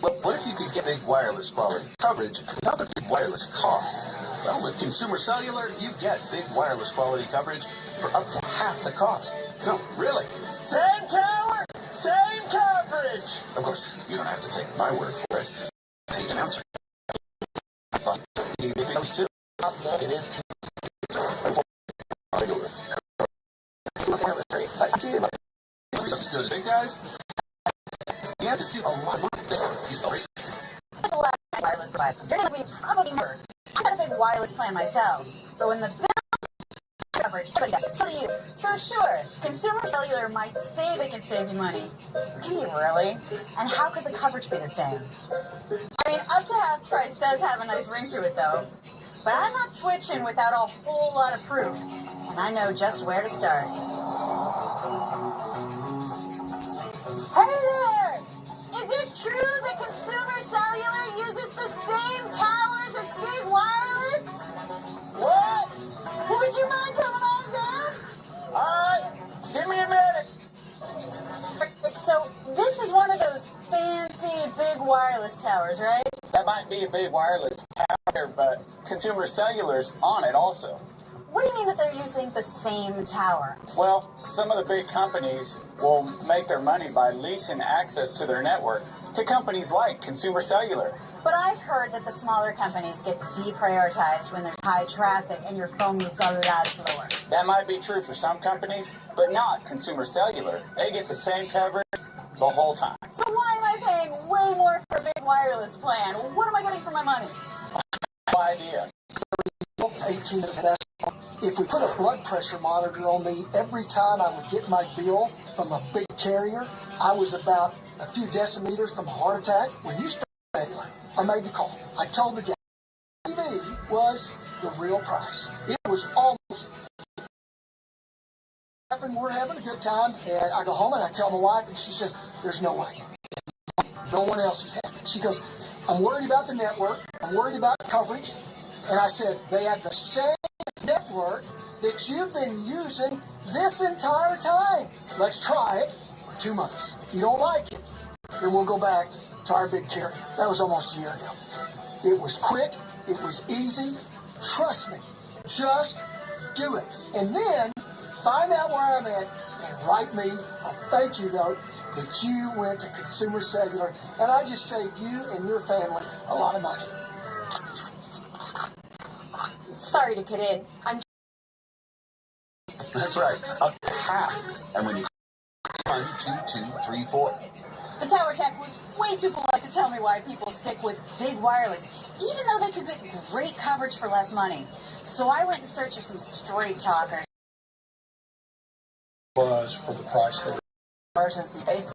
Well, what if you could get big wireless quality coverage without the big wireless cost? Well, with Consumer Cellular, you get big wireless quality coverage for up to half the cost. No, really. Same tower, same coverage. Of course, you don't have to take my word for it. Paid announcer. But you get those too. It is. But just as good as big guys. You have to do a lot more. Wireless provider. You're going to be probably heard. I got a big wireless plan myself, but when the bill coverage, everybody does. So do you. So sure, Consumer Cellular might say they can save you money. Can you really? And how could the coverage be the same? I mean, up to half price does have a nice ring to it, though. But I'm not switching without a whole lot of proof, and I know just where to start. Hey there! Is it true that Consumer Cellular uses the same towers as Big Wireless? What? Would you mind coming on down? Alright, give me a minute. So, this is one of those fancy Big Wireless towers, right? That might be a Big Wireless tower, but Consumer Cellular's on it also. What do you mean that they're using the same tower? Well, some of the big companies will make their money by leasing access to their network to companies like Consumer Cellular. But I've heard that the smaller companies get deprioritized when there's high traffic and your phone moves a lot slower. That might be true for some companies, but not Consumer Cellular. They get the same coverage the whole time. So why am I paying way more for a Big Wireless plan? What am I getting for my money? No idea. 18 is best. If we put a blood pressure monitor on me every time I would get my bill from a big carrier, I was about a few decimeters from a heart attack. When you started Cellular, I made the call. I told the guy TV was the real price. It was almost. We're having a good time, and I go home and I tell my wife, and she says, "There's no way. No one else is having it." She goes, "I'm worried about the network. I'm worried about coverage." And I said, "They have the same network that you've been using this entire time. Let's try it for 2 months. If you don't like it, then we'll go back to our big carrier." That was almost a year ago. It was quick. It was easy. Trust me. Just do it. And then find out where I'm at and write me a thank you note that you went to Consumer Cellular, and I just saved you and your family a lot of money. Sorry to get in. That's right, up to half. And when you 1, 2, 2, 3, 4. The tower tech was way too polite to tell me why people stick with Big Wireless, even though they could get great coverage for less money. So I went in search of some straight talkers. Was for the price of Emergency base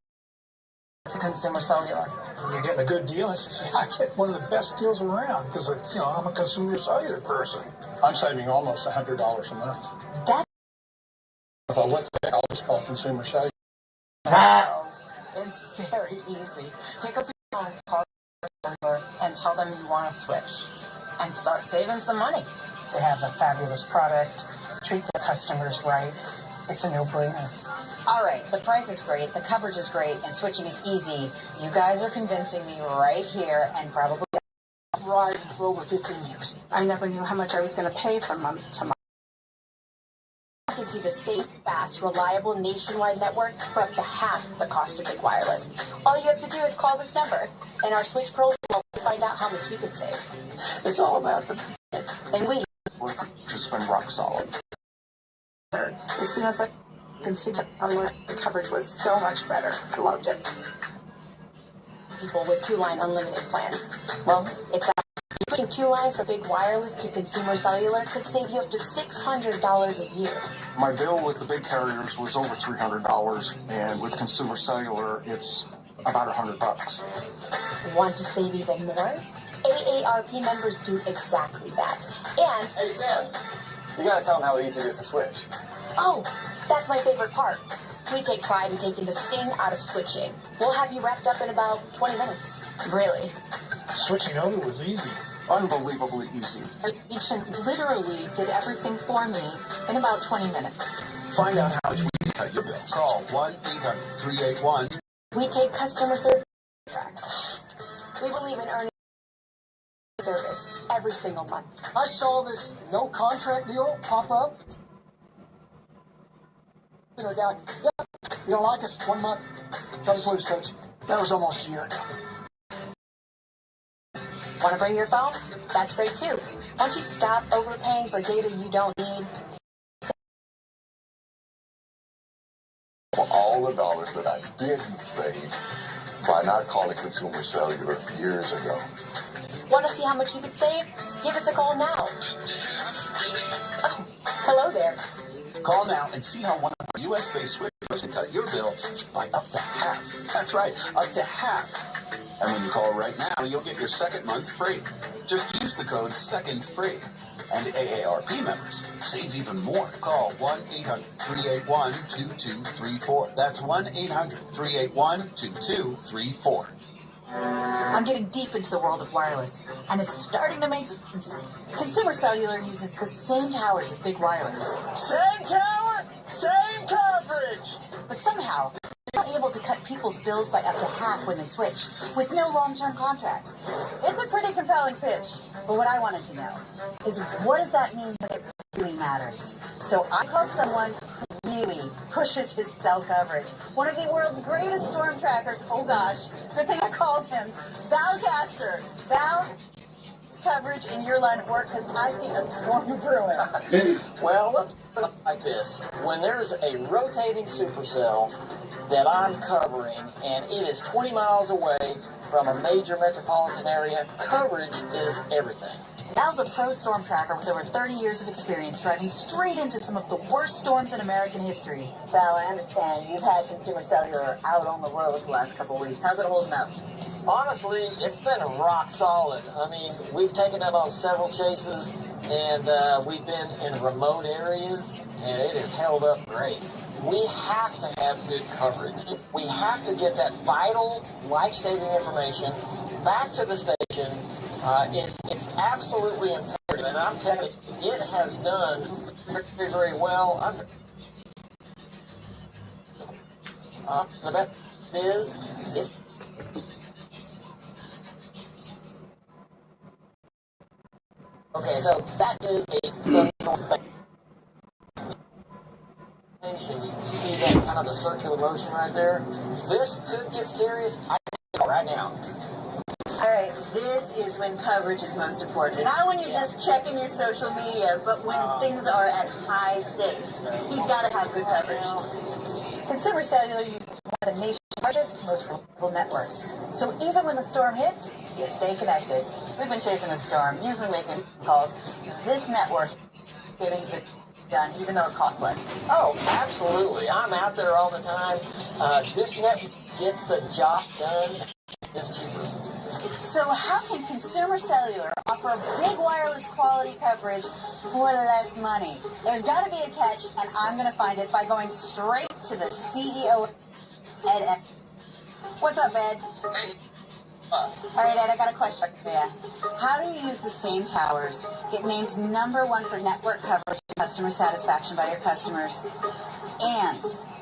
to Consumer Cellular. you're getting a good deal. I said, "I get one of the best deals around because I'm a Consumer Cellular person. I'm saving almost $100 a month." If I went there, I'll just call Consumer Cellular. It's very easy. Pick up your phone, call Cellular, and tell them you want to switch, and start saving some money. They have a fabulous product. Treat their customers right. It's a no-brainer. All right, the price is great, the coverage is great, and switching is easy. You guys are convincing me right here, and probably Verizon for over 15 years. I never knew how much I was going to pay from month to month. It gives you the safe, fast, reliable nationwide network for up to half the cost of Big Wireless. All you have to do is call this number, and our Switch Pros will find out how much you can save. It's all about the... And we... Just been rock solid. As soon as I could see the coverage was so much better. I loved it. People with 2-line unlimited plans. Well, if that's putting 2 lines for Big Wireless to Consumer Cellular could save you up to $600 a year. My bill with the big carriers was over $300, and with Consumer Cellular, it's about $100. Want to save even more? AARP members do exactly that. And... Hey, Sam, you gotta tell them how easy it is to switch. Oh, that's my favorite part. We take pride in taking the sting out of switching. We'll have you wrapped up in about 20 minutes. Really. Switching over was easy. Unbelievably easy. Agent literally did everything for me in about 20 minutes. Find out how much we can cut your bill. Call 1-800-381. We take customer service contracts. We believe in earning service every single month. I saw this no contract deal pop up. You know, guy, yeah, you don't like us, 1 month, cut us loose, coach. That was almost a year ago. Want to bring your phone? That's great too. Why don't you stop overpaying for data you don't need? For all the dollars that I didn't save by not calling Consumer Cellular years ago. Want to see how much you could save? Give us a call now. Oh, hello there. Call now and see how one of our U.S.-based switchers can cut your bill by up to half. That's right, up to half. And when you call right now, you'll get your second month free. Just use the code SECONDFREE. And AARP members save even more. Call 1-800-381-2234. That's 1-800-381-2234. I'm getting deep into the world of wireless, and it's starting to make sense. Consumer Cellular uses the same towers as Big Wireless. Same tower, same coverage. But somehow, they're not able to cut people's bills by up to half when they switch, with no long-term contracts. It's a pretty compelling pitch, but what I wanted to know is what does that mean when it really matters? So I called someone who really pushes his cell coverage. One of the world's greatest storm trackers. Oh gosh, good thing I called him. Val Caster. Val, coverage in your line of work because I see a storm brewing. Well, let's put it like this. When there's a rotating supercell that I'm covering and it is 20 miles away from a major metropolitan area, coverage is everything. Val's a pro storm tracker with over 30 years of experience driving straight into some of the worst storms in American history. Val, I understand you've had Consumer Cellular out on the road the last couple of weeks. How's it holding up? Honestly, it's been rock solid. I mean, we've taken it on several chases, and we've been in remote areas, and it has held up great. We have to have good coverage. We have to get that vital, life-saving information back to the station. It's absolutely imperative, and I'm telling you, it has done very, very well. The best is, it's okay, so that is a phenomenal thing. You can see that kind of the circular motion right there. This could get serious right now. All right, this is when coverage is most important. Not when you're just checking your social media, but when things are at high stakes. He's got to have good coverage. Consumer Cellular uses one of the nation's largest, most reliable networks. So even when the storm hits, you stay connected. We've been chasing a storm. You've been making calls. This network getting it done, even though it costs less. Oh, absolutely. I'm out there all the time. This network gets the job done. It's cheaper. So how can Consumer Cellular offer big wireless quality coverage for less money? There's got to be a catch, and I'm going to find it by going straight to the CEO, Ed. What's up, Ed? Hey. All right, Ed, I got a question for you. How do you use the same towers, get named #1 for network coverage and customer satisfaction by your customers, and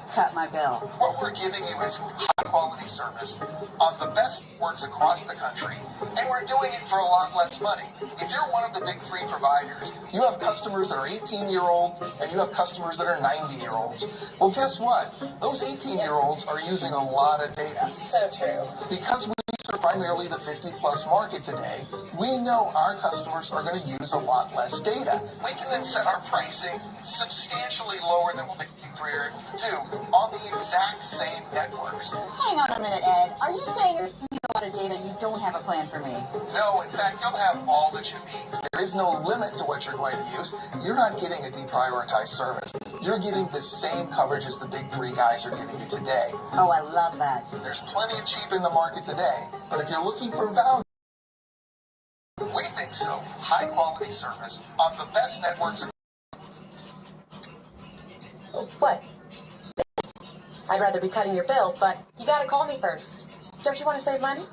cut my bill? What we're giving you is high-quality service on the best networks across the country, and we're doing it for a lot less money. If you're one of the big three providers, you have customers that are 18-year-olds, and you have customers that are 90-year-olds. Well, guess what? Those 18-year-olds are using a lot of data. So true. Because we serve primarily the 50-plus market today, we know our customers are going to use a lot less data. We can then set our pricing substantially lower than what the big three are able to do on the exact same networks. Hang on a minute, Ed. Are you saying you need a lot of data, you don't have a plan for me? No, in fact, you'll have all that you need. There is no limit to what you're going to use. You're not getting a deprioritized service. You're getting the same coverage as the big three guys are giving you today. Oh, I love that. There's plenty of cheap in the market today, but if you're looking for value, service on the best networks. What? I'd rather be cutting your bill, but you gotta call me first. Don't you want to save money?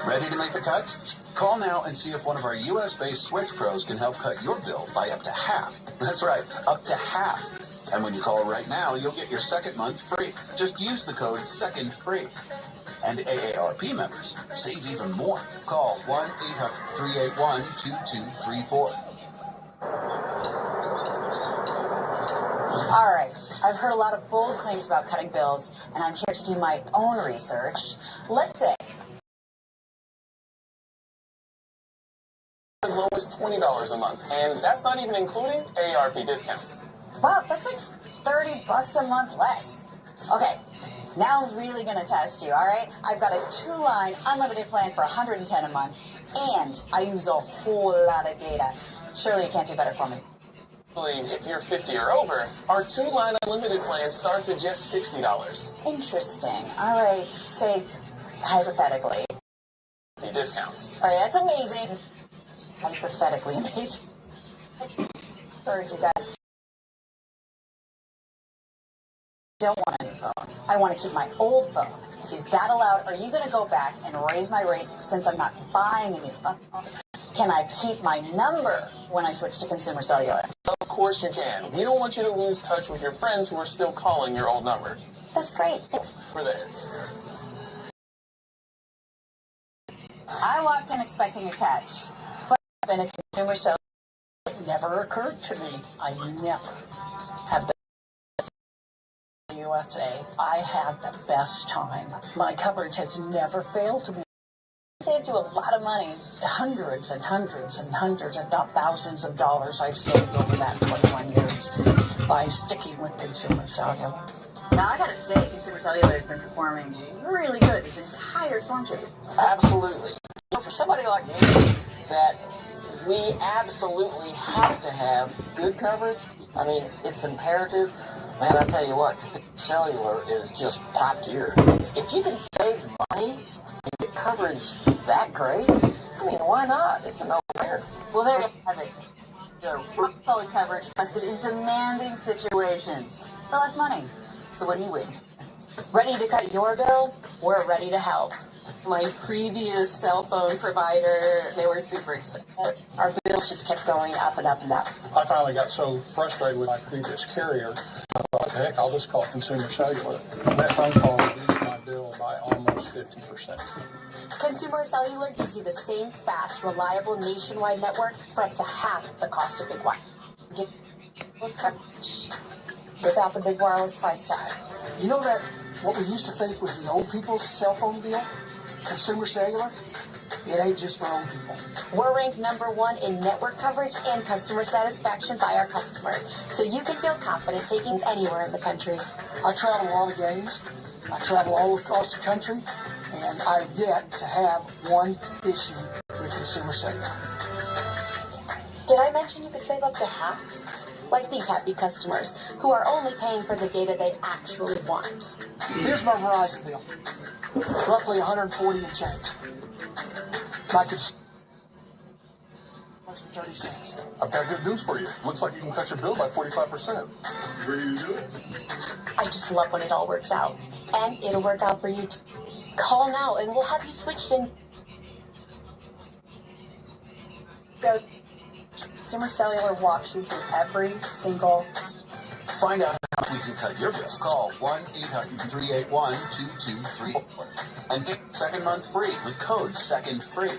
Ready to make the cut? Call now and see if one of our U.S.-based Switch Pros can help cut your bill by up to half. That's right, up to half. And when you call right now, you'll get your second month free. Just use the code SECONDFREE. And AARP members save even more. Call 1-800-381-2234. All right, I've heard a lot of bold claims about cutting bills, and I'm here to do my own research. Let's say as low as $20 a month, and that's not even including AARP discounts. wow, that's like $30 a month less. Okay, now I'm really gonna test you, all right? I've got a 2-line unlimited plan for $110 a month, and I use a whole lot of data. Surely you can't do better for me. If you're 50 or over, our 2-line unlimited plan starts at just $60. Interesting. All right, say hypothetically. The discounts. All right, that's amazing. Hypothetically amazing. Or you guys don't want a new phone. I want to keep my old phone. Is that allowed? Are you going to go back and raise my rates since I'm not buying a new phone? Can I keep my number when I switch to consumer cellular? Of course you can. We don't want you to lose touch with your friends who are still calling your old number. That's great. We're there. I walked in expecting a catch, but I've been a consumer cellular. It never occurred to me. I never have been in the USA. I had the best time. My coverage has never failed me. Saved you a lot of money. Hundreds and hundreds and hundreds, if not thousands of dollars I've saved over that 21 years by sticking with consumer cellular. Now, I gotta say, consumer cellular has been performing really good this entire storm chase. Absolutely. For somebody like me, that we absolutely have to have good coverage. I mean, it's imperative. Man, I tell you what, cellular is just top tier. If you can save money and get coverage that great, I mean, why not? It's a no-brainer. Well, there you have it. The rock-solid coverage trusted in demanding situations for less money. So what do you win? Ready to cut your bill? We're ready to help. My previous cell phone provider, they were super expensive. Our bills just kept going up and up and up. I finally got so frustrated with my previous carrier, I thought, what the heck, I'll just call Consumer Cellular. That phone call reduced my bill by almost 50%. Consumer Cellular gives you the same fast, reliable nationwide network for up to half the cost of Big Wireless. Get this coverage without the big wireless price tag. You know that what we used to think was the old people's cell phone bill? Consumer cellular? It ain't just for old people. We're ranked #1 in network coverage and customer satisfaction by our customers, so you can feel confident taking anywhere in the country. I travel a lot of games. I travel all across the country, and I've yet to have one issue with consumer cellular. Did I mention you could save up to half? Like these happy customers who are only paying for the data they actually want. Here's my Verizon bill. Roughly 140 and change. My $1.30. I've got good news for you. Looks like you can cut your bill by 45%. You ready to do it? I just love when it all works out. And it'll work out for you too. Call now and we'll have you switched in. Go. Consumer Cellular walks you through every single. Find out how we can cut your bill. Call 1-800-381-2234 and get second month free with code SECONDFREE.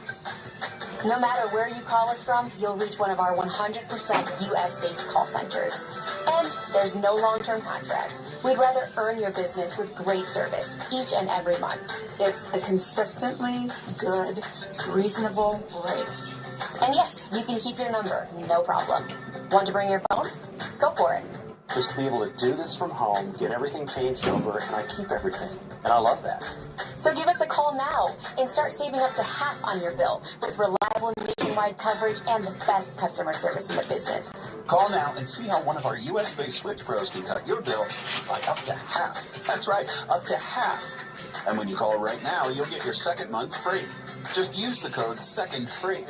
No matter where you call us from, you'll reach one of our 100% US-based call centers. And there's no long-term contracts. We'd rather earn your business with great service each and every month. It's a consistently good, reasonable rate. And yes, you can keep your number, no problem. Want to bring your phone? Go for it. Just to be able to do this from home, get everything changed over, and I keep everything. And I love that. So give us a call now and start saving up to half on your bill with reliable nationwide coverage and the best customer service in the business. Call now and see how one of our US-based Switch Pros can cut your bill by up to half. That's right, up to half. And when you call right now, you'll get your second month free. Just use the code SECONDFREE.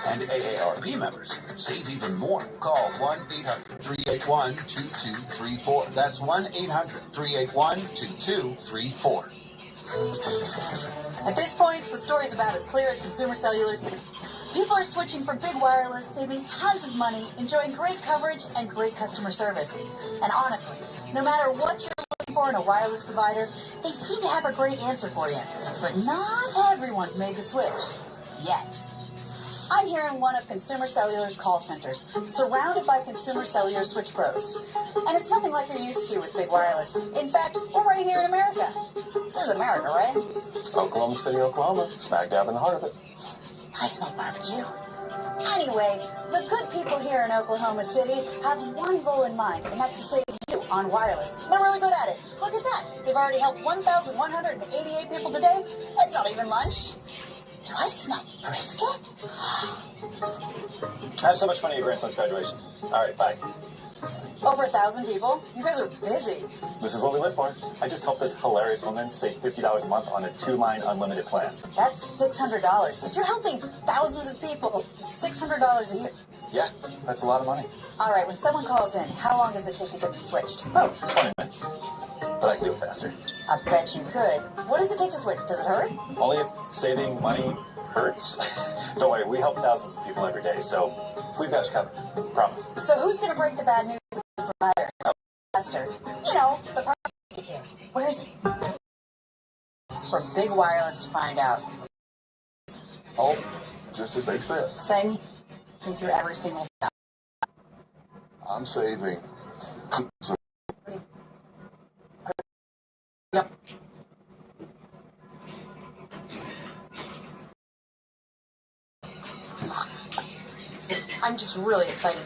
And AARP members save even more. Call 1-800-381-2234. That's 1-800-381-2234. At this point, the story's about as clear as Consumer Cellular's. People are switching from big wireless, saving tons of money, enjoying great coverage and great customer service. And honestly, no matter what you're looking for in a wireless provider, they seem to have a great answer for you. But not everyone's made the switch. Yet. I'm here in one of Consumer Cellular's call centers, surrounded by Consumer Cellular switch pros. And it's nothing like you're used to with big wireless. In fact, we're right here in America. This is America, right? Oklahoma City, Oklahoma, smack dab in the heart of it. I smell barbecue. Anyway, the good people here in Oklahoma City have one goal in mind, and that's to save you on wireless. They're really good at it. Look at that. They've already helped 1,188 people today. That's not even lunch. Do I smell brisket? I have so much fun at your grandson's graduation. All right, bye. Over 1,000 people? You guys are busy. This is what we live for. I just helped this hilarious woman save $50 a month on a 2-line unlimited plan. That's $600. If you're helping thousands of people, $600 a year. Yeah, that's a lot of money. All right, when someone calls in, how long does it take to get them switched? Oh, 20 minutes. But I can do it faster. I bet you could. What does it take to switch? Does it hurt? Only if saving money hurts. Don't worry, we help thousands of people every day, so we've got you covered. Promise. So who's going to break the bad news to the provider? Investor. You know, the partner here. Where is it? For Big Wireless to find out. Oh, just as they said. Same through every single step. I'm saving. Yep. I'm just really excited.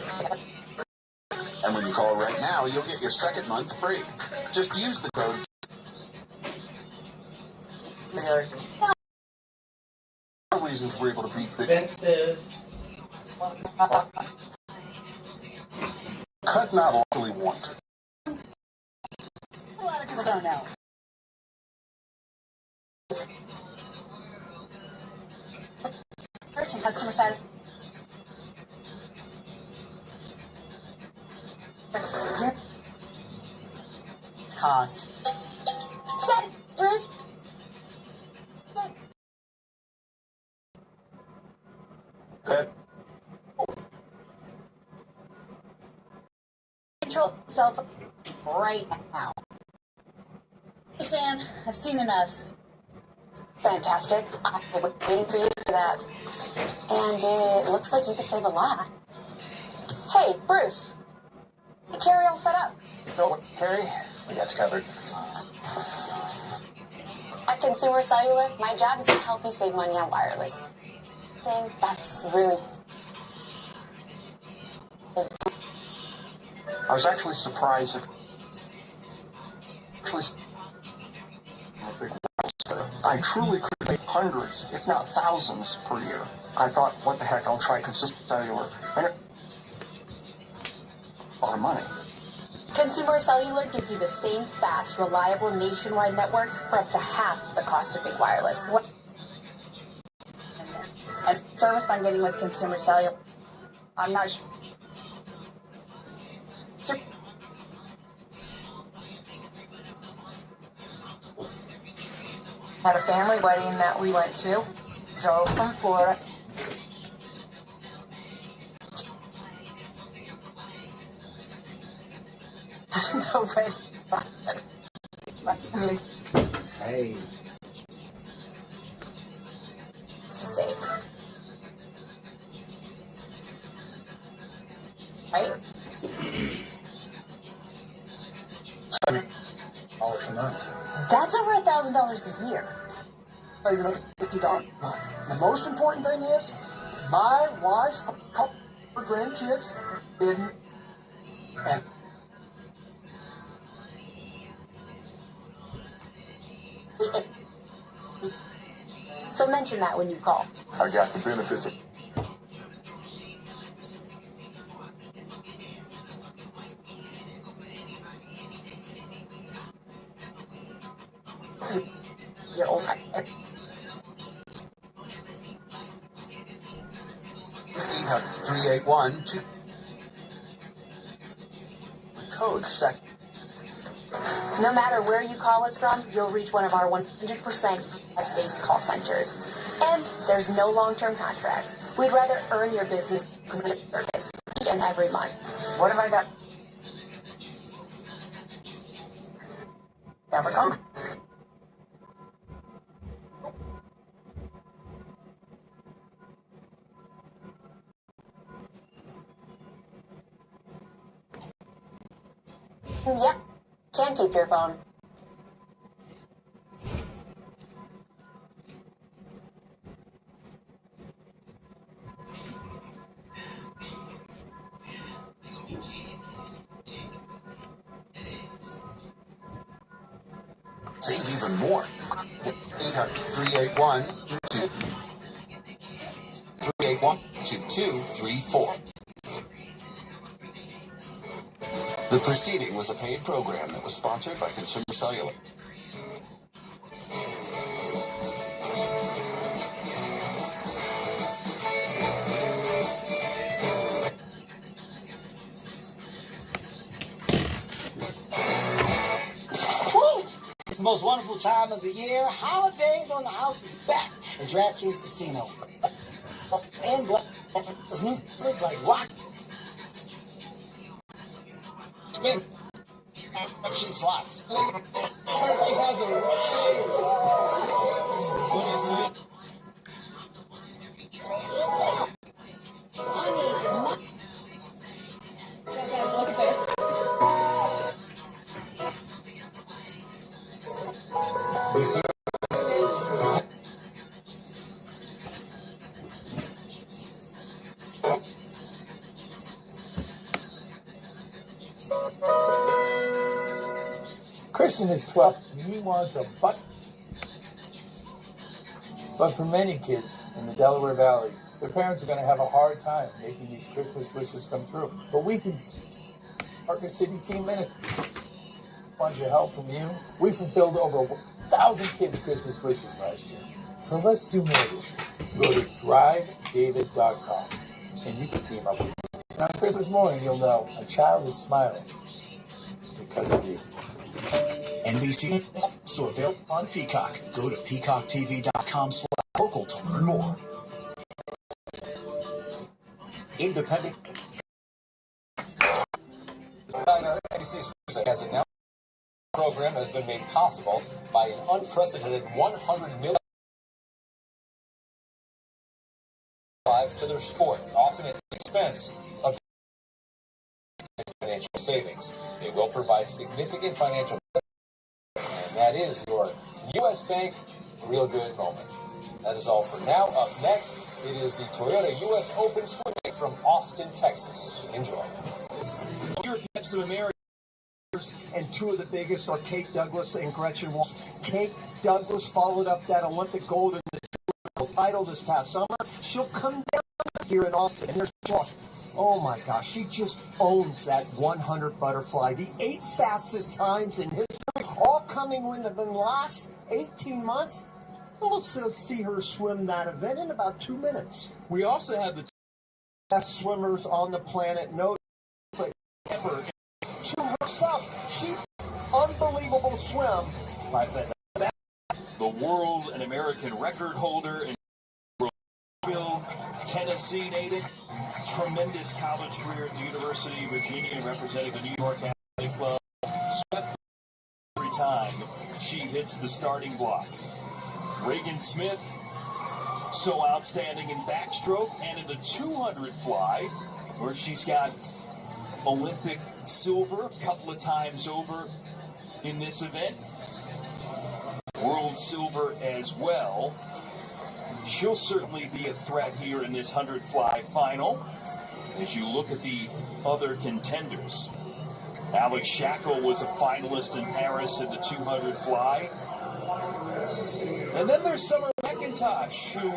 And when you call right now, you'll get your second month free. Just use the code. Reasons we're able to beat the cut not actually want. A lot of people don't know. Search and customer satisfaction. Cost. Steady, Bruce. Control yourself right now. Hey Sam, I've seen enough. Fantastic. I've been waiting for you to do that. And it looks like you could save a lot. Hey, Bruce. Hey, Carrie all set up. No, Carrie, we got you covered. At Consumer Cellular, my job is to help you save money on wireless. That's really... I was actually surprised that I truly could make hundreds, if not thousands, per year. I thought, what the heck, I'll try Consumer Cellular. And a lot of money. Consumer Cellular gives you the same fast, reliable nationwide network for up to half the cost of big wireless. As service I'm getting with Consumer Cellular, I'm not sure. Had a family wedding that we went to. Drove from Florida. No wedding. I mean, Hey. it's to save. Right? $100 a month. That's over $1,000 a year. Even over $50 a month. The most important thing is, my wife's couple of grandkids didn't. And So mention that when you call. I got the benefits of Your old 381 code SEC. No matter where you call us from, you'll reach one of our 100% US-based call centers. And there's no long-term contracts. We'd rather earn your business service each and every month. What have I got? Never come. Yep, can't keep your phone. Save even more. 381-2234. The preceding was a paid program that was sponsored by Consumer Cellular. It's the most wonderful time of the year. Holidays on the House is back at DraftKings Casino. And there's new things like rock. Spin. Option slots. Turkey has arrived. What is it? Look at this. Christian is 12 and he wants a butt. But for many kids in the Delaware Valley, their parents are going to have a hard time making these Christmas wishes come true. But we can, Parker City Team Ministries, a bunch of help from you. We fulfilled over 1,000 kids' Christmas wishes last year. So let's do more this year. Go to drivedavid.com and you can team up with me. And on Christmas morning, you'll know a child is smiling because of you. NBC is also available on Peacock. Go to peacocktv.com/local to learn more. Independent. NBC has announced the program has been made possible by an unprecedented $100 million to their sport, often at the expense of financial savings. It will provide significant financial benefit, and that is your U.S. Bank Real Good moment. That is all for now. Up next, it is the Toyota U.S. Open Swimming from Austin, Texas. Enjoy. Here get some Americans, and two of the biggest are Kate Douglas and Gretchen Walsh. Kate Douglas followed up that Olympic gold in the title this past summer. She'll come down here in Austin. And here's Walsh. Oh my gosh, she just owns that 100 butterfly. The 8 fastest times in history, all coming within the last 18 months. We'll see her swim that event in about 2 minutes. We also have the best swimmers on the planet, no but ever. To herself, she unbelievable swim. The world and American record holder in Tennessee native, tremendous college career at the University of Virginia, representing the New York Athletic Club. Swept every time she hits the starting blocks. Reagan Smith, so outstanding in backstroke and in the 200 fly, where she's got Olympic silver a couple of times over in this event. World silver as well. She'll certainly be a threat here in this 100 fly final. As you look at the other contenders, Alex Shackle was a finalist in Paris in the 200 fly. And then there's Summer McIntosh, who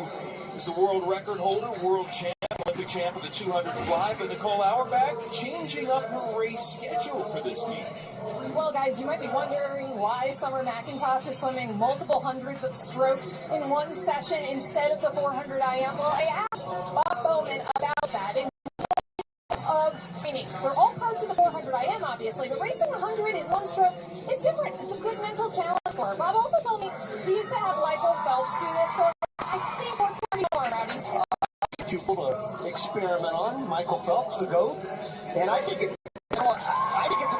is the world record holder, world champ, Olympic champ of the 200 fly. But Nicole Auerbach changing up her race schedule for this meet. Well, guys, you might be wondering why Summer McIntosh is swimming multiple hundreds of strokes in one session instead of the 400 IM. Well, I asked Bob Bowman about that, and he training. They're all parts of the 400 IM, obviously, but racing 100 in one stroke is different. It's a good mental challenge for her. Bob also told me he used to have Michael Phelps do this, so I think we're pretty more, Robbie. People to experiment on, Michael Phelps to go, and I think it's a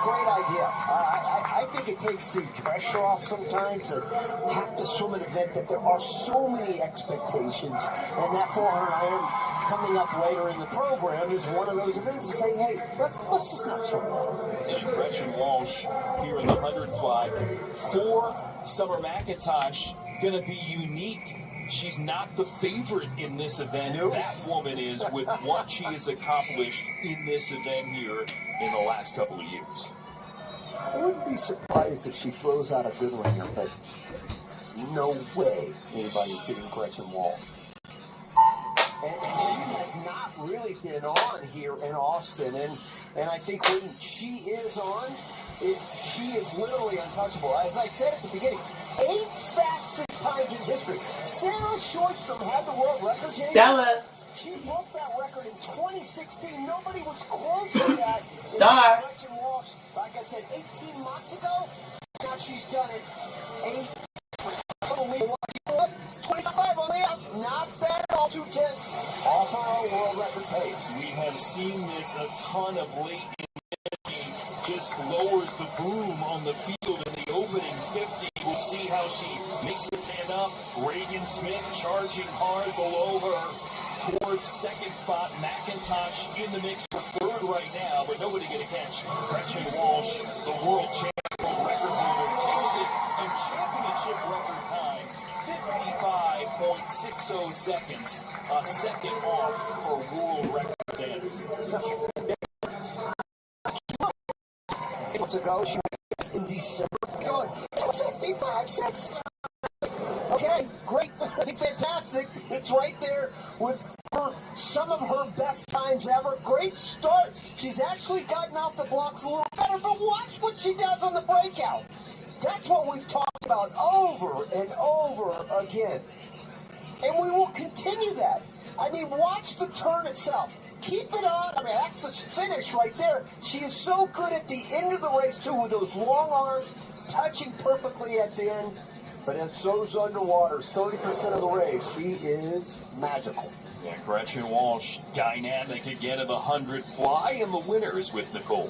great idea. I think it takes the pressure off sometimes to have to swim an event that there are so many expectations, and that 400 IM coming up later in the program is one of those events to say, hey, let's just not swim that. And Gretchen Walsh here in the 100 fly for Summer McIntosh, going to be unique. She's not the favorite in this event. Nope. That woman is, with what she has accomplished in this event here in the last couple of years. I wouldn't be surprised if she throws out a good ringer, but no way anybody's getting Gretchen Walsh. And she has not really been on here in Austin, and I think when she is on, she is literally untouchable. As I said at the beginning, 8 fastest times in history. Sarah Shortstrom had the world record. Stella. She broke that record in 2016. Nobody was close to that. Star. Gretchen Walsh, like I said, 18 months ago. Now she's done it. 25 on the up. Not bad at all. 2 tenths off her world record pace. We have seen this a ton of late. Just lowers the boom on the field in the opening 50. We'll see how she makes it stand up. Reagan Smith charging hard below her towards second spot. McIntosh in the mix for third right now, but nobody going to catch Gretchen Walsh, the world champion record holder, takes it, and championship record time, 55.60 seconds, a second off for world record standard. Months ago, she was in December. 55.6. Okay, great, fantastic. It's right there with some of her best times ever. Great start. She's actually gotten off the blocks a little better, but watch what she does on the breakout. That's what we've talked about over and over again. And we will continue that. I mean, watch the turn itself. Keep it on. I mean, that's the finish right there. She is so good at the end of the race, too, with those long arms, touching perfectly at the end. But it's those underwater, 30% of the race. She is magical. Yeah, Gretchen Walsh, dynamic again of the 100 fly, and the winner is with Nicole.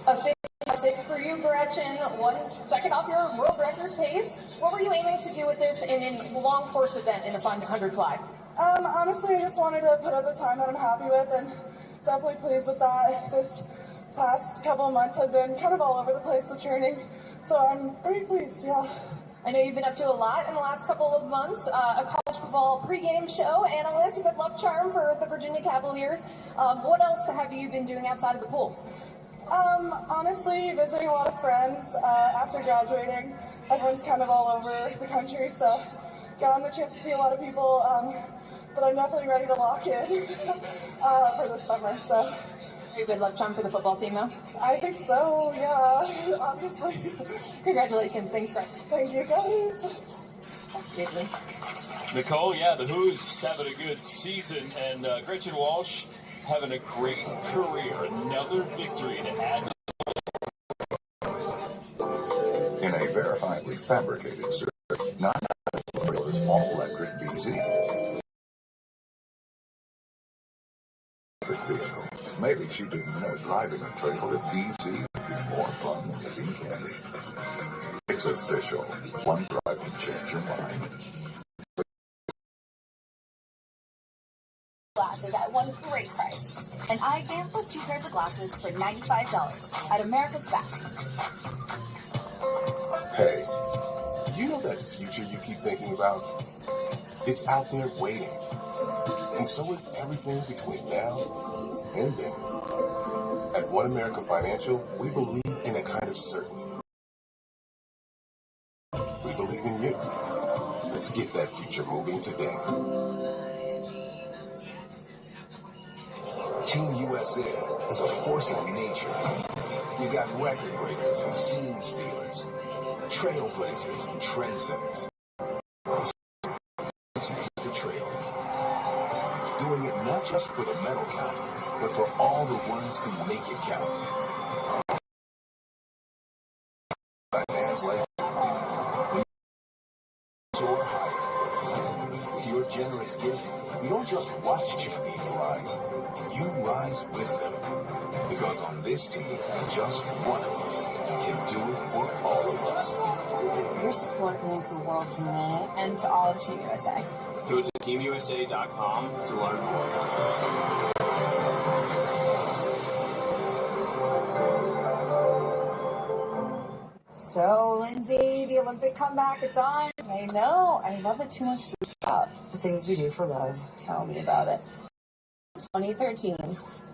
A 56 for you, Gretchen. 1 second off your world record pace. What were you aiming to do with this in a long course event in the 100 fly? Honestly, I just wanted to put up a time that I'm happy with, and definitely pleased with that. This past couple of months have been kind of all over the place with training, so I'm pretty pleased, yeah. I know you've been up to a lot in the last couple of months. A college football pregame show, analyst, good luck charm for the Virginia Cavaliers. What else have you been doing outside of the pool? Honestly, visiting a lot of friends after graduating. Everyone's kind of all over the country, so gotten the chance to see a lot of people, but I'm definitely ready to lock in for the summer, so. Are you good luck charm for the football team, though? I think so, yeah, obviously. Congratulations. Thanks, Greg. Thank you, guys. Usually. Nicole, yeah, the Who's having a good season, and Gretchen Walsh having a great career. Another victory to add. In a verifiably fabricated circuit, not all-electric DZ. Vehicle. Maybe she didn't know driving a trailer DZ would be more fun than eating candy. It's official. One drive can change your mind. Glasses at one great price. An eye exam plus 2 pairs of glasses for $95 at America's Best. Hey, you know that future you keep thinking about? It's out there waiting. And so is everything between now and then. At One America Financial, we believe in a kind of certainty. We believe in you. Let's get that future moving today. Team USA is a force of nature. You got record breakers and scene stealers, trailblazers and trendsetters. The trail. Doing it not just for the medal count, but for all the ones who make it count. By fans like you, soar higher. With your generous gift, you don't just watch champions rise, you rise with them. Because on this team, just one of us can do it for all of us. Your support means the world to me. And to all of Team USA. Go to teamusa.com to learn more. So, Lindsay, the Olympic comeback, it's on. I know. I love it too much to stop. The things we do for love. Tell me about it. 2013,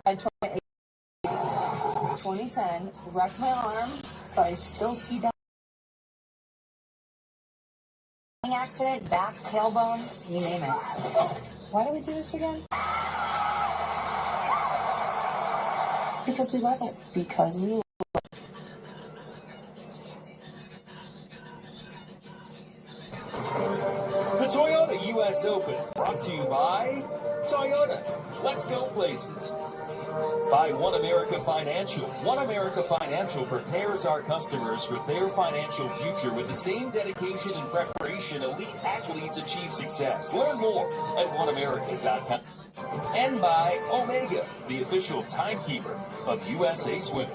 I tore my ACL. 2010, wrecked my arm, but I still ski down. Accident, back, tailbone, you name it. Why do we do this again? Because we love it. Because we love it. The Toyota US Open, brought to you by Toyota. Let's go places. By One America Financial. One America Financial prepares our customers for their financial future with the same dedication and preparation elite athletes achieve success. Learn more at oneamerica.com. And by Omega, the official timekeeper of USA Swimming.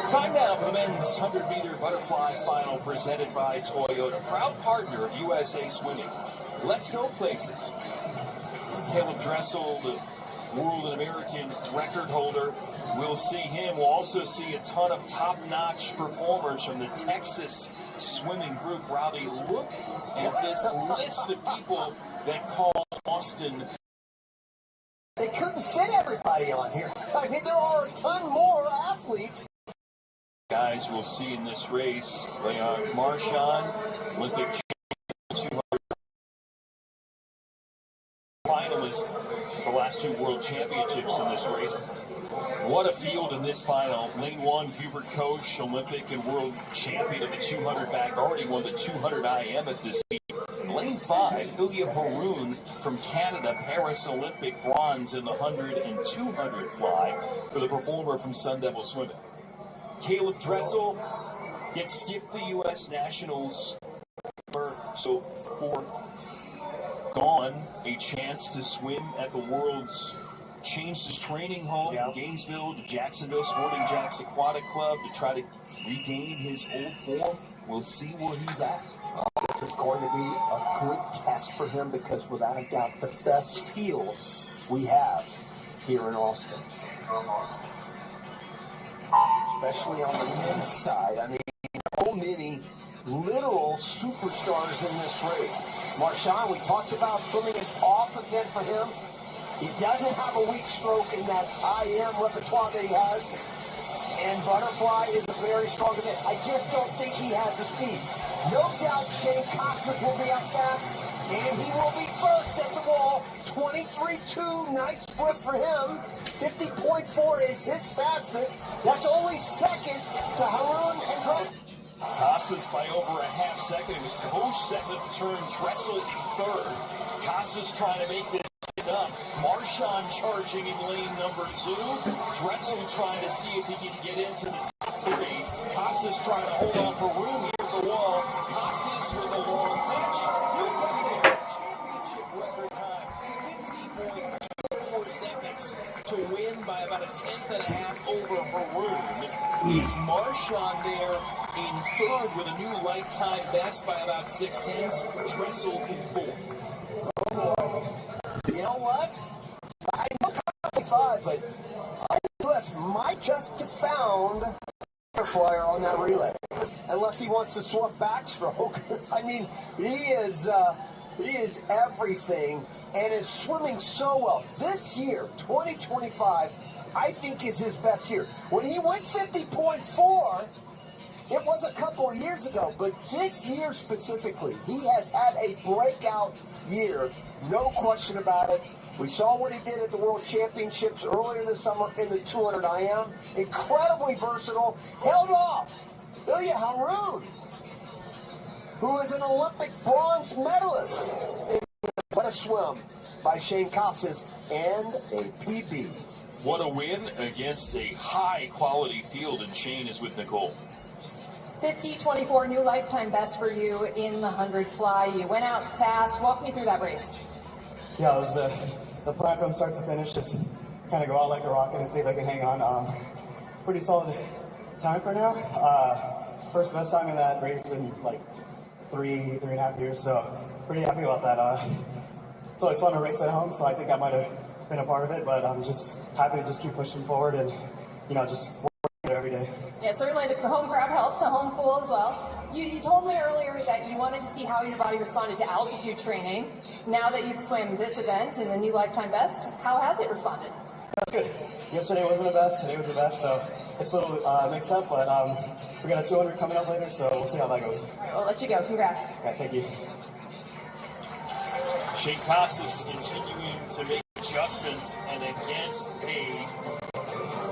Time now for the men's 100-meter butterfly final presented by Toyota, proud partner of USA Swimming. Let's go places. Caleb Dressel, the world and American record holder. We'll see him. We'll also see a ton of top-notch performers from the Texas swimming group. Robbie, look at this list of people that call Austin. They couldn't fit everybody on here. I mean, there are a ton more athletes. Guys we'll see in this race. Leon Marchand, Olympic champion, 200 finalist, the last two world championships in this race. What a field in this final. Lane 1, Hubert Koch, Olympic and world champion of the 200 back, already won the 200 IM at this meet. Lane 5, Ilya Haroun from Canada, Paris Olympic bronze in the 100 and 200 fly for the performer from Sun Devil Swimming. Caleb Dressel gets skipped the U.S. Nationals so foregone a chance to swim at the World's. Changed his training home from Gainesville to Jacksonville Sporting Jacks Aquatic Club to try to regain his old form. We'll see where he's at. This is going to be a good test for him because without a doubt the best field we have here in Austin. Especially on the men's side. I mean, so many literal superstars in this race. Marchand, we talked about swimming an off event for him. He doesn't have a weak stroke in that IM repertoire that he has. And butterfly is a very strong event. I just don't think he has the speed. No doubt Shane Cosmic will be up fast, and he will be first at the wall. 23.2, nice sprint for him. 50.4 is his fastest. That's only second to Haroun and Dressel. Casas by over a half second. It was Koch second at the turn, Dressel in third. Casas trying to make this up. Marchand charging in lane number 2. Dressel trying to see if he can get into the top 3. Casas trying to hold on for room here at the wall. Casas with a long ditch. He'll get there. Championship record time. 50.24 seconds to win by about a tenth and a half over Haroun. It's Marchand there in third with a new lifetime best by about 6/10. Dressel in fourth. You know what? I know 25, but I think US might just have found a flyer on that relay. Unless he wants to swap backstroke. I mean, he is everything and is swimming so well. This year, 2025, I think is his best year. When he went 50.4, it was a couple of years ago, but this year specifically, he has had a breakout year. No question about it. We saw what he did at the World Championships earlier this summer in the 200 IM. Incredibly versatile. Held off Ilya Haroun, who is an Olympic bronze medalist. What a swim by Shane Costas and a PB. What a win against a high-quality field, and Shane is with Nicole. 50-24, new lifetime best for you in the 100 fly. You went out fast. Walk me through that race. Yeah, it was the plan from start to finish, just kind of go out like a rocket and see if I can hang on. Pretty solid time for now. First best time in that race in like three and a half years, so pretty happy about that. It's always fun to race at home, so I think I might have been a part of it, but I'm just happy to just keep pushing forward and, just work every day. Yeah, certainly the home crowd helps, the home pool as well. You told me earlier that you wanted to see how your body responded to altitude training. Now that you've swam this event in the new lifetime best, how has it responded? That's good. Yesterday wasn't the best, today was the best, so it's a little mixed up, but we got a 200 coming up later, so we'll see how that goes. All right, we'll let you go. Congrats. Okay, thank you. Shane Costas continuing to make adjustments, and against a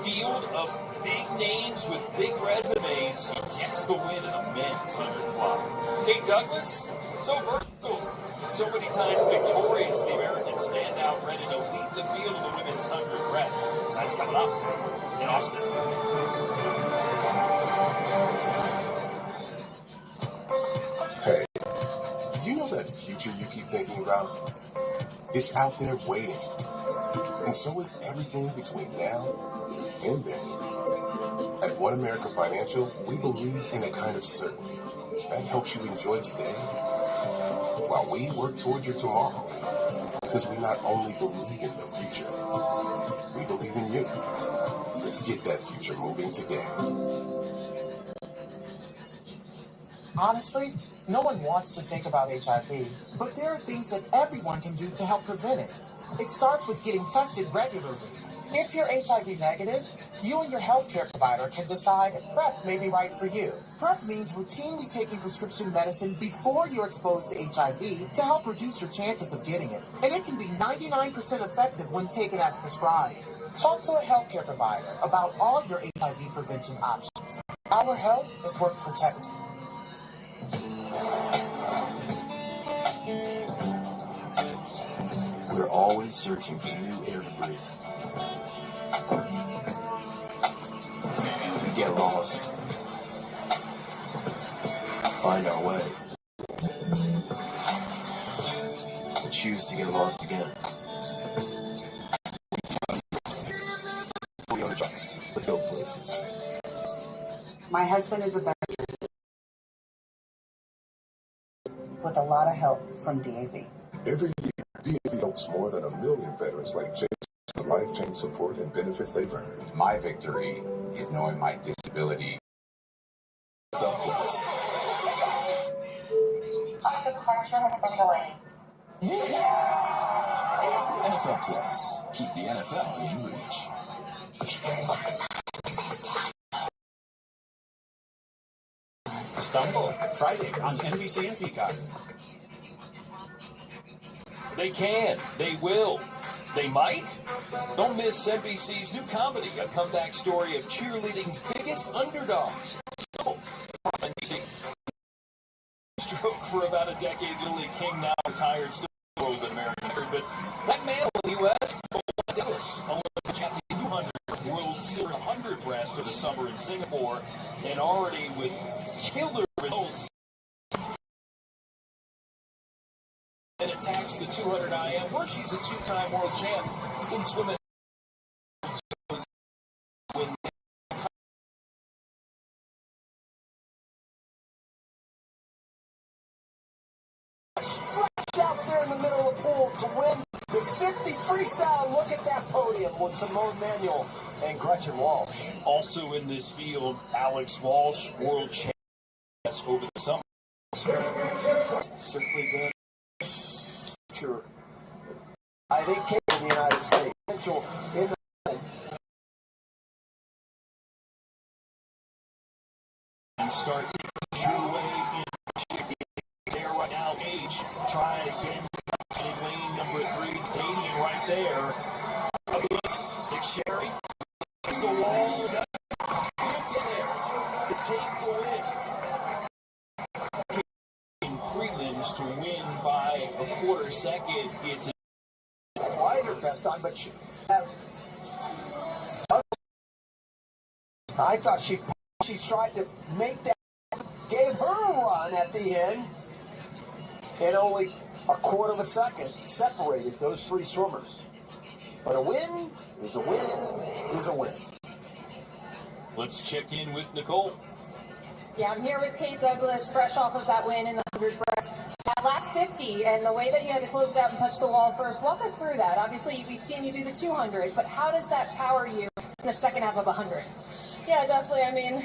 field of big names with big resumes, he gets the win in the men's 100 fly. Kate Douglas, so versatile, so many times victorious, the American standout ready to lead the field of the women's 100 rest. That's coming up in Austin. Hey, you know that future you keep thinking about? It's out there waiting. And so is everything between now and then. At One America Financial, we believe in a kind of certainty that helps you enjoy today while we work towards your tomorrow. Because we not only believe in your future, we believe in you. Let's get that future moving today. Honestly, no one wants to think about HIV, but there are things that everyone can do to help prevent it. It starts with getting tested regularly. If you're HIV negative, you and your healthcare provider can decide if PrEP may be right for you. PrEP means routinely taking prescription medicine before you're exposed to HIV to help reduce your chances of getting it. And it can be 99% effective when taken as prescribed. Talk to a healthcare provider about all your HIV prevention options. Our health is worth protecting. We're always searching for new air to breathe. We get lost. Find our way. We choose to get lost again. We own trucks. Let's go places. My husband is a veteran with a lot of help from DAV. Every year, DAV helps more than 1 million veterans like James with the life-changing support and benefits they've earned. My victory is knowing my disability. NFL Plus. NFL Plus. Keep the NFL in reach. Stumble, Friday on NBC and Peacock. They can, they will, they might. Don't miss NBC's new comedy, a comeback story of cheerleading's biggest underdogs. So, NBC. Stroke for about a decade, Lily King now retired, still with an American record, but that man in the U.S., Dallas, Olympic champion 200, World Silver 100 breast for the summer in Singapore, and already with killer results. And attacks the 200 IM, where she's a two-time world champ in swimming. Stretched out there in the middle of the pool to win the 50 freestyle. Look at that podium with Simone Manuel and Gretchen Walsh. Also in this field, Alex Walsh, world champion over the summer. Simply been Sure. I think came to the United States. In the he starts away in there right now. Age trying again. Lane number 3, Canadian right there. Nick Sherry. There's the wall. The take the win. In prelims to win by a quarter second. It's time, but I thought she tried to make that, gave her a run at the end, and only a quarter of a second separated those three swimmers. But a win is a win is a win. Let's check in with Nicole. Yeah, I'm here with Kate Douglas, fresh off of that win in the 100 breast. That last 50 and the way that you had to close it out and touch the wall first, walk us through that. Obviously, we've seen you do the 200, but how does that power you in the second half of 100? Yeah, definitely. I mean,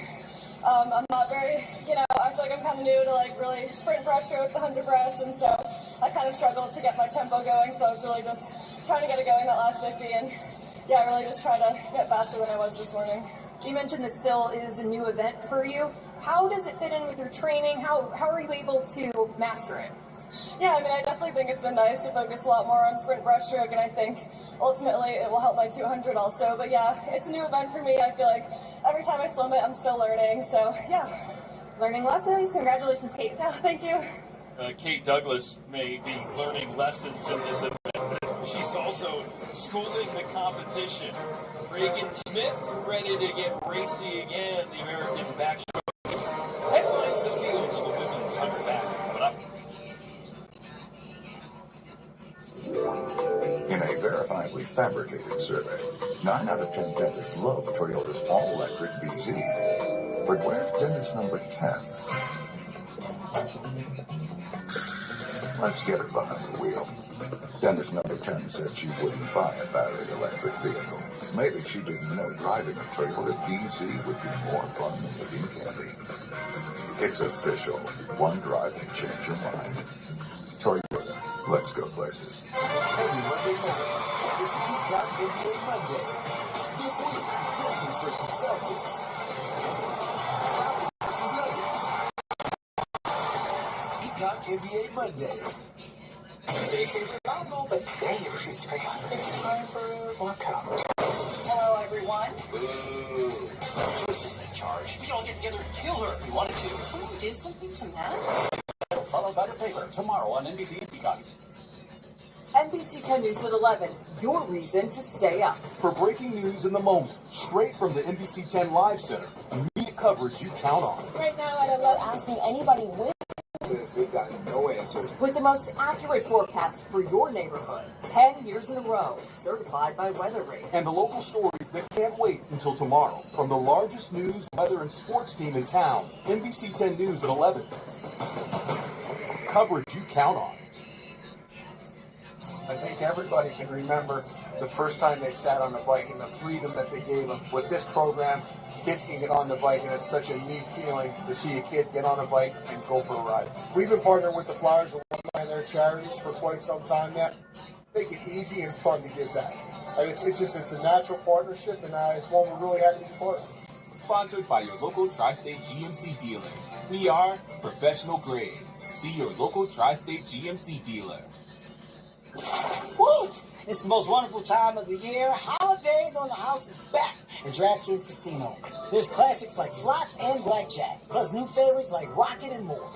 I'm not very, I feel like I'm kind of new to like really sprint breaststroke, the 100 breast, and so I kind of struggled to get my tempo going, so I was really just trying to get it going that last 50, and yeah, really just try to get faster than I was this morning. You mentioned this still is a new event for you. How does it fit in with your training? How are you able to master it? Yeah, I mean, I definitely think it's been nice to focus a lot more on sprint breaststroke, and I think ultimately it will help my 200 also. But yeah, it's a new event for me. I feel like every time I swim it, I'm still learning. So yeah. Learning lessons. Congratulations, Kate. Yeah, thank you. Kate Douglas may be learning lessons in this event. She's also schooling the competition. Reagan Smith ready to get racy again. The American backstroke headlines the field of the women's 100 back. Coming up. In a verifiably fabricated survey, 9 out of 10 dentists love Toyota's all-electric BZ. But where's dentist number 10? Let's get her behind the wheel. Dentist number 10 said she wouldn't buy a battery electric vehicle. Maybe she didn't know driving a Toyota BZ would be more fun than eating candy. It's official. One drive can change your mind. Toyota, let's go places. Every Monday morning, it's Peacock NBA Monday. This week, Pistons versus Celtics. Falcons versus Nuggets. Peacock NBA Monday. They say we're not low, but they refuse to pay up. It's time for a walkout. Hello, everyone. Boo. Joyce isn't in charge. We all get together and kill her if we wanted to. Did someone do something to Matt? Followed by the paper tomorrow on NBC and Peacock. NBC 10 News at 11. Your reason to stay up. For breaking news in the moment, straight from the NBC 10 Live Center, immediate coverage you count on. Right now, I don't love asking anybody with. We've got no answers. With the most accurate forecast for your neighborhood, 10 years in a row, certified by Weather Radar. And the local stories that can't wait until tomorrow. From the largest news, weather, and sports team in town, NBC 10 News at 11. Coverage you count on. I think everybody can remember the first time they sat on a bike and the freedom that they gave them. With this program, kids can get on the bike, and it's such a neat feeling to see a kid get on a bike and go for a ride. We've been partnering with the Flyers and their charities for quite some time now. Make it easy and fun to give back. It's a natural partnership, and it's one we're really happy to be part of. Sponsored by your local Tri-State GMC dealer. We are professional grade. See your local Tri-State GMC dealer. Woo! It's the most wonderful time of the year. Holidays on the House is back at DraftKings Casino. There's classics like slots and blackjack, plus new favorites like Rocket and more.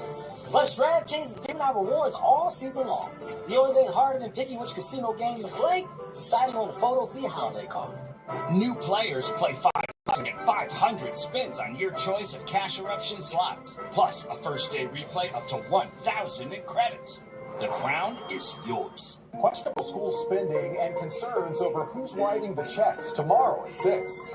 Plus, DraftKings is giving out rewards all season long. The only thing harder than picking which casino game to play, deciding on the photo fee holiday card. New players play 5,000 and 500 spins on your choice of cash eruption slots, plus a first-day replay up to 1,000 in credits. The crown is yours. Questionable school spending and concerns over who's writing the checks tomorrow at 6.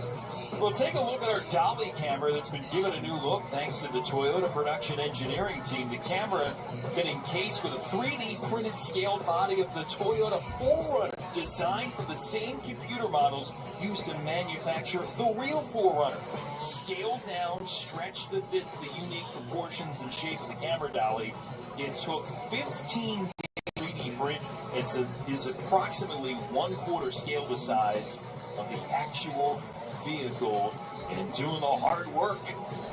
We'll take a look at our dolly camera that's been given a new look thanks to the Toyota production engineering team. The camera been encased with a 3D printed scaled body of the Toyota 4Runner, designed for the same computer models used to manufacture the real 4Runner. Scaled down, stretched to fit the unique proportions and shape of the camera dolly. It took 15 3D print. Is approximately 1/4 scale the size of the actual vehicle, and doing the hard work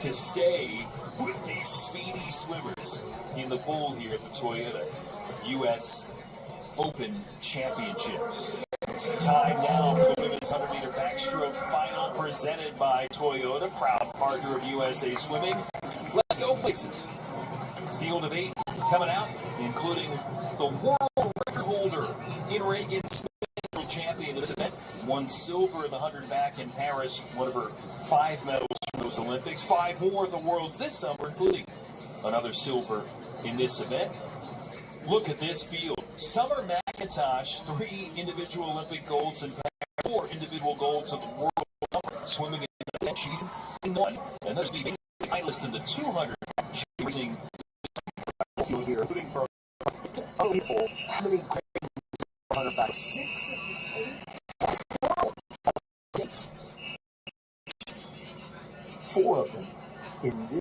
to stay with these speedy swimmers in the pool here at the Toyota U.S. Open Championships. Time now for the women's 100-meter backstroke final, presented by Toyota, proud partner of USA Swimming. Let's go places. Field of 8 coming out, including the world record holder in Reagan Smith, world champion of this event, won silver in the 100 back in Paris, one of her 5 medals from those Olympics, 5 more at the Worlds this summer, including another silver in this event. Look at this field. Summer McIntosh, 3 individual Olympic golds and 4 individual golds of the world. Swimming in the event, she's in 1. And there's the finalist in the 200. She's racing here, including for other people. How many great 100 back? 6 of the 8. 4 of them in this.